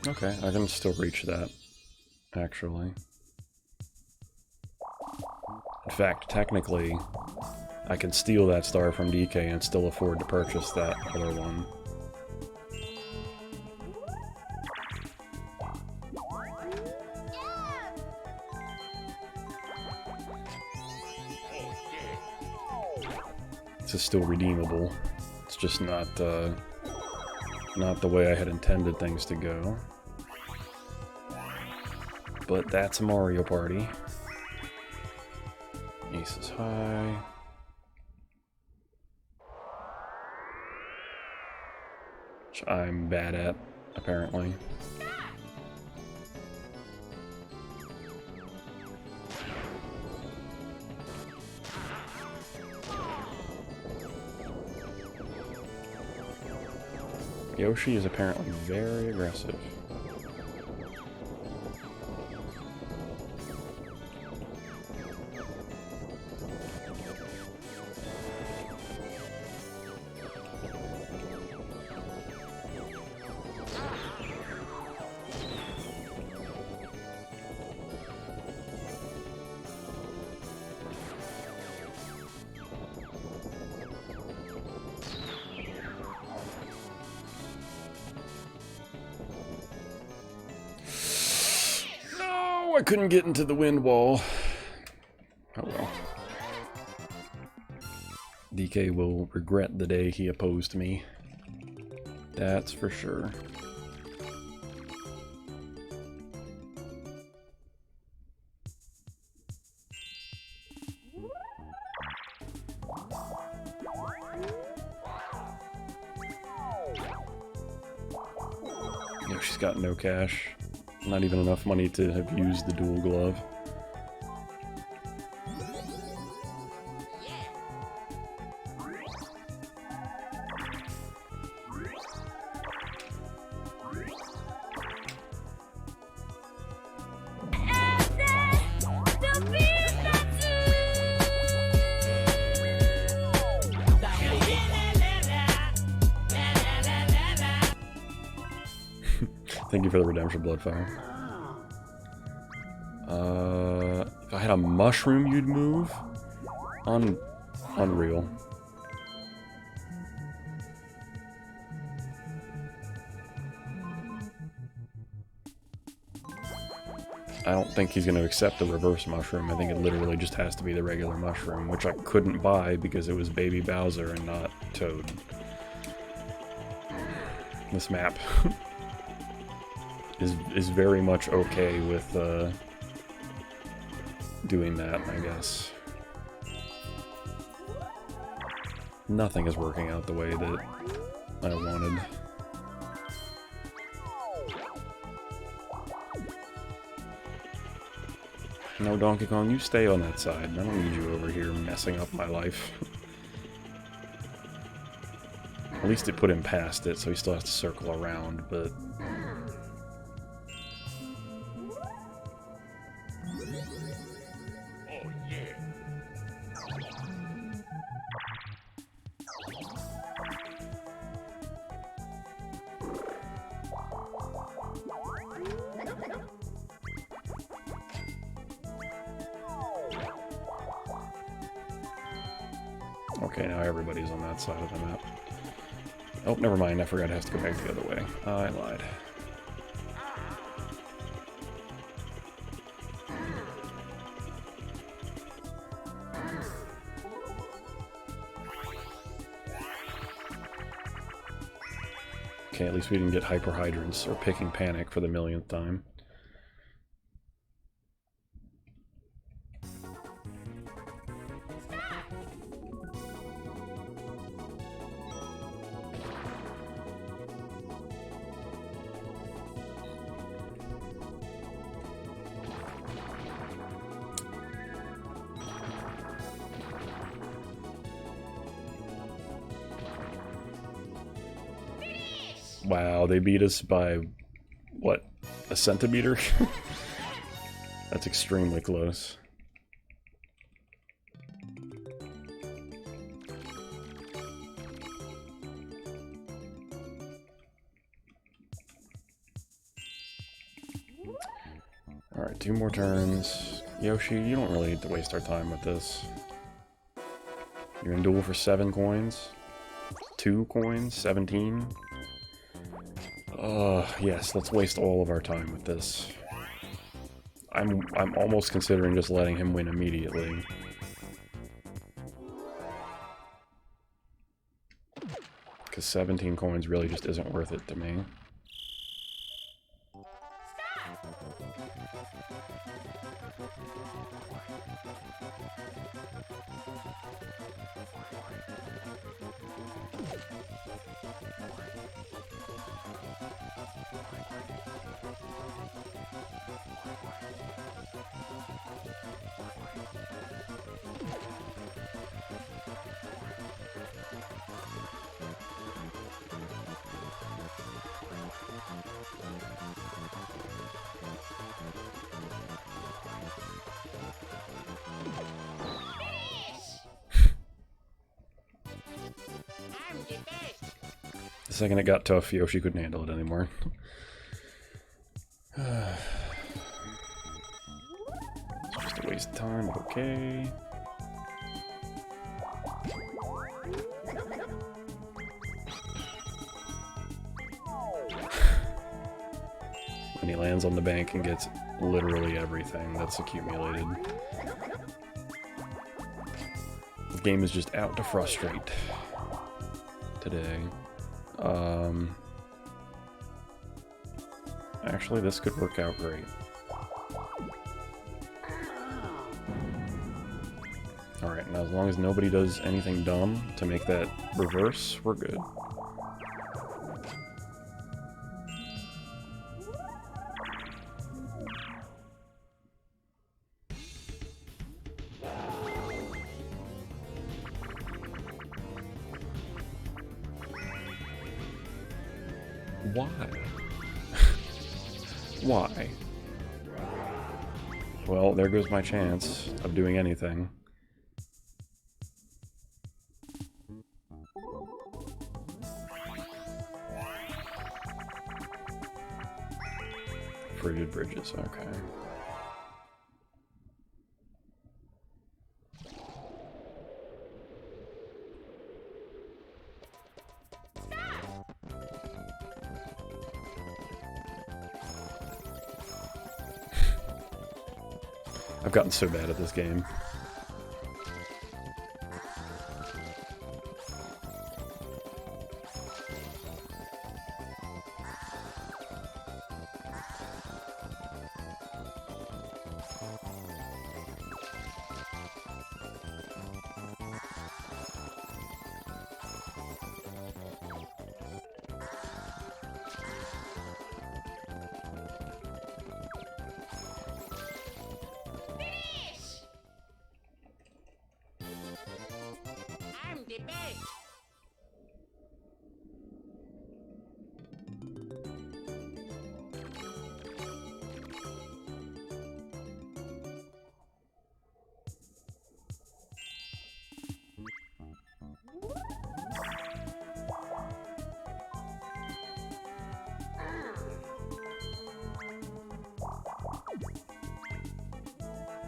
Okay, I can still reach that, actually. In fact, technically, I can steal that star from DK and still afford to purchase that other one. This is still redeemable. It's just not the way I had intended things to go. But that's a Mario Party. Ace is high. Which I'm bad at, apparently. Yoshi is apparently very aggressive. I couldn't get into the wind wall. Oh well. DK will regret the day he opposed me. That's for sure. No, she's got no cash. Not even enough money to have used the dual glove. Thank you for the redemption, Bloodfire. If I had a mushroom, you'd move? Unreal. I don't think he's going to accept the reverse mushroom. I think it literally just has to be the regular mushroom, which I couldn't buy because it was Baby Bowser and not Toad. This map is very much okay with doing that, I guess. Nothing is working out the way that I wanted. No, Donkey Kong, you stay on that side. I don't need you over here messing up my life. At least it put him past it, so he still has to circle around, but... Okay, now everybody's on that side of the map. Oh, never mind, I forgot it has to go back the other way. I lied. Okay, at least we didn't get hyper hydrants or picking panic for the millionth time. Wow, they beat us by, what, a centimeter? That's extremely close. Alright, 2 more turns. Yoshi, you don't really need to waste our time with this. You're in duel for 7 coins. 2 coins, 17. Yes, let's waste all of our time with this. I'm almost considering just letting him win immediately. Because 17 coins really just isn't worth it to me. The second it got tough, Yoshi couldn't handle it anymore. It's just a waste of time, but okay. And he lands on the bank and gets literally everything that's accumulated. The game is just out to frustrate today. Actually, this could work out great. Alright, now as long as nobody does anything dumb to make that reverse, we're good. Why? Why? Well, there goes my chance of doing anything. Operated bridges, okay. I've gotten so bad at this game. I'm the best.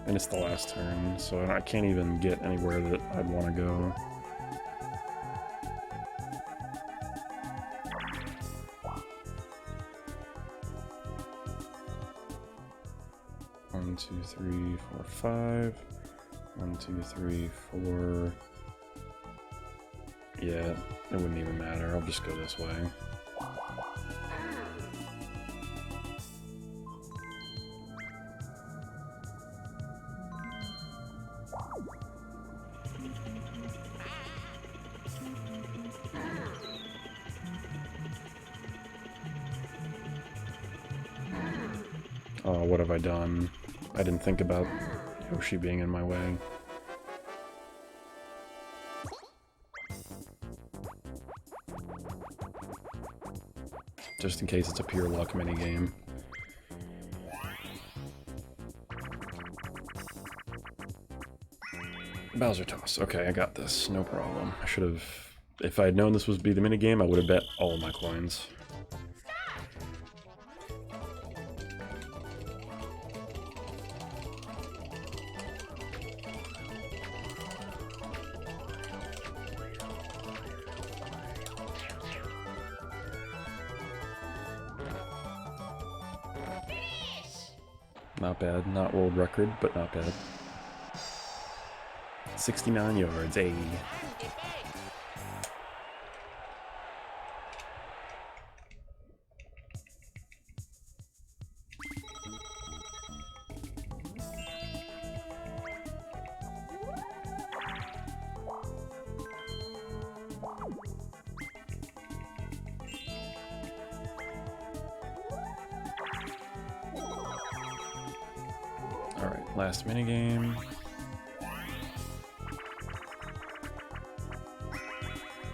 And it's the last turn, so I can't even get anywhere that I'd want to go. One, two, three, four, five. 1, 2, 3, 4. Yeah, it wouldn't even matter. I'll just go this way. Oh, what have I done? I didn't think about Yoshi being in my way. Just in case it's a pure luck minigame. Bowser toss. Okay, I got this. No problem. I should have... If I had known this would be the minigame, I would have bet all of my coins. Not bad. Not world record, but not bad. 69 yards, ayy. Alright, last minigame.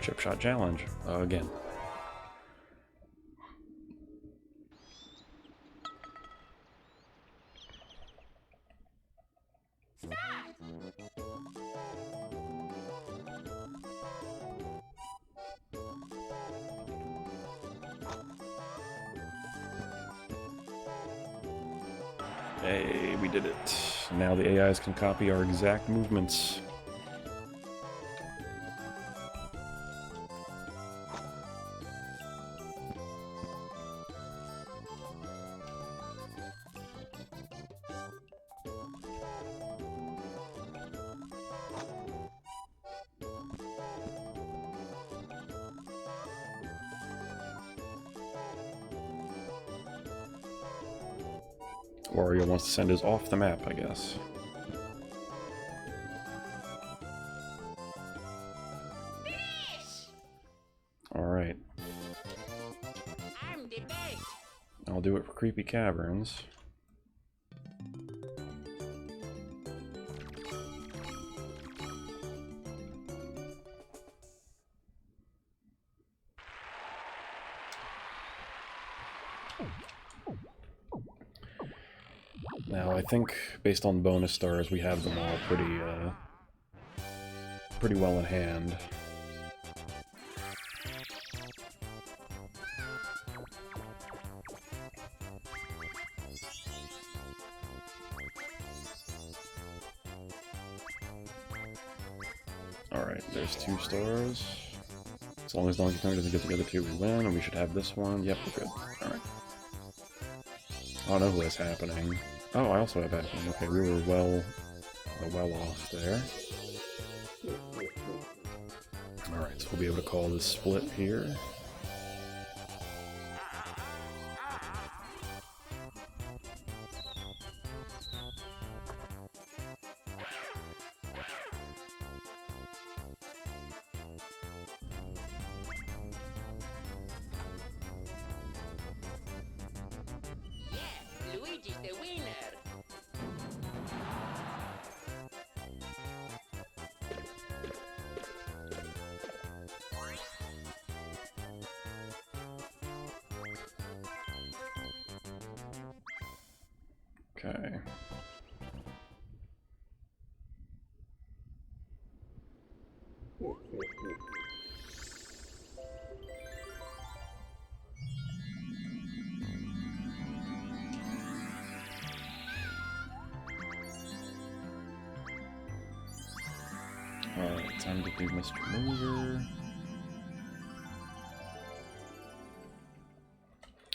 Chip shot challenge. Again. Hey, we did it. Now the AIs can copy our exact movements. Wario wants to send us off the map, I guess. Alright. I'm the best. I'll do it for Creepy Caverns. Now, I think, based on bonus stars, we have them all pretty well in hand. Alright, there's 2 stars. As long as Donkey Kong doesn't get the other 2, we win, and we should have this one. Yep, we're good. Alright. I don't know what's happening. Oh, I also have happening. Okay, we were well off there. Alright, so we'll be able to call this split here. Yeah, Luigi's the winner. Okay. Alright, time to do Mr. Mover.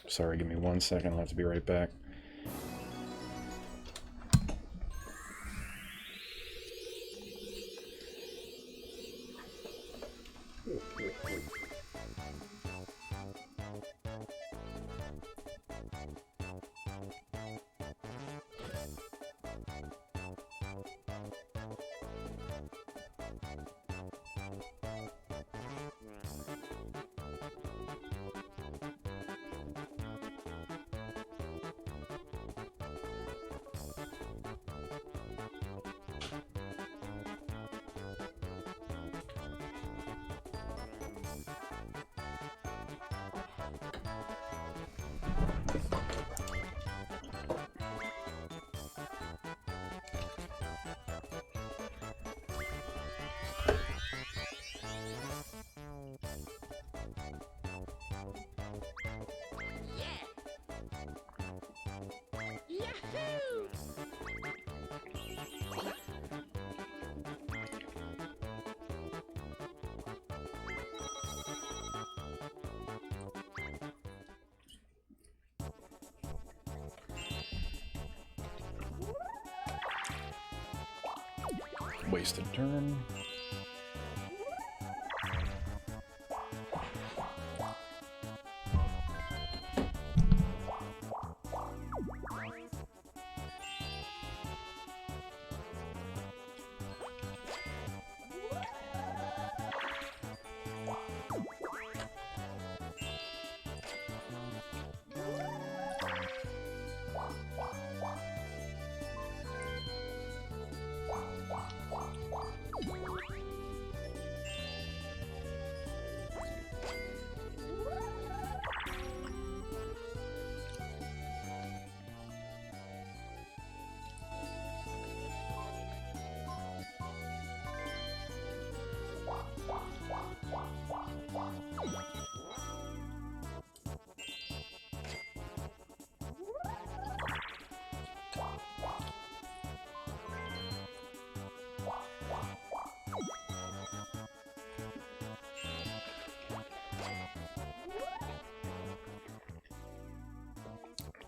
Sorry, give me 1 second, I'll have to be right back. Yahoo! Wasted turn.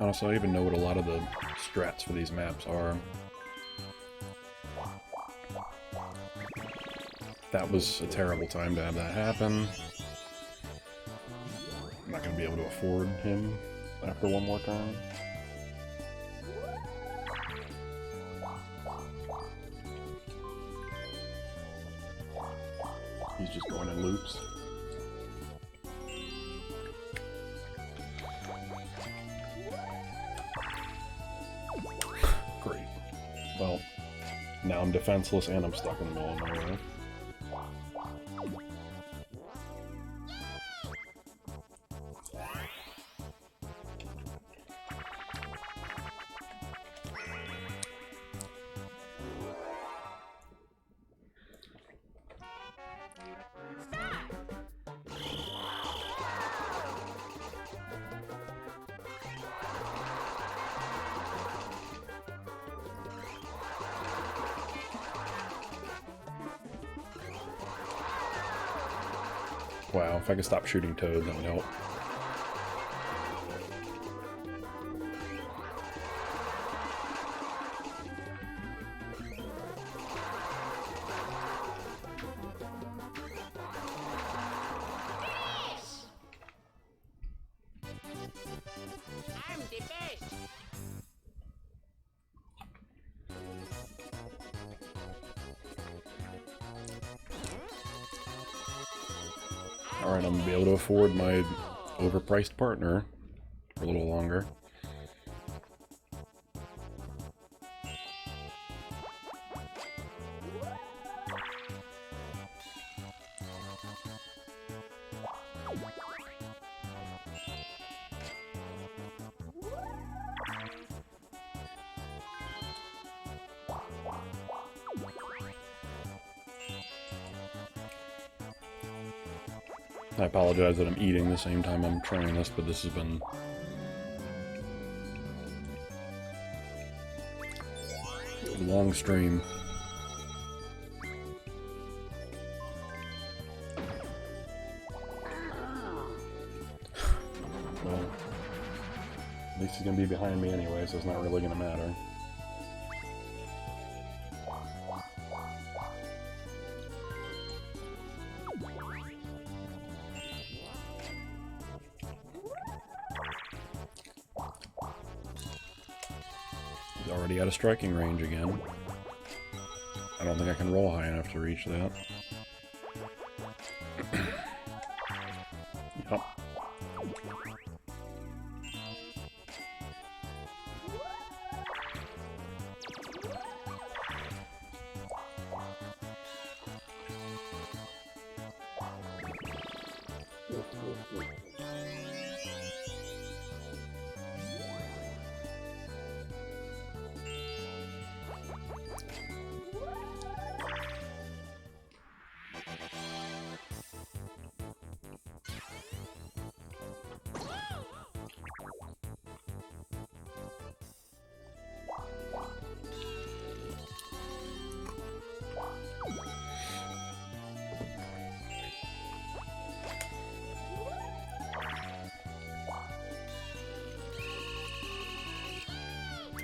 Honestly, I don't even know what a lot of the strats for these maps are. That was a terrible time to have that happen. I'm not going to be able to afford him after one more turn. He's just going in loops. Great. Well, now I'm defenseless and I'm stuck in the middle of nowhere. Wow, if I could stop shooting Toad, that would help. I'm the best. Alright, I'm gonna be able to afford my overpriced partner for a little longer. I apologize that I'm eating the same time I'm trying this, but this has been a long stream. Well, at least he's gonna be behind me anyway, so it's not really gonna matter. He's already out of striking range again. I don't think I can roll high enough to reach that. Yep.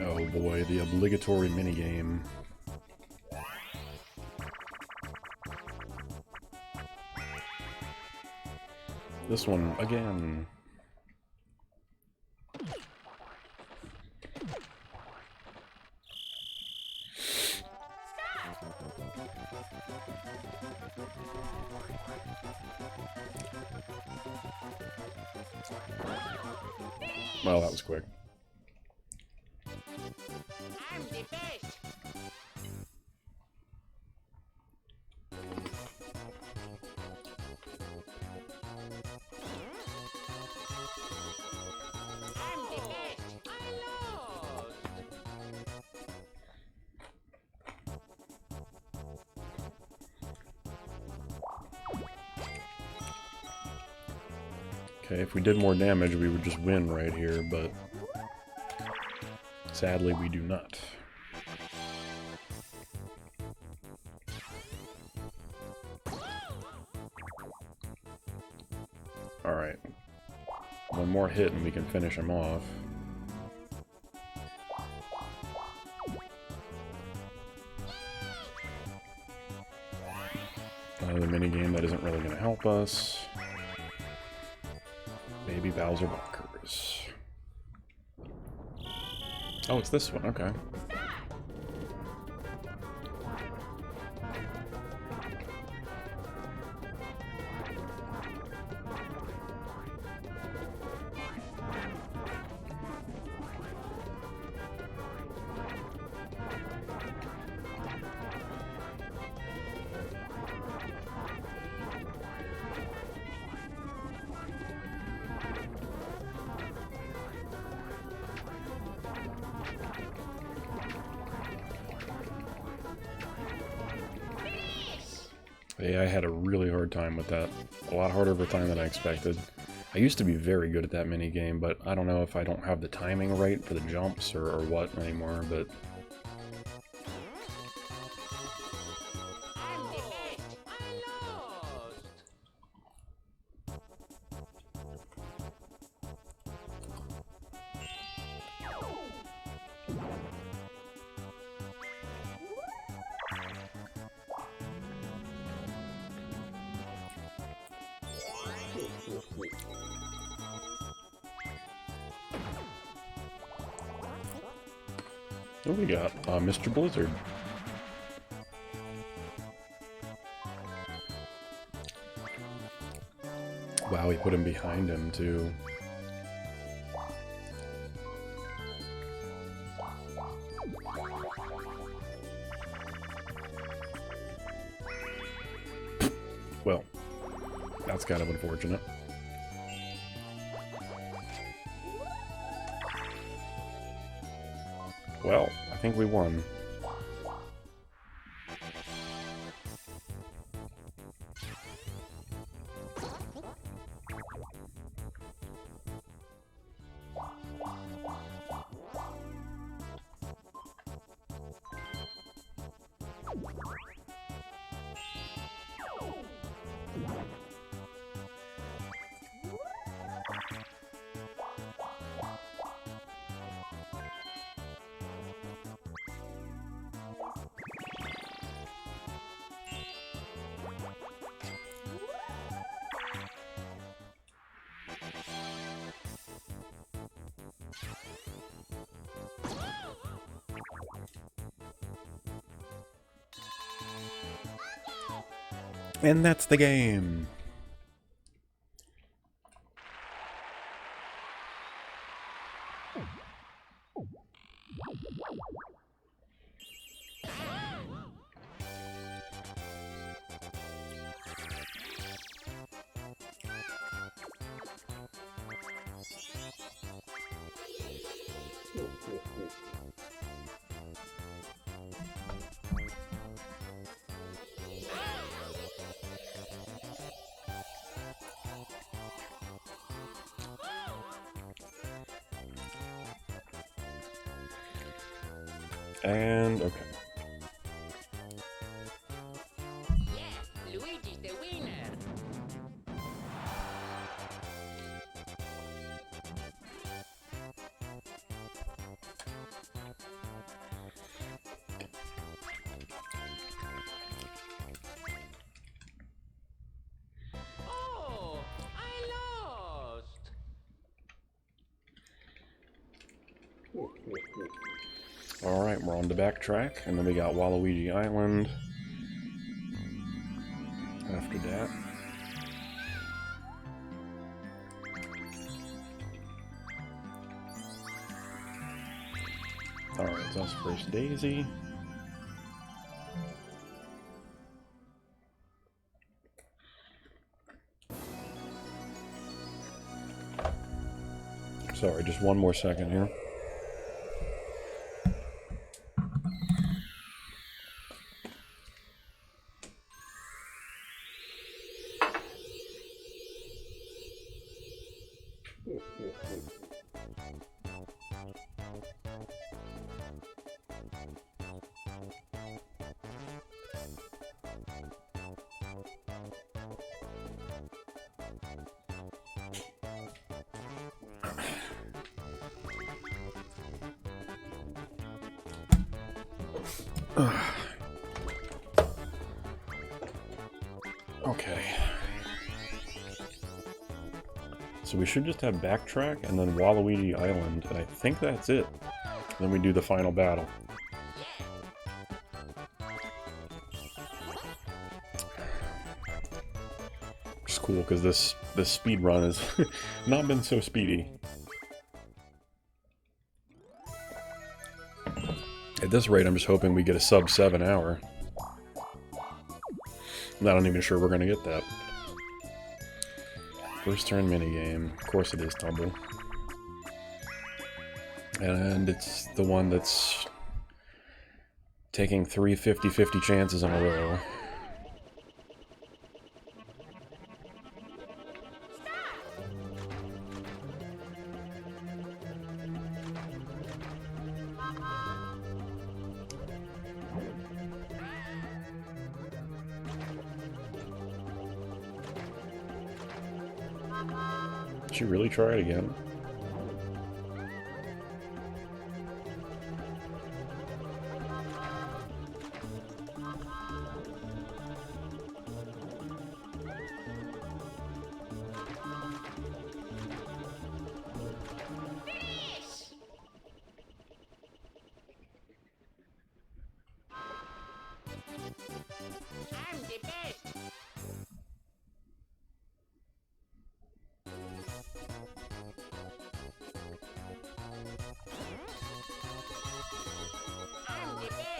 Oh boy, the obligatory minigame. This one, again. Well, that was quick. I'm the best. I'm the best. I lost. Okay, if we did more damage, we would just win right here, but sadly we do not. Alright. One more hit and we can finish him off. Another minigame that isn't really going to help us. Baby Bowser Bunkers. Oh, it's this one, okay. Yeah, I had a really hard time with that. A lot harder of a time than I expected. I used to be very good at that minigame, but I don't know if I don't have the timing right for the jumps or what anymore, but... I'm the best. I lost. Oh, we got Mr. Blizzard. Wow, he put him behind him too. Well, that's kind of unfortunate. Well, I think we won. And that's the game. And okay. Yeah, Luigi's the winner. Oh, I lost. Alright, we're on the backtrack, and then we got Waluigi Island after that. Alright, so that's first Daisy. Sorry, just one more second here. Okay. So we should just have backtrack and then Waluigi Island, and I think that's it. Then we do the final battle. It's cool because this speed run has not been so speedy. At this rate, I'm just hoping we get a sub 7 hour. I'm not even sure we're gonna get that. First turn minigame. Of course it is Tumble. And it's the one that's taking 3 50-50 chances in a row. Did she really try it again? I'm the best. I'm the best.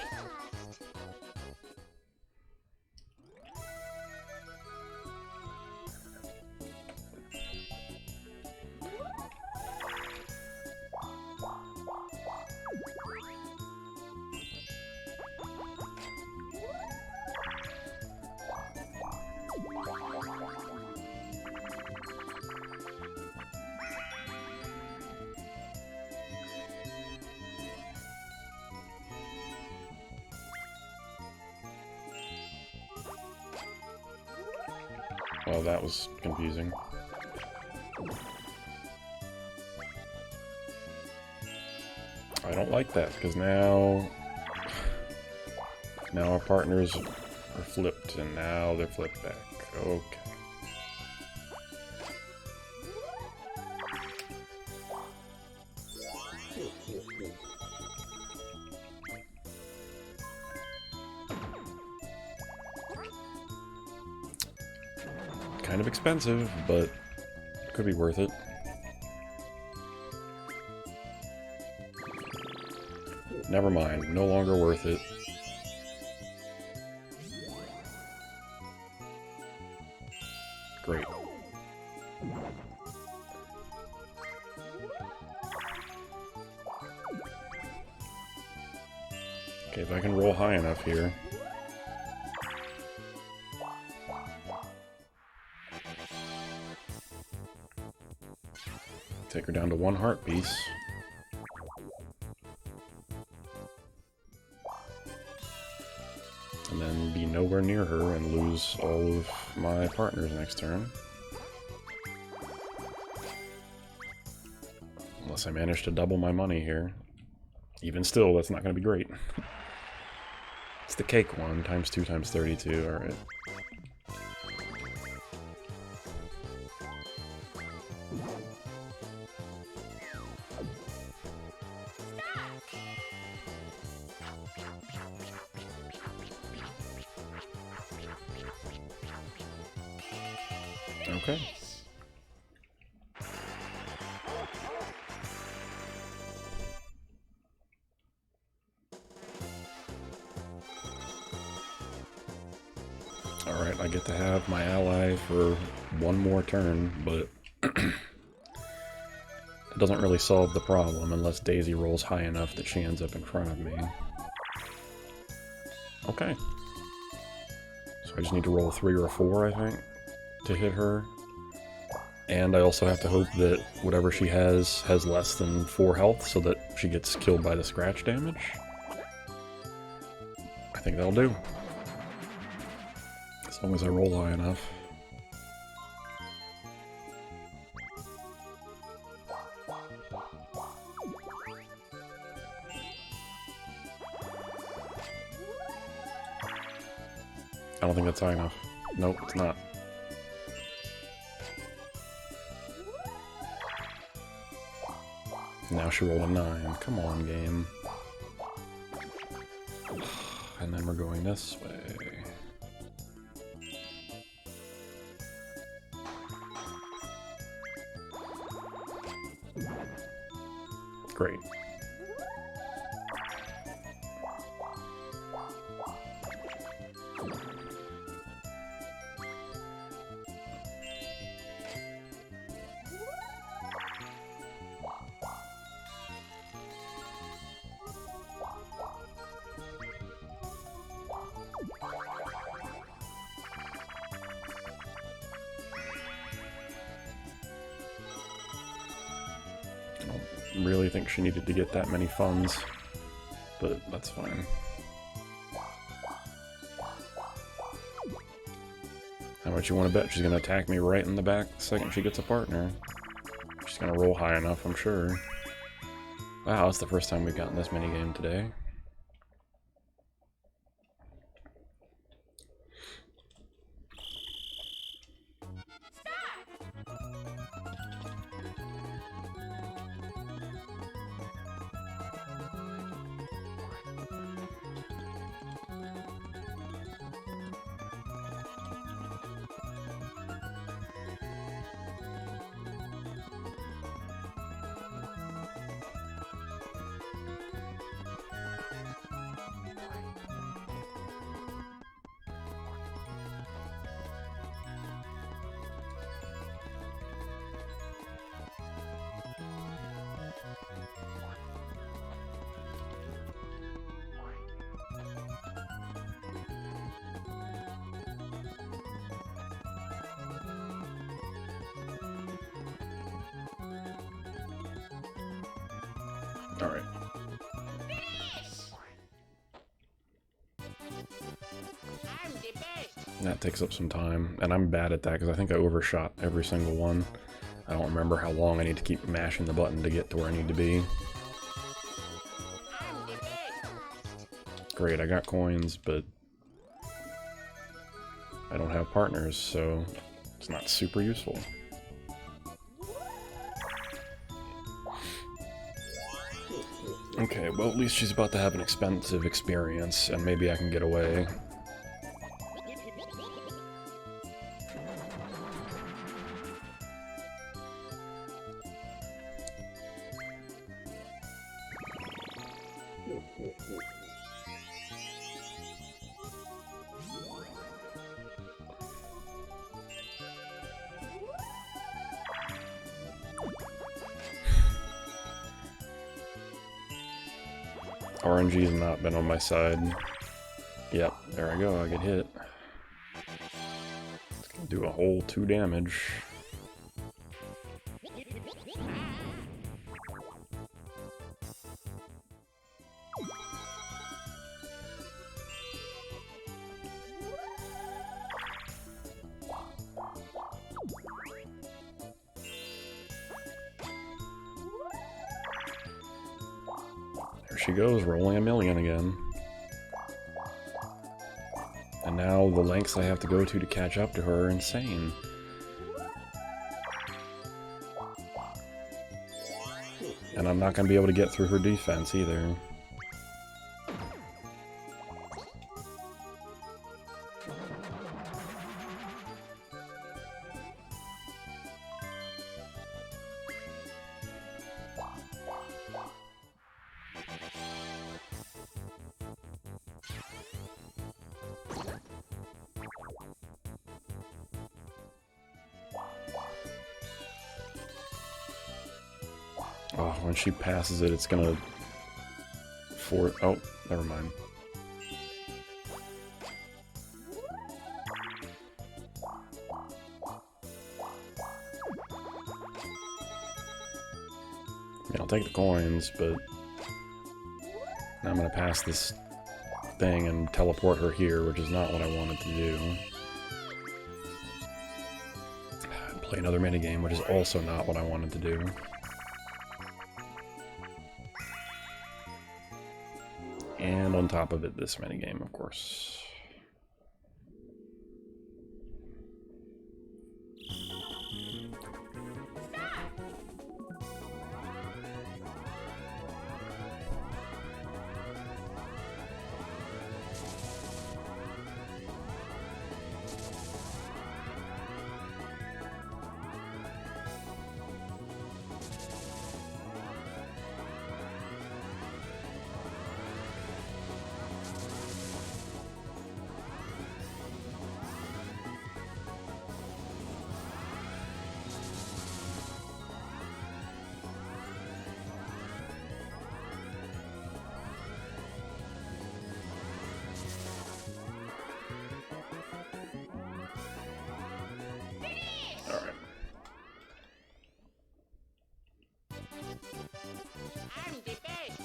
Well, that was confusing. I don't like that, because now our partners are flipped, and now they're flipped back. Okay. Kind of expensive, but could be worth it. Never mind, no longer worth it. Great. Okay, if I can roll high enough here. Take her down to 1 heart piece. And then be nowhere near her and lose all of my partners next turn. Unless I manage to double my money here. Even still, that's not going to be great. It's the cake one, times 2 times 32, alright. Okay. Alright, I get to have my ally for 1 more turn, but it doesn't really solve the problem unless Daisy rolls high enough that she ends up in front of me. Okay. So I just need to roll a 3 or a 4, I think, to hit her. And I also have to hope that whatever she has less than 4 health so that she gets killed by the scratch damage. I think that'll do. As long as I roll high enough. I don't think that's high enough. Nope, it's not. Now she rolled a 9. Come on, game. And then we're going this way. Great. Really think she needed to get that many funds, but that's fine. How much you want to bet she's going to attack me right in the back the second she gets a partner? She's going to roll high enough, I'm sure. Wow, that's the first time we've gotten this minigame today. Alright. I'm the best. That takes up some time, and I'm bad at that because I think I overshot every single one. I don't remember how long I need to keep mashing the button to get to where I need to be. I'm the best. Great, I got coins, but I don't have partners, so it's not super useful. Okay, well at least she's about to have an expensive experience, and maybe I can get away. RNG has not been on my side. Yep, there I go, I get hit. It's gonna do a whole 2 damage. There she goes, rolling a million again. And now the lengths I have to go to catch up to her are insane. And I'm not going to be able to get through her defense either. Oh, when she passes it, it's gonna... Oh, never mind. I mean, I'll take the coins, but... I'm gonna pass this thing and teleport her here, which is not what I wanted to do. Play another minigame, which is also not what I wanted to do. And on top of it, this minigame, of course. I'm the best.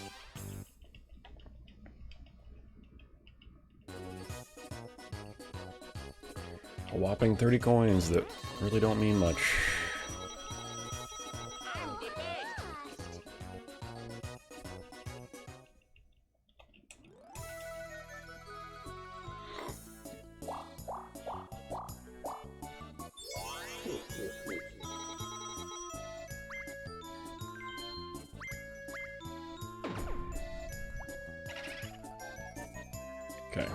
A whopping 30 coins that really don't mean much. I'm the best. Okay.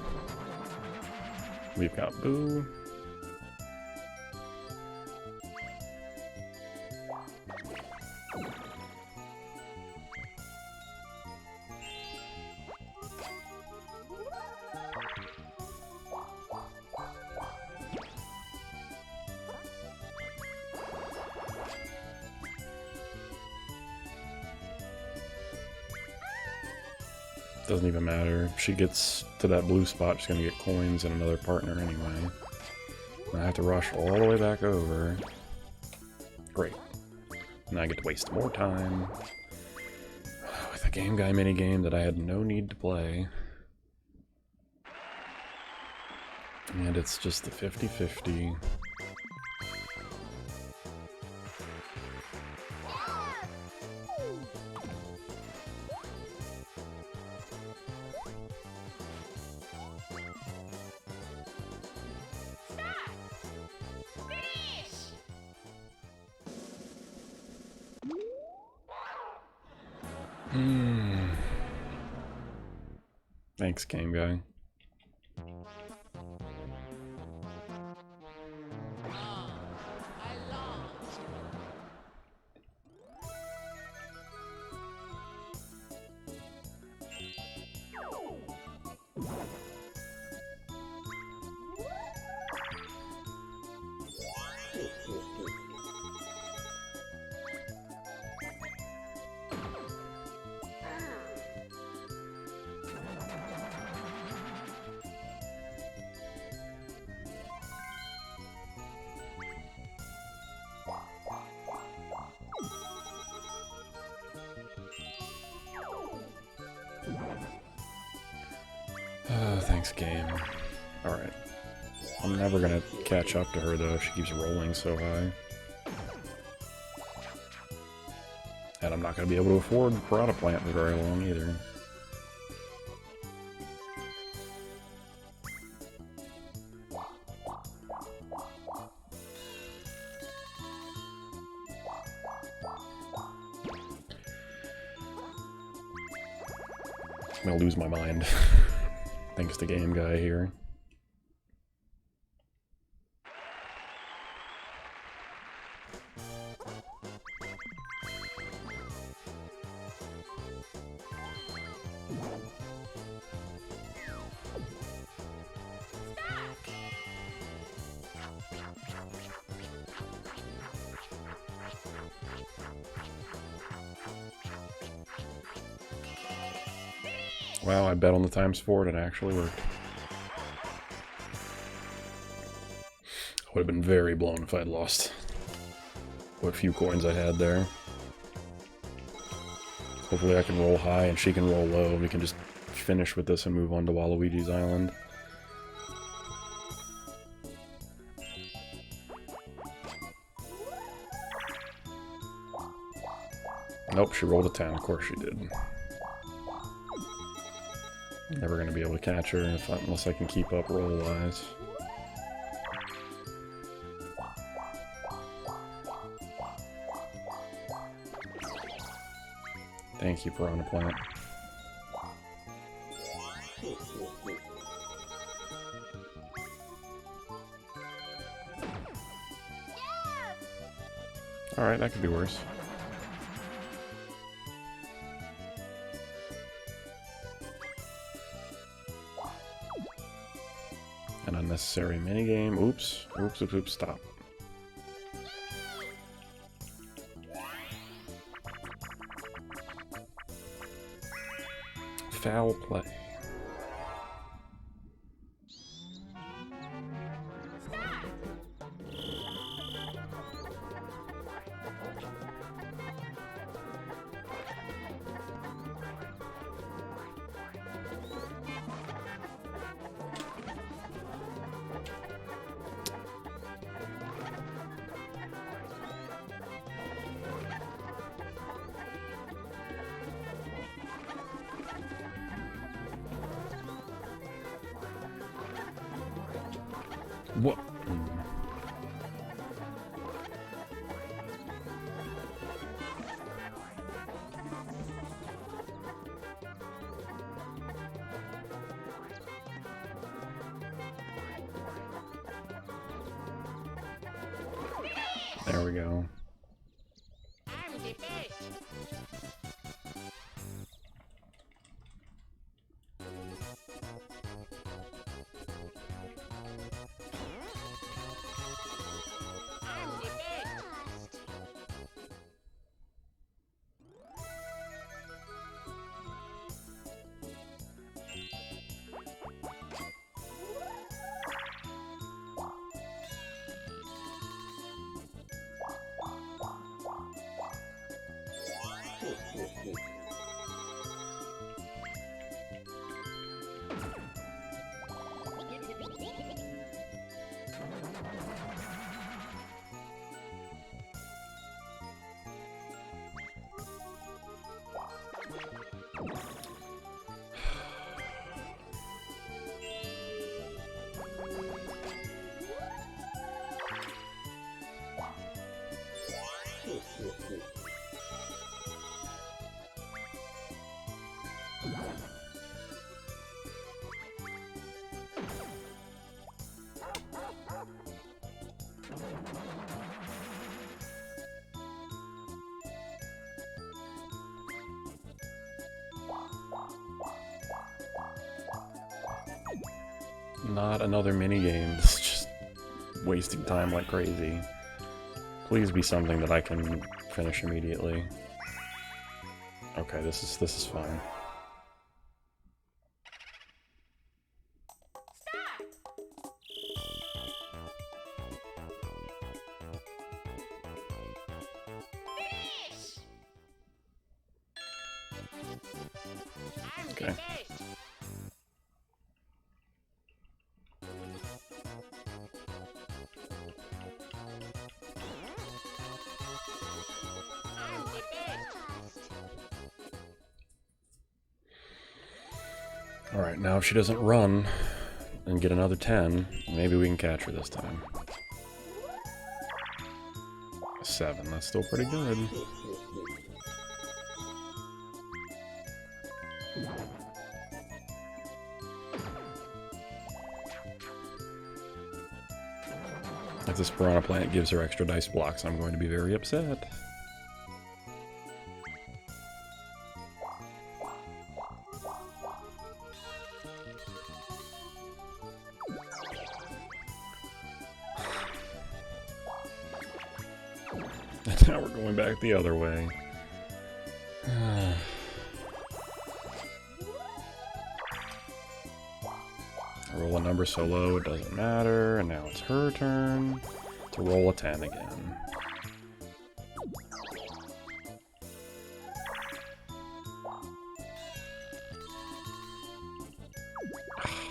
We've got Boo. Doesn't even matter. If she gets to that blue spot, she's gonna get coins and another partner anyway. And I have to rush all the way back over. Great. Now I get to waste more time with a Game Guy minigame that I had no need to play. And it's just the 50-50. Thanks, Game Guy. Thanks, game. Alright. I'm never gonna catch up to her, though. She keeps rolling so high. And I'm not gonna be able to afford Piranha Plant for very long, either. I'm gonna lose my mind. Thanks to Game Guy here. Wow, I bet on the times for it, and it actually worked. I would have been very blown if I'd lost what few coins I had there. Hopefully I can roll high and she can roll low. We can just finish with this and move on to Waluigi's Island. Nope, she rolled a 10. Of course she did. Never going to be able to catch her unless I can keep up roll-wise. Thank you, Piranha Plant. Alright, that could be worse. An unnecessary minigame. Oops. Oops, oops, oops, stop. Foul play. What? There we go. I'm the best. Not another minigame. This is just wasting time like crazy. Please be something that I can finish immediately. Okay, this is fine. Okay. Alright, now if she doesn't run and get another 10, maybe we can catch her this time. 7, that's still pretty good. If this piranha plant gives her extra dice blocks, I'm going to be very upset. Now we're going back the other way. I roll a number so low it doesn't matter, and now it's her turn to roll a 10 again.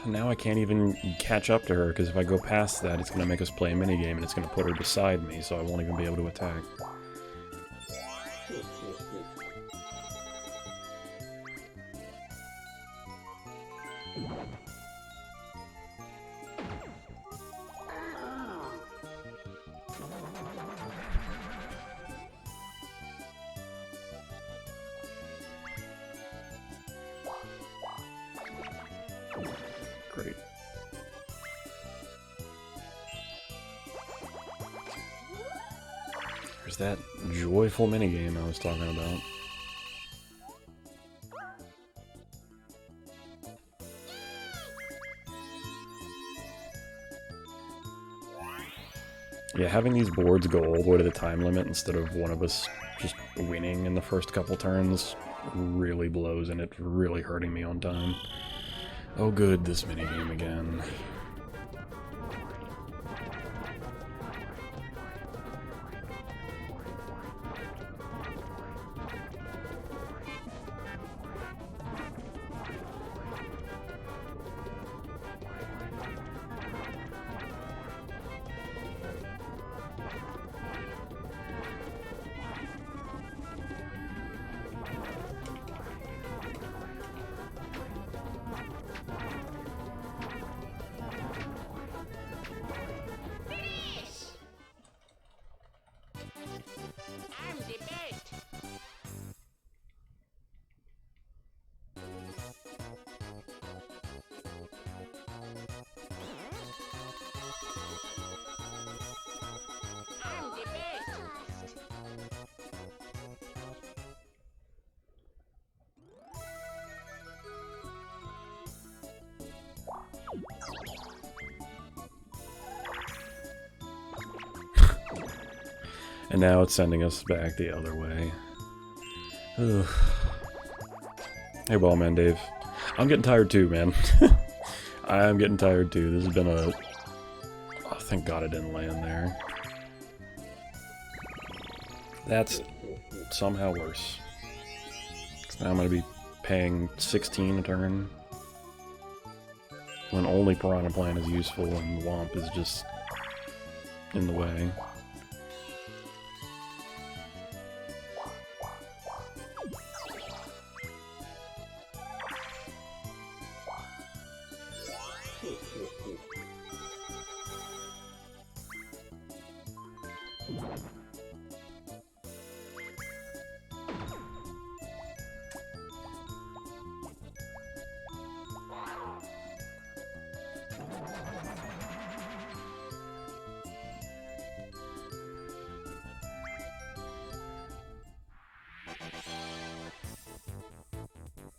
Now I can't even catch up to her, because if I go past that, it's going to make us play a minigame, and it's going to put her beside me, so I won't even be able to attack. Great. There's that joyful minigame I was talking about. Yeah, having these boards go all the way to the time limit instead of one of us just winning in the first couple turns really blows, and it's really hurting me on time. Oh good, this minigame again. And now it's sending us back the other way. Ugh. Hey, Ballman Dave. I'm getting tired too, man. I'm getting tired too. This has been a... Oh, thank God it didn't land there. That's somehow worse. Now I'm going to be paying 16 a turn. When only Piranha Plant is useful and Womp is just in the way.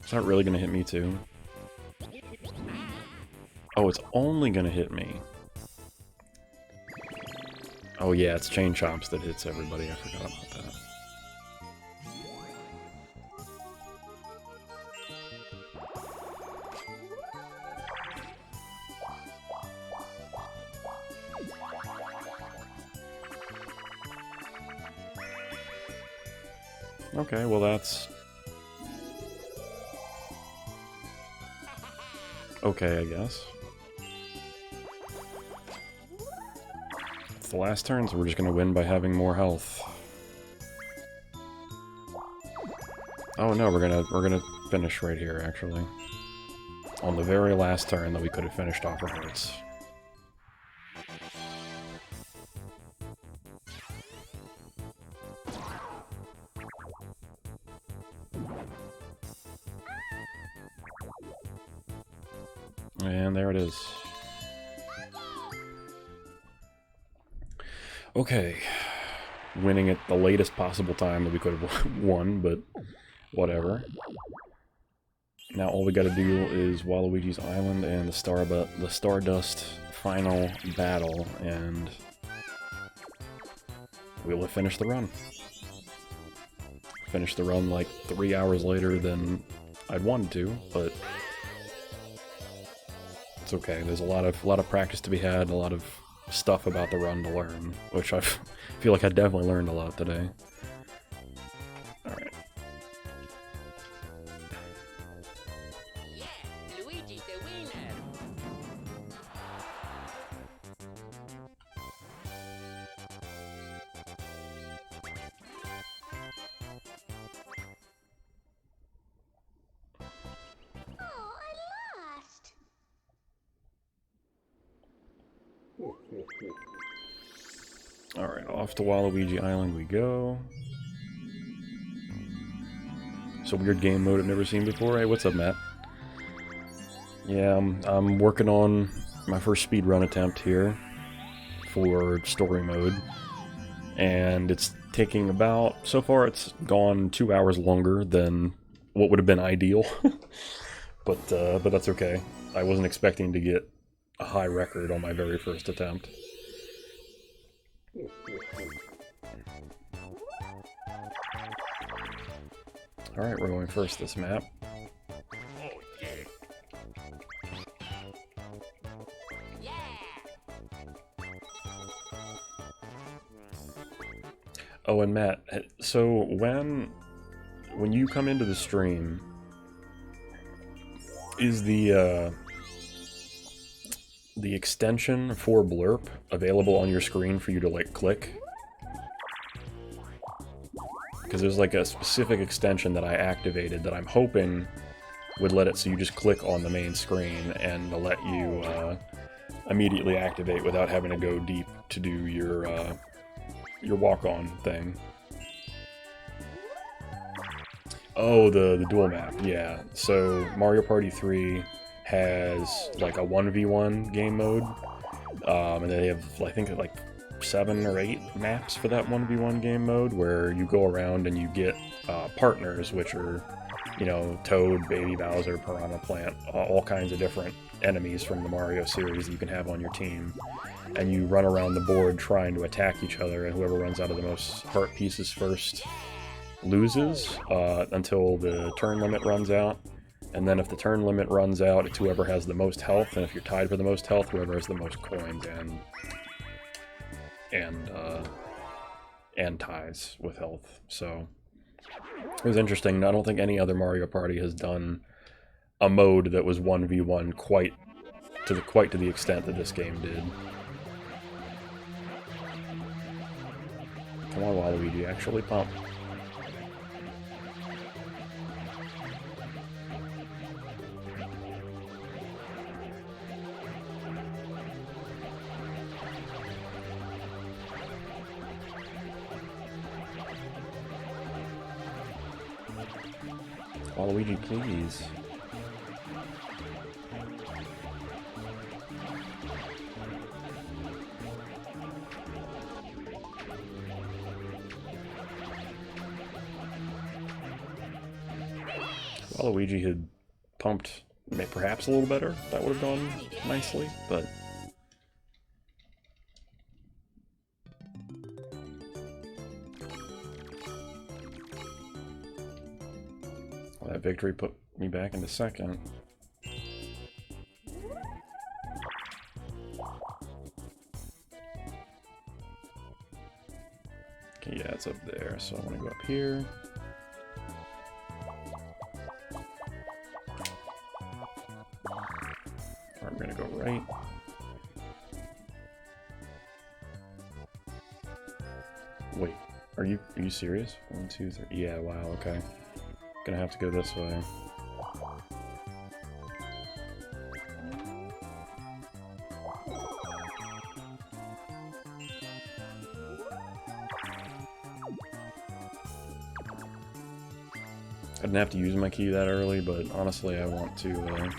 It's not really gonna hit me too. Oh, it's only gonna hit me. Oh yeah, it's Chain Chomps that hits everybody. I forgot about that. Okay, well that's... okay, I guess. It's the last turn, so we're just gonna win by having more health. Oh no, we're gonna finish right here, actually. On the very last turn that we could have finished off our hearts. And there it is. Okay. Winning at the latest possible time that we could have won, but whatever. Now all we gotta do is Waluigi's Island and the Stardust final battle, and we'll have finished the run. Finished the run like 3 hours later than I'd wanted to, but it's okay. There's a lot of practice to be had, a lot of stuff about the run to learn, which I feel like I definitely learned a lot today. Alright. Yeah, Luigi the winner. Oh, I lost. Alright, off to Waluigi Island we go. It's a weird game mode I've never seen before. Hey, what's up, Matt? Yeah, I'm working on my first speedrun attempt here for story mode. And it's taking about... so far it's gone 2 hours longer than what would have been ideal. But that's okay. I wasn't expecting to get a high record on my very first attempt. Alright, we're going first this map. Oh, and Matt, so when you come into the stream, is the extension for Blurp available on your screen for you to, like, click? Because there's, like, a specific extension that I activated that I'm hoping would let it so you just click on the main screen and let you immediately activate without having to go deep to do your walk-on thing. Oh, the dual map, yeah. So Mario Party 3 has like a 1v1 game mode, and they have, I think, like 7 or 8 maps for that 1v1 game mode, where you go around and you get partners, which are, you know, Toad, Baby Bowser, Piranha Plant, all kinds of different enemies from the Mario series that you can have on your team. And you run around the board trying to attack each other, and whoever runs out of the most heart pieces first loses until the turn limit runs out. And then if the turn limit runs out, it's whoever has the most health, and if you're tied for the most health, whoever has the most coins and ties with health. So it was interesting. I don't think any other Mario Party has done a mode that was 1v1 quite to the extent that this game did. Come on, Waluigi, actually pump. Waluigi, please. Waluigi had pumped perhaps a little better. That would have gone nicely, but... Well, that victory put me back into second. Okay, yeah, it's up there, so I want to go up here. I'm gonna go right. Wait, are you serious? 1, 2, 3. Yeah, wow, okay. Gonna have to go this way. I didn't have to use my key that early, but honestly, I want to.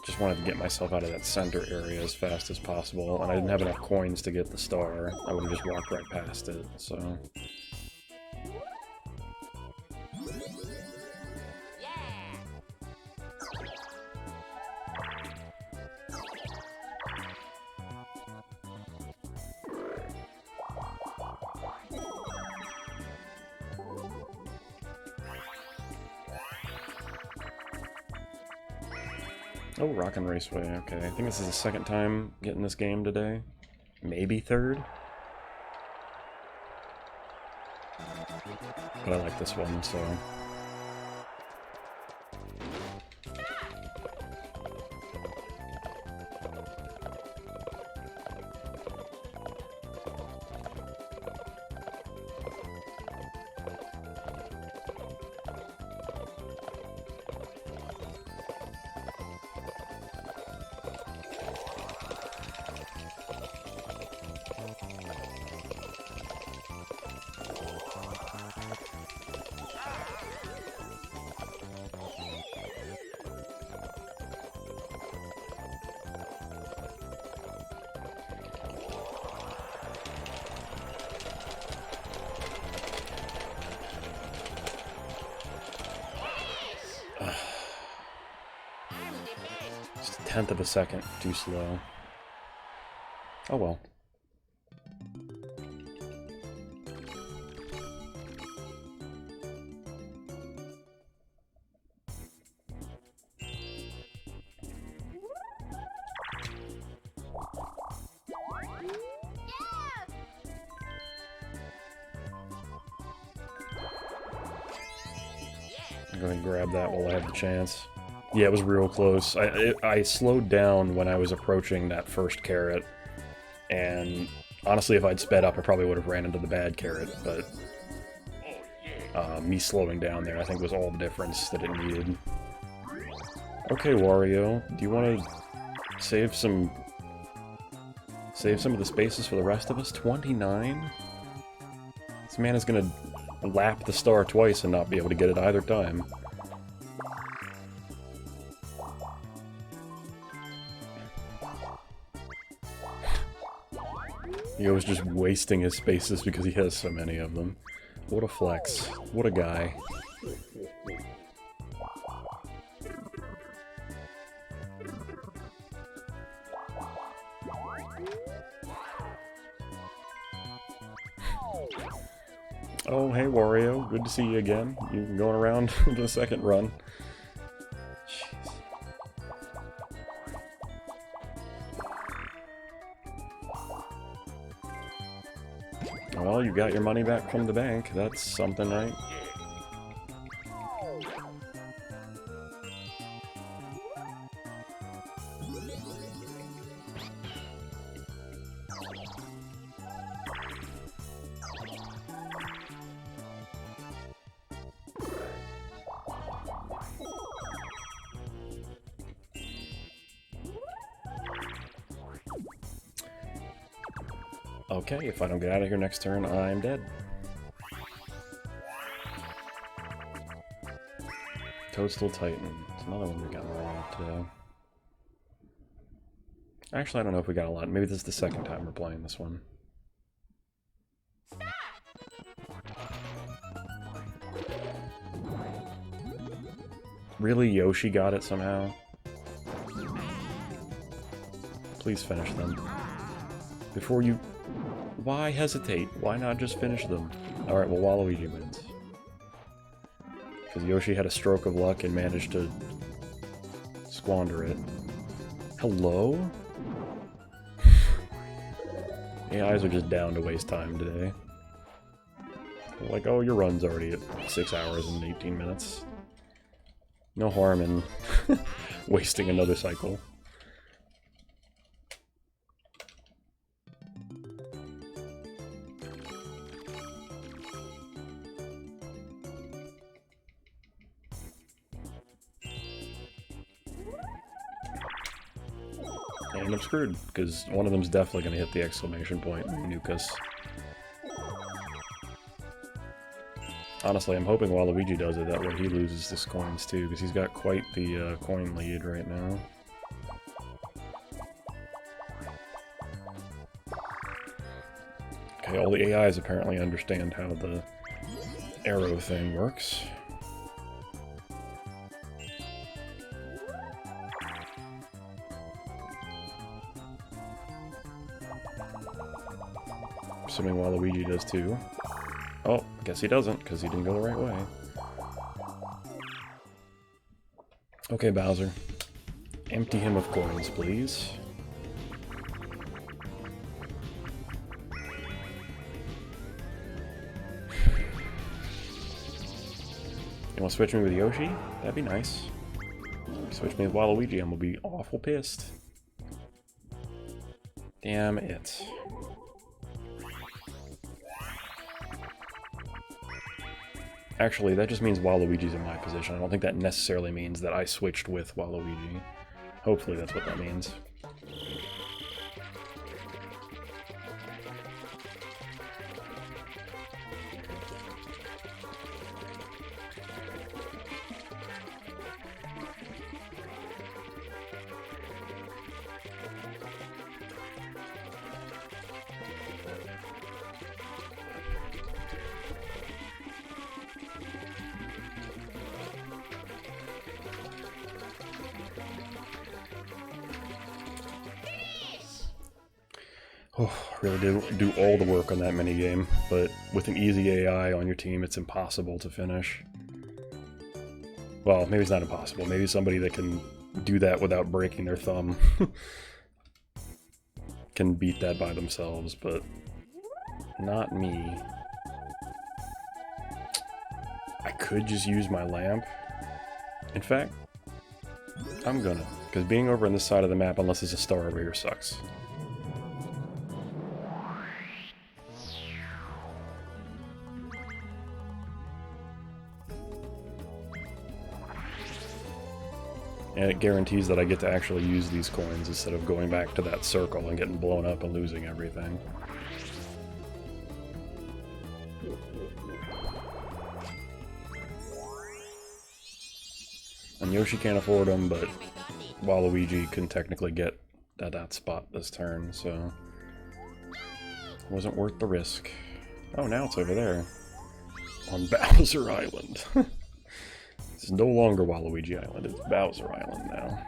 Just wanted to get myself out of that center area as fast as possible, and I didn't have enough coins to get the star. I would have just walked right past it, so... Oh, Rockin' Raceway, okay. I think this is the second time getting this game today. Maybe third? But I like this one, so... Just a tenth of a second too slow. Oh well. I'm going to grab that while I have the chance. Yeah, it was real close. I slowed down when I was approaching that first carrot, and honestly, if I'd sped up, I probably would have ran into the bad carrot, but me slowing down there, I think, was all the difference that it needed. Okay, Wario, do you want to save some of the spaces for the rest of us? 29? This man is gonna lap the star twice and not be able to get it either time. He was just wasting his spaces because he has so many of them. What a flex. What a guy. Oh, hey Wario. Good to see you again. You going around the second run. Jeez. Well, you got your money back from the bank. That's something, right? Okay, if I don't get out of here next turn, I'm dead. Toadstool Titan. It's another one we got wrong today. Actually, I don't know if we got a lot. Maybe this is the second time we're playing this one. Really, Yoshi got it somehow? Please finish them. Before you... Why hesitate? Why not just finish them? Alright, well, Waluigi wins. Because Yoshi had a stroke of luck and managed to squander it. Hello? AIs are just down to waste time today. Like, oh, your run's already at 6 hours and 18 minutes. No harm in wasting another cycle. And I'm screwed, because one of them's definitely going to hit the exclamation point and nuke us. Honestly, I'm hoping Waluigi does it, that way he loses his coins too, because he's got quite the coin lead right now. Okay, all the AIs apparently understand how the arrow thing works. Assuming Waluigi does too. Oh, I guess he doesn't, because he didn't go the right way. Okay, Bowser. Empty him of coins, please. You want to switch me with Yoshi? That'd be nice. Switch me with Waluigi, I'm gonna be awful pissed. Damn it. Actually, that just means Waluigi's in my position. I don't think that necessarily means that I switched with Waluigi. Hopefully that's what that means. Oh, really do all the work on that minigame, but with an easy AI on your team, it's impossible to finish. Well, maybe it's not impossible. Maybe somebody that can do that without breaking their thumb can beat that by themselves, but not me. I could just use my lamp. In fact, I'm gonna, because being over on this side of the map, unless there's a star over here, sucks. And it guarantees that I get to actually use these coins instead of going back to that circle and getting blown up and losing everything. And Yoshi can't afford them, but Waluigi can technically get at that spot this turn, so it wasn't worth the risk. Oh, now it's over there. On Bowser Island. It's no longer Waluigi Island, it's Bowser Island now.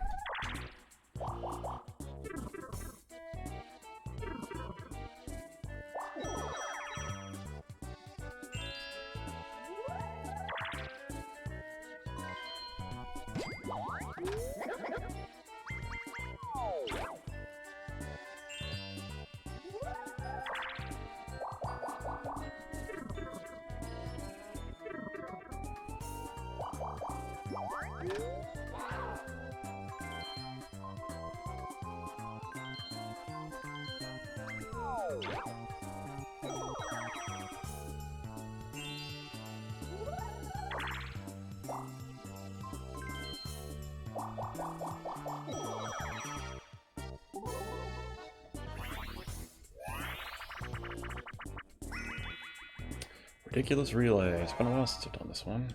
Ridiculous relay. It's been a while since I've done this one.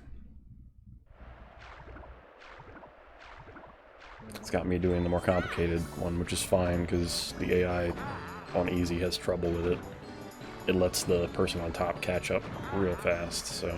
It's got me doing the more complicated one, which is fine, because the AI on easy has trouble with it. It lets the person on top catch up real fast, so...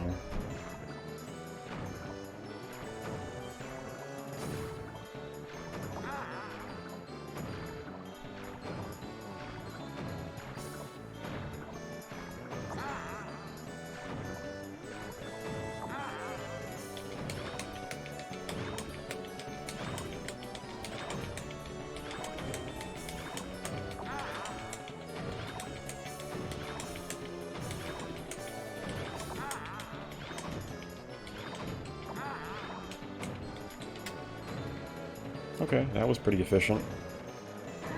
Okay, that was pretty efficient.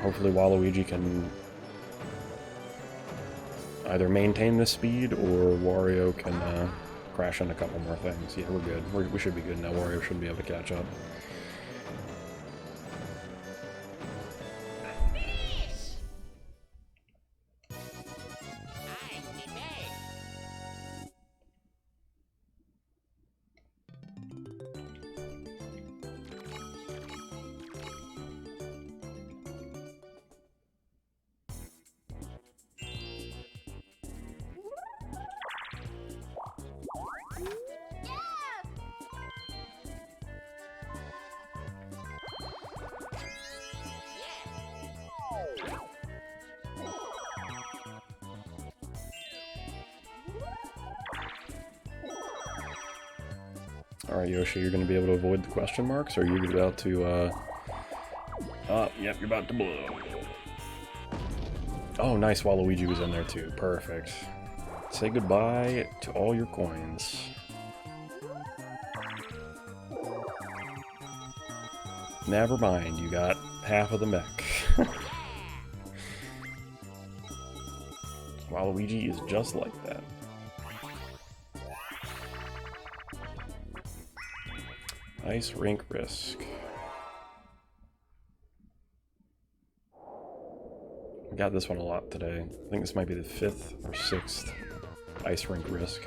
Hopefully Waluigi can either maintain this speed or Wario can crash in a couple more things. Yeah, we're good. We should be good now. Wario should be able to catch up. Finish! I'm the best. Alright, Yoshi, you're going to be able to avoid the question marks, or are you about to, Oh, yep, you're about to blow. Oh, nice, Waluigi was in there too. Perfect. Say goodbye to all your coins. Never mind, you got half of the mech. Waluigi is just like that. Ice rink risk. I got this one a lot today. I think this might be the 5th or 6th ice rink risk.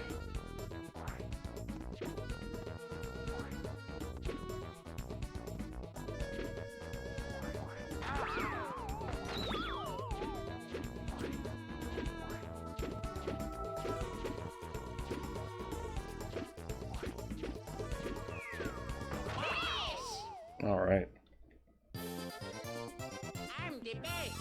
All right. I'm the best.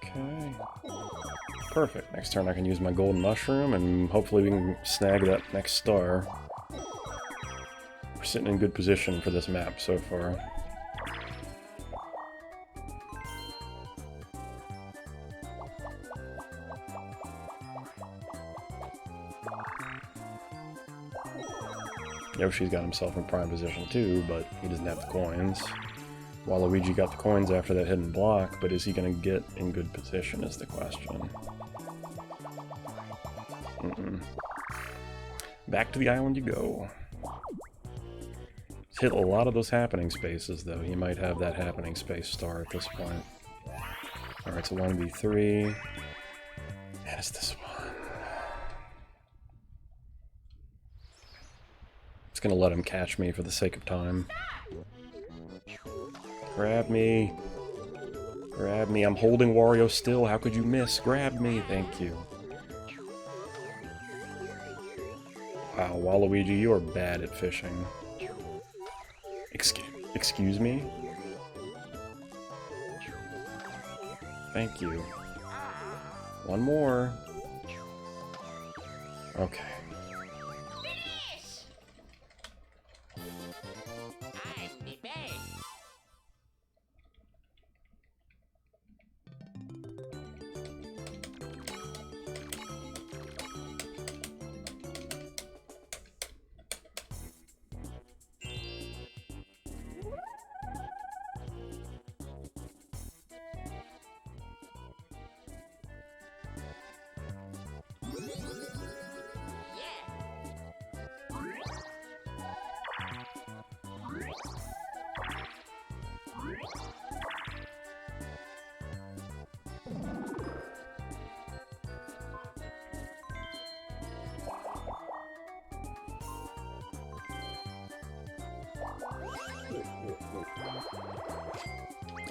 Okay. Perfect. Next turn I can use my golden mushroom and hopefully we can snag that next star. We're sitting in good position for this map so far. Yoshi's got himself in prime position too, but he doesn't have the coins. Waluigi got the coins after that hidden block, but is he going to get in good position is the question. Back to the island you go. He's hit a lot of those happening spaces, though. He might have that happening space star at this point. Alright, so 1v3. And it's this one. It's going to let him catch me for the sake of time. Grab me. Grab me. I'm holding Wario still. How could you miss? Grab me. Thank you. Wow, Waluigi, you are bad at fishing. Excuse me? Thank you. One more. Okay. Finish! I'm the best.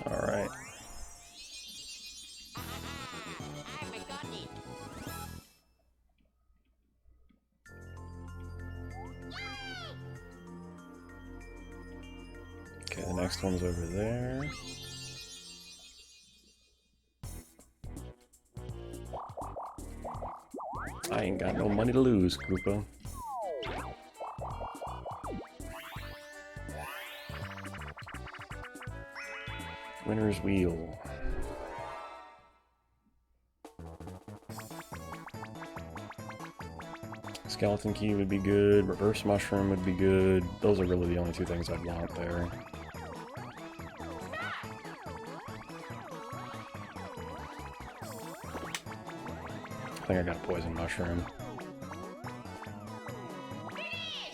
Alright. I got it. Okay, the next one's over there. I ain't got no money to lose, Koopa. Winner's wheel. Skeleton key would be good. Reverse mushroom would be good. Those are really the only two things I'd want there. I think I got a poison mushroom.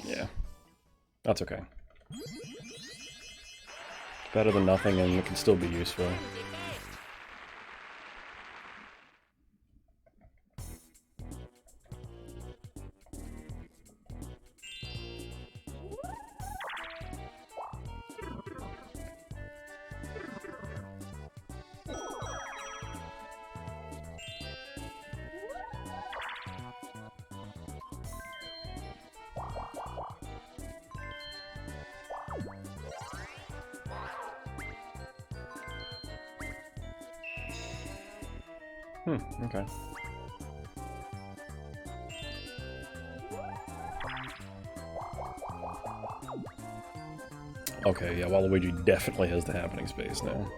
Yeah. That's okay. Better than nothing, and it can still be useful. Okay. Okay, yeah, Waluigi definitely has the happening space now.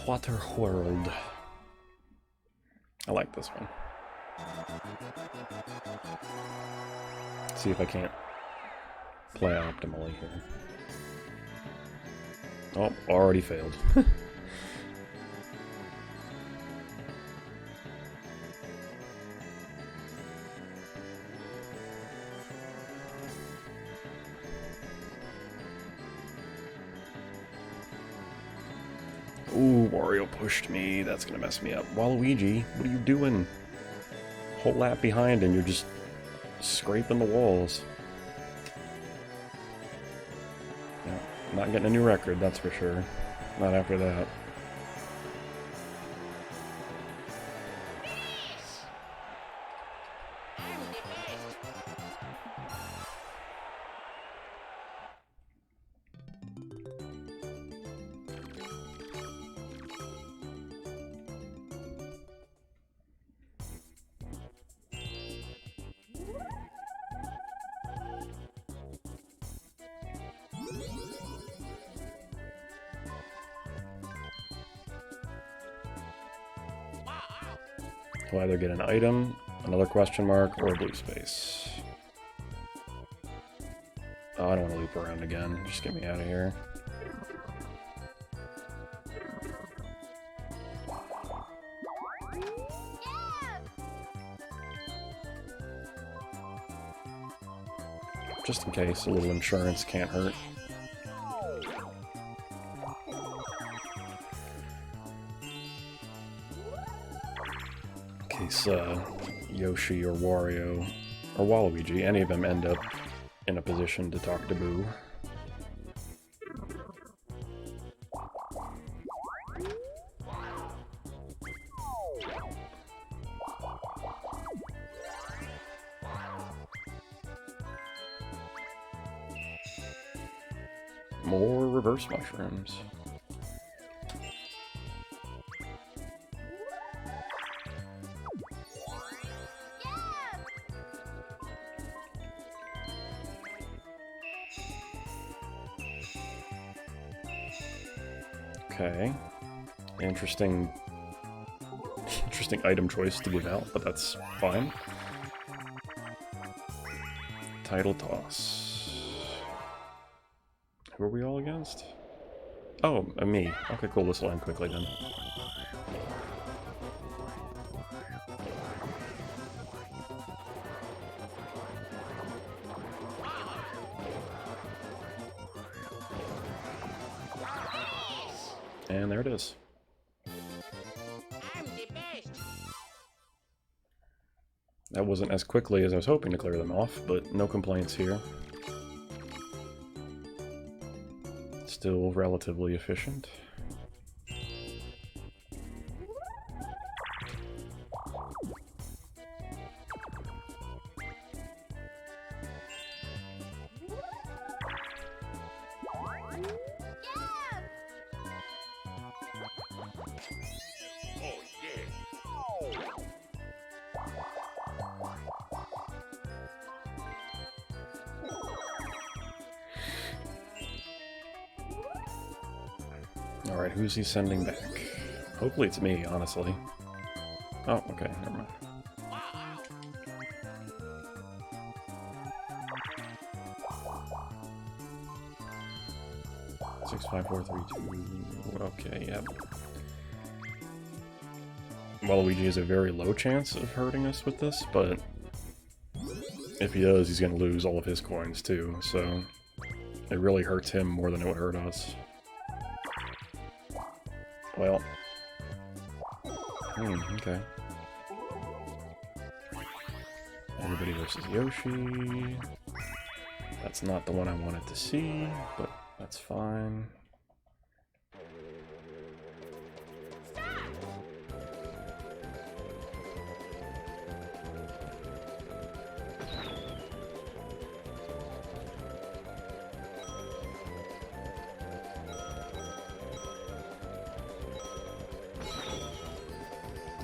Water World. I like this one. See if I can't play optimally here. Oh, already failed. Ooh, Wario pushed me. That's gonna mess me up. Waluigi, what are you doing? Whole lap behind and you're just scraping the walls. Yeah, not getting a new record, that's for sure. Not after that. We'll either get an item, another question mark, or a blue space. Oh, I don't want to loop around again. Just get me out of here. Just in case, a little insurance can't hurt. In case Yoshi or Wario or Waluigi, any of them end up in a position to talk to Boo. More reverse mushrooms. Okay. Interesting item choice to give out, but that's fine. Title toss. Who are we all against? Oh, me. Okay, cool. This will end quickly then. And there it is. That wasn't as quickly as I was hoping to clear them off, but no complaints here. Still relatively efficient. Alright, who's he sending back? Hopefully it's me, honestly. Oh, okay, never mind. Six, 5, 4, 3, 2. Okay, yep. Waluigi has a very low chance of hurting us with this, but if he does, he's gonna lose all of his coins too, so it really hurts him more than it would hurt us. Well. Okay. Everybody versus Yoshi. That's not the one I wanted to see, but that's fine.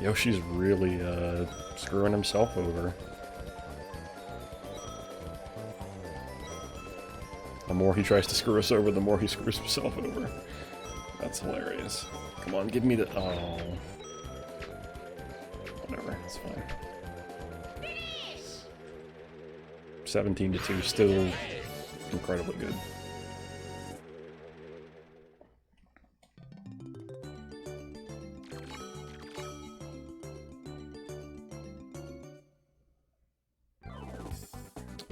Yoshi's really screwing himself over. The more he tries to screw us over, the more he screws himself over. That's hilarious. Come on, give me the... Oh. Whatever, it's fine. 17-2, still incredibly good.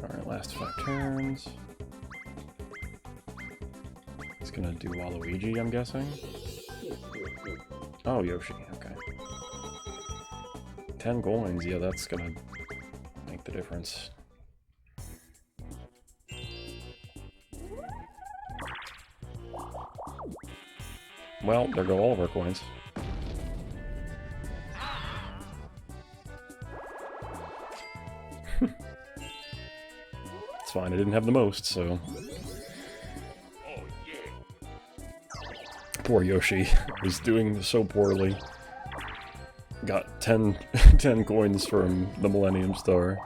Alright, last 5 turns. He's gonna do Waluigi, I'm guessing. Oh, Yoshi, okay. 10 coins, yeah, that's gonna make the difference. Well, there go all of our coins. It's fine, I didn't have the most, so... Poor Yoshi was doing so poorly. Got 10 coins from the Millennium Star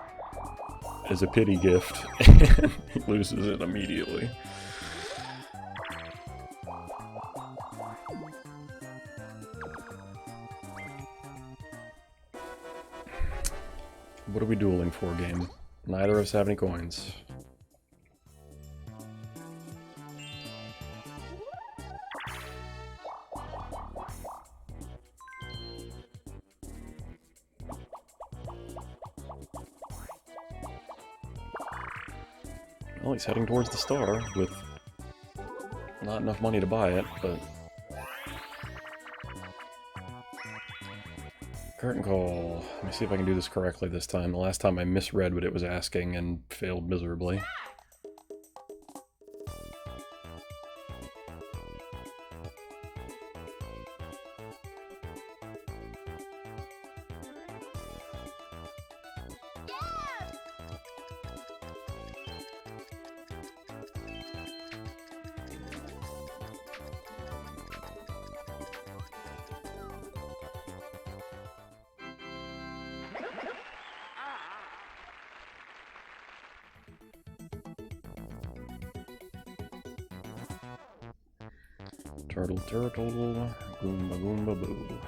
as a pity gift, and he loses it immediately. What are we dueling for, game? Neither of us have any coins. Well, he's heading towards the star with not enough money to buy it, but... Curtain call. Let me see if I can do this correctly this time. The last time I misread what it was asking and failed miserably. Turtle, turtle, goomba, goomba, boo.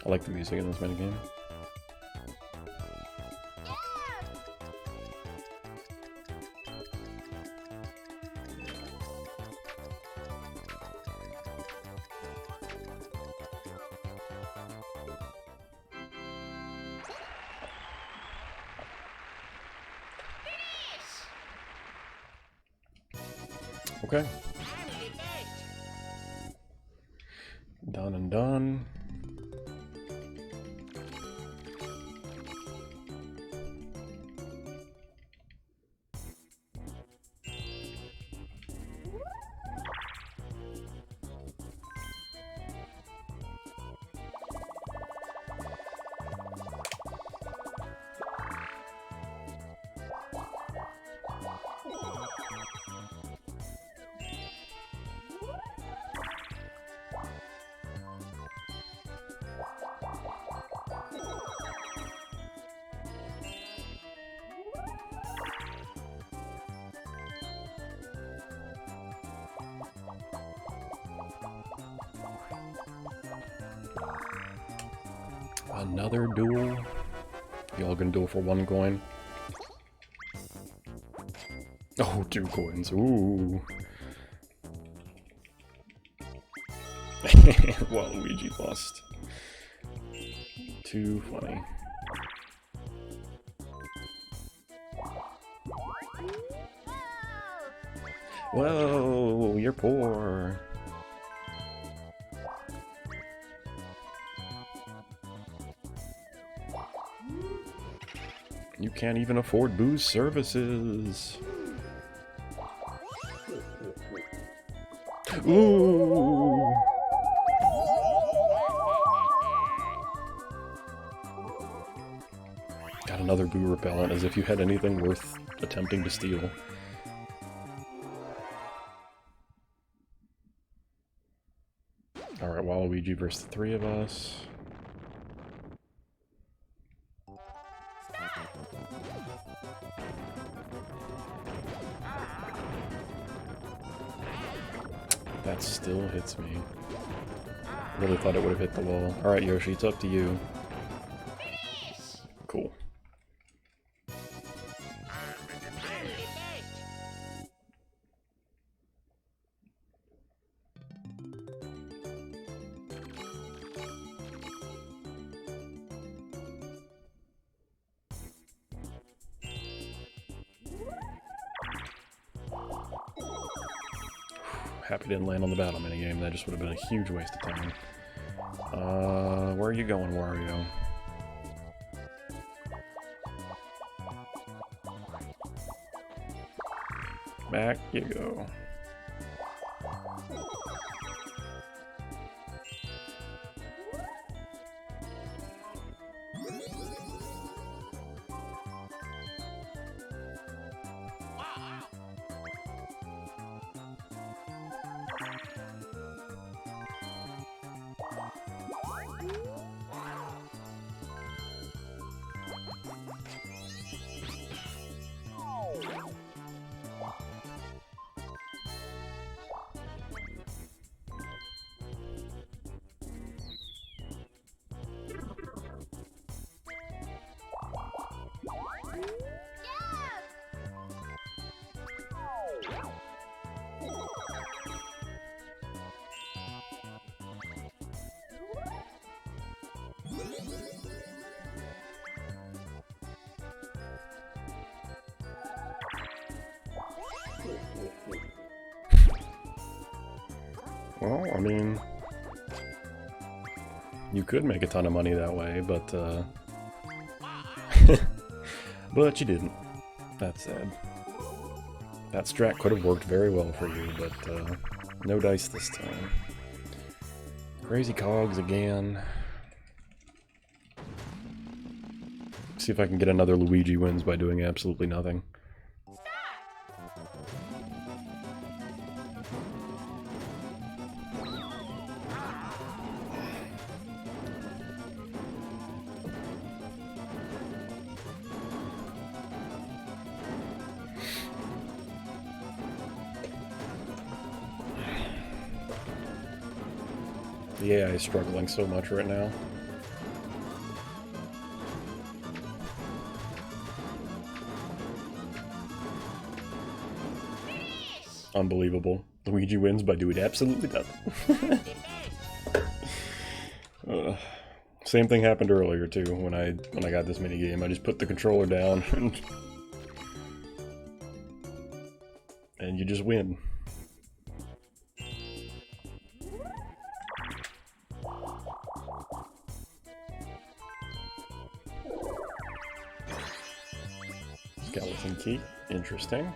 I like the music in this minigame. Okay. Done and done. Another duel? Y'all gonna duel for 1 coin? Oh, 2 coins. Ooh. Well, Luigi lost. Too funny. Whoa, you're poor. You can't even afford booze services. Ooh. Got another boo repellent, as if you had anything worth attempting to steal. Alright, Waluigi versus the 3 of us. That still hits me. Really thought it would have hit the wall. Alright, Yoshi, it's up to you. Cool. Happy didn't land on the battle minigame. That just would have been a huge waste of time. Where are you going, Wario? Back you go. Well, I mean, you could make a ton of money that way, but, but you didn't. That's sad. That strat could have worked very well for you, but, no dice this time. Crazy cogs again. See if I can get another Luigi wins by doing absolutely nothing. The AI is struggling so much right now. Unbelievable. Luigi wins by doing absolutely nothing. Same thing happened earlier too when I got this mini game. I just put the controller down and you just win. Skeleton key, interesting.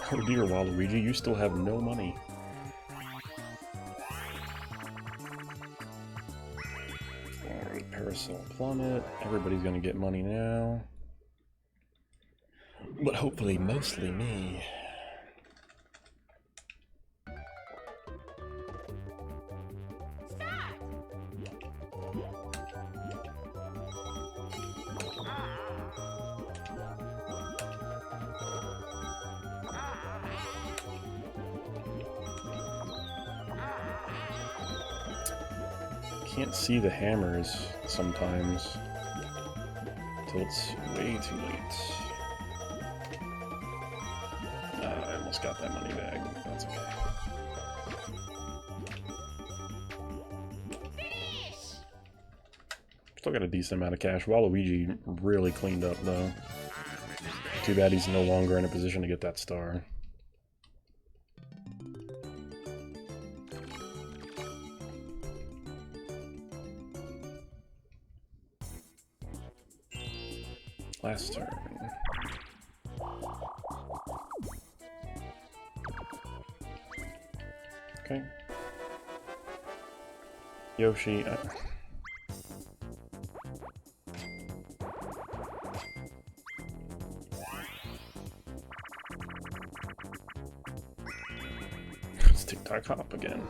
Oh dear, Waluigi, you still have no money. Alright, Parasol Plummet. Everybody's gonna get money now. But hopefully mostly me. can't see the hammers sometimes until it's way too late. I almost got that money bag. That's okay. Still got a decent amount of cash. Waluigi really cleaned up, though. Too bad he's no longer in a position to get that star. Last turn. Okay. Yoshi. It's TikTok hop again.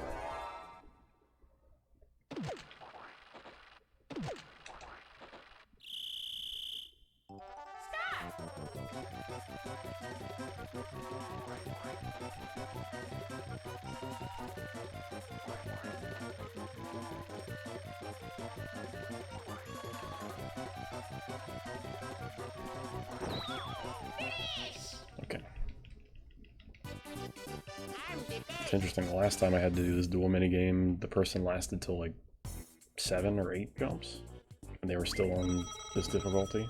Okay. It's interesting, the last time I had to do this dual minigame, the person lasted till like 7 or 8 jumps, and they were still on this difficulty.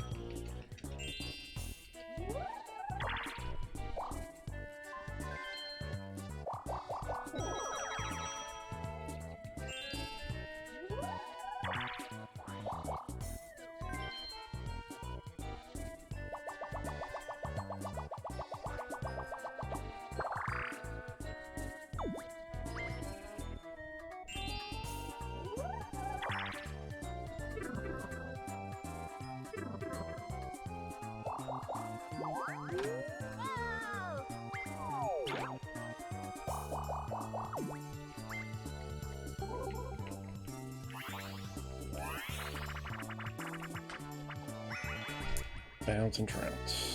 Bounce and trounce.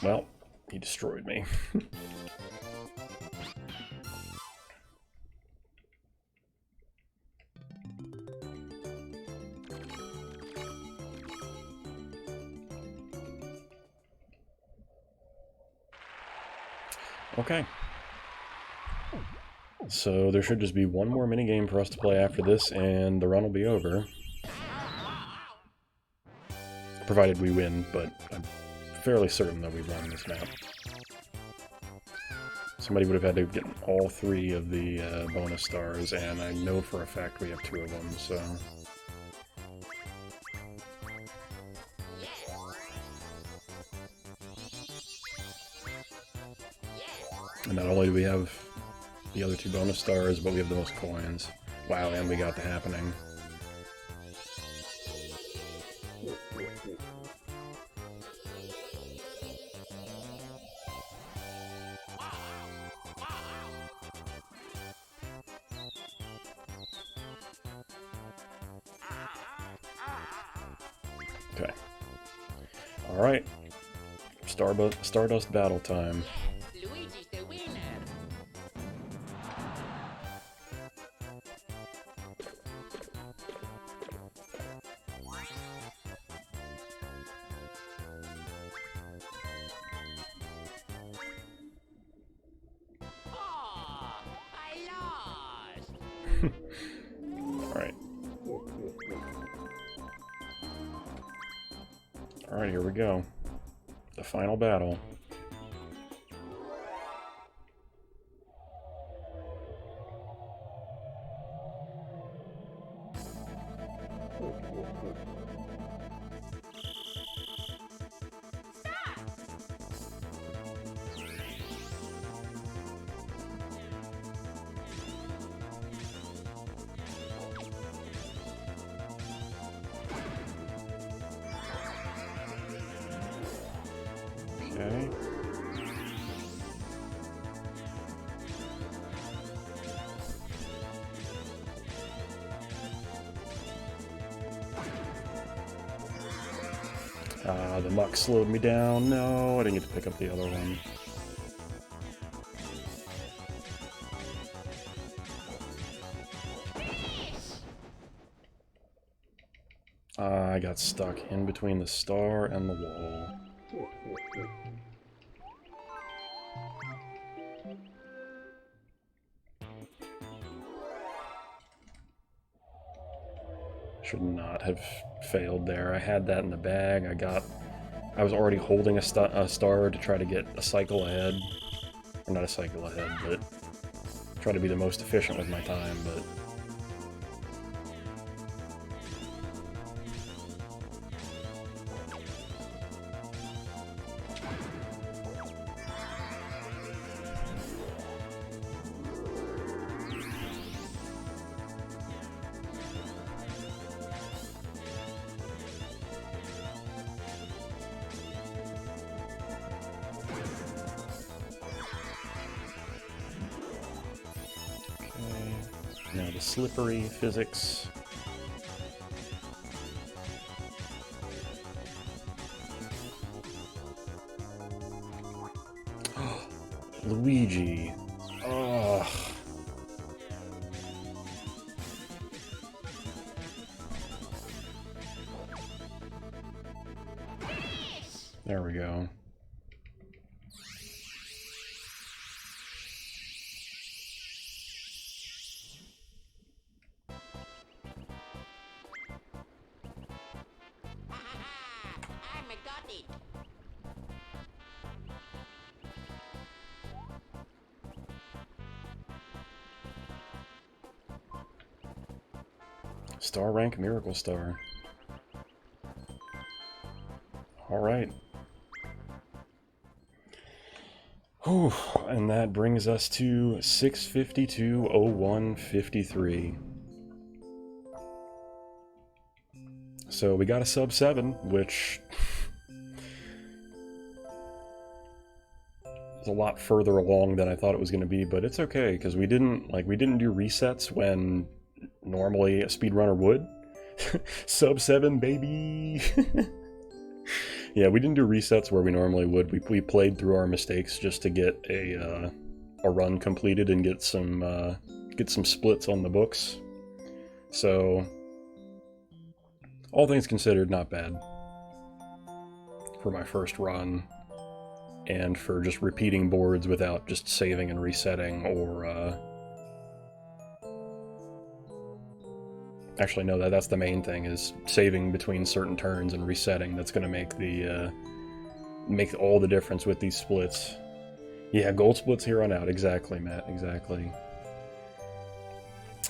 Well, he destroyed me. Okay. So there should just be one more minigame for us to play after this, and the run will be over. Provided we win, but I'm fairly certain that we won this map. Somebody would have had to get all 3 of the bonus stars, and I know for a fact we have 2 of them, so... And not only do we have the other 2 bonus stars, but we have the most coins. Wow, and we got the happening. Okay. Alright. Stardust battle time. Luigi's the winner. Oh, I lost. Alright. Alright, here we go. The final battle. The muck slowed me down. No, I didn't get to pick up the other one. I got stuck in between the star and the wall. Should not have failed there. I had that in the bag. I was already holding a star to try to get a cycle ahead. Or not a cycle ahead, but try to be the most efficient with my time, but... Now the slippery physics. Luigi. Ugh. There we go. Got it. Star rank Miracle Star. Alright. Whew, and that brings us to 6:52:01:53. So we got a sub 7, which is a lot further along than I thought it was going to be, but it's okay because we didn't do resets when normally a speedrunner would. Sub 7, baby. Yeah, we didn't do resets where we normally would. We played through our mistakes just to get a run completed and get some splits on the books. So all things considered, not bad for my first run, and for just repeating boards without just saving and resetting, or actually no, that's the main thing, is saving between certain turns and resetting. That's going to make make all the difference with these splits. Yeah, gold splits here on out. Exactly, Matt, exactly.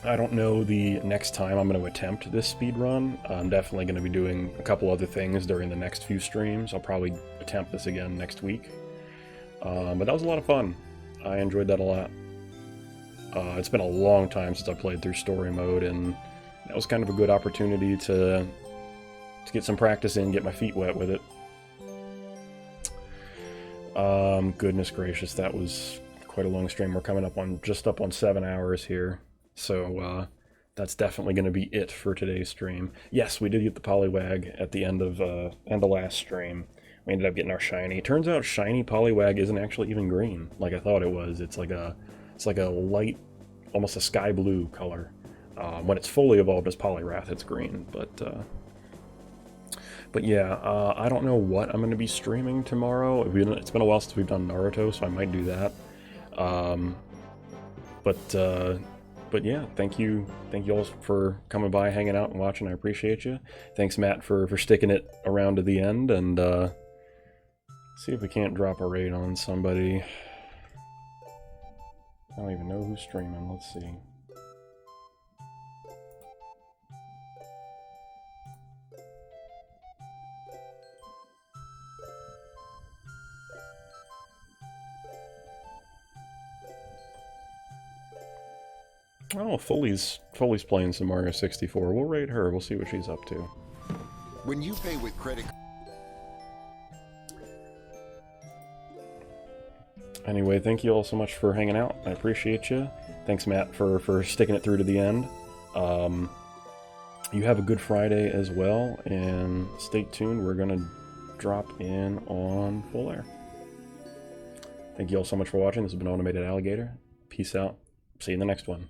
I don't know the next time I'm going to attempt this speed run. I'm definitely going to be doing a couple other things during the next few streams. I'll probably attempt this again next week. But that was a lot of fun. I enjoyed that a lot. It's been a long time since I played through story mode, and that was kind of a good opportunity to get some practice in, get my feet wet with it. Goodness gracious, that was quite a long stream. We're coming up on just up on 7 hours here. So that's definitely going to be it for today's stream. Yes, we did get the Poliwag at the end of last stream. We ended up getting our shiny. Turns out shiny Poliwag isn't actually even green like I thought it was. It's like a light, almost a sky blue color. When it's fully evolved as Poliwrath, it's green. But yeah, I don't know what I'm going to be streaming tomorrow. It's been a while since we've done Naruto, so I might do that. But yeah, thank you all for coming by, hanging out, and watching. I appreciate you. Thanks, Matt, for sticking it around to the end, and see if we can't drop a raid on somebody. I don't even know who's streaming. Let's see. Oh, Foley's playing some Mario 64. We'll raid her. We'll see what she's up to. When you pay with credit. Anyway, thank you all so much for hanging out. I appreciate you. Thanks, Matt, for sticking it through to the end. You have a good Friday as well, and stay tuned. We're gonna drop in on full air. Thank you all so much for watching. This has been Automated Alligator. Peace out. See you in the next one.